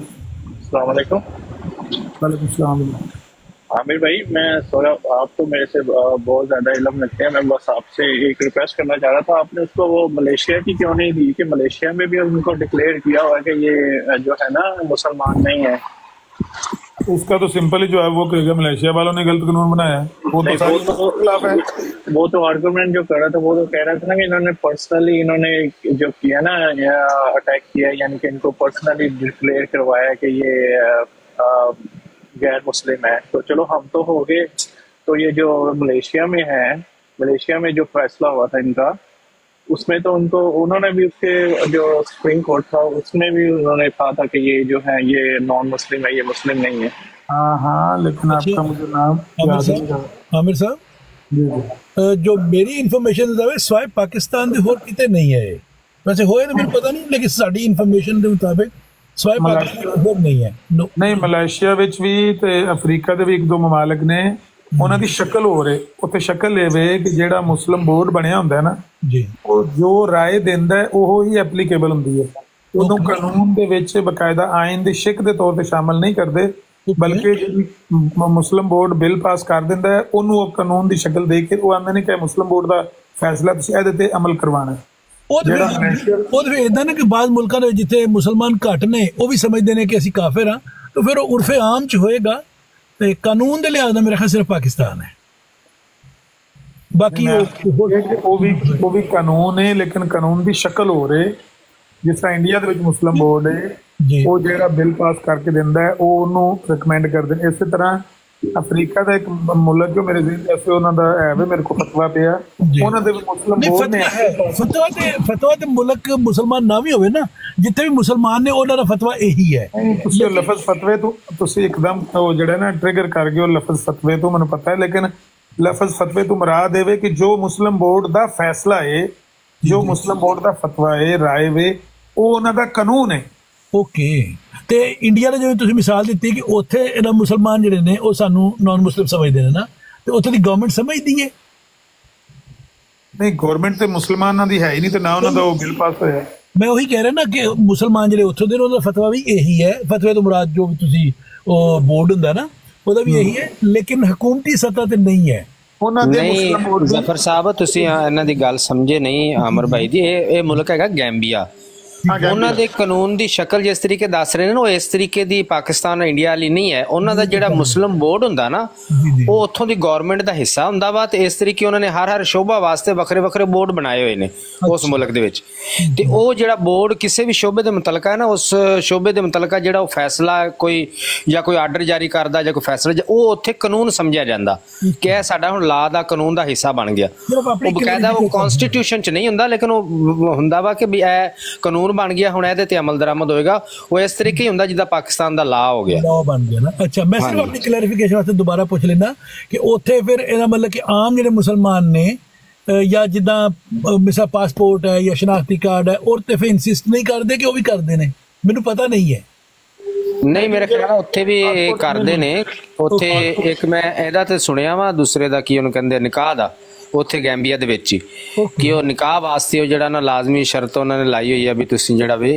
Speaker 11: अस्सलाम वालेकुम।
Speaker 4: वालेकुम सलाम।
Speaker 11: आमिर भाई, मैं सोया आप तो मेरे से बहुत ज़्यादा इल्म रखते हैं, मैं बस आपसे एक रिक्वेस्ट करना चाह रहा था। आपने उसको वो मलेशिया की क्यों नहीं दी कि मलेशिया में भी उनको डिक्लेयर किया हुआ है कि ये जो है ना मुसलमान नहीं है।
Speaker 4: उसका तो सिंपल ही जो है वो कहेगा मलेशिया वालों ने गलत कानून बनाया, वो तो खिलाफ है।
Speaker 11: वो तो आर्गुमेंट जो कर रहा था वो तो कह रहा था ना कि इन्होंने पर्सनली इन्होंने जो किया ना अटैक किया, यानी कि इनको पर्सनली डिक्लेयर करवाया कि ये गैर मुस्लिम है। तो चलो हम तो हो गए, तो ये जो मलेशिया में है, मलेशिया में जो फैसला हुआ था इनका, उसमें तो उनको उन्होंने भी उसके जो सुप्रीम कोर्ट था उसमें भी उन्होंने कहा था कि ये जो है ये नॉन मुस्लिम है, ये मुस्लिम नहीं है।
Speaker 4: हाँ हाँ, लेकिन आपका मुझे नाम
Speaker 5: आमिर साहब, जो मेरी इन्फॉर्मेशन है स्वाय पाकिस्तान दे होर किते नहीं है। वैसे होए तो मेरे पता नहीं, लेकिन साडी इन्फॉर्मेशन के मुताबिक स्वाय पाकिस्तान होर नहीं है।
Speaker 4: नहीं, मलेशिया विच भी ते अफ्रीका दे भी एक दो ममालिक ने ਉਹਨਾਂ ਦੀ ਸ਼ਕਲ ਹੋ ਰਹੇ ਉੱਥੇ ਸ਼ਕਲ ਲੈਵੇ ਕਿ ਜਿਹੜਾ ਮੁਸਲਿਮ ਬੋਰਡ ਬਣਿਆ ਹੁੰਦਾ ਨਾ ਜੀ, ਉਹ ਜੋ ਰਾਏ ਦਿੰਦਾ ਉਹ ਹੀ ਐਪਲੀਕੇਬਲ ਹੁੰਦੀ ਹੈ। ਉਦੋਂ ਕਾਨੂੰਨ ਦੇ ਵਿੱਚ ਬਕਾਇਦਾ ਆਇਨ ਦੀ ਸ਼ਿਕ ਦੇ ਤੌਰ ਤੇ ਸ਼ਾਮਲ ਨਹੀਂ ਕਰਦੇ, ਬਲਕਿ ਜਿਹੜੀ ਮੁਸਲਿਮ ਬੋਰਡ ਬਿੱਲ ਪਾਸ ਕਰ ਦਿੰਦਾ ਹੈ ਉਹਨੂੰ ਉਹ ਕਾਨੂੰਨ ਦੀ ਸ਼ਕਲ ਦੇ ਕੇ ਉਹ ਆਂਦੇ ਨੇ ਕਿ ਮੁਸਲਿਮ ਬੋਰਡ ਦਾ ਫੈਸਲਾ ਤੁਸੀਂ ਇਹਦੇ ਤੇ ਅਮਲ ਕਰਵਾਉਣਾ ਹੈ।
Speaker 5: ਉਹ ਤੇ ਇਦਾਂ ਨਾ ਕਿ ਬਾਜ਼ ਮੁਲਕਾਂ ਦੇ ਜਿੱਥੇ ਮੁਸਲਮਾਨ ਘੱਟ ਨੇ ਉਹ ਵੀ ਸਮਝਦੇ ਨੇ ਕਿ ਅਸੀਂ ਕਾਫਿਰ ਹਾਂ, ਤਾਂ ਫਿਰ ਉਹ ਉਰਫੇ ਆਮ ਚ ਹੋਏਗਾ। ਤੇ ਕਾਨੂੰਨ ਦੇ ਲਿਹਾਜ਼ ਨਾਲ ਮੇਰਾ ਖਿਆਲ ਸਿਰਫ ਪਾਕਿਸਤਾਨ ਹੈ, ਬਾਕੀ
Speaker 4: ਉਹ ਵੀ ਕਾਨੂੰਨ ਹੈ, ਲੇਕਿਨ ਕਾਨੂੰਨ ਦੀ ਸ਼ਕਲ ਹੋ ਰਹੀ। ਜਿਸ ਤਰ੍ਹਾਂ ਇੰਡੀਆ ਦੇ ਵਿੱਚ ਮੁਸਲਿਮ ਬੋਰਡ ਹੈ, ਉਹ ਜਿਹੜਾ ਬਿੱਲ ਪਾਸ ਕਰਕੇ ਦਿੰਦਾ ਹੈ ਉਹ ਉਹਨੂੰ ਰਿਕਮੈਂਡ ਕਰਦੇ ਨੇ। ਇਸੇ ਤਰ੍ਹਾਂ ਅਫਰੀਕਾ ਦਾ ਇੱਕ ਮੁਲਕ ਜੋ ਮੇਰੇ ਜ਼ਿਹਨ ਐਸੇ ਉਹਨਾਂ ਦਾ ਹੈ ਵੀ ਮੇਰੇ ਕੋਲ ਫਤਵਾ ਪਿਆ, ਉਹਨਾਂ ਦੇ ਵੀ ਮੁਸਲਮ ਬੋਰਡ ਨੇ
Speaker 5: ਫਤਵਾ ਤੇ ਮੁਲਕ ਮੁਸਲਮਾਨ ਨਾ ਵੀ ਹੋਵੇ ਨਾ, ਜਿੱਥੇ ਵੀ ਮੁਸਲਮਾਨ ਨੇ ਉਹਨਾਂ ਦਾ ਫਤਵਾ ਇਹੀ ਹੈ।
Speaker 4: ਤੁਸੀਂ ਉਹ ਲਫ਼ਜ਼ ਫਤਵੇ ਤੋਂ ਤੁਸੀਂ ਇੱਕਦਮ ਉਹ ਜਿਹੜਾ ਨਾ ਟ੍ਰਿਗਰ ਕਰ ਗਏ ਉਹ ਲਫ਼ਜ਼ ਫਤਵੇ ਤੋਂ, ਮੈਨੂੰ ਪਤਾ ਹੈ, ਲੇਕਿਨ ਲਫ਼ਜ਼ ਫਤਵੇ ਤੋਂ ਮੁਰਾਦ ਇਹ ਵੇ ਕਿ ਜੋ ਮੁਸਲਿਮ ਬੋਰਡ ਦਾ ਫੈਸਲਾ ਹੈ, ਜੋ ਮੁਸਲਿਮ ਬੋਰਡ ਦਾ ਫਤਵਾ ਹੈ, ਰਾਏ ਵੇ, ਉਹ ਉਹਨਾਂ ਦਾ ਕਾਨੂੰਨ ਹੈ।
Speaker 5: ਓਕੇ। ਤੇ ਇੰਡੀਆ ਦੇ ਜਿਵੇਂ ਤੁਸੀਂ ਮਿਸਾਲ ਦਿੱਤੀ ਕਿ ਉੱਥੇ ਇਹਨਾਂ ਮੁਸਲਮਾਨ ਜਿਹੜੇ ਨੇ ਉਹ ਸਾਨੂੰ ਨਾਨ ਮੁਸਲਿਮ ਸਮਝਦੇ ਨੇ ਨਾ, ਤੇ ਉੱਥੇ ਦੀ ਗਵਰਨਮੈਂਟ ਸਮਝਦੀ ਹੈ?
Speaker 4: ਨਹੀਂ, ਗਵਰਨਮੈਂਟ ਤੇ ਮੁਸਲਮਾਨਾਂ ਦੀ ਹੈ ਹੀ ਨਹੀਂ, ਤੇ ਨਾ ਉਹਨਾਂ ਦਾ ਉਹ ਬਿੱਲ ਪਾਸ ਹੋਇਆ।
Speaker 5: ਮੈਂ ਉਹੀ ਕਹਿ ਰਿਹਾ ਨਾ ਕਿ ਮੁਸਲਮਾਨ ਜਿਹੜੇ ਉੱਥੋਂ ਦੇ ਨੇ ਉਹਦਾ ਫਤਵਾ ਵੀ ਇਹੀ ਹੈ, ਫਤਵੇ ਤੋਂ ਮੁਰਾਦ ਜੋ ਵੀ ਤੁਸੀਂ ਉਹ ਬੋਰਡ ਹੁੰਦਾ ਨਾ ਉਹਦਾ ਵੀ ਇਹੀ ਹੈ, ਲੇਕਿਨ ਹਕੂਮਤੀ ਸਤਹ ਤੇ ਨਹੀਂ ਹੈ।
Speaker 8: ਨਹੀਂ ਜ਼ਫਰ ਸਾਹਿਬ, ਤੁਸੀਂ ਇਹਨਾਂ ਦੀ ਗੱਲ ਸਮਝੇ ਨਹੀਂ ਆਮਰ ਭਾਈ ਦੀ। ਇਹ ਮੁਲਕ ਹੈਗਾ ਗੈਂਬੀਆ। ਉਹਨਾਂ ਦੇ ਕਾਨੂੰਨ ਦੀ ਸ਼ਕਲ ਜਿਸ ਤਰੀਕੇ ਦੱਸ ਰਹੇ ਨੇ ਨਾ, ਉਹ ਇਸ ਤਰੀਕੇ ਦੀ ਪਾਕਿਸਤਾਨ ਇੰਡੀਆ ਵਾਲੀ ਨਹੀਂ ਹੈ। ਉਹਨਾਂ ਦਾ ਜਿਹੜਾ ਮੁਸਲਿਮ ਬੋਰਡ ਹੁੰਦਾ ਨਾ, ਉਹ ਉੱਥੋਂ ਦੀ ਗਵਰਨਮੈਂਟ ਦਾ ਹਿੱਸਾ ਹੁੰਦਾ ਵਾ, ਤੇ ਇਸ ਤਰੀਕੇ ਉਹਨਾਂ ਨੇ ਹਰ ਸ਼ੋਭਾ ਵਾਸਤੇ ਵੱਖਰੇ ਵੱਖਰੇ ਬੋਰਡ ਬਣਾਏ ਹੋਏ ਨੇ ਉਸ ਮੁਲਕ ਦੇ ਵਿੱਚ। ਤੇ ਉਹ ਜਿਹੜਾ ਬੋਰਡ ਕਿਸੇ ਵੀ ਸ਼ੋਭੇ ਦੇ ਮੁਤਲਕ ਹੈ ਨਾ, ਉਸ ਸ਼ੋਭੇ ਦੇ ਮੁਤਲਕ ਜਿਹੜਾ ਉਹ ਫੈਸਲਾ ਕੋਈ ਜਾਂ ਕੋਈ ਆਰਡਰ ਜਾਰੀ ਕਰਦਾ ਜਾਂ ਕੋਈ ਫੈਸਲਾ, ਉਹ ਉੱਥੇ ਕਾਨੂੰਨ ਸਮਝਿਆ ਜਾਂਦਾ ਕਿ ਇਹ ਸਾਡਾ ਹੁਣ ਲਾ ਦਾ ਕਾਨੂੰਨ ਦਾ ਹਿੱਸਾ ਬਣ ਗਿਆ। ਉਹ ਬਕਾਇਦਾ ਉਹ ਕਨਸਟੀਟਿਊਸ਼ਨ 'ਚ ਨਹੀਂ ਹੁੰਦਾ, ਲੇਕਿਨ ਉਹ ਹੁੰਦਾ ਵਾ ਕਿ ਵੀ ਇਹ ਕਾਨੂੰਨ ਬਣ ਗਿਆ, ਹੁਣ ਇਹਦੇ ਤੇ ਅਮਲ ਦਰਾਮਦ ਹੋਏਗਾ। ਉਹ ਇਸ ਤਰੀਕੇ ਹੀ ਹੁੰਦਾ ਜਿੱਦਾਂ ਪਾਕਿਸਤਾਨ ਦਾ ਲਾ ਹੋ ਗਿਆ,
Speaker 5: ਲਾ ਬਣ ਗਿਆ ਨਾ। ਅੱਛਾ, ਮੈਂ ਸਿਰਫ ਆਪਣੀ ਕਲੈਰੀਫਿਕੇਸ਼ਨ ਵਾਸਤੇ ਦੁਬਾਰਾ ਪੁੱਛ ਲੈਣਾ ਕਿ ਉੱਥੇ ਫਿਰ ਇਹਦਾ ਮਤਲਬ ਕਿ ਆਮ ਜਿਹੜੇ ਮੁਸਲਮਾਨ ਨੇ ਜਾਂ ਜਿੱਦਾਂ ਮਿਸਾਲ ਪਾਸਪੋਰਟ ਹੈ ਜਾਂ ਸ਼ਨਾਖਤੀ ਕਾਰਡ ਹੈ, ਉਹ ਤੇ ਫਿਰ ਇਨਸਿਸਟ ਨਹੀਂ ਕਰਦੇ ਕਿ ਉਹ ਵੀ ਕਰਦੇ ਨੇ? ਮੈਨੂੰ ਪਤਾ ਨਹੀਂ ਹੈ।
Speaker 8: ਨਹੀਂ, ਮੇਰੇ ਖਿਆਲ ਨਾਲ ਉੱਥੇ ਵੀ ਇਹ ਕਰਦੇ ਨੇ। ਉੱਥੇ ਇੱਕ ਮੈਂ ਇਹਦਾ ਤੇ ਸੁਣਿਆ ਵਾ, ਦੂਸਰੇ ਦਾ ਕੀ ਉਹਨੂੰ ਕਹਿੰਦੇ ਨਿਕਾਹ ਦਾ, ਉੱਥੇ ਗੈਂਬੀਆ ਦੇ ਵਿੱਚ ਹੀ, ਕਿ ਉਹ ਨਿਕਾਹ ਵਾਸਤੇ ਉਹ ਜਿਹੜਾ ਨਾ ਲਾਜ਼ਮੀ ਸ਼ਰਤ ਉਹਨਾਂ ਨੇ ਲਾਈ ਹੋਈ ਆ ਵੀ ਤੁਸੀਂ ਜਿਹੜਾ ਵੇ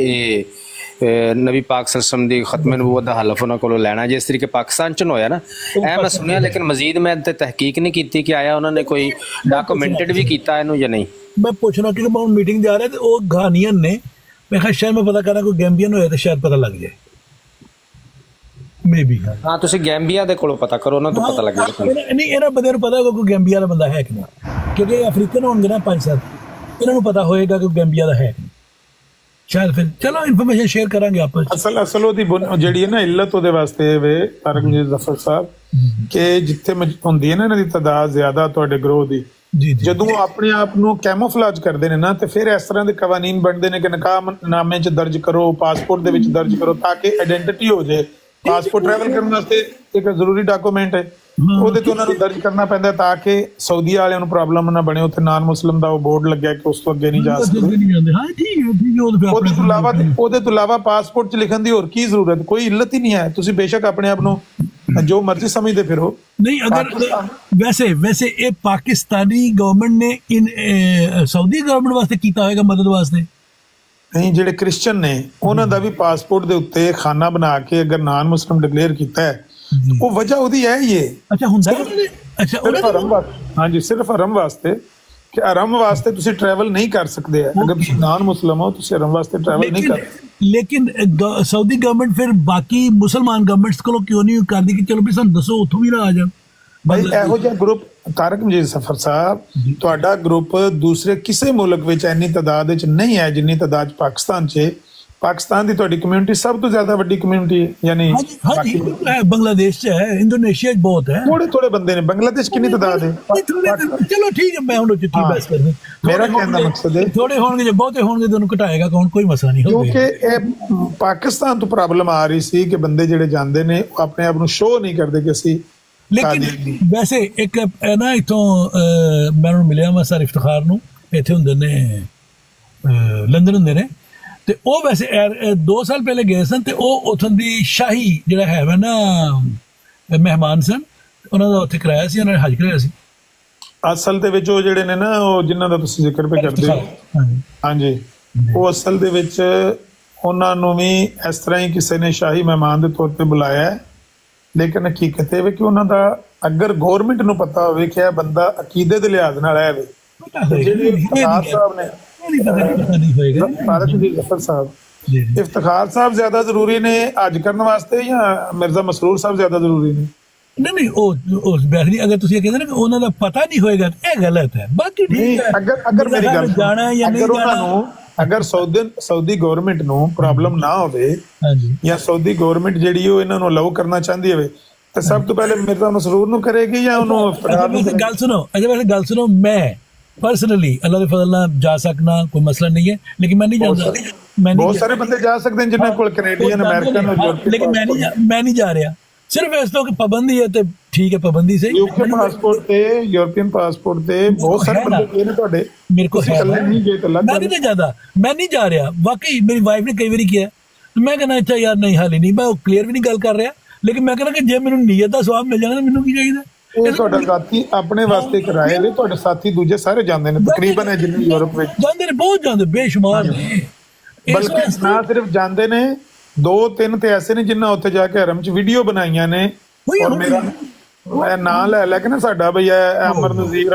Speaker 8: ਇਹ ਨਬੀ ਪਾਕ ਸੱਲਮ ਦੀ ਖਤਮ ਨਬੂਵਤ ਦਾ ਹਲਫ ਉਹਨਾਂ ਕੋਲੋਂ ਲੈਣਾ, ਜਿਸ ਤਰੀਕੇ ਪਾਕਿਸਤਾਨ 'ਚ ਹੋਇਆ ਨਾ। ਇਹ ਮੈਂ ਸੁਣਿਆ, ਲੇਕਿਨ ਮਜ਼ੀਦ ਮੈਂ ਤੇ ਤਹਿਕੀਕ ਨਹੀਂ ਕੀਤੀ ਕਿ ਆਇਆ ਉਹਨਾਂ ਨੇ ਕੋਈ ਡਾਕੂਮੈਂਟਡ ਵੀ ਕੀਤਾ ਇਹਨੂੰ ਜਾਂ ਨਹੀਂ।
Speaker 5: ਮੈਂ ਪੁੱਛਣਾ ਕਿ ਮੈਂ ਹੁਣ ਮੀਟਿੰਗ ਜਾ ਰਿਹਾ ਤੇ ਉਹ ਗਾਨੀਅਨ ਨੇ, ਮੈਂ ਕਿਹਾ ਸ਼ਾਇਦ ਮੈਂ ਪਤਾ ਕਰਾਂ ਕੋਈ ਗੈਂਬੀਅਨ ਹੋਇਆ ਤਾਂ ਸ਼ਾਇਦ ਪਤਾ ਲੱਗ ਜਾਏ। ਮੇਬੀ
Speaker 8: ਹਾਂ, ਤੁਸੀਂ ਗੈਂਬੀਆ ਦੇ ਕੋਲੋਂ ਪਤਾ ਕਰੋ, ਉਹਨਾਂ ਤੋਂ ਪਤਾ ਲੱਗੇਗਾ।
Speaker 5: ਨਹੀਂ, ਇਹਨਾਂ ਬੰਦੇ ਨੂੰ ਪਤਾ ਹੋਗਾ ਕੋਈ ਗੈਂਬੀਆ ਦਾ ਬੰਦਾ ਹੈ ਕਿ ਨਹੀਂ, ਕਿਉਂਕਿ ਅਫਰੀਕਨ ਹੋਣਗੇ ਨਾ 5-7, ਇਹਨਾਂ ਨੂੰ ਪਤਾ ਹੋਏਗਾ ਕਿ ਗੈਂਬੀਆ ਦਾ ਹੈ ਕਿ ਨਹੀਂ। ਚੱਲ ਫਿਰ ਚਲੋ ਇਨਫੋਰਮੇਸ਼ਨ ਸ਼ੇਅਰ ਕਰਾਂਗੇ ਆਪਸ।
Speaker 4: ਅਸਲ ਉਹਦੀ ਜਿਹੜੀ ਹੈ ਨਾ ਇਲਤ ਉਹਦੇ ਵਾਸਤੇ ਵੇ ਤਾਰਕ ਜ਼ਫਰ ਸਾਹਿਬ, ਕਿ ਜਿੱਥੇ ਹੁੰਦੀ ਹੈ ਨਾ ਇਹਨਾਂ ਦੀ ਤਾਦਾਦ ਜ਼ਿਆਦਾ ਤੁਹਾਡੇ ਗਰੋਹ ਦੀ, ਜਦੋਂ ਆਪਣੇ ਆਪ ਨੂੰ ਕੈਮੋਫਲਾਜ ਕਰਦੇ ਨੇ ਨਾ, ਤੇ ਫਿਰ ਇਸ ਤਰ੍ਹਾਂ ਦੇ ਕਾਨੂੰਨ ਬਣਦੇ ਨੇ ਕਿ ਨਿਕਾਹਨਾਮੇ 'ਚ ਦਰਜ ਕਰੋ, ਪਾਸਪੋਰਟ ਦੇ ਵਿੱਚ ਦਰਜ ਕਰੋ, ਤਾਂ ਕਿ ਆਇਡੈਂਟੀਟੀ ਹੋ ਜਾਏ। ਪਾਸਪੋਰਟ ਟਰੈਵਲ ਕਰਨ ਵਾਸਤੇ ਇੱਕ ਜ਼ਰੂਰੀ ਡਾਕੂਮੈਂਟ ਹੈ, ਉਹਦੇ ਤੋਂ ਉਹਨਾਂ ਨੂੰ ਦਰਜ ਕਰਨਾ ਪੈਂਦਾ ਤਾਂ ਕਿ ਸਾਊਦੀ ਵਾਲਿਆਂ ਨੂੰ ਪ੍ਰੋਬਲਮ ਨਾ ਬਣੇ। ਉੱਥੇ ਨਾਨ ਮੁਸਲਿਮ ਦਾ ਉਹ ਬੋਰਡ ਲੱਗਿਆ ਕਿ ਉਸ ਤੋਂ ਅੱਗੇ ਨਹੀਂ ਜਾ ਸਕਦੇ। ਉਹਦੇ ਤੋਂ ਇਲਾਵਾ ਪਾਸਪੋਰਟ 'ਚ ਲਿਖਣ ਦੀ ਹੋਰ ਕੀ ਜ਼ਰੂਰਤ? ਕੋਈ ਇੱਲਤ ਹੀ ਨਹੀਂ ਹੈ। ਤੁਸੀਂ ਬੇਸ਼ੱਕ ਆਪਣੇ ਆਪ ਨੂੰ ਜੋ ਮਰਜ਼ੀ ਸਮਝਦੇ ਫਿਰੋ।
Speaker 5: ਨਹੀਂ, ਅਗਰ ਵੈਸੇ ਇਹ ਪਾਕਿਸਤਾਨੀ ਗਵਰਨਮੈਂਟ ਨੇ ਸਾਊਦੀ ਗਵਰਨਮੈਂਟ ਵਾਸਤੇ ਕੀਤਾ ਹੋਏਗਾ ਮਦਦ ਵਾਸਤੇ?
Speaker 4: ਨਹੀਂ, ਜਿਹੜੇ ਕ੍ਰਿਸਚਨ ਨੇ ਉਹਨਾਂ ਦਾ ਵੀ ਪਾਸਪੋਰਟ ਦੇ ਉੱਤੇ ਖਾਨਾ ਬਣਾ ਕੇ ਅਗਰ ਨਾਨ ਮੁਸਲਿਮ ਡਿਕਲੇਅਰ ਕੀਤਾ ਹੈ, ਉਹ ਵਜ੍ਹਾ ਉਹਦੀ ਹੈ ਹੀ ਹੈ।
Speaker 5: ਅੱਛਾ, ਹੁੰਦਾ
Speaker 4: ਹਾਂਜੀ, ਸਿਰਫ ਹਰਮ ਵਾਸਤੇ, ਕਿ ਹਰਮ ਵਾਸਤੇ ਤੁਸੀਂ ਟਰੈਵਲ ਨਹੀਂ ਕਰ ਸਕਦੇ। ਅਗਰ ਤੁਸੀਂ ਨਾਨ ਮੁਸਲਿਮ ਹੋ, ਤੁਸੀਂ ਹਰਮ ਵਾਸਤੇ ਟਰੈਵਲ ਨਹੀਂ ਕਰ ਸਕਦੇ।
Speaker 5: ਲੇਕਿਨ ਸਾਊਦੀ ਗਵਰਨਮੈਂਟ ਫਿਰ ਬਾਕੀ ਮੁਸਲਮਾਨ ਗਵਰਨਮੈਂਟਸ ਕੋਲੋਂ ਕਿਉਂ ਨਹੀਂ ਕਰਦੀ ਕਿ ਚਲੋ ਵੀ ਸਾਨੂੰ ਦੱਸੋ ਉੱਥੋਂ ਵੀ ਨਾ ਆ ਜਾਣ?
Speaker 4: ਭਾਈ ਇਹੋ ਜਿਹਾ ਗਰੁੱਪ ਤਾਰਕ ਮਜੀਦ ਜ਼ਫਰ ਸਾਹਿਬ, ਤੁਹਾਡਾ ਗਰੁੱਪ ਦੂਸਰੇ ਕਿਸੇ ਮੁਲਕ ਵਿੱਚ ਇੰਨੀ ਤਾਦਾਦ ਵਿੱਚ ਨਹੀਂ ਹੈ ਜਿੰਨੀ ਤਾਦਾਦ ਪਾਕਿਸਤਾਨ 'ਚ। ਪਾਕਿਸਤਾਨ ਦੀ ਤੁਹਾਡੀ ਕਮਿਊਨਿਟੀ ਸਭ ਤੋਂ ਜ਼ਿਆਦਾ ਵੱਡੀ ਕਮਿਊਨਿਟੀ ਹੈ, ਯਾਨੀ
Speaker 5: ਬੰਗਲਾਦੇਸ਼ 'ਚ ਹੈ, ਇੰਡੋਨੇਸ਼ੀਆ 'ਚ ਬਹੁਤ ਹੈ,
Speaker 4: ਥੋੜੇ ਬੰਦੇ ਨੇ। ਬੰਗਲਾਦੇਸ਼ ਕਿੰਨੀ ਤਾਦਾਦ ਹੈ?
Speaker 5: ਚਲੋ ਠੀਕ ਹੈ, ਮੈਂ ਹੁਣ ਚਿੱਠੀ ਬਹਿਸ ਕਰਨੀ।
Speaker 4: ਮੇਰਾ ਕਹਿਣ ਦਾ ਮਕਸਦ ਹੈ
Speaker 5: ਥੋੜੇ ਹੋਣਗੇ, ਜੇ ਬਹੁਤੇ ਹੋਣਗੇ ਤਾਂ ਉਹਨੂੰ ਘਟਾਏਗਾ ਕੌਣ, ਕੋਈ ਮਸਲਾ ਨਹੀਂ।
Speaker 4: ਕਿਉਂਕਿ ਇਹ ਪਾਕਿਸਤਾਨ ਤੋਂ ਪ੍ਰੋਬਲਮ ਆ ਰਹੀ ਸੀ ਕਿ ਬੰਦੇ ਜਿਹੜੇ ਜਾਂਦੇ ਨੇ ਉਹ ਆਪਣੇ ਆਪ ਨੂੰ ਸ਼ੋਅ ਨਹੀਂ ਕਰਦੇ ਕਿ ਅਸੀਂ।
Speaker 5: ਲੇਕਿਨ ਵੈਸੇ ਇੱਕ ਨਾ ਇੱਥੋਂ ਮੈਨੂੰ ਮਿਲਿਆ ਵਾ ਸਰ ਇਫਤਖਾਰ ਨੂੰ, ਇੱਥੇ ਹੁੰਦੇ ਨੇ ਲੰਡਨ ਹੁੰਦੇ ਨੇ, ਤੇ ਉਹ ਵੈਸੇ 2 ਸਾਲ ਪਹਿਲੇ ਗਏ ਸਨ, ਤੇ ਉਹ ਉੱਥੋਂ ਦੀ ਸ਼ਾਹੀ ਜਿਹੜਾ ਹੈ ਵਾ ਨਾ ਮਹਿਮਾਨ ਸਨ, ਉਹਨਾਂ ਦਾ ਉੱਥੇ ਕਰਾਇਆ ਸੀ, ਉਹਨਾਂ ਨੇ ਹਜ ਕਰਾਇਆ ਸੀ।
Speaker 4: ਅਸਲ ਦੇ ਵਿੱਚ ਉਹ ਜਿਹੜੇ ਨੇ ਨਾ, ਉਹ ਜਿਨ੍ਹਾਂ ਦਾ ਤੁਸੀਂ ਜ਼ਿਕਰ ਪੇ ਕਰਦੇ ਹੋ, ਹਾਂਜੀ, ਉਹ ਅਸਲ ਦੇ ਵਿੱਚ ਉਹਨਾਂ ਨੂੰ ਵੀ ਇਸ ਤਰ੍ਹਾਂ ਹੀ ਕਿਸੇ ਨੇ ਸ਼ਾਹੀ ਮਹਿਮਾਨ ਦੇ ਤੌਰ ਤੇ ਬੁਲਾਇਆ ਹੈ। ਲੇਕਿਨ ਹਕੀਕਤ ਇਹ ਵੇ ਕਿ ਉਹਨਾਂ ਦਾ ਅਗਰ ਗੌਰਮੈਂਟ ਨੂੰ ਪਤਾ ਹੋਵੇ ਕਿ ਇਹ ਬੰਦਾ ਅਕੀਦੇ ਦੇ ਲਿਹਾਜ਼ ਨਾਲ ਆਇਆ ਵੇ, ਜਿਹੜੇ ਇਫਤਖਾਰ ਸਾਹਿਬ ਨੇ, ਇਫਤਖਾਰ ਸਾਹਿਬ ਜ਼ਿਆਦਾ ਜ਼ਰੂਰੀ ਨੇ ਹਜ ਕਰਨ ਵਾਸਤੇ ਜਾਂ ਮਿਰਜ਼ਾ ਮਸਰੂਰ ਸਾਹਿਬ ਜ਼ਿਆਦਾ ਜ਼ਰੂਰੀ ਨੇ?
Speaker 5: ਨਹੀਂ, ਉਹ ਬੈਠੀ ਅਗਰ ਤੁਸੀਂ ਕਹਿੰਦੇ ਨਾ ਕਿ ਉਹਨਾਂ ਦਾ ਪਤਾ ਨਹੀਂ ਹੋਏਗਾ, ਇਹ ਗਲਤ ਹੈ। ਬਾਕੀ ਠੀਕ ਹੈ,
Speaker 4: ਅਗਰ ਮੇਰੀ ਗੱਲ ਜਾਣਾ ਜਾਂ ਨਹੀਂ ਜਾਣਾ, ਅਗਰ ਸਾਊਦੀ ਗਵਰਨਮੈਂਟ ਨੂੰ ਪ੍ਰੋਬਲਮ ਨਾ ਹੋਵੇ ਜਾਂ ਸਾਊਦੀ ਗਵਰਨਮੈਂਟ ਜਿਹੜੀ ਉਹ ਇਹਨਾਂ ਨੂੰ ਅਲਾਉ ਕਰਨਾ ਚਾਹੁੰਦੀ ਹੋਵੇ, تو سب تو پہلے مرزا مسرور نو کرے گی یا انہوں
Speaker 5: گل سنو ویسے گل سنو میں پرسنلی اللہ کے فضل نال جا سکنا کوئی مسئلہ نہیں ہے لیکن میں نہیں جانتا
Speaker 4: بہت سارے بندے جا سکتے ہیں جنہوں کو کینیڈین امریکن
Speaker 5: لیکن میں نہیں جا رہا صرف اس تو کہ پابندی ہے تو ٹھیک ہے پابندی سے
Speaker 4: یوکے پاسپورٹ تے یورپین پاسپورٹ تے بہت سارے بندے گئے نے تواڈے
Speaker 5: میرے کو ہے میں نہیں جاتا میں نہیں جا رہا واقعی میری وائف نے کئی باری کیا میں کہنا اچھا یار نہیں حال ہی نہیں میں کلیئر بھی نہیں گل کر رہا لیکن میں کہنا کہ جے مینوں نیت دا ثواب مل جائے گا مینوں کی چاہیے
Speaker 4: یہ تہاڈا ذاتی اپنے واسطے کرائے نے تہاڈے ساتھی دوجے سارے جاندے نے تقریباً ہے جن یورپ وچ جاندے نے
Speaker 5: بہت جاندے بے شمار نے
Speaker 4: بلکہ نہ صرف جاندے نے 2-3 تے ایسے نے جنہاں اوتھے جا کے حرم چ ویڈیو بنائیاں نے اور میرا میں نام لے کے نا ساڈا بھئی عمر نذیر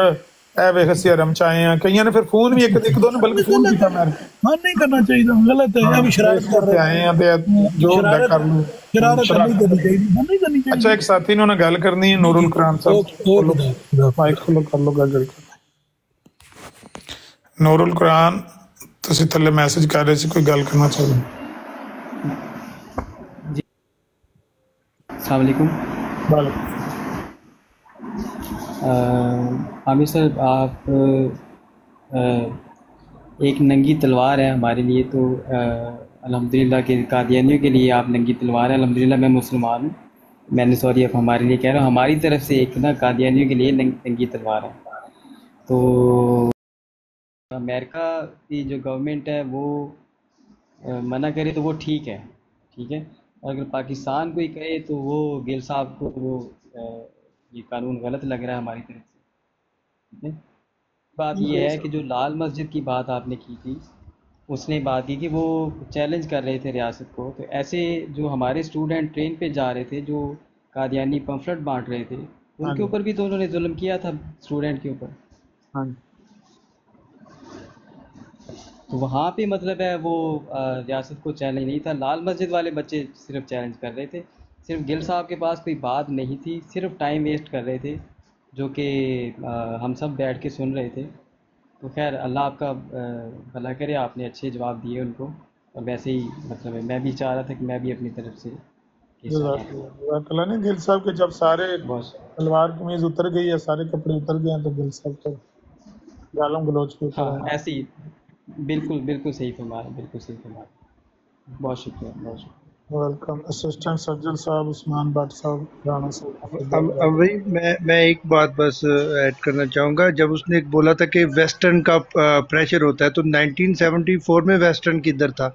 Speaker 4: اے ویکھ اسی حرم چ آئے ہیں کئیاں نے پھر فون بھی ایک دو نے بلکہ فون کیتا میں
Speaker 5: نہیں کرنا چاہیے غلط ہے ابھی شرارت کر رہے
Speaker 4: آئے ہیں تے جو ہوندا کر لو
Speaker 5: شرارت نہیں کرنی چاہیے
Speaker 4: اچھا ایک ساتھی نے گل کرنی ہے نور القرآن صاحب مائک کھولو کر لو گل نور القرآن تسی تھلے میسج کر رہے سی کوئی گل کرنا چاہیے
Speaker 12: السلام علیکم عامر صاحب آپ ایک ننگی تلوار ہے ہمارے لیے تو الحمدللہ کہ قادیانیوں کے لیے آپ ننگی تلوار ہیں الحمدللہ میں مسلمان ہوں میں نے سوری اب ہمارے لیے کہہ رہا ہوں ہماری طرف سے ایک نا قادیانیوں کے لیے ننگی تلوار ہے تو امریکہ کی جو گورنمنٹ ہے وہ منع کرے تو وہ ٹھیک ہے اور اگر پاکستان کوئی کہے تو وہ گل صاحب کو وہ یہ قانون غلط لگ رہا ہے ہماری طرف سے ٹھیک ہے بات یہ ہے کہ جو لال مسجد کی بات آپ نے کی تھی اس نے بات کی کہ وہ چیلنج کر رہے تھے ریاست کو تو ایسے جو ہمارے اسٹوڈنٹ ٹرین پہ جا رہے تھے جو قادیانی پمفلٹ بانٹ رہے تھے ان کے اوپر بھی تو انہوں نے ظلم کیا تھا اسٹوڈنٹ کے اوپر تو وہاں پہ مطلب ہے وہ ریاست کو چیلنج نہیں تھا لال مسجد والے بچے صرف چیلنج کر رہے تھے صرف گل صاحب کے پاس کوئی بات نہیں تھی صرف ٹائم ویسٹ کر رہے تھے جو کہ ہم سب بیٹھ کے سن رہے تھے تو خیر اللہ آپ کا بھلا کرے آپ نے اچھے جواب دیے ان کو اور ویسے ہی مطلب ہے میں بھی چاہ رہا تھا کہ میں بھی اپنی طرف سے
Speaker 4: گل صاحب کے جب سارے تلوار قمیض اتر گئی ہے سارے کپڑے اتر گئے ہیں تو گل صاحب کو گالوں گلوچ کے
Speaker 12: ایسے ہی بالکل صحیح فرمایا بہت شکریہ
Speaker 4: ویلکم اسسٹنٹ سرجن صاحب عثمان بٹ صاحب رانا صاحب
Speaker 13: اب بھائی میں ایک بات بس ایڈ کرنا چاہوں گا جب اس نے بولا تھا کہ ویسٹرن کا پریشر ہوتا ہے تو 1974 میں ویسٹرن کدھر تھا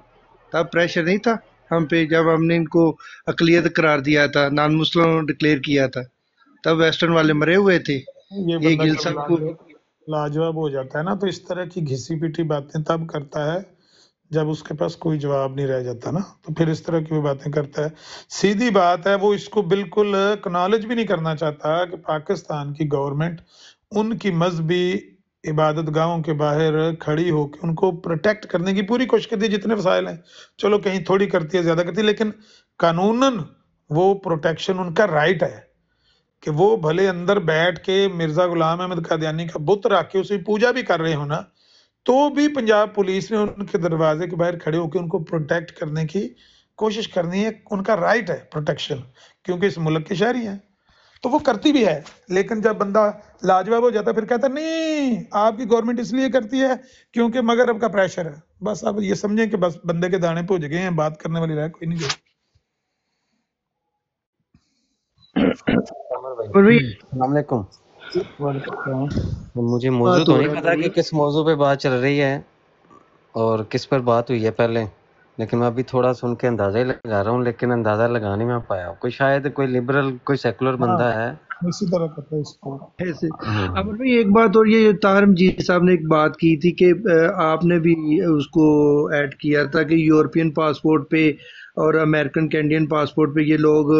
Speaker 13: تب پریشر نہیں تھا ہم پہ جب ہم نے ان کو اقلیت قرار دیا تھا نان مسلم ڈکلیئر کیا تھا تب ویسٹرن والے مرے ہوئے تھے یہ گل صاحب کو
Speaker 4: لاجواب ہو جاتا ہے نا تو اس طرح کی گھسی پیٹی باتیں تب کرتا ہے جب اس کے پاس کوئی جواب نہیں رہ جاتا نا تو پھر اس طرح کی باتیں کرتا ہے سیدھی بات ہے وہ اس کو بالکل اکنالج بھی نہیں کرنا چاہتا کہ پاکستان کی گورنمنٹ ان کی مذہبی عبادت گاہوں کے باہر کھڑی ہو کے ان کو پروٹیکٹ کرنے کی پوری کوشش کرتی ہے جتنے وسائل ہیں چلو کہیں تھوڑی کرتی ہے زیادہ کرتی ہے لیکن قانوناً وہ پروٹیکشن ان کا رائٹ ہے کہ وہ بھلے اندر بیٹھ کے مرزا غلام احمد قادیانی کا بت رکھ کے اسے پوجا بھی کر رہے ہو نا تو بھی پنجاب پولیس نے ان کے دروازے کے باہر کھڑے ہو کے ان کو پروٹیکٹ کرنے کی کوشش کرنی ہے ان کا رائٹ ہے پروٹیکشن کیونکہ اس ملک کے شہری ہیں تو وہ کرتی بھی ہے لیکن جب بندہ لاجواب ہو جاتا ہے پھر کہتا ہے نہیں آپ کی گورنمنٹ اس لیے کرتی ہے کیونکہ مغرب کا پریشر ہے بس آپ یہ سمجھیں کہ بس بندے کے دانے پہنچ گئے ہیں بات کرنے والی رائے کوئی نہیں گئی
Speaker 14: السلام علیکم مجھے موضوع تو نہیں پتا کہ کس موضوع پہ بات چل رہی ہے اور کس پر بات ہوئی ہے پہلے لیکن میں ابھی تھوڑا سن کے اندازہ ہی لگا رہا ہوں لیکن اندازہ لگانے میں پایا کوئی شاید کوئی لبرل کوئی سیکولر بندہ ہے
Speaker 4: اسی طرح کرتا ہے اس کو
Speaker 13: ایسے امر بھائی ایک بات اور یہ طاہر مجید صاحب نے ایک بات کی تھی کہ آپ نے بھی اس کو ایڈ کیا تھا کہ یورپین پاسپورٹ پہ اور امریکن کینیڈین پاسپورٹ پہ یہ لوگ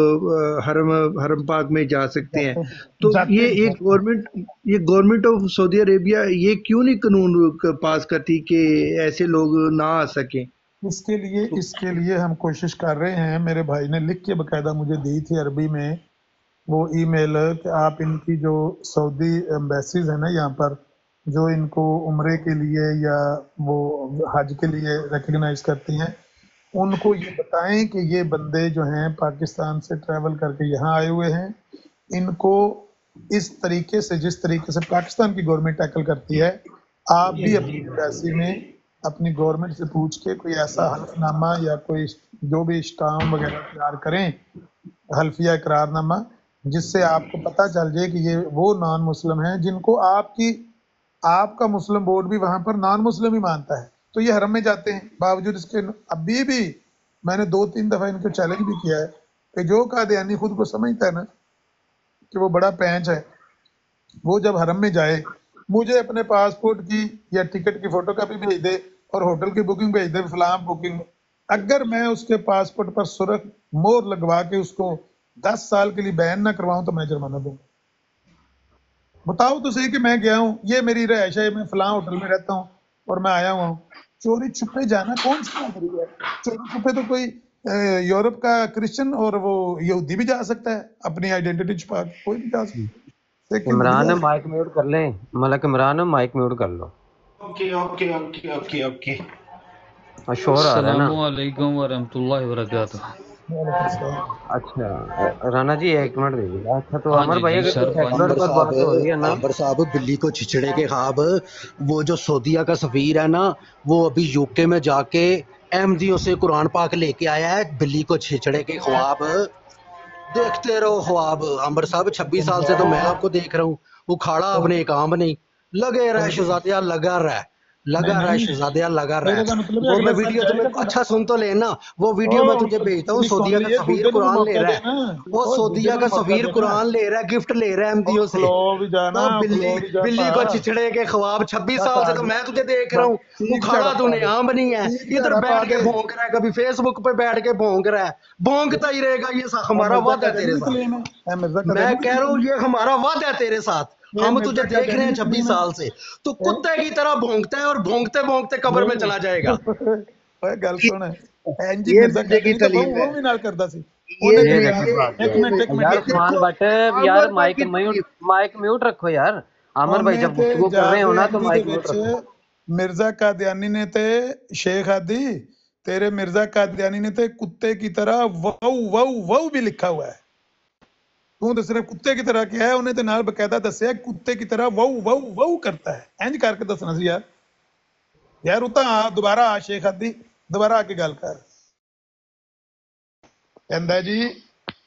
Speaker 13: حرم پاک میں جا سکتے ہیں تو یہ ایک گورنمنٹ آف سعودی عربیہ یہ کیوں نہیں قانون پاس کرتی کہ ایسے لوگ نہ آ سکیں
Speaker 4: اس کے لیے ہم کوشش کر رہے ہیں میرے بھائی نے لکھ کے باقاعدہ مجھے دی تھی عربی میں وہ ای میل کہ آپ ان کی جو سعودی ایمبیسیز ہیں نا یہاں پر جو ان کو عمرے کے لیے یا وہ حج کے لیے ریکگنائز کرتی ہیں उनको ये बताएं कि ये बंदे जो हैं पाकिस्तान से ट्रैवल करके यहाँ आए हुए हैं, इनको इस तरीके से, जिस तरीके से पाकिस्तान की गवर्नमेंट टैकल करती है, आप भी अपनी एम्बेसी में अपनी गवर्नमेंट से पूछ के कोई ऐसा हल्फनामा या कोई जो भी स्टाम वगैरह तैयार करें, हल्फिया इकरारनामा, जिससे आपको पता चल जाए कि ये वो नॉन मुस्लिम हैं जिनको आपका मुस्लिम बोर्ड भी वहाँ पर नॉन मुस्लिम ही मानता है। तो ये हरम में जाते हैं, बावजूद इसके अभी भी मैंने 2-3 दफ़ा इनको चैलेंज भी किया है कि जो कादियानी खुद को समझता है ना कि वो बड़ा पैंच है, वो जब हरम में जाए मुझे अपने पासपोर्ट की या टिकट की फोटोकॉपी भेज दे और होटल की बुकिंग भेज दे, फलाम बुकिंग। अगर मैं उसके पासपोर्ट पर सुरख मोहर लगवा के उसको 10 साल के लिए बैन ना करवाऊं तो मैं जुर्माना दूंगा। बताओ तो सही कि मैं गया हूँ, ये मेरी रहायश है, मैं फलां होटल में रहता हूँ और मैं आया हुआ हूँ। चोरी छुपे जाना कौन सी बात है? चोरी छुपे तो कोई यूरोप का क्रिश्चियन और वो यहूदी भी जा सकता है, अपनी आइडेंटिटी छुपा के कोई भी जा सकता है।
Speaker 14: इमरान माइक म्यूट कर ले, मलक इमरान माइक म्यूट कर लो।
Speaker 1: Okay okay okay okay okay.
Speaker 14: शोर आ रहा है ना।
Speaker 15: अस्सलामु अलैकुम व रहमतुल्लाहि व बरकातुहू।
Speaker 14: अच्छा राणा जी 1 मिनट दीजिए। अच्छा तो
Speaker 15: हाँ
Speaker 14: अमर
Speaker 15: जी
Speaker 14: भाई
Speaker 15: जी
Speaker 14: अगर
Speaker 15: सर
Speaker 14: सेकुलर पर बात हो रही है ना,
Speaker 16: आबर साहब बिल्ली को छिछड़े के ख्वाब, वो जो सऊदीया का सफीर है ना, वो अभी यूके में जाके अहमदियों से कुरान पाक लेके आया है। बिल्ली को छिछड़े के ख्वाब देखते रहो ख्वाब। अंबर साहब 26 साल से तो मैं आपको देख रहा हूँ, उखाड़ा आपने एक आम नहीं, लगे रहा शहजादिया, लगा रहा शहजादिया, लगा रहा है। वो मैं वीडियो तुम्हें अच्छा सुन तो लेना, वो वीडियो मैं तुझे भेजता हूँ। सऊदीया का सफीर कुरान ले रहा है, वो सऊदीया का सफीर कुरान ले रहा है, गिफ्ट ले रहा है अहमदियों से। तो बिल्ली को छिछड़े के ख्वाब 26 साल से तो मैं तुझे देख रहा हूँ, उखाड़ा तूने आम नहीं है। इधर बैठ के भौंक रहा है, कभी फेसबुक पे बैठ के भौंक रहा है, भौंकता ही रहेगा। ये हमारा वादा है तेरे साथ, मैं कह रहा हूँ ये हमारा वादा है तेरे साथ। हम तुझे देख रहे हैं 26 साल से, तो कुत्ते की तरह भौंकता है और भौंकते भौंकते कब्र में चला जाएगा।
Speaker 4: गल सुन, एनजी मिर्जा की तलीम वो भी नाल करदा सी। एक मिनट
Speaker 14: यार माइक म्यूट रखो यार। आमर भाई जब गुफ्तगू कर रहे हो ना तो माइक म्यूट रखो।
Speaker 4: मिर्जा कादियानी ने ते शेख आदि, तेरे मिर्जा कादियानी ने ते कुत्ते की तरह वाऊ वाऊ वाऊ भी लिखा हुआ है। तू तो सिर्फ कुत्ते की तरह क्या है, उन्हें तो नाल बकायदा दसिया कुत्ते की तरह वाऊ वाऊ वाऊ करता है। इंज करके दसना सी यार। यार उता दोबारा आ शेख आदि, दोबारा आके गल कर। कहंदा जी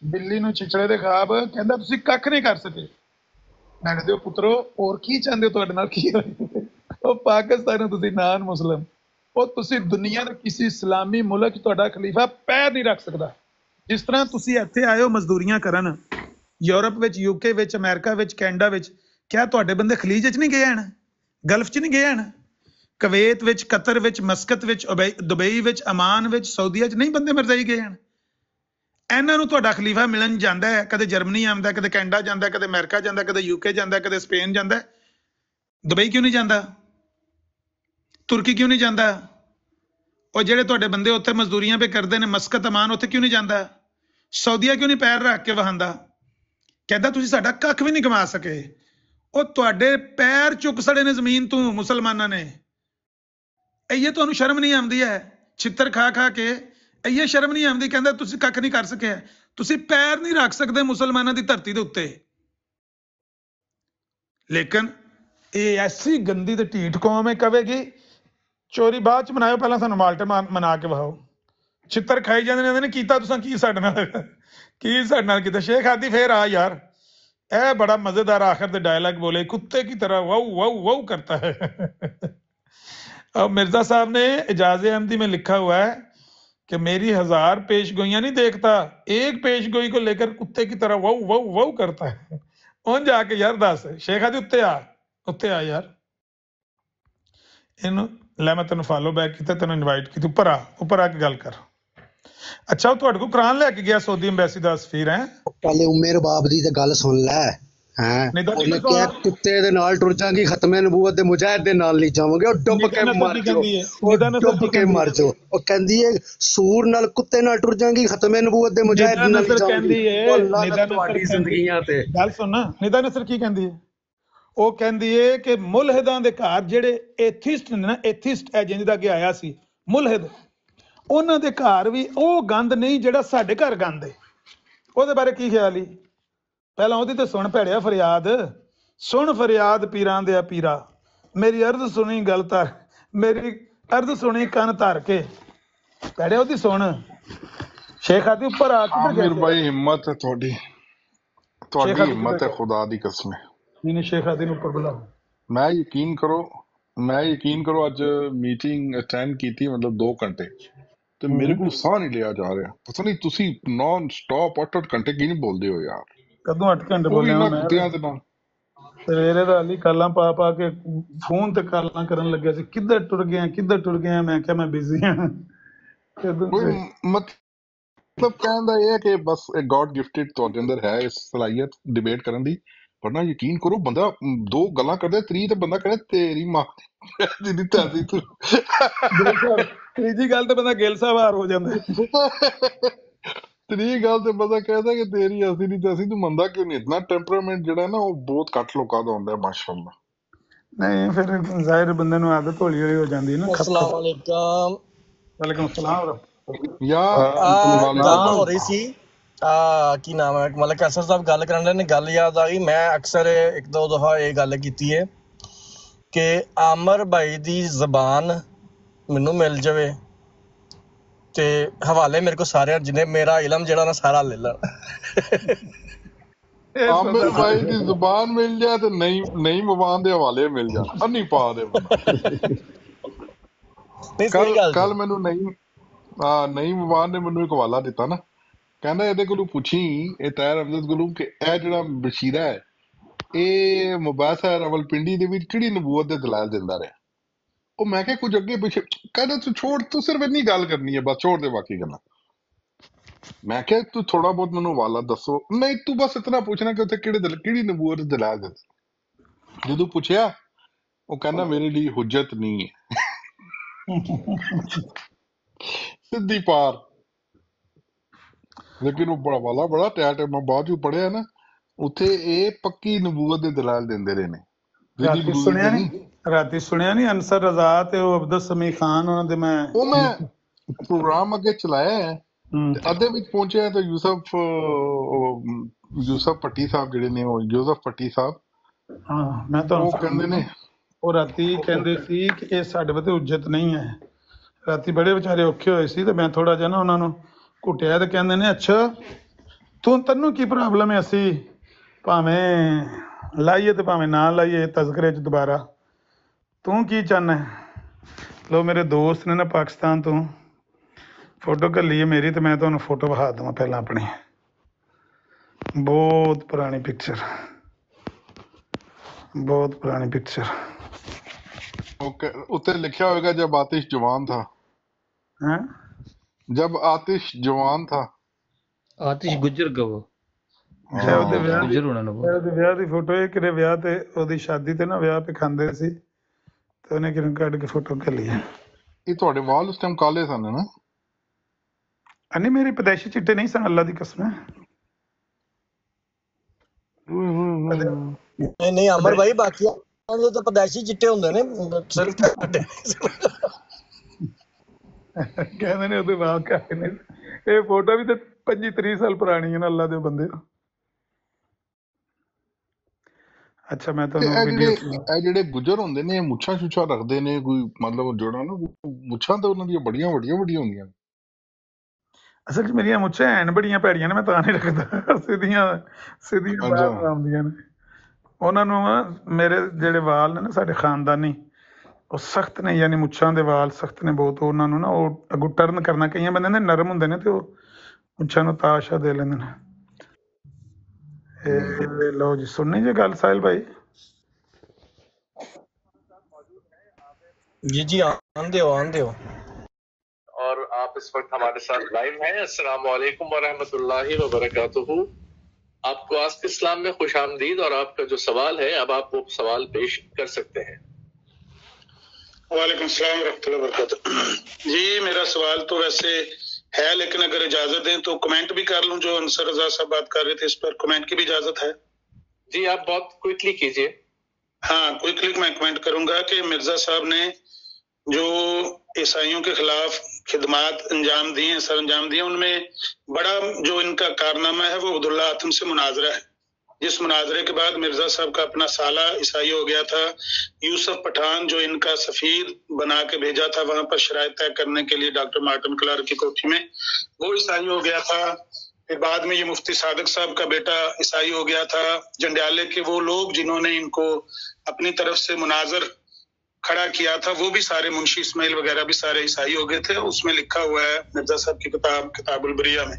Speaker 4: बिल्ली नूं छिछड़े दे ख्वाब, कहंदा तुसीं कख नहीं कर सके। मैं दिओ पुत्रो और की चाहते हो, तुहाडे नाल की ओ पाकिस्तान तुसीं नान मुस्लिम, ओ तुसीं दुनिया दे किसी इस्लामी मुल्क तुहाडा खलीफा पैर नहीं रख सकदा। जिस तरह तुसीं इत्थे आए हो मजदूरियां करन, यूरोप विच, यूके विच, अमेरिका विच, कैनेडा विच, क्या तुहाडे बंदे खलीज च नहीं गए हैं, गल्फ च नहीं गए हैं, कवेत विच, कतर विच, मस्कत विच, दुबई विच, अमान विच, सऊदीया च नहीं बंदे मरजाई गए हैं? ਇਹਨਾਂ ਨੂੰ ਤੁਹਾਡਾ ਖਲੀਫਾ ਮਿਲਣ ਜਾਂਦਾ ਹੈ, ਕਦੇ ਜਰਮਨੀ ਆਉਂਦਾ, ਕਦੇ ਕੈਨੇਡਾ ਜਾਂਦਾ, ਕਦੇ ਅਮਰੀਕਾ ਜਾਂਦਾ, ਕਦੇ ਯੂਕੇ ਜਾਂਦਾ, ਕਦੇ ਸਪੇਨ ਜਾਂਦਾ, ਦੁਬਈ ਕਿਉਂ ਨਹੀਂ ਜਾਂਦਾ? ਤੁਰਕੀ ਕਿਉਂ ਨਹੀਂ ਜਾਂਦਾ? ਉਹ ਜਿਹੜੇ ਤੁਹਾਡੇ ਬੰਦੇ ਉੱਥੇ ਮਜ਼ਦੂਰੀਆਂ ਪੇ ਕਰਦੇ ਨੇ, ਮਸਕਤ ਅਮਾਨ, ਉੱਥੇ ਕਿਉਂ ਨਹੀਂ ਜਾਂਦਾ? ਸਊਦੀਆ ਕਿਉਂ ਨਹੀਂ ਪੈਰ ਰੱਖ ਕੇ ਵਹਾਂਦਾ? ਕਹਿੰਦਾ ਤੁਸੀਂ ਸਾਡਾ ਕੱਖ ਵੀ ਨਹੀਂ ਕਮਾ ਸਕੇ। ਉਹ ਤੁਹਾਡੇ ਪੈਰ ਚੁੱਕ ਸੜੇ ਨੇ ਜ਼ਮੀਨ ਤੋਂ ਮੁਸਲਮਾਨਾਂ ਨੇ। ਇਹ ਤੁਹਾਨੂੰ ਸ਼ਰਮ ਨਹੀਂ ਆਉਂਦੀ ਹੈ? ਛਿੱਤਰ ਖਾ ਖਾ ਕੇ ਇਹ ਸ਼ਰਮ ਨਹੀਂ ਆਉਂਦੀ? ਕਹਿੰਦਾ ਤੁਸੀਂ ਕੱਖ ਨਹੀਂ ਕਰ ਸਕੇ, ਤੁਸੀਂ ਪੈਰ ਨਹੀਂ ਰੱਖ ਸਕਦੇ ਮੁਸਲਮਾਨਾਂ ਦੀ ਧਰਤੀ ਦੇ ਉੱਤੇ। ਲੇਕਿਨ ਇਹ ਐਸੀ ਗੰਦੀ ਤੇ ਢੀਠ ਕੌਮ ਹੈ, ਕਹੇਗੀ ਚੋਰੀ ਬਾਅਦ ਚ ਮਨਾਇਓ, ਪਹਿਲਾਂ ਸਾਨੂੰ ਮਾਲਟੇ ਮਨਾ ਕੇ ਵਹਾਓ। ਛਿੱਤਰ ਖਾਈ ਜਾਂਦੇ ਨੇ, ਕੀਤਾ ਤੁਸੀਂ ਕੀ ਸਾਡੇ ਨਾਲ, ਕੀ ਸਾਡੇ ਨਾਲ ਕੀਤਾ? ਸ਼ੇਖ ਆਦੀ ਫੇਰ ਆ ਯਾਰ, ਇਹ ਬੜਾ ਮਜ਼ੇਦਾਰ ਆਖਰ ਦੇ डायलॉग बोले, कुत्ते की तरह वाऊ वाऊ वाऊ करता है। अब मिर्जा साहब ने इजाज़े अहमदी में लिखा हुआ है कि मेरी 1000 पेशगोइयां नहीं देखता, एक पेशगोई को लेकर कुत्ते की तरह वाऊ वाऊ वाऊ करता है। उन जाके यार दस शेख आदि उत्ते आ यार, इन लै मैं तेन फॉलो बैक किया, तेन इनवाइट की, ऊपर आके गल कर। अच्छा वो तुहाडे को कुरान लैके गया सऊदी एम्बेसी दा सफीर है?
Speaker 16: पहले उमेर बाप दी ते गल सुन लै। ਉਹਨੇ ਕਿਹਾ ਕੁੱਤੇ ਦੇ ਨਾਲ ਟੁਰ ਜਾਗੀ, ਖਤਮੇ ਨਬੂਵਤ ਦੇ ਮੁਜਾਹਿਦ ਦੇ ਨਾਲ ਨਹੀਂ ਜਾਵਾਂਗੇ, ਉਹ ਡੁੱਬ ਕੇ ਮਰ ਜਾਓ, ਉਹ ਡੁੱਬ ਕੇ ਮਰ ਜਾਓ। ਉਹ ਕਹਿੰਦੀ ਹੈ ਸੂਰ ਨਾਲ ਕੁੱਤੇ ਨਾਲ ਟੁਰ ਜਾਗੀ, ਖਤਮੇ ਨਬੂਵਤ ਦੇ ਮੁਜਾਹਿਦ ਨਾਲ ਨਹੀਂ ਜਾਵਾਂਗੀ। ਅੱਲਾਹ ਨੇ ਤੁਹਾਡੀ ਜ਼ਿੰਦਗੀਆਂ ਤੇ ਗੱਲ ਸੁਣ ਨਾ। ਨਿਦਾ ਨਸਰ ਕੀ ਕਹਿੰਦੀ ਹੈ? ਉਹ ਕਹਿੰਦੀ ਹੈ ਕਿ ਮੁਲਹਿਦਾਂ ਦੇ ਘਰ ਜਿਹੜੇ ਐਥਿਸਟ ਨੇ ਨਾ, ਐਥਿਸਟ ਹੈ ਜਿੰਦਾ ਅੱਗੇ ਆਇਆ ਸੀ ਮੁਲਹਿਦ,
Speaker 4: ਉਹਨਾਂ ਦੇ ਘਰ ਵੀ ਉਹ ਗੰਦ ਨਹੀਂ ਜਿਹੜਾ ਸਾਡੇ ਘਰ ਗੰਦ ਹੈ। ਉਹਦੇ ਬਾਰੇ ਕੀ ਖਿਆਲ ਹੀ? ਪਹਿਲਾਂ ਉਹਦੀ ਤੇ ਸੁਣ ਭੈੜਿਆ ਫਰਿਆਦ, ਸੁਣ ਫਰਿਆਦ ਪੀਰਾਂ ਦੇ ਪੀਰਾ, ਮੇਰੀ ਅਰਜ਼ ਸੁਣੀ ਗੱਲ ਧਰ, ਮੇਰੀ ਅਰਜ਼ ਸੁਣੀ ਕੰਨ ਧਰ ਕੇ। ਭੈੜਿਆ ਉਹਦੀ ਸੁਣ। ਸ਼ੇਖ ਆਦੀ ਉੱਪਰ ਆ ਕੇ
Speaker 6: ਆਮਿਰ ਭਾਈ ਹਿੰਮਤ ਹੈ ਤੁਹਾਡੀ ਹਿੰਮਤ ਹੈ, ਖੁਦਾ ਦੀ ਕਸਮ ਹੈ।
Speaker 4: ਨਹੀਂ ਸ਼ੇਖ ਆਦੀ ਨੂੰ ਉੱਪਰ ਬੁਲਾਓ।
Speaker 6: ਮੈਂ ਯਕੀਨ ਕਰੋ ਅੱਜ ਮੀਟਿੰਗ ਅਟੈਂਡ ਕੀਤੀ ਮਤਲਬ 2 ਘੰਟੇ, ਤੇ ਮੇਰੇ ਕੋਲ ਸਾਹ ਨਹੀਂ ਲਿਆ ਜਾ ਰਿਹਾ। ਪਤਾ ਨਹੀਂ ਤੁਸੀਂ ਨਾਨ ਸਟਾਪ 8 ਘੰਟੇ ਕੀ ਨਹੀਂ ਬੋਲਦੇ ਹੋ ਯਾਰ।
Speaker 4: ਕਦੋਂ 8 ਘੰਟੇ ਬੋਲਿਆ ਮੈਂ? ਸਵੇਰੇ ਦਾ ਅਲੀ ਕਾਲਾਂ ਪਾ ਪਾ ਕੇ ਫੋਨ ਤੇ ਕਾਲਾਂ ਕਰਨ ਲੱਗਿਆ ਸੀ, ਕਿੱਧਰ ਟੁਰ ਗਿਆ। ਮੈਂ ਕਿਹਾ ਮੈਂ ਬਿਜ਼ੀ ਹਾਂ।
Speaker 6: ਮਤਲਬ ਕਹਿਣ ਦਾ ਇਹ ਹੈ ਕਿ ਬਸ ਗॉड ਗਿਫਟਡ ਤੁਹਾਡੇ ਅੰਦਰ ਹੈ ਇਸ ਸਲਾਹੀਅਤ ਡਿਬੇਟ ਕਰਨ ਦੀ। ਵਰਨਾ ਯਕੀਨ ਕਰੋ ਬੰਦਾ 2 ਗੱਲਾਂ ਕਰਦਾ, 3 ਤੇ ਬੰਦਾ ਕਹਿੰਦਾ ਤੇਰੀ ਮਾਂ ਜਿਹਦੀ ਧਰਤੀ ਤੂੰ।
Speaker 4: ਤੀਜੀ ਗੱਲ ਤੇ ਬੰਦਾ ਗਿੱਲ ਸਾਹਿਬ ਹਾਰ ਹੋ ਜਾਂਦਾ।
Speaker 6: 3 ਗੱਲ ਤੇ ਬੰਦਾ ਕਹਿੰਦਾ ਕਿ ਤੇਰੀ ਅਸੀਂ ਨਹੀਂ ਤੇ ਅਸੀਂ। ਤੂੰ ਮੰਨਦਾ ਕਿਉਂ ਨਹੀਂ? ਇਤਨਾ ਟੈਂਪਰਾਮੈਂਟ ਜਿਹੜਾ ਨਾ ਉਹ ਬਹੁਤ ਘੱਟ ਲੋਕਾਂ ਦਾ ਹੁੰਦਾ ਮਾਸ਼ਾਅੱਲਾ।
Speaker 4: ਨਹੀਂ ਫਿਰ ਜ਼ਾਹਿਰ ਬੰਦੇ ਨੂੰ ਆਦਤ ਹੌਲੀ ਹੌਲੀ ਹੋ ਜਾਂਦੀ ਹੈ ਨਾ।
Speaker 17: अस्सलाम वालेकुम।
Speaker 4: ਵਾਲੇਕੁਮ ਸਲਾਮ।
Speaker 17: ਗੱਲ ਹੋ ਰਹੀ ਸੀ ਕੀ ਨਾਮ ਹੈ ਮਤਲਬ ਕੈਸਰ ਸਾਹਿਬ ਗੱਲ ਕਰਨ ਦੇ ਨੇ, ਗੱਲ ਯਾਦ ਆ ਗਈ। ਮੈਂ ਅਕਸਰ 1-2 ਦਫਾ ਇਹ ਗੱਲ ਕੀਤੀ ਹੈ ਕਿ ਆਮਰ ਭਾਈ ਦੀ ਜ਼ਬਾਨ ਮੈਨੂੰ ਮਿਲ ਜਾਵੇ ਤੇ ਹਵਾਲੇ ਮੇਰੇ ਕੋਲ ਸਾਰੇ ਜਿੰਨੇ ਮੇਰਾ ਇਲਮ ਜਿਹੜਾ ਨਾ ਸਾਰਾ ਲੈ ਲੈਣ।
Speaker 6: ਆਮਿਰ ਭਾਈ ਦੀ ਜ਼ੁਬਾਨ ਮਿਲ ਜਾਏ ਤੇ ਨਹੀਂ ਮਵਾਨ ਦੇ ਹਵਾਲੇ ਮਿਲ ਜਾਣ। ਅੰਨੀ ਪਾ ਦੇ ਕੱਲ ਮੈਨੂੰ ਨਹੀਂ ਮਵਾਨ ਨੇ ਮੈਨੂੰ ਇੱਕ ਹਵਾਲਾ ਦਿੱਤਾ ਨਾ, ਕਹਿੰਦਾ ਇਹਦੇ ਕੋਲੋਂ ਪੁੱਛੀ ਇਹ ਤਾਹਿਰ ਅਮਜਦ ਕੋਲੋਂ ਕਿ ਇਹ ਜਿਹੜਾ ਬਸ਼ੀਰਾ ਹੈ ਇਹ ਮੁਬਾਸਾ ਰਾਵਲਪਿੰਡੀ ਦੇ ਵਿੱਚ ਕਿਹੜੀ ਨਬੂਵਤ ਦੇ ਦਲਾਲ ਦਿੰਦਾ ਰਿਹਾ। ਉਹ ਮੈਂ ਕਿਹਾ ਕੁਝ ਅੱਗੇ ਪਿੱਛੇ, ਕਹਿੰਦਾ ਤੂੰ ਛੋੜ, ਤੂੰ ਸਿਰਫ ਇੰਨੀ ਗੱਲ ਕਰਨੀ ਹੈ ਬਸ, ਛੋੜ ਦੇ ਬਾਕੀ ਗੱਲਾਂ। ਮੈਂ ਕਿਹਾ ਤੂੰ ਥੋੜਾ ਬਹੁਤ ਮੈਨੂੰ ਹਵਾਲਾ ਦੱਸੋ। ਨਹੀਂ ਤੂੰ ਬਸ ਇਤਨਾ ਪੁੱਛਣਾ ਕਿ ਉੱਥੇ ਕਿਹੜੀ ਨਬੂਵਤ ਦਲਾਲ ਦਿੰਦਾ। ਜਦੋਂ ਪੁੱਛਿਆ ਉਹ ਕਹਿੰਦਾ ਮੇਰੇ ਲਈ ਹੁਜਤ ਨਹੀਂ ਹੈ। ਸਿੱਧੀ ਪਾਰ। ਲੇਕਿਨ ਉਹ ਬੜਾ ਵਾਲਾ ਬੜਾ ਟੈਟ ਮੈਂ ਬਾਅਦ ਚ ਪੜਿਆ ਨਾ, ਉੱਥੇ ਇਹ ਪੱਕੀ ਨਬੂਵਤ ਦੇ ਦਲਾਲ ਦਿੰਦੇ ਰਹੇ ਨੇ।
Speaker 4: ਰਾਤੀ ਸੁਣਿਆ ਨਹੀਂ ਅਨਸਰ ਰਜ਼ਾ ਤੇ ਉਹ ਅਬਦੁਲ ਸਮੀ ਖਾਨ ਉਹਨਾਂ ਦੇ ਮੈਂ
Speaker 6: ਪ੍ਰੋਗਰਾਮ ਅੱਗੇ ਚਲਾਇਆ ਹੈ, ਅੱਧੇ ਵਿੱਚ ਪਹੁੰਚਿਆ ਤਾਂ ਯੂਸਫ ਭੱਟੀ ਸਾਹਿਬ ਜਿਹੜੇ ਨੇ, ਉਹ ਯੂਸਫ ਭੱਟੀ ਸਾਹਿਬ,
Speaker 4: ਹਾਂ ਮੈਂ ਤੁਹਾਨੂੰ
Speaker 6: ਕਹਿੰਦੇ ਨੇ
Speaker 4: ਉਹ ਰਾਤੀ ਕਹਿੰਦੇ ਸੀ ਕਿ ਇਹ ਸਾਡੇ ਵਾਸਤੇ ਉੱਜਤ ਨਹੀਂ ਹੈ। ਰਾਤੀ ਬੜੇ ਵਿਚਾਰੇ ਔਖੇ ਹੋਏ ਸੀ ਤੇ ਮੈਂ ਥੋੜਾ ਜਿਹਾ ਨਾ ਉਹਨਾਂ ਨੂੰ ਘੁੱਟਿਆ ਤੇ ਕਹਿੰਦੇ ਨੇ ਅੱਛਾ ਤੈਨੂੰ ਕੀ ਪ੍ਰੋਬਲਮ ਹੈ, ਅਸੀਂ ਭਾਵੇਂ ਲਾਈਏ ਤੇ ਭਾਵੇਂ ਨਾ ਲਾਈਏ ਤਜ਼ਕਰੇ 'ਚ ਦੁਬਾਰਾ, ਤੂੰ ਕੀ ਚਾਹੁੰਦਾ? ਲੋ ਮੇਰੇ ਦੋਸਤ ਨੇ ਨਾ ਪਾਕਿਸਤਾਨ ਤੋਂ ਫੋਟੋ ਘੱਲੀ ਹੈ ਮੇਰੀ, ਤੇ ਮੈਂ ਤੁਹਾਨੂੰ ਫੋਟੋ ਵਿਖਾ ਦੇਵਾਂ ਪਹਿਲਾਂ ਆਪਣੀ, ਬਹੁਤ ਪੁਰਾਣੀ ਪਿਕਚਰ, ਬਹੁਤ ਪੁਰਾਣੀ ਪਿਕਚਰ।
Speaker 6: ਉੱਤੇ ਲਿਖਿਆ ਹੋਏਗਾ जब आतिश जवान था, जब आतिश जवान था।
Speaker 15: आतिश गुजर गया वो।
Speaker 4: ਉਹਦੇ ਵਿਆਹ ਦੀ ਫੋਟੋ ਹੈ, ਕਿਰੇ ਵਿਆਹ ਤੇ ਉਹਦੀ ਸ਼ਾਦੀ ਤੇ ਨਾ ਵਿਆਹ ਤੇ ਖਾਂਦੇ ਸੀ ਤੇ ਉਹਨੇ ਕਿਰਨ ਕੱਢ ਕੇ ਫੋਟੋ ਘੱਲੀ ਹੈ।
Speaker 6: ਇਹ ਤੁਹਾਡੇ ਵਾਲ ਉਸ ਟਾਈਮ ਕਾਲੇ ਸਨ ਨਾ?
Speaker 4: ਨਹੀਂ ਮੇਰੇ ਪਦੈਸ਼ੀ ਚਿੱਟੇ ਨਹੀਂ ਸਨ, ਅੱਲਾ ਦੀ ਕਸਮ ਹੈ।
Speaker 17: ਨਹੀਂ ਅਮਰ ਭਾਈ ਬਾਕੀ ਤਾਂ ਪਦੈਸ਼ੀ ਚਿੱਟੇ ਹੁੰਦੇ ਨੇ, ਸਿਰਫ
Speaker 4: ਕਹਿੰਦੇ ਨੇ ਉਹਦੇ ਵਾਲ ਕਾਲੇ ਨੇ। ਇਹ ਫੋਟੋ ਵੀ ਤੇ 25-30 ਸਾਲ ਪੁਰਾਣੀ ਹੈ ਨਾ ਅੱਲਾ ਦੇ ਬੰਦੇ। ਅੱਛਾ ਮੈਂ ਤੁਹਾਨੂੰ
Speaker 6: ਇਹ ਜਿਹੜੇ ਗੁਜਰ ਹੁੰਦੇ ਨੇ ਮੁੱਛਾਂ ਛੁੱਛਾਂ ਰੱਖਦੇ ਨੇ, ਕੋਈ ਮਤਲਬ ਜਿਹੜਾ ਨਾ ਮੁੱਛਾਂ ਤਾਂ ਉਹਨਾਂ ਦੀਆਂ ਬੜੀਆਂ ਵੱਡੀਆਂ ਹੁੰਦੀਆਂ।
Speaker 4: ਅਸਲ 'ਚ ਮੇਰੀਆਂ ਮੁੱਛਾਂ ਐਨ ਬੜੀਆਂ ਭੈੜੀਆਂ ਨੇ, ਮੈਂ ਤਾਂ ਨਹੀਂ ਰੱਖਦਾ, ਸਿੱਧੀਆਂ ਬਾਹਰ ਆਉਂਦੀਆਂ ਨੇ। ਉਹਨਾਂ ਨੂੰ ਮੇਰੇ ਜਿਹੜੇ ਵਾਲ ਨੇ ਨਾ ਸਾਡੇ ਖਾਨਦਾਨੀ ਉਹ ਸਖਤ ਨੇ, ਯਾਨੀ ਮੁੱਛਾਂ ਦੇ ਵਾਲ ਸਖਤ ਨੇ ਬਹੁਤ। ਉਹਨਾਂ ਨੂੰ ਨਾ ਉਹ ਅੱਗੋਂ ਟਰਨ ਕਰਨਾ, ਕਈਆਂ ਬੰਦੇ ਨੇ ਨਰਮ ਹੁੰਦੇ ਨੇ ਤੇ ਉਹ ਮੁੱਛਾਂ ਨੂੰ ਤਾਸ਼ਾ ਦੇ ਲੈਂਦੇ ਨੇ। ਲਓ ਜੀ ਸੁਣਨੀ ਜੇ ਗੱਲ ਸਾਹਿਲ ਭਾਈ?
Speaker 17: जी आंदे हो।
Speaker 18: और आप इस वक्त हमारे साथ लाइव हैं। अस्सलाम वालेकुम वरहमतुल्लाहि वबरकातुहू। आपको आस्क इस्लाम में खुशामदीद, और आपका जो सवाल है अब आप वो सवाल पेश कर सकते हैं।
Speaker 4: वालेकुम सलाम रहमतुल्लाहि वबरकातुहू। जी मेरा सवाल तो वैसे है, लेकिन अगर इजाजत दें तो कमेंट भी कर लूं। जो अंसर रजा साहब बात कर रहे थे इस पर कमेंट की भी इजाजत है?
Speaker 18: जी आप बहुत क्विकली कीजिए।
Speaker 4: हाँ क्विकली मैं कमेंट करूंगा कि मिर्जा साहब ने जो ईसाइयों के खिलाफ खिदमात अंजाम दिए हैं, सर अंजाम दिए, उनमें बड़ा जो इनका कारनामा है वो अब्दुल्ला आतम से मुनाजरा है, जिस मुनाजरे के बाद मिर्जा साहब का अपना साला ईसाई हो गया था। यूसुफ पठान जो इनका सफीर बना के भेजा था वहां पर शराइत तय करने के लिए डॉक्टर मार्टिन क्लार्क की कोठी में, वो ईसाई हो गया था। फिर बाद में ये मुफ्ती सादिक साहब का बेटा ईसाई हो गया था। जंडियाले के वो लोग जिन्होंने इनको अपनी तरफ से मुनाजर खड़ा किया था वो भी सारे, मुंशी इस्माइल वगैरह भी सारे ईसाई हो गए थे। उसमें लिखा हुआ है मिर्जा साहब की किताबुल बरिया में।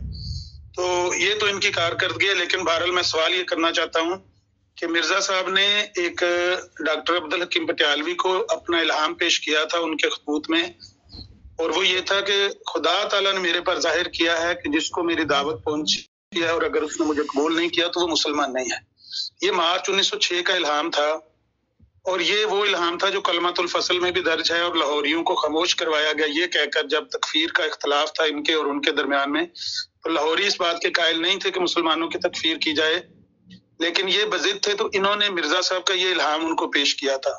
Speaker 4: तो ये तो इनकी कारकर्दगी है। लेकिन बहरहाल मैं सवाल ये करना चाहता हूँ कि मिर्जा साहब ने एक डॉक्टर अब्दुल हकीम पटियालवी को अपना इल्हाम पेश किया था उनके खतूत में, और वो ये था कि खुदा ताला ने मेरे पर जाहिर किया है कि जिसको मेरी दावत पहुंची है और अगर उसने मुझे कबूल नहीं किया तो वो मुसलमान नहीं है। ये मार्च 1906 का इल्हाम था, और ये वो इल्हाम था जो कलमातुल फसल में भी दर्ज है, और लाहौरियों को खामोश करवाया गया ये कहकर, जब तकफीर का इख्तलाफ था इनके और उनके दरमियान में, तो लाहौरी इस बात के कायल नहीं थे कि मुसलमानों की तकफीर की जाए, लेकिन ये बजिद थे तो इन्होंने मिर्जा साहब का ये इल्हाम उनको पेश किया था।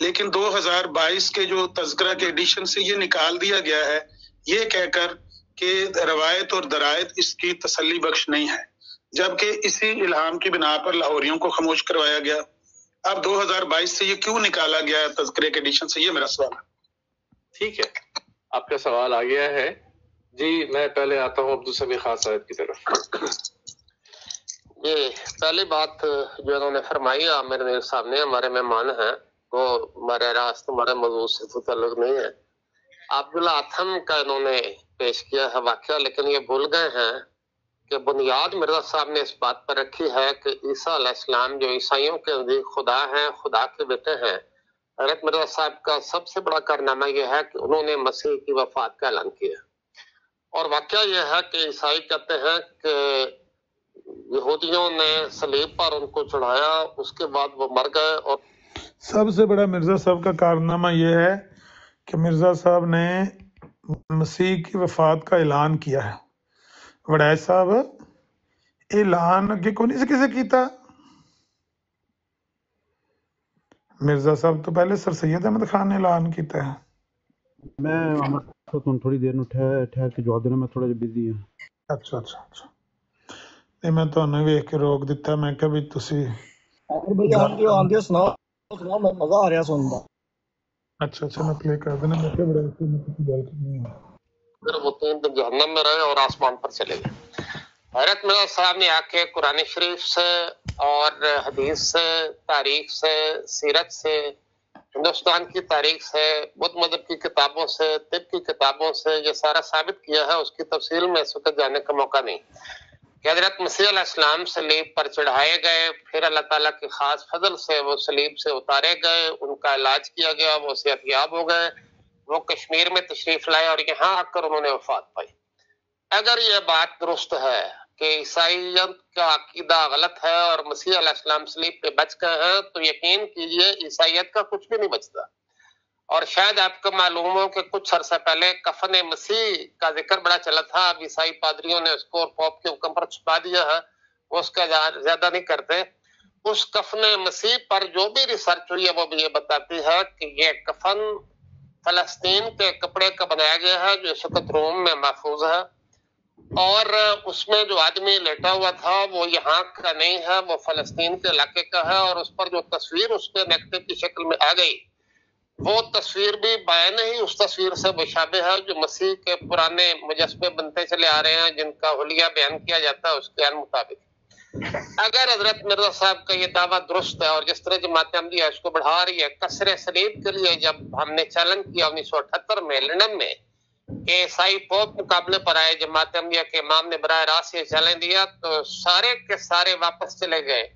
Speaker 4: लेकिन 2022 के जो तज़किरा के एडिशन से ये निकाल दिया गया है ये कहकर कि रवायत और दरायत इसकी तसल्ली बख्श नहीं है, जबकि इसी इल्हाम की बिना पर लाहौरियों को खामोश करवाया गया। अब 2022 से ये क्यों निकाला गया है तज़किरे के एडिशन से, ये मेरा सवाल है।
Speaker 18: ठीक है, आपका सवाल आ गया है जी। मैं पहले आता हूँ अब्दुल समी खान साहब की तरफ।
Speaker 19: ये पहली बात जो इन्होंने फरमाई आमिर मेरे सामने हमारे मेहमान हैं, वो हमारे रास्त हमारे मौजूद से तो ताल्लुक नहीं है। अब्दुल्ला आथम का इन्होंने पेश किया है वाक़या, लेकिन ये भूल गए हैं कि बुनियाद मिर्जा साहब ने इस बात पर रखी है कि ईसा अलैहिस्सलाम जो ईसाइयों के नज़दीक खुदा हैं, खुदा के बेटे हैं। हज़रत मिर्जा साहब का सबसे बड़ा कारनामा यह है कि उन्होंने मसीह की वफात का ऐलान किया, और वाक़या यह है कि ईसाई कहते हैं कि यहूदियों ने सलीब पर उनको चढ़ाया, उसके बाद वो मर गए। और
Speaker 4: सबसे बड़ा मिर्जा साहब का कारनामा यह है कि मिर्जा साहब ने मसीह की वफात का ऐलान किया है। वड़ैच साहब ऐलान अगे कोई नहीं किसे कीता, मिर्जा साहब तो पहले सर सैयद अहमद खान ने ऐलान किया है।
Speaker 20: मैं थोड़ी देर ਨੂੰ ਠਹਿਰ ਕੇ ਜਵਾਬ ਦੇਣਾ, ਮੈਂ ਥੋੜਾ ਜਿਹਾ ਬਿਜ਼ੀ ਹਾਂ।
Speaker 4: ਅੱਛਾ ਤੇ ਮੈਂ ਤੁਹਾਨੂੰ ਵੇਖ ਕੇ ਰੋਕ ਦਿੱਤਾ, ਮੈਂ ਕਿਹਾ ਵੀ ਤੁਸੀਂ
Speaker 17: ਬਈ ਆਂਦੇ ਸੁਣਾਓ ਮੈਂ ਮਜ਼ਾ ਆ ਰਿਹਾ ਸੁਣਨ ਦਾ।
Speaker 4: ਅੱਛਾ ਮੈਂ प्ले कर देना, मैं क्या बड़ा कुछ गल करनी है।
Speaker 19: फिर वो तीन दिन जहन्नम में रहे और आसमान पर चले गए। हज़रत मिर्जा साहब ने आके कुरान शरीफ से और हदीस से, तारीख से, सीरत से, हिंदुस्तान की तारीख से, बुद्ध मजहब की किताबों से, तिब की किताबों से ये सारा साबित किया है। उसकी तफसील में इस वक्त जाने का मौका नहीं कि हज़रत मसीह अलैहिस्सलाम सलीब पर चढ़ाए गए, फिर अल्लाह ताला के खास फजल से वो सलीब से उतारे गए, उनका इलाज किया गया, वो सेहतयाब हो गए, वो कश्मीर में तशरीफ लाए और यहाँ आकर उन्होंने वफात पाई। अगर ये बात दुरुस्त है कि ईसाईयत का अकीदा गलत है और मसीह अलैहिस्सलाम सलीब पे बच गए हैं, तो यकीन कीजिए ईसाईयत का कुछ भी नहीं बचता। और शायद आपको मालूम हो कि कुछ अरसा पहले कफन मसीह का जिक्र बड़ा चला था, अब ईसाई पादरियों ने उसको पॉप के हुक्म पर छुपा दिया है, वो उसका ज्यादा नहीं करते। उस कफन मसीह पर जो भी रिसर्च हुई है वो भी ये बताती है कि ये कफन फलस्तीन के कपड़े का बनाया गया है जो इस वक्त रोम में महफूज है, और उसमें जो आदमी लेटा हुआ था वो यहाँ का नहीं है, वो फलस्तीन के इलाके का है। और उस पर जो तस्वीर उसके नेगेटिव की शक्ल में आ गई, वो तस्वीर भी बायन ही उस तस्वीर से मुशाबे है जो मसीह के पुराने मुजस्मे बनते चले आ रहे हैं, जिनका हुलिया बयान किया जाता है उसके मुताबिक। अगर हजरत मिर्जा साहब का ये दावा दुरुस्त है और जिस तरह जमात अहमदिया इसको बढ़ा रही है, कसरे सलीब के लिए जब हमने चैलेंज किया 1978 में लंदन में कि ईसाई पोप मुकाबले पर आए, जमात अहमदिया के इमाम ने बराह रास्त ये चैलेंज दिया तो सारे के सारे वापस चले गए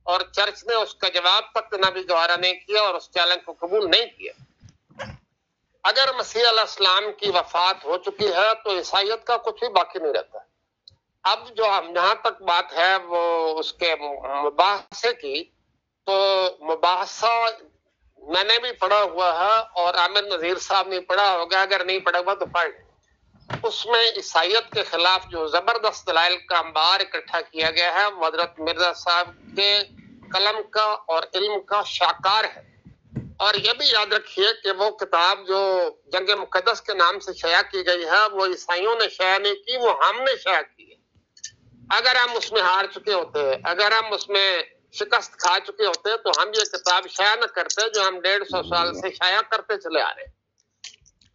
Speaker 19: और चर्च ने उसका जवाब तक ना भी गवारा नहीं किया और उस चैलेंज को कबूल नहीं किया। अगर मसीह अलैहिस्सलाम की वफात हो चुकी है तो ईसाईयत का कुछ भी बाकी नहीं रहता। अब जो हम जहां तक बात है वो उसके मुबाहसे की, तो मुबाहसा मैंने भी पढ़ा हुआ है और आमिर नजीर साहब ने पढ़ा होगा, अगर नहीं पढ़ा हुआ तो पढ़। उसमें ईसाईयत के खिलाफ जो जबरदस्त दलाइल का अंबार इकट्ठा किया गया है, हजरत मिर्जा साहब के कलम का और इल्म का शाकार है। और ये भी याद रखिए कि वो किताब जो जंग मुकद्दस के नाम से शाया की गई है वो ईसाइयों ने शाया नहीं की, वो हमने शाया की है। अगर हम उसमें हार चुके होते, अगर हम उसमें शिकस्त खा चुके होते तो हम ये किताब शाया न करते जो हम 150 साल से शाया करते चले आ रहे हैं।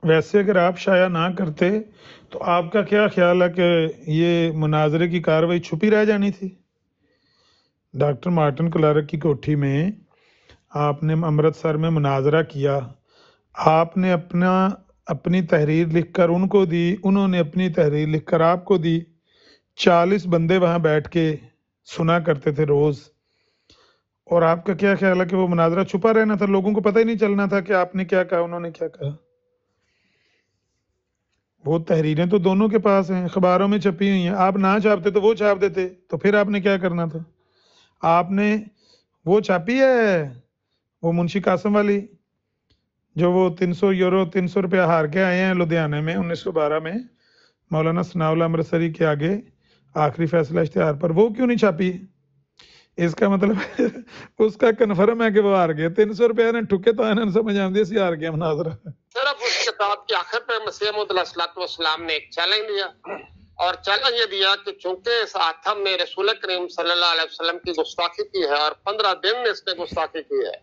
Speaker 4: वैसे अगर आप शाया ना करते तो आपका क्या ख्याल है कि ये मुनाजरे की कार्रवाई छुपी रह जानी थी? डॉक्टर मार्टिन क्लार्क की कोठी में आपने अमृतसर में मुनाजरा किया, आपने अपनी तहरीर लिखकर उनको दी, उन्होंने अपनी तहरीर लिखकर आपको दी। 40 बंदे वहां बैठ के सुना करते थे रोज। और आपका क्या ख्याल है कि वो मुनाजरा छुपा रहना था? लोगों को पता ही नहीं चलना था कि आपने क्या कहा, उन्होंने क्या कहा। वो तहरीरें तो दोनों के पास हैं, अखबारों में छपी हुई हैं। आप ना छापते तो वो छाप देते, तो फिर आपने क्या करना था? आपने वो छापी है, वो मुंशी कासम वाली, जो वो 300 यूरो 300 रुपया हार के आए हैं लुधियाने में 1912 में मौलाना सनाउल्लाह अमृतसरी के आगे आखिरी फैसला इश्तिहार पर, वो क्यों नहीं छापी? इसका मतलब उसका कन्फर्म है कि वो हार गए। 300 रुपया ने ठुके तो इन्होंने समझ आती सी हार गया मुनाजरा।
Speaker 19: सिर्फ उस किताब के आखिर पे मसीह मौऊद अलैहिस्सलाम ने एक चैलेंज दिया, और चैलेंज ये दिया कि चूंकि इस आथम ने रसूल करीम सल्लल्लाहु अलैहि वसल्लम की गुस्ताखी की है और 15 दिन इसने गुस्ताखी की है,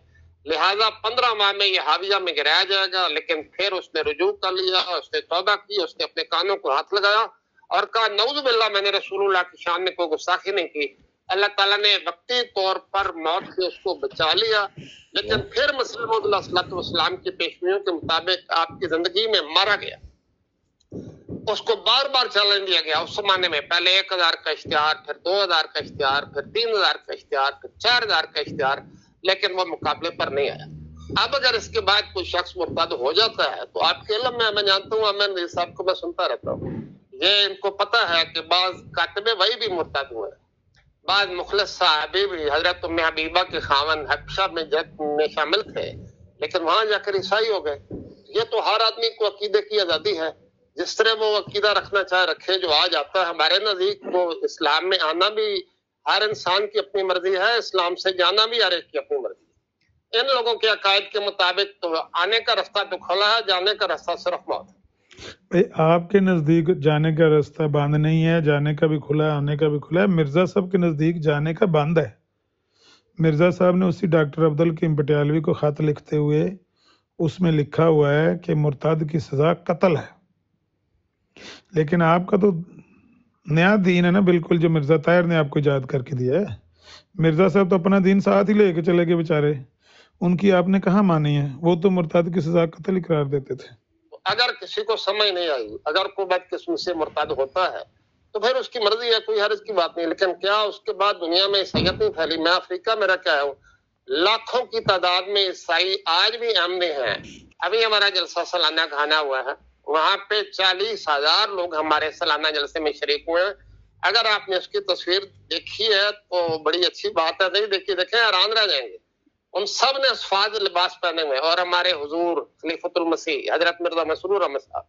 Speaker 19: लिहाजा 15 माह में ये हाविया में गिराया जाएगा। लेकिन फिर उसने रुजू कर लिया, उसने तौबा की, उसने अपने कानों को हाथ लगाया और कहा नऊज़ बिल्लाह, मैंने रसूलुल्लाह की शान में कोई गुस्ताखी नहीं की। अल्लाह ताला ने वक्ती तौर पर मौत से उसको बचा लिया, लेकिन फिर मसीह मौऊद अलैहिस्सलाम की पेशमियों के मुताबिक आपकी जिंदगी में मारा गया। उसको बार बार चैलेंज दिया गया उस जमाने में, पहले 1000 का इश्तिहार, फिर 2000 का इश्तिहार, फिर 3000 का इश्तिहार, फिर 4000 का इश्तिहार, लेकिन वो मुकाबले पर नहीं आया। अब अगर इसके बाद कोई शख्स मुर्तद हो जाता है तो आपके इल्म में, मैं जानता हूँ, अमन साहब को मैं सुनता रहता हूँ, ये इनको पता है कि बाज कातिबे वही भी मुर्तद हुए, बाद मुखलिस साहबी भी हजरत उम्मे हबीबा के खावन हबशा में शामिल थे, लेकिन वहां जाकर ईसाई हो गए। ये तो हर आदमी को अकीदे की आजादी है, जिस तरह वो अकीदा रखना चाहे रखे। जो आज आता है हमारे नजदीक, वो इस्लाम में आना भी हर इंसान की अपनी मर्जी है, इस्लाम से जाना भी हर एक की अपनी मर्जी है। इन लोगों के अकायद के मुताबिक तो आने का रास्ता तो खुला है, जाने का रास्ता सिर्फ मौत है।
Speaker 4: भाई आपके नजदीक जाने का रास्ता बंद नहीं है, जाने का भी खुला है, आने का भी खुला है। मिर्जा साहब के नजदीक जाने का बंद है। मिर्जा साहब ने उसी डॉक्टर अब्दुल कीम पटियालवी को खत लिखते हुए उसमें लिखा हुआ है कि मुर्तद की सजा कत्ल है। लेकिन आपका तो नया दीन है ना बिल्कुल, जो मिर्जा ताहिर ने आपको याद करके दिया है। मिर्जा साहब तो अपना दीन साथ ही लेके चले गए बेचारे, उनकी आपने कहाँ मानी है? वो तो मुर्तद की सजा कत्ल ही करार देते थे।
Speaker 19: अगर किसी को समझ नहीं आई, अगर कोई बदकिस्मती से मुर्तद होता है तो फिर उसकी मर्जी है, कोई हर्ज की बात नहीं। लेकिन क्या उसके बाद दुनिया में ईसाइयत नहीं फैली? मैं अफ्रीका में रह के आया हूँ, लाखों की तादाद में ईसाई आज भी आमने हैं। अभी हमारा जलसा सालाना खाना हुआ है, वहां पे 40,000 लोग हमारे सालाना जलसे में शरीक हुए हैं। अगर आपने उसकी तस्वीर देखी है तो बड़ी अच्छी बात है, नहीं देखी देखें, हैरान रह जाएंगे। उन सब ने सफाद लिबास पहने हुए, और हमारे हुजूर खलीफतुल मसीह हजरत मिर्जा मसरूर अहमद साहब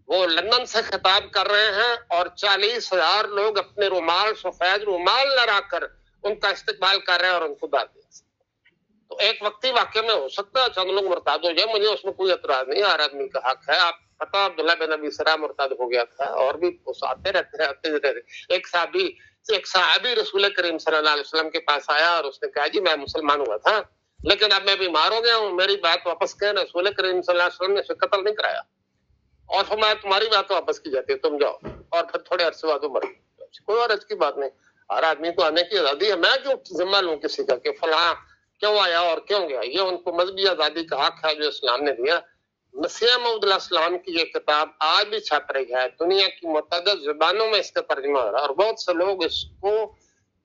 Speaker 19: वो लंदन से खिताब कर रहे हैं, और 40,000 लोग अपने रुमाल, सफेद रुमाल लहराकर उनका इस्तकबाल कर रहे हैं और उनको दाद दिया। तो एक वक्ती वाक्य में हो सकता है चंद लोग मुर्तद हो जाए, मुझे उसमें कोई एतराज नहीं, हर आदमी का हक है। आप पता अब्दुल्ला बिन अबी सरा मुर्तद हो गया था, और भी आते रहते। एक साहबी रसूल करीम सल्लल्लाहु अलैहि वसल्लम के पास आया और उसने कहा जी मैं मुसलमान हुआ था, लेकिन अब मैं बीमार हो गया हूँ, मेरी बात वापस करें। रसूल करीम सल्लल्लाहु अलैहि वसल्लम ने उसे कत्ल नहीं कराया, और फरमाया तुम्हारी बात वापस की जाती है, तुम जाओ। और फिर थोड़े अरसे बाद मर गए। कोई अर्ज की बात नहीं, हर आदमी को आने की आजादी है। मैं क्यों जिम्मा लूं किसी का कि फलां क्यों आया और क्यों गया? ये उनको मजहबी आजादी का हक है जो इस्लाम ने दिया। मसीह मऊऊद अलैहिस्सलाम की ये किताब आज भी छप रही है, दुनिया की मुतअद्दिद जुबानों में इसका तर्जुमा हो रहा है, और बहुत से लोग इसको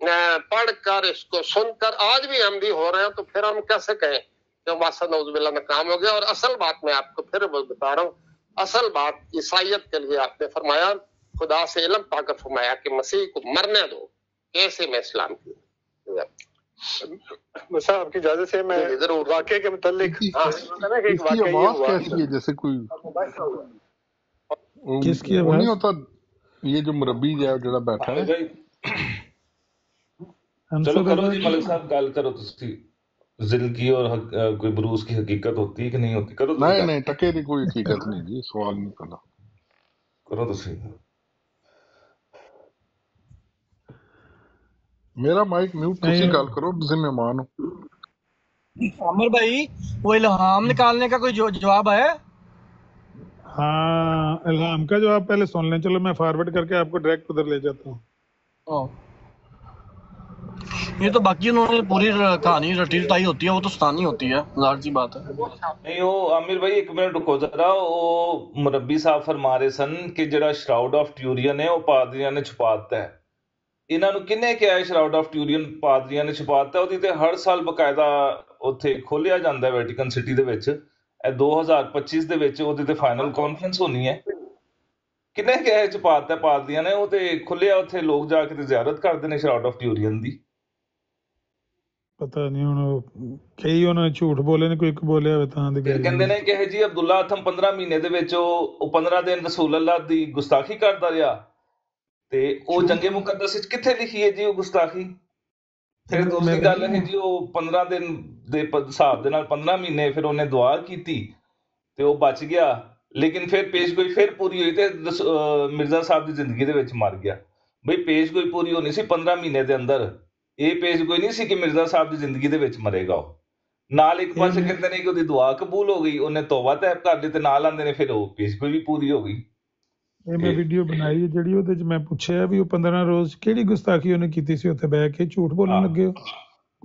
Speaker 19: पढ़कर, इसको सुनकर आज भी अहमदी हो रहे हैं। तो फिर हम कैसे कहें कि वासा नऊज़ुबिल्लाह नाकाम हो गया? और असल बात मैं आपको फिर बता रहा हूँ, असल बात ईसाइयत के लिए आपने फरमाया, खुदा से इल्म पाकर फरमाया कि मसीह को मरने दो, कैसे में इस्लाम की।
Speaker 21: बस आपकी इजाजत से मैं जरूर वाकये के मुतालिक
Speaker 6: कैसी है, जैसे कोई
Speaker 4: किसकी
Speaker 6: वो नहीं होता, ये जो मुरब्बी जो बैठा है।
Speaker 22: चलो करो जी मलिक साहब, गल करो तुसी।
Speaker 2: ذل کی اور کوئی بروز کی حقیقت ہوتی ہے کہ نہیں ہوتی؟ کرو
Speaker 6: نہیں نہیں ٹکے دی کوئی حقیقت نہیں جی، سوال نہیں کرنا،
Speaker 2: کرو تو صحیح۔
Speaker 6: میرا مائک میوٹ، تسی گل کرو، ذمہ مان ہو۔
Speaker 17: عامر بھائی وہ الہام نکالنے کا کوئی جواب ہے؟
Speaker 4: ہاں الہام کا جواب پہلے سن لیں، چلو میں فارورڈ کر کے آپ کو ڈائریکٹ ادھر لے جاتا ہوں۔
Speaker 17: یہ تو باقی انہوں نے پوری کہانی رٹی رٹائی ہوتی ہے، وہ تو ستانی ہوتی ہے، ظاہر سی بات ہے۔
Speaker 2: نہیں وہ عامر بھائی ایک منٹ رکو ذرا، وہ مربی صاحب فرما رہے سن کہ جڑا شراؤڈ آف ٹیورین ہے وہ پادریاں نے چھپاتا ہے۔ انہاں نو کنے کیا ہے شراؤڈ آف ٹیورین پادریاں نے چھپاتا ہے؟ وہ ہر سال باقاعدہ اتنے کھولیا جاتا ہے ویٹیکن سٹی دے وچ، 2025 دے وچ وہ فائنل کانفرنس ہونی ہے۔ کنے کیا ہے چھپاتا ہے پادریاں نے؟ وہ کھلیا اتنے لوگ جا کے زیارت کرتے ہیں شراؤڈ آف ٹیورین دی۔
Speaker 4: پتہ نہیں ہن کئی انہوں نے جھوٹ بولے نے، کوئی بولیا ہوئے تاں دی گل
Speaker 2: کہندے نے کہ جی عبداللہ اتھم 15 مہینے دے وچ او 15 دن رسول اللہ دی گستاخی کردا رہیا، تے او جنگ مقدس وچ کتھے لکھی ہے جی وہ گستاخی؟ پھر دوسری گل ہے جی وہ 15 دن دے حساب دے نال 15 مہینے پھر انہیں دعا کیتی تے وہ بچ گیا، لیکن پھر پیش گوئی پھر پوری ہوئی تے مرزا صاحب دی زندگی دے وچ مر گیا۔ بھئی پیش گوئی پوری ہونی سی 15 مہینے دے اندر، یہ پیش گوئی نہیں سی کہ مرزا صاحب دی زندگی دے وچ مرے گا۔ نال ایک پاسے کہتے ہیں کہ وہ دعا قبول ہو گئی، انہیں توبہ طیب کر لی، تے نال آندے نے پھر وہ پیش گوئی بھی پوری ہو گئی۔
Speaker 4: یہ میں ویڈیو بنائی ہے جڑی وہ میں پوچھیا بھی وہ 15 روز کیڑی گستاخی انہیں کیتی سی اتنے بہ کے جھوٹ بولن لگے ہو؟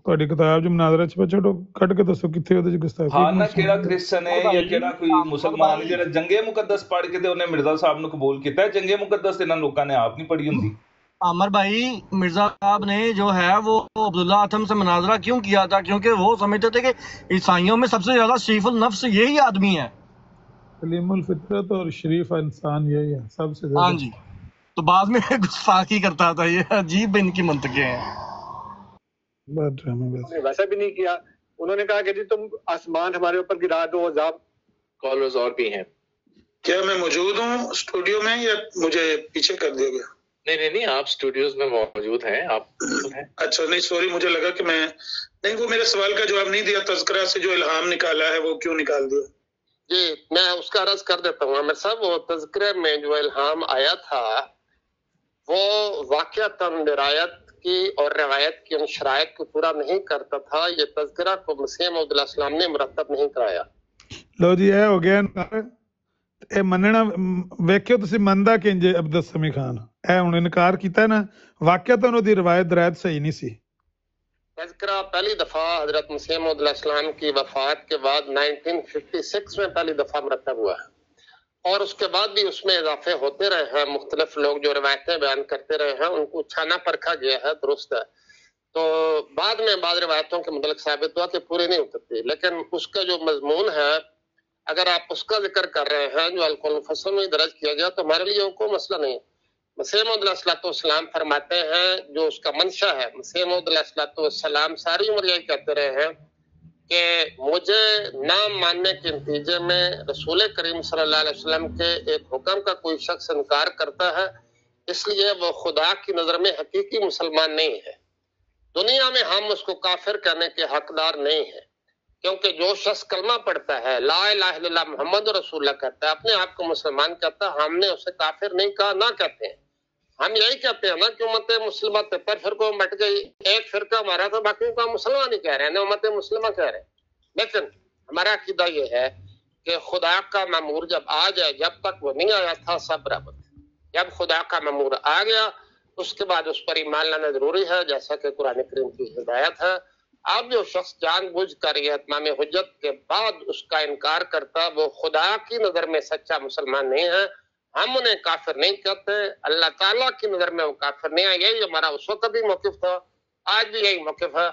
Speaker 4: تہاڈی کتاب جو مناظرہ چھپا چھوڑو کٹ کے دسو کتھے اودے گستاخی؟
Speaker 2: ہاں نا کیڑا کرسچن ہے یا کیڑا کوئی مسلمان ہے جڑا جنگ مقدس پڑھ کے تے انہیں مرزا صاحب نو قبول کیتا ہے؟ جنگ مقدس انہاں لوکاں نے آپ نہیں پڑھی ہوندی۔
Speaker 17: عامر بھائی مرزا صاحب نے جو ہے وہ عبداللہ اتھم سے مناظرہ کیوں کیا تھا؟ کیونکہ وہ سمجھتے تھے کہ عیسائیوں میں سب سے زیادہ شریف النفس یہی آدمی ہے،
Speaker 4: سلیم الفطرت اور شریف انسان یہی ہے سب سے زیادہ۔
Speaker 17: ہاں جی، تو بعد میں گستاخی کرتا تھا۔ یہ عجیب ان کی منطقیں ہیں۔
Speaker 21: ویسا بھی نہیں کیا، انہوں نے کہا کہ جی تم آسمان ہمارے اوپر گرا دو، عذاب۔
Speaker 18: کالرز اور بھی ہیں۔
Speaker 22: کیا میں موجود ہوں اسٹوڈیو میں یا مجھے پیچھے کر دیا گیا؟
Speaker 18: نہیں آپ اسٹوڈیوز میں موجود ہیں آپ۔
Speaker 22: اچھا نہیں سوری، مجھے لگا کہ میں نہیں، وہ میرے سوال کا جواب نہیں دیا، تذکرہ سے جو الہام نکالا ہے وہ کیوں نکال دیا؟
Speaker 19: جی میں اس کا عرض کر دیتا ہوں عامر صاحب، وہ تذکرے میں جو الہام آیا تھا وہ واقعتاً درایت کی اور روایت کی ان شرائط کو پورا نہیں کرتا تھا۔ یہ تذکرہ کو مسیح موعود علیہ السلام نے مرتب نہیں کرایا۔
Speaker 4: لو جی اے ہو گیا اے مننا، ویکھیو تسی مندا کنجے عبد السمی خان اے ہن انکار کیتا ہے نا، واقعتاً دی روایت درایت صحیح نہیں سی۔
Speaker 19: تذکرہ پہلی دفعہ حضرت مسیح موعود علیہ السلام کی وفات کے بعد 1956 میں پہلی دفعہ مرتب ہوا ہے، اور اس کے بعد بھی اس میں اضافے ہوتے رہے ہیں۔ مختلف لوگ جو روایتیں بیان کرتے رہے ہیں ان کو چھانا پرکھا گیا ہے، درست ہے، تو بعد میں بعض روایتوں کے متعلق ثابت ہوا کہ پوری نہیں اترتی، لیکن اس کا جو مضمون ہے اگر آپ اس کا ذکر کر رہے ہیں جو القول المفصل میں درج کیا گیا تو ہمارے لیے کوئی مسئلہ نہیں۔ مسیح موعود علیہ السلام فرماتے ہیں جو اس کا منشا ہے، مسیح موعود علیہ السلام ساری عمر یہی کہتے رہے ہیں کہ مجھے نہ ماننے کے نتیجے میں رسول کریم صلی اللہ علیہ وسلم کے ایک حکم کا کوئی شخص انکار کرتا ہے، اس لیے وہ خدا کی نظر میں حقیقی مسلمان نہیں ہے۔ دنیا میں ہم اس کو کافر کہنے کے حقدار نہیں ہیں، کیونکہ جو شخص کلمہ پڑھتا ہے، لا الہ الا اللہ محمد رسول اللہ کہتا ہے، اپنے آپ کو مسلمان کہتا ہے، ہم نے اسے کافر نہیں کہا، نہ کہتے ہیں۔ ہم یہی کہتے ہیں نا کہ امت مسلمہ 73 فرقوں میں بٹ گئی، ایک فرقہ ہمارا تو باقیوں کا مسلمان نہیں کہہ رہے ہیں، نہ امت مسلمہ کہہ رہے ہیں۔ لیکن ہمارا عقیدہ یہ ہے کہ خدا کا مامور جب آ جائے، جب تک وہ نہیں آیا تھا سب برابر تھے، جب خدا کا مامور آ گیا اس کے بعد اس پر ایمان لانا ضروری ہے، جیسا کہ قرآن کریم کی ہدایت ہے۔ اب جو شخص جان بوجھ کر یہ اتمام حجت کے بعد اس کا انکار کرتا وہ خدا کی نظر میں سچا مسلمان نہیں ہے، ہم انہیں کافر نہیں کہتے، اللہ تعالیٰ کی نظر میں وہ کافر نہیں ہے۔ یہی ہمارا اس وقت بھی موقف تھا، آج بھی یہی موقف ہے۔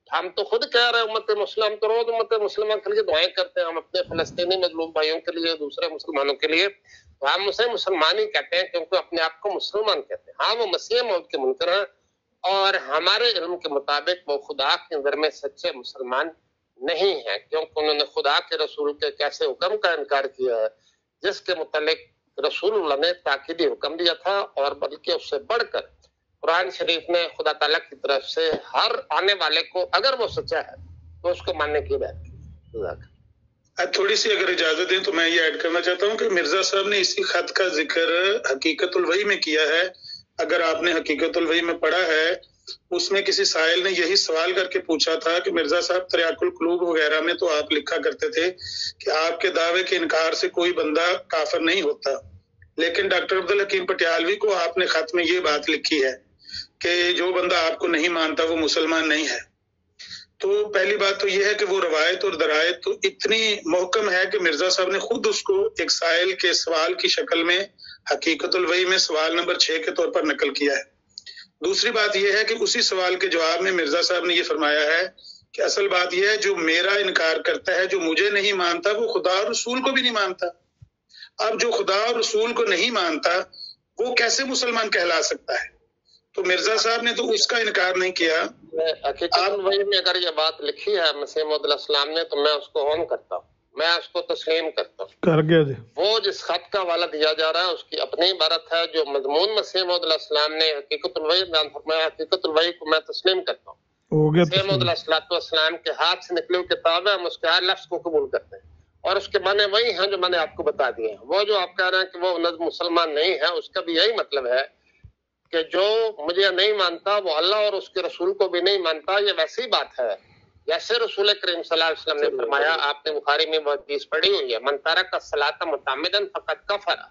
Speaker 19: ہم تو خود کہہ رہے ہیں امت مسلم تو روز امت مسلمہ کے لیے دعائیں کرتے ہیں، ہم اپنے فلسطینی مظلوم بھائیوں کے لیے، دوسرے مسلمانوں کے لیے، تو ہم اسے مسلمان ہی کہتے ہیں کیونکہ اپنے آپ کو مسلمان کہتے ہیں۔ ہاں وہ مسیح موعود کے منکر ہیں، اور ہمارے علم کے مطابق وہ خدا کی نظر میں سچے مسلمان نہیں ہیں، کیونکہ انہوں نے خدا کے رسول کے کیسے حکم کا انکار کیا ہے جس کے متعلق رسول اللہ نے تاکیدی حکم دیا تھا، اور بلکہ اس سے بڑھ کر قرآن شریف نے خدا تعالیٰ کی طرف سے ہر آنے والے کو اگر وہ سچا ہے तो उसको मानने की बात की।
Speaker 22: थोड़ी सी अगर इजाजत दें तो मैं ये ऐड करना चाहता हूँ कि मिर्जा साहब ने इसी खत का जिक्र हकीकतुल वही में किया है। अगर आपने हकीकतुल वही में पढ़ा है, उसमें किसी साहिल ने यही सवाल करके पूछा था कि मिर्जा साहब तरियाकुल कुलूब वगैरह में तो आप लिखा करते थे कि आपके दावे के इनकार से कोई बंदा काफिर नहीं होता, लेकिन डॉक्टर अब्दुल हकीम पटियालवी को आपने खत में ये बात लिखी है कि जो बंदा आपको नहीं मानता वो मुसलमान नहीं है। तो पहली बात तो ये है कि वो रवायत और दरायत तो इतनी महकम है कि मिर्जा साहब ने खुद उसको एक साइल के सवाल की शक्ल में हकीकतुल वही में सवाल नंबर 6 के तौर पर नकल किया है। दूसरी बात यह है कि उसी सवाल के जवाब में मिर्जा साहब ने ये फरमाया है कि असल बात यह है जो मेरा इनकार करता है, जो मुझे नहीं मानता, वो खुदा और रसूल को भी नहीं मानता। अब जो खुदा और रसूल को नहीं मानता वो कैसे मुसलमान कहला सकता है? तो मिर्जा साहब ने तो उसका इनकार नहीं किया।
Speaker 19: हकीकतुल वही में अगर ये बात लिखी है मसीह मौद अलैहिस्सलाम ने, तो मैं उसको ऑन करता हूँ, मैं उसको तस्लीम करता हूँ।
Speaker 4: कर गया जी।
Speaker 19: वो जिस खत का हवाला दिया जा रहा है उसकी अपनी इबारत है, जो मजमून मसीह मौद अलैहिस्सलाम ने हकीकतुल वही बयान फरमाया, हकीकतुल वही को मैं तस्लीम करता हूँ। मसीह मौद अलैहिस्सलाम के हाथ से निकली हुई किताब है, हम उसके हर लफ्ज को कबूल करते हैं और उसके माने वही हैं जो मैंने आपको बता दिए हैं। वो जो आप कह रहे हैं कि वो मुसलमान नहीं है, उसका भी यही मतलब है कि जो मुझे नहीं मानता वो अल्लाह और उसके रसूल को भी नहीं मानता। ये वैसी बात है जैसे रसूल करीम सल्लल्लाहु अलैहि वसल्लम ने फरमाया, आपने बुखारी में वो हदीस पढ़ी हुई है, मन तरक सलात मुतअम्मिदन फक़द कफ़र।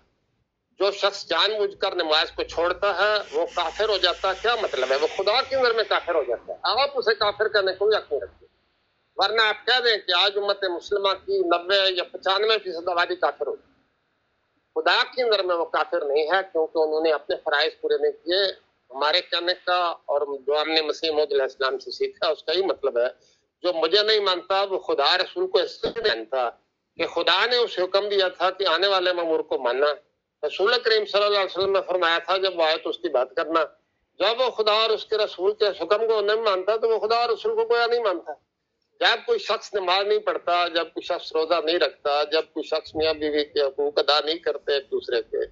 Speaker 19: जो शख्स जानबूझकर नमाज को छोड़ता है वो काफिर हो जाता है। क्या मतलब है? वो खुदा की नज़र में काफिर हो जाता है। आप उसे काफिर करने को हक नहीं रखते, वरना आप कह दें कि आज उम्मत मुस्लिमा की 90 या 95% आबादी काफिर होगी। खुदा की नज़र में वो काफिर नहीं है, क्योंकि उन्होंने अपने फराइज पूरे नहीं किए। हमारे कहने का और जो हमने मसीह मौद अलैहिस्सलाम से सीखा उसका ही मतलब है, जो मुझे नहीं मानता वो खुदा रसूल को इसलिए नहीं मानता कि खुदा ने उसे हुक्म दिया था कि आने वाले ममूर को मानना। रसूल करीम सल्लल्लाहु अलैहि वसल्लम ने फरमाया था जब वो आए तो उसकी बात करना। जब वो खुदा और उसके रसूल के हुक्म को नहीं मानता तो वो खुदा और रसूल को गोया नहीं मानता। जब कोई शख्स नमाज नहीं पढ़ता, जब कोई शख्स रोजा नहीं रखता, जब कोई शख्स मियाँ बीवी के हुकूक अदा नहीं करते एक दूसरे के,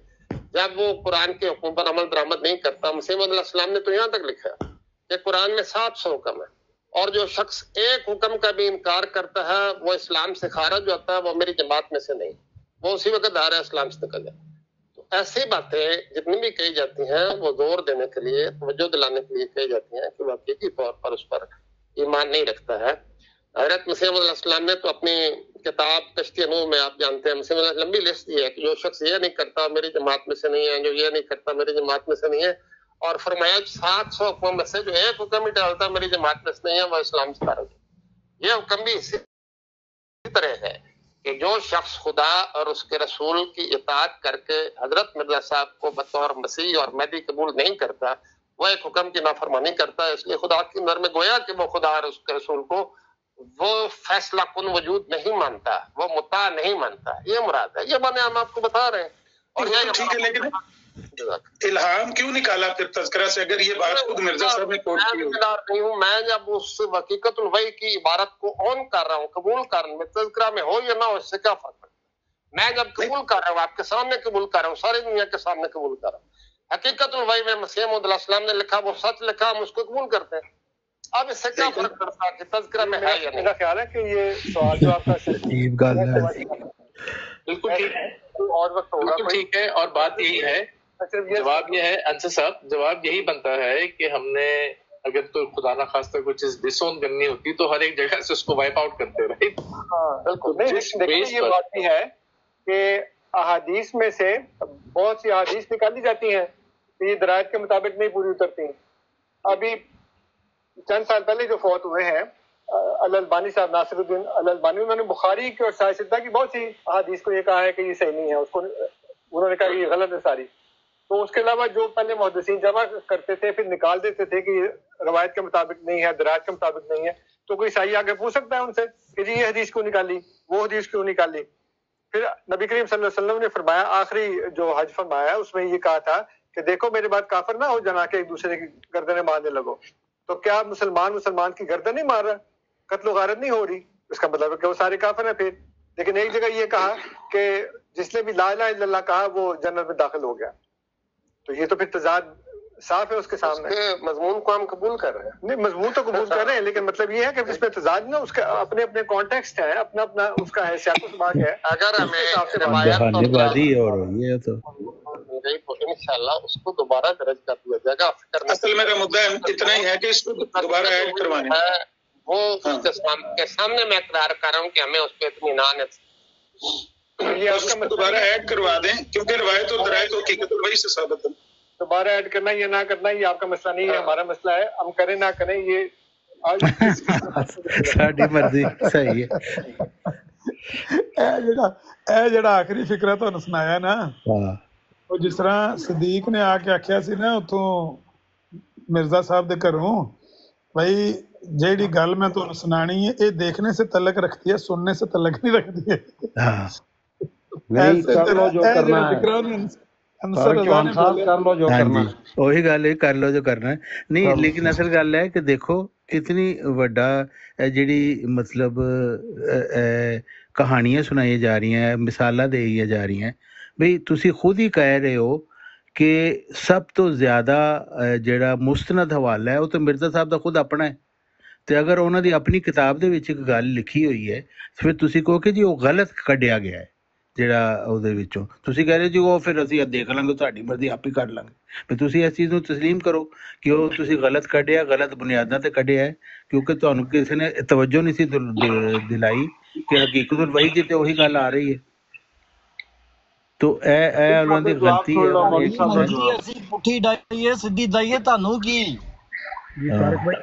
Speaker 19: जब वो कुरान के हुक्म पर अमल दरामद नहीं करता। मसीह मौद अलैहिस्सलाम ने तो यहाँ तक लिखा है कि कुरान में 700 हुक्म है और जो शख्स एक हुक्म का भी इनकार करता है वो इस्लाम से खारिज होता है, वो मेरी जमात में से नहीं, वो उसी वक्त दायरा इस्लाम से निकल जाए। तो ऐसी बातें जितनी भी कही जाती हैं वो जोर देने के लिए, तवज्जो दिलाने के लिए कही जाती हैं कि वो हकीकी तौर पर उस पर ईमान नहीं रखता है। हज़रत मसीह मौद अलैहिस्सलाम ने तो अपनी किताब कश्ती नूह में आप जानते हैं मसीह मौद लंबी लिस्ट दी है कि जो शख्स ये नहीं करता मेरी जमात में से नहीं है, जो ये नहीं करता मेरी जमात में से नहीं है। और फरमाया 700 हुक्म में से जो एक हुक्म ही डालता मेरी जमात में से नहीं है वो इस्लाम से खारिज है। ये हुक्म भी इसी तरह है कि जो शख्स खुदा और उसके रसूल की इताअत करके हजरत मिर्जा साहब को बतौर मसीह और महदी कबूल नहीं करता, वो एक हुक्म की नाफरमानी करता है। इसलिए खुदा की नज़र में गोया कि वो खुदा और उसके रसूल को वो फैसला कुन वजूद नहीं मानता, वो मुता नहीं मानता। ये मुराद है, ये माने हम आपको बता रहे हैं। और ये
Speaker 22: ठीक है, लेकिन इल्हाम क्यों निकाला फिर तज़किरा से, अगर ये बात खुद मिर्जा साहब ने कोट की
Speaker 19: नहीं हूँ। मैं जब उस हकीकतुल वही की इबारत को ऑन कर रहा हूँ, कबूल कर रहा हूँ, तज़किरा में हो या ना हो इससे क्या फर्क पड़ता है। मैं जब कबूल कर रहा हूँ, आपके सामने कबूल कर रहा हूँ, सारी दुनिया के सामने कबूल कर रहा हूँ। हकीकतुल वही में मसीह मौद अलैहिस्सलाम ने लिखा वो सच लिखा, हम उसको कबूल करते हैं। अब इससे क्या फर्क पड़ता है कि तज़किरा में है या नहीं?
Speaker 21: मेरा ख्याल है कि ये सवाल जो आपका
Speaker 18: बिल्कुल ठीक है और वक्त होगा, बिल्कुल ठीक है। और बात यही है, जवाब ये है अंसर साहब, जवाब यही बनता है कि हमने अगर तो खुदा ना खास्ता कोई चीज डिसोन करनी होती तो हर एक जगह से उसको वाइप आउट करते रहे।
Speaker 21: हाँ बिल्कुल नहीं, देखिए ये बात भी है कि अहादीस में से बहुत सी अहादीस निकाली जाती हैं कि ये दरायत के मुताबिक नहीं पूरी उतरती। अभी चंद साल पहले जो फौत हुए हैं अल-अल्बानी साहब, नासिरुद्दीन अल-अल्बानी, उन्होंने बुखारी की और साहिह सित्ता की बहुत सी अहादीस को ये कहा है कि ये सही नहीं है, उसको उन्होंने कहा कि ये गलत है सारी। तो उसके अलावा जो पहले मुहद्दिसीन जमा करते थे फिर निकाल देते थे कि रवायत के मुताबिक नहीं है, दरायत के मुताबिक नहीं है, तो कोई ईसाई आगे पूछ सकता है उनसे कि जी ये हदीस क्यों निकाली, वो हदीस क्यों निकाली। फिर नबी करीम सल्लल्लाहु अलैहि वसल्लम ने फरमाया, आखिरी जो हज फरमाया उसमें ये कहा था कि देखो मेरे बाद काफिर ना हो जना के एक दूसरे की गर्दनें मारने लगो। तो क्या मुसलमान की गर्दन नहीं मार रहा, कत्ल गारत नहीं हो रही, इसका मतलब है कि वो सारे काफिर हैं फिर। लेकिन एक जगह ये कहा कि जिसने भी ला इलाहा इल्लल्लाह कहा वो जन्नत में दाखिल हो गया। तो ये तो फिर तजाद साफ है उसके सामने।
Speaker 19: मजमून को हम कबूल कर रहे हैं।
Speaker 21: नहीं, मजमून तो कबूल कर रहे हैं, लेकिन मतलब ये है कि इसमें तजाद ना उसका अपने अपने कॉन्टेक्स्ट है, अपना अपना उसका हैसियत बात है।
Speaker 19: अगर हमें
Speaker 1: बहानेबाजी और ये तो
Speaker 19: इंशाल्लाह उसको दोबारा दर्ज कर दिया जाएगा।
Speaker 22: असल मेरा मुद्दा इतना ही है कि इसको दोबारा ऐड करवाने
Speaker 19: है वो उसके सामने मैं इकरार कर रहा हूँ कि हमें उस पर इत्मीनान है।
Speaker 22: ये उसको दोबारा ऐड करवा दें, क्योंकि रवायत और दरायत और हकीकत वही से साबित है।
Speaker 21: दोबारा ऐड करना या ना करना ये आपका मसला नहीं है, हमारा मसला है। हम करें ना करें ये
Speaker 1: साडी मर्जी। सही है।
Speaker 4: ਇਹ ਜਿਹੜਾ ਆਖਰੀ ਫਿਕਰਾ ਤੁਹਾਨੂੰ ਸੁਣਾਇਆ ਨਾ, ਉਹ ਜਿਸ ਤਰ੍ਹਾਂ ਸਦੀਕ ਨੇ ਆ ਕੇ ਆਖਿਆ ਸੀ ਨਾ ਉੱਥੋਂ ਮਿਰਜ਼ਾ ਸਾਹਿਬ ਦੇ ਘਰੋਂ, ਭਾਈ ਜਿਹੜੀ ਗੱਲ ਮੈਂ ਤੁਹਾਨੂੰ ਸੁਣਾਣੀ ਹੈ ਇਹ ਦੇਖਣੇ ਸੇ ਤਲਕ ਰੱਖਦੀ ਹੈ, ਸੁਣਨੇ ਸੇ ਤਲਕ ਨਹੀਂ ਰੱਖਦੀ ਹੈ।
Speaker 1: ਨਹੀਂ ਕਰ ਲੋ ਜੋ ਕਰਨਾ ਹੈ, ਉਹੀ ਗੱਲ ਹੈ, ਕਰ ਲੋ ਜੋ ਕਰਨਾ ਹੈ। ਨਹੀਂ ਲੇਕਿਨ ਅਸਲ ਗੱਲ ਹੈ ਕਿ ਦੇਖੋ ਇਤਨੀ ਵੱਡਾ ਜਿਹੜੀ ਮਤਲਬ ਕਹਾਣੀਆਂ ਸੁਣਾਈਆਂ ਜਾ ਰਹੀਆਂ, ਮਿਸਾਲਾਂ ਦੇਈਆਂ ਜਾ ਰਹੀਆਂ। ਬਈ ਤੁਸੀਂ ਖੁਦ ਹੀ ਕਹਿ ਰਹੇ ਹੋ ਕਿ ਸਭ ਤੋਂ ਜ਼ਿਆਦਾ ਜਿਹੜਾ ਮੁਸਤਨਦ ਹਵਾਲਾ ਹੈ ਉਹ ਤਾਂ ਮਿਰਜ਼ਾ ਸਾਹਿਬ ਦਾ ਖੁਦ ਆਪਣਾ ਹੈ, ਤੇ ਅਗਰ ਉਹਨਾਂ ਦੀ ਆਪਣੀ ਕਿਤਾਬ ਦੇ ਵਿੱਚ ਇੱਕ ਗੱਲ ਲਿਖੀ ਹੋਈ ਹੈ ਫਿਰ ਤੁਸੀਂ ਕਹੋ ਕਿ ਜੀ ਉਹ ਗਲਤ ਕੱਢਿਆ ਗਿਆ ਹੈ ਜਿਹੜਾ ਉਹਦੇ ਵਿੱਚੋਂ। ਤੁਸੀਂ ਕਹਿ ਰਹੇ ਜੀ ਉਹ ਫਿਰ ਅਸੀਂ ਦੇਖ ਲਾਂਗੇ, ਤੁਹਾਡੀ ਮਰਜ਼ੀ ਆਪ ਹੀ ਕਰ ਲਾਂਗੇ। ਵੀ ਤੁਸੀਂ ਇਸ ਚੀਜ਼ ਨੂੰ ਤਸਲੀਮ ਕਰੋ ਕਿ ਉਹ ਤੁਸੀਂ ਗਲਤ ਕੱਢਿਆ, ਗਲਤ ਬੁਨਿਆਦਾਂ ਤੇ ਕੱਢਿਆ ਹੈ, ਕਿਉਂਕਿ ਤੁਹਾਨੂੰ ਕਿਸੇ ਨੇ ਤਵੱਜੋ ਨਹੀਂ ਸੀ ਦਿਲਾਈ ਕਿ ਹਕੀਕਤੁਲ ਵਹੀ ਜੀ ਤੇ ਉਹੀ ਗੱਲ ਆ ਰਹੀ ਹੈ। ਤੋ ਇਹ ਉਹਨਾਂ ਦੀ ਗਲਤੀ ਹੈ।
Speaker 17: ਅਸੀਂ ਪੁੱਠੀ ਡਾਈਏ ਸਿੱਧੀ ਦਾਈਏ ਤੁਹਾਨੂੰ ਕੀ
Speaker 20: ਜੀ ਤਾਰਕ ਭਾਈ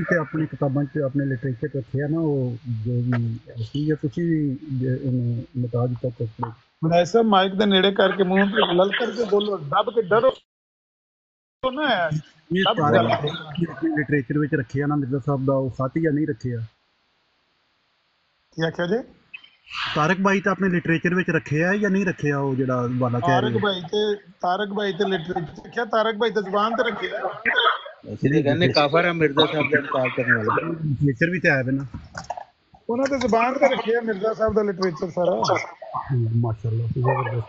Speaker 20: ਤੇ ਆਪਣੀ ਕਿਤਾਬਾਂ 'ਚ ਆਪਣੇ ਲਿਟਰੇਚਰ 'ਚ ਰੱਖਿਆ ਨਾ ਉਹ ਜੋ ਵੀ ਸੀ ਹੈ, ਤੁਸੀਂ ਵੀ ਉਹਨੂੰ ਮਿਟਾ ਦਿੱਤਾ ਕੋਪੜੇ।
Speaker 4: ਹੁਣ ਐਸਾ ਮਾਈਕ ਦੇ ਨੇੜੇ ਕਰਕੇ ਮੂੰਹ ਤੇ ਲਲ ਕਰਕੇ ਬੋਲੋ, ਦੱਬ ਕੇ ਡਰੋ ਨਾ।
Speaker 20: ਆਪਣੇ ਲਿਟਰੇਚਰ ਵਿੱਚ ਰੱਖਿਆ ਨਾ ਮਿਰਜ਼ਾ ਸਾਹਿਬ ਦਾ ਉਹ ਖਤ ਜਾਂ ਨਹੀਂ ਰੱਖਿਆ?
Speaker 4: ਕੀ ਆਖਿਆ ਜੀ?
Speaker 20: ਤਾਰਕ ਭਾਈ ਤਾਂ ਆਪਣੇ ਲਿਟਰੇਚਰ ਵਿੱਚ ਰੱਖਿਆ ਹੈ ਜਾਂ ਨਹੀਂ ਰੱਖਿਆ ਉਹ ਜਿਹੜਾ ਵਾਲਾ ਕਹਿ ਰਹੇ?
Speaker 4: ਤਾਰਕ ਭਾਈ ਤੇ ਲਿਟਰੇਚਰ ਰੱਖਿਆ, ਤਾਰਕ ਭਾਈ ਤੇ ਜ਼ੁਬਾਨ ਤੇ ਰੱਖਿਆ।
Speaker 1: ਅਸੀਂ ਕਹਿੰਦੇ ਕਾਫਰ ਆ ਮਿਰਜ਼ਾ ਸਾਹਿਬ ਦਾ ਇਨਕਾਰ ਕਰਨ ਵਾਲਾ।
Speaker 20: ਲਿਟਰੇਚਰ ਵੀ ਤੇ ਆਇਆ ਨਾ
Speaker 4: ਉਹਨਾਂ ਤੇ ਜ਼ੁਬਾਨ ਤੇ ਰੱਖਿਆ ਮਿਰਜ਼ਾ ਸਾਹਿਬ ਦਾ ਲਿਟਰੇਚਰ ਸਾਰਾ।
Speaker 20: ਮਾਸ਼ਾਅੱਲਾ ਜ਼ਬਰਦਸਤ।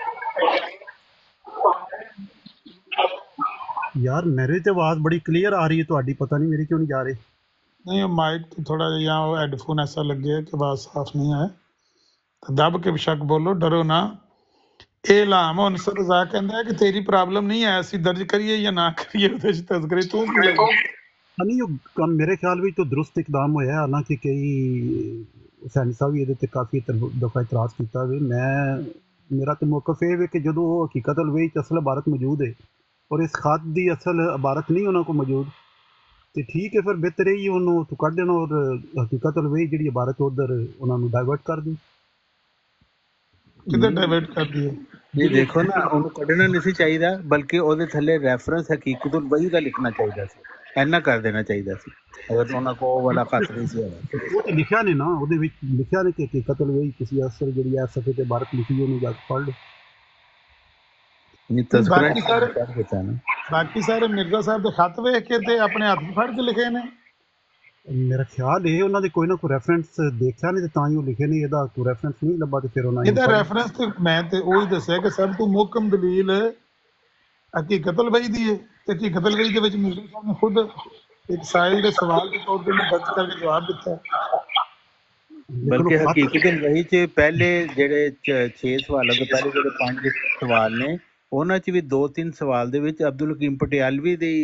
Speaker 20: ਯਾਰ ਮੇਰੀ ਤੇ ਆਵਾਜ਼ ਬੜੀ ਕਲੀਅਰ ਆ ਰਹੀ ਹੈ ਤੁਹਾਡੀ, ਪਤਾ ਨਹੀਂ ਮੇਰੀ ਕਿਉਂ ਨਹੀਂ ਜਾ ਰਹੀ।
Speaker 4: ਨਹੀਂ ਉਹ ਮਾਈਕ ਤੋਂ ਥੋੜਾ ਜਿਹਾ ਉਹ ਹੈਡਫੋਨ ਐਸਾ ਲੱਗਿਆ ਕਿ ਆਵਾਜ਼ ਸਾਫ਼ ਨਹੀਂ ਹੈ। ਦੱਬ ਕੇ ਬੇਸ਼ੱਕ ਬੋਲੋ, ਡਰੋ ਨਾ। ਇਹ ਇਲਹਾਮ ਅਨਸਰ ਰਜ਼ਾ ਕਹਿੰਦਾ ਹੈ ਕਿ ਤੇਰੀ ਪ੍ਰੋਬਲਮ ਨਹੀਂ ਹੈ, ਅਸੀਂ ਦਰਜ ਕਰੀਏ ਜਾਂ ਨਾ ਕਰੀਏ ਉਹਦੇ ਚ ਤਜ਼ਕਰੇ। ਤੂੰ ਕੀ ਲੱਗਦਾ?
Speaker 20: ਨਹੀਂ ਉਹ ਕੰਮ ਮੇਰੇ ਖਿਆਲ ਵਿੱਚ ਤਾਂ ਦਰੁਸਤ ਇਕਦਾਮ ਹੋਇਆ, ਹਾਲਾਂਕਿ ਕਈ ਹੁਸੈਨੀ ਸਾਹਿਬ ਵੀ ਇਹਦੇ ਤੇ ਕਾਫੀ ਦਫਾ ਇਤਰਾਜ਼ ਕੀਤਾ ਵੀ। ਮੇਰਾ ਤਾਂ ਮੌਕਫ ਇਹ ਵੇ ਕਿ ਜਦੋਂ ਉਹ ਹਕੀਕਤੁਲ ਵਹੀ ਚ ਅਸਲ ਇਬਾਰਤ ਮੌਜੂਦ ਹੈ ਔਰ ਇਸ ਖਤ ਦੀ ਅਸਲ ਇਬਾਰਤ ਨਹੀਂ ਉਹਨਾਂ ਕੋਲ ਮੌਜੂਦ, ਤੇ ਠੀਕ ਹੈ ਫਿਰ ਬਿਹਤਰ ਹੀ ਉਹਨੂੰ ਤੂੰ ਕੱਢ ਦੇਣਾ ਔਰ ਹਕੀਕਤੁਲ ਵਹੀ ਜਿਹੜੀ ਇਬਾਰਤ ਉਧਰ ਉਹਨਾਂ ਨੂੰ ਡਾਇਵਰਟ ਕਰ ਦੇ।
Speaker 4: ਕਿੱਧਰ ਡਾਇਵਰਟ ਕਰਦੀ ਹੈ?
Speaker 1: ਇਹ ਦੇਖੋ ਨਾ, ਉਹਨੂੰ ਕੱਢਣਾ ਨਹੀਂ ਸੀ ਚਾਹੀਦਾ, ਬਲਕਿ ਉਹਦੇ ਥੱਲੇ ਰੈਫਰੈਂਸ ਹਕੀਕਤੁਲ ਵਹੀ ਦਾ ਲਿਖਣਾ ਚਾਹੀਦਾ ਸੀ, ਇੰਨਾ ਕਰ ਦੇਣਾ ਚਾਹੀਦਾ ਸੀ ਅਗਰ ਉਹਨਾਂ ਕੋਲ ਉਹ ਵਾਲਾ ਖਤ ਨਹੀਂ ਸੀ।
Speaker 20: ਉਹ ਤਾਂ ਲਿਖਿਆ ਨਹੀਂ ਨਾ, ਉਹਦੇ ਵਿੱਚ ਲਿਖਿਆ ਨਹੀਂ ਕਿ ਹਕੀਕਤੁਲ ਵਹੀ ਤੁਸੀਂ ਅਸਲ ਜਿਹੜੀ ਹੈ ਸਫੇ ਤੇ ਇਬਾਰਤ ਲਿਖੀ ਉਹਨੂੰ ਜਾ ਕੇ ਪੜ੍ਹ ਲਓ।
Speaker 4: ਬਾਕੀ ਸਾਰੇ ਮਿਰਜ਼ਾ ਸਾਹਿਬ ਦੇ ਖਤ ਵੇਖ ਕੇ ਤੇ ਆਪਣੇ ਹੱਥ ਫੜ ਕੇ ਲਿਖੇ ਨੇ।
Speaker 20: ਮੇਰਾ ਖਿਆਲ ਇਹ ਉਹਨਾਂ ਦੇ ਕੋਈ ਨਾ ਕੋਈ ਰੈਫਰੈਂਸ ਦੇਖਿਆ ਨਹੀਂ ਤੇ ਤਾਂ ਹੀ ਉਹ ਲਿਖੇ ਨੇ। ਇਹਦਾ ਕੋਈ ਰੈਫਰੈਂਸ ਨਹੀਂ ਲੱਭਾ ਤੇ ਫਿਰ ਉਹਨਾਂ
Speaker 4: ਇਹਦਾ ਰੈਫਰੈਂਸ ਤੇ ਮੈਂ ਤੇ ਉਹੀ ਦੱਸਿਆ ਕਿ ਸਭ ਤੋਂ ਮੁਹਕਮ ਦਲੀਲ ਹਕੀਕਤੁਲ ਵਹੀ ਦੀ ਹੈ, ਤੇ ਹਕੀਕਤੁਲ ਵਹੀ ਦੇ ਵਿੱਚ ਮਿਰਜ਼ਾ ਸਾਹਿਬ ਨੇ ਖੁਦ ਇੱਕ ਸਾਇਲ ਦੇ ਸਵਾਲ ਦੇ ਤੌਰ ਤੇ ਦਰਜ ਕਰਕੇ ਜਵਾਬ ਦਿੱਤਾ।
Speaker 1: ਬਲਕਿ ਹਕੀਕਤੁਲ ਵਹੀ ਚ ਪਹਿਲੇ ਜਿਹੜੇ 6 ਸਵਾਲਾਂ ਤੋਂ ਪਹਿਲੇ ਜਿਹੜੇ 5 ਸਵਾਲ ਨੇ ਉਹਨਾਂ ਚ ਵੀ 2-3 ਸਵਾਲ ਦੇ ਵਿੱਚ ਅਬਦੁਲ ਹਕੀਮ ਪਟਿਆਲਵੀ ਦੀ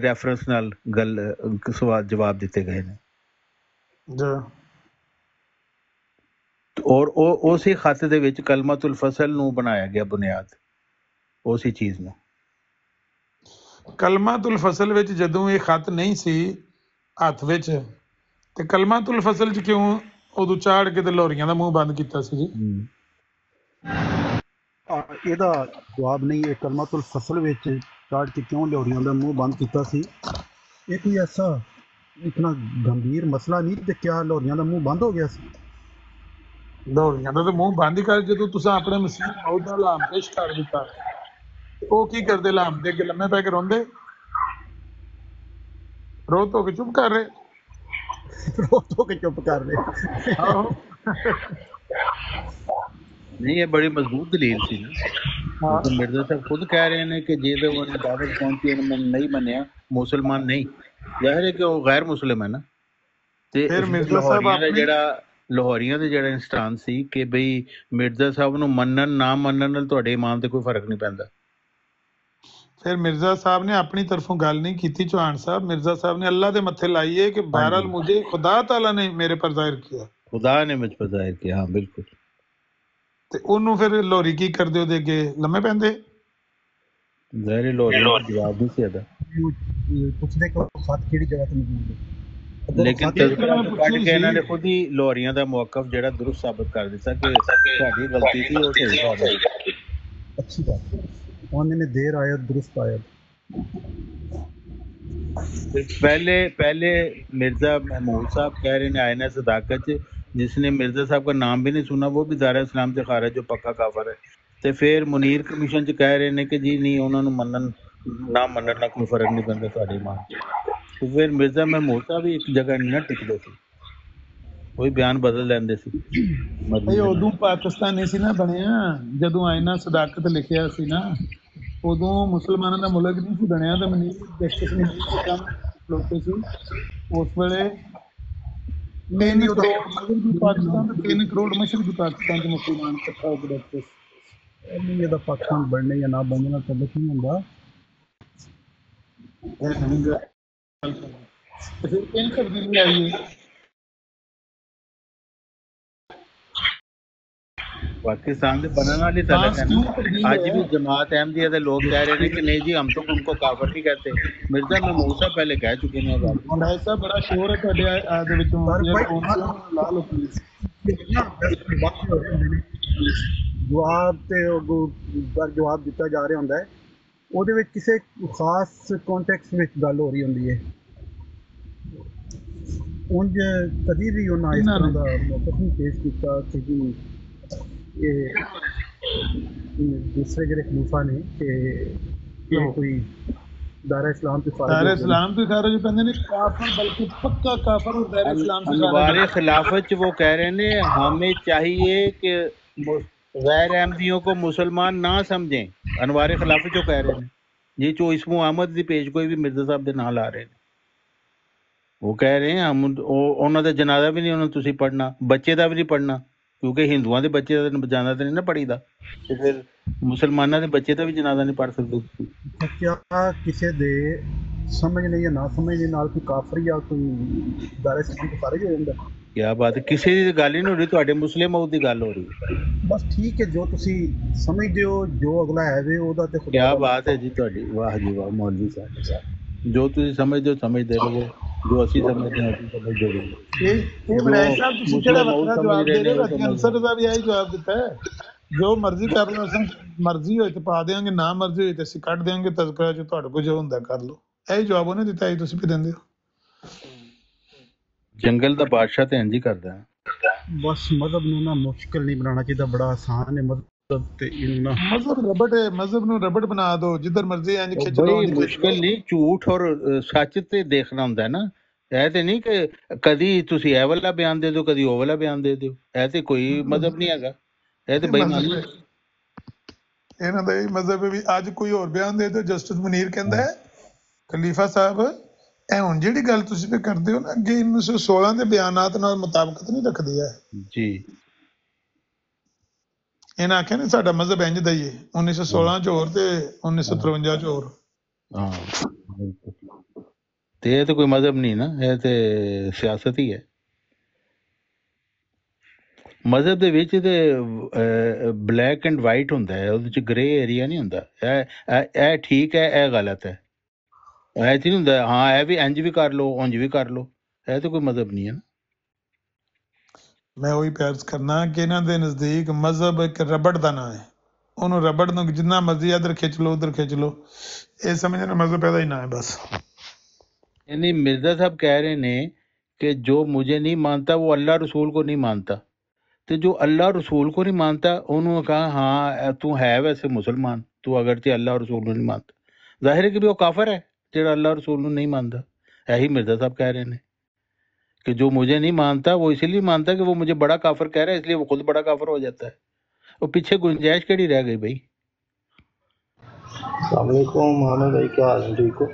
Speaker 1: ਰੈਫਰੈਂਸ ਨਾਲ ਗੱਲ ਸਵਾਲ ਜਵਾਬ ਦਿੱਤੇ ਗਏ ਨੇ। ਔਰ ਉਹ ਉਸੇ ਖਤ ਦੇ ਵਿੱਚ ਕਲਮਤੁਲ ਫਸਲ ਨੂੰ ਬਣਾਇਆ ਗਿਆ ਬੁਨਿਆਦ, ਉਸੇ ਚੀਜ਼ ਨੂੰ।
Speaker 4: ਕਲਮਾਤੁਲ ਫਸਲ ਵਿੱਚ ਜਦੋਂ ਇਹ ਖਤ ਨਹੀਂ ਸੀ ਹੱਥ ਵਿੱਚ, ਤੇ ਕਲਮਾਤੁਲ ਫਸਲ ਚ ਕਿਉਂ ਉਦੋਂ ਚਾੜ ਕੇ ਤੇ ਲੋਰੀਆਂ ਦਾ ਮੂੰਹ ਬੰਦ ਕੀਤਾ ਸੀ ਜੀ?
Speaker 20: ਇਹਦਾ ਜਵਾਬ ਨਹੀਂ। ਇਹ ਕਲਮਾਤੁਲ ਫਸਲ ਵਿੱਚ ਚਾੜ ਕੇ ਕਿਉਂ ਲੋਰੀਆਂ ਦਾ ਮੂੰਹ ਬੰਦ ਕੀਤਾ ਸੀ, ਇਹ ਕੋਈ ਐਸਾ ਇਤਨਾ ਗੰਭੀਰ ਮਸਲਾ ਨਹੀਂ ਤੇ ਕਿਆ ਲੋਰੀਆਂ ਦਾ ਮੂੰਹ ਬੰਦ ਹੋ ਗਿਆ ਸੀ?
Speaker 4: ਲੋਰੀਆਂ ਦਾ ਤਾਂ ਮੂੰਹ ਬੰਦ ਹੀ ਕਰ, ਜਦੋਂ ਤੁਸੀਂ ਆਪਣੇ ਮਸੀਹ ਮੌਤ ਦਾ ਲਾਮ ਪੇਸ਼ ਕਰ ਦਿੱਤਾ, ਉਹ ਕੀ ਕਰਦੇ? ਲਾਮ ਦੇ ਅੱਗੇ ਲੰਮੇ ਪੈ ਕੇ ਰੋਂਦੇ, ਰੋ ਧੋ ਕੇ ਚੁੱਪ ਕਰ ਰਹੇ,
Speaker 20: ਰੋ ਧੋ ਕੇ ਚੁੱਪ ਕਰ ਰਹੇ।
Speaker 4: ਆਹੋ
Speaker 1: ਨਹੀਂ ਇਹ ਬੜੀ ਮਜ਼ਬੂਤ ਦਲੀਲ ਸੀ ਨਾ।
Speaker 3: لیکن مرزا صاحب خود کہہ رہے ہیں کہ جی دعوت پہنچی انہوں نے نہیں منیا مسلمان نہیں، ظاہر ہے کہ وہ غیر مسلم ہے نا. تے لاہوریاں دے جڑا انسٹانس سی کہ بھئی مرزا صاحب نو منن نہ منن نال تہاڈے ایمان تے کوئی فرق نہیں پیندا.
Speaker 4: پھر مرزا صاحب نے اپنی طرفوں گل نہیں کی چوہان صاحب، مرزا صاحب نے اللہ دے متھے لائی ہے کہ بہرحال مجھے خدا تعالیٰ نے میرے پر ظاہر کیا،
Speaker 3: خدا نے مجھ پر ظاہر کیا. ہاں بالکل.
Speaker 4: تے انہوں پھر لوری کی کر دیو دے گے لمے پیندے
Speaker 3: ظاہر لوری جواب نہیں سی ادا.
Speaker 20: پوچھنے کو خط کیڑی جگہ تے موجود ہے،
Speaker 3: لیکن تذکرہ پڑھ کے انہوں نے خود ہی لاہوریاں دا موقف جڑا درست ثابت کر دیتا کہ تہاڈی غلطی تھی اور صحیح ثابت.
Speaker 20: اچھی بات ہے، انہوں نے دیر آیت درست آیت.
Speaker 3: پہلے مرزا محمود صاحب کہہ رہے ہیں آئینہ صداقت جس نے مرزا صاحب کا نام بھی نہیں سنا وہ بھی دار اسلام سے خارج جو پکا کافر ہے. تے پھر منیر کمیشن چ کہہ رہے ہیں کہ جی نہیں انہوں نے منن نہ منن نہ کوئی فرق نہیں پیندا تہاڈی ایمان. تو پھر مرزا محمود صاحب بھی ایک جگہ نہیں نہ ٹکدے سی، کوئی بیان بدل لیندے سی.
Speaker 4: ادو پاکستانی سی نا بنیا جدو آئینہ صداقت لکھیا سی نا ادو مسلمانوں کا ملک نہیں سی بنیا تو جسٹس کھلوتے سی اس ویلے 3 کروڑ مغربی پاکستان 3 کروڑ مشرقی پاکستان کے مسلمان اکٹھا ہو کے بیٹھتے
Speaker 20: نہیں یہ پاکستان بڑھنے یا نہ بڑھنے کا تعلق نہیں ہوتا.
Speaker 4: پھر کہیں تبدیلی آئی ہے.
Speaker 3: پاکستان سے بننے والی تعلق ہے نا. آج بھی جماعت احمدیہ کے لوگ کہہ رہے ہیں کہ نہیں جی ہم تو ان کو کافر نہیں کہتے. مرزا محمود صاحب پہلے کہہ چکے ہیں.
Speaker 4: ایسا بڑا شور ہے
Speaker 20: جواب دیتا جا رہا ہوتا ہے ਉਹਦੇ ਵਿੱਚ ਕਿਸੇ ਖਾਸ ਕੰਟੈਕਸਟ ਵਿੱਚ ਗੱਲ ਹੋ ਰਹੀ ਹੁੰਦੀ ਹੈ. ਉਂਝ ਕਦੀ ਵੀ ਉਹਨਾਂ ਇਸ ਤਰ੍ਹਾਂ ਦਾ ਮੌਕਫ ਨਹੀਂ ਪੇਸ਼ ਕੀਤਾ ਕਿ ਜੀ ਇਹ ਦੂਸਰੇ ਜਿਹੜੇ ਖਲੀਫਾ ਨੇ ਕਿ ਇਹ ਕੋਈ دار اسلام پہ
Speaker 4: دار اسلام پہ خارج پہنے نے کافر بلکہ پکا کافر اور دار اسلام سے
Speaker 3: انوار خلافت وہ کہہ رہے ہیں ہمیں چاہیے کہ غیر احمدیوں کو مسلمان نہ سمجھیں. انوار خلافت جو کہہ رہے ہیں یہ جو اسم احمد دی پیش کوئی بھی مرزا صاحب دے نال آ رہے ہیں وہ کہہ رہے ہیں ہم انہوں دا جنازہ بھی نہیں انہوں تسی پڑھنا بچے دا بھی نہیں پڑھنا کیونکہ ہندوؤں دے بچے دا جنازہ تے نہیں نہ پڑھی دا تے پھر مسلمانوں دے بچے دا بھی جنازہ نہیں پڑھ سکتے.
Speaker 20: کیا کسی دے سمجھنے یا نہ سمجھنے نال کوئی کافر یا کوئی دار اسلام تو خارج ہو جاندا؟
Speaker 3: کیا بات ہے، کسی دی گل ہی نہیں ہو رہی، تواڈے مسلم موت دی گل ہو رہی ہے.
Speaker 20: بس ٹھیک ہے جو تسی سمجھدے ہو جو اگلا ہے وے او دا تے خدا.
Speaker 3: کیا بات ہے جی تواڈی، واہ جی واہ مولوی صاحب، جو تسی سمجھدے ہو سمجھدے رہو، جو اسی سمجھدے ہیں اسی سمجھدے رہو.
Speaker 4: یہ بڑے صاحب تسی کیڑا وکرا جواب دے رہے ہو؟ انصر دا بھی یہی جواب دیتا ہے جو مرضی کر لو، مرضی ہوئے تو پا دیاں گے، نہ مرضی ہوئی تو اسی کٹ دیاں گے تذکرہ جو تہاڈے کو جو ہوندا کر لو. یہی جواب انہیں دیتا ہے تسی بھی دیندے ہو.
Speaker 3: جنگل دا بادشاہ تے انج ہی کردا ہے.
Speaker 20: بس مذہب نو نا مشکل نہیں بنانا چاہیے، بڑا آسان ہے مذہب تے انہاں
Speaker 4: مذہب ربٹ ہے، مذہب نو ربٹ بنا دو جدھر مرضی انج کھچ لو.
Speaker 3: بڑی مشکل نہیں، جھوٹ اور سچ تے دیکھنا ہوندا ہے نا. اے تے نہیں کہ کدی تسی اے والا بیان دے دو کدی او والا بیان دے دیو، اے تے کوئی مذہب نہیں ہےگا. اے تے بے ایمانی ہے.
Speaker 4: انہاں دا یہ مذہب بھی اج کوئی اور بیان دے دو. جسٹس منیر کہندا ہے خلیفہ صاحب اے ہن جیڑی گل تسی پہ کردے ہو نا اگے 1916 دے بیانات نال مطابقت نہیں رکھدی ہے
Speaker 3: جی.
Speaker 4: انہاں آکھیا نا ساڈا مذہب انج دا ہی ہے 1916 چ اور تے 1953 چ اور.
Speaker 3: ہاں تے یہ تو کوئی مذہب نہیں نا، یہ تے سیاست ہی ہے. مذہب دے وچ تے بلیک اینڈ وائٹ ہوندا ہے، اودے وچ گرے ایریا نہیں ہوندا. اے ٹھیک ہے اے غلط ہے، اے نہیں ہوندا ہاں اے بھی انج بھی کر لو انج بھی کر لو. اے تو کوئی مذہب نہیں ہے نا.
Speaker 4: میں وہی پیارس کرنا کہ انہاں دے نزدیک مذہب ایک ربڑ دا نام ہے، انہوں ربڑ نو جتنا مرضی ادھر کھچ لو ادھر کھچ لو، اے سمجھنا مذہب پیدا ہی نہ ہے بس.
Speaker 3: یعنی مرزا صاحب کہہ رہے ہیں کہ جو مجھے نہیں مانتا وہ اللہ رسول کو نہیں مانتا، تو جو اللہ رسول کو نہیں مانتا انہوں نے کہا ہاں تو ہے ویسے مسلمان، تو اگرچہ اللہ رسول کو نہیں مانتا. ظاہر ہے کہ بھی وہ کافر ہے جڑا اللہ رسول کو نہیں مانتا. یہی مرزا صاحب کہہ رہے ہیں کہ جو مجھے نہیں مانتا وہ اسی لیے مانتا کہ وہ مجھے بڑا کافر کہہ رہا ہے، اس لیے وہ خود بڑا کافر ہو جاتا ہے. وہ پیچھے گنجائش کیڑی رہ گئی بھائی؟
Speaker 10: السلام علیکم محمد بھائی، کیا حال ہے؟ ٹھیک ہو؟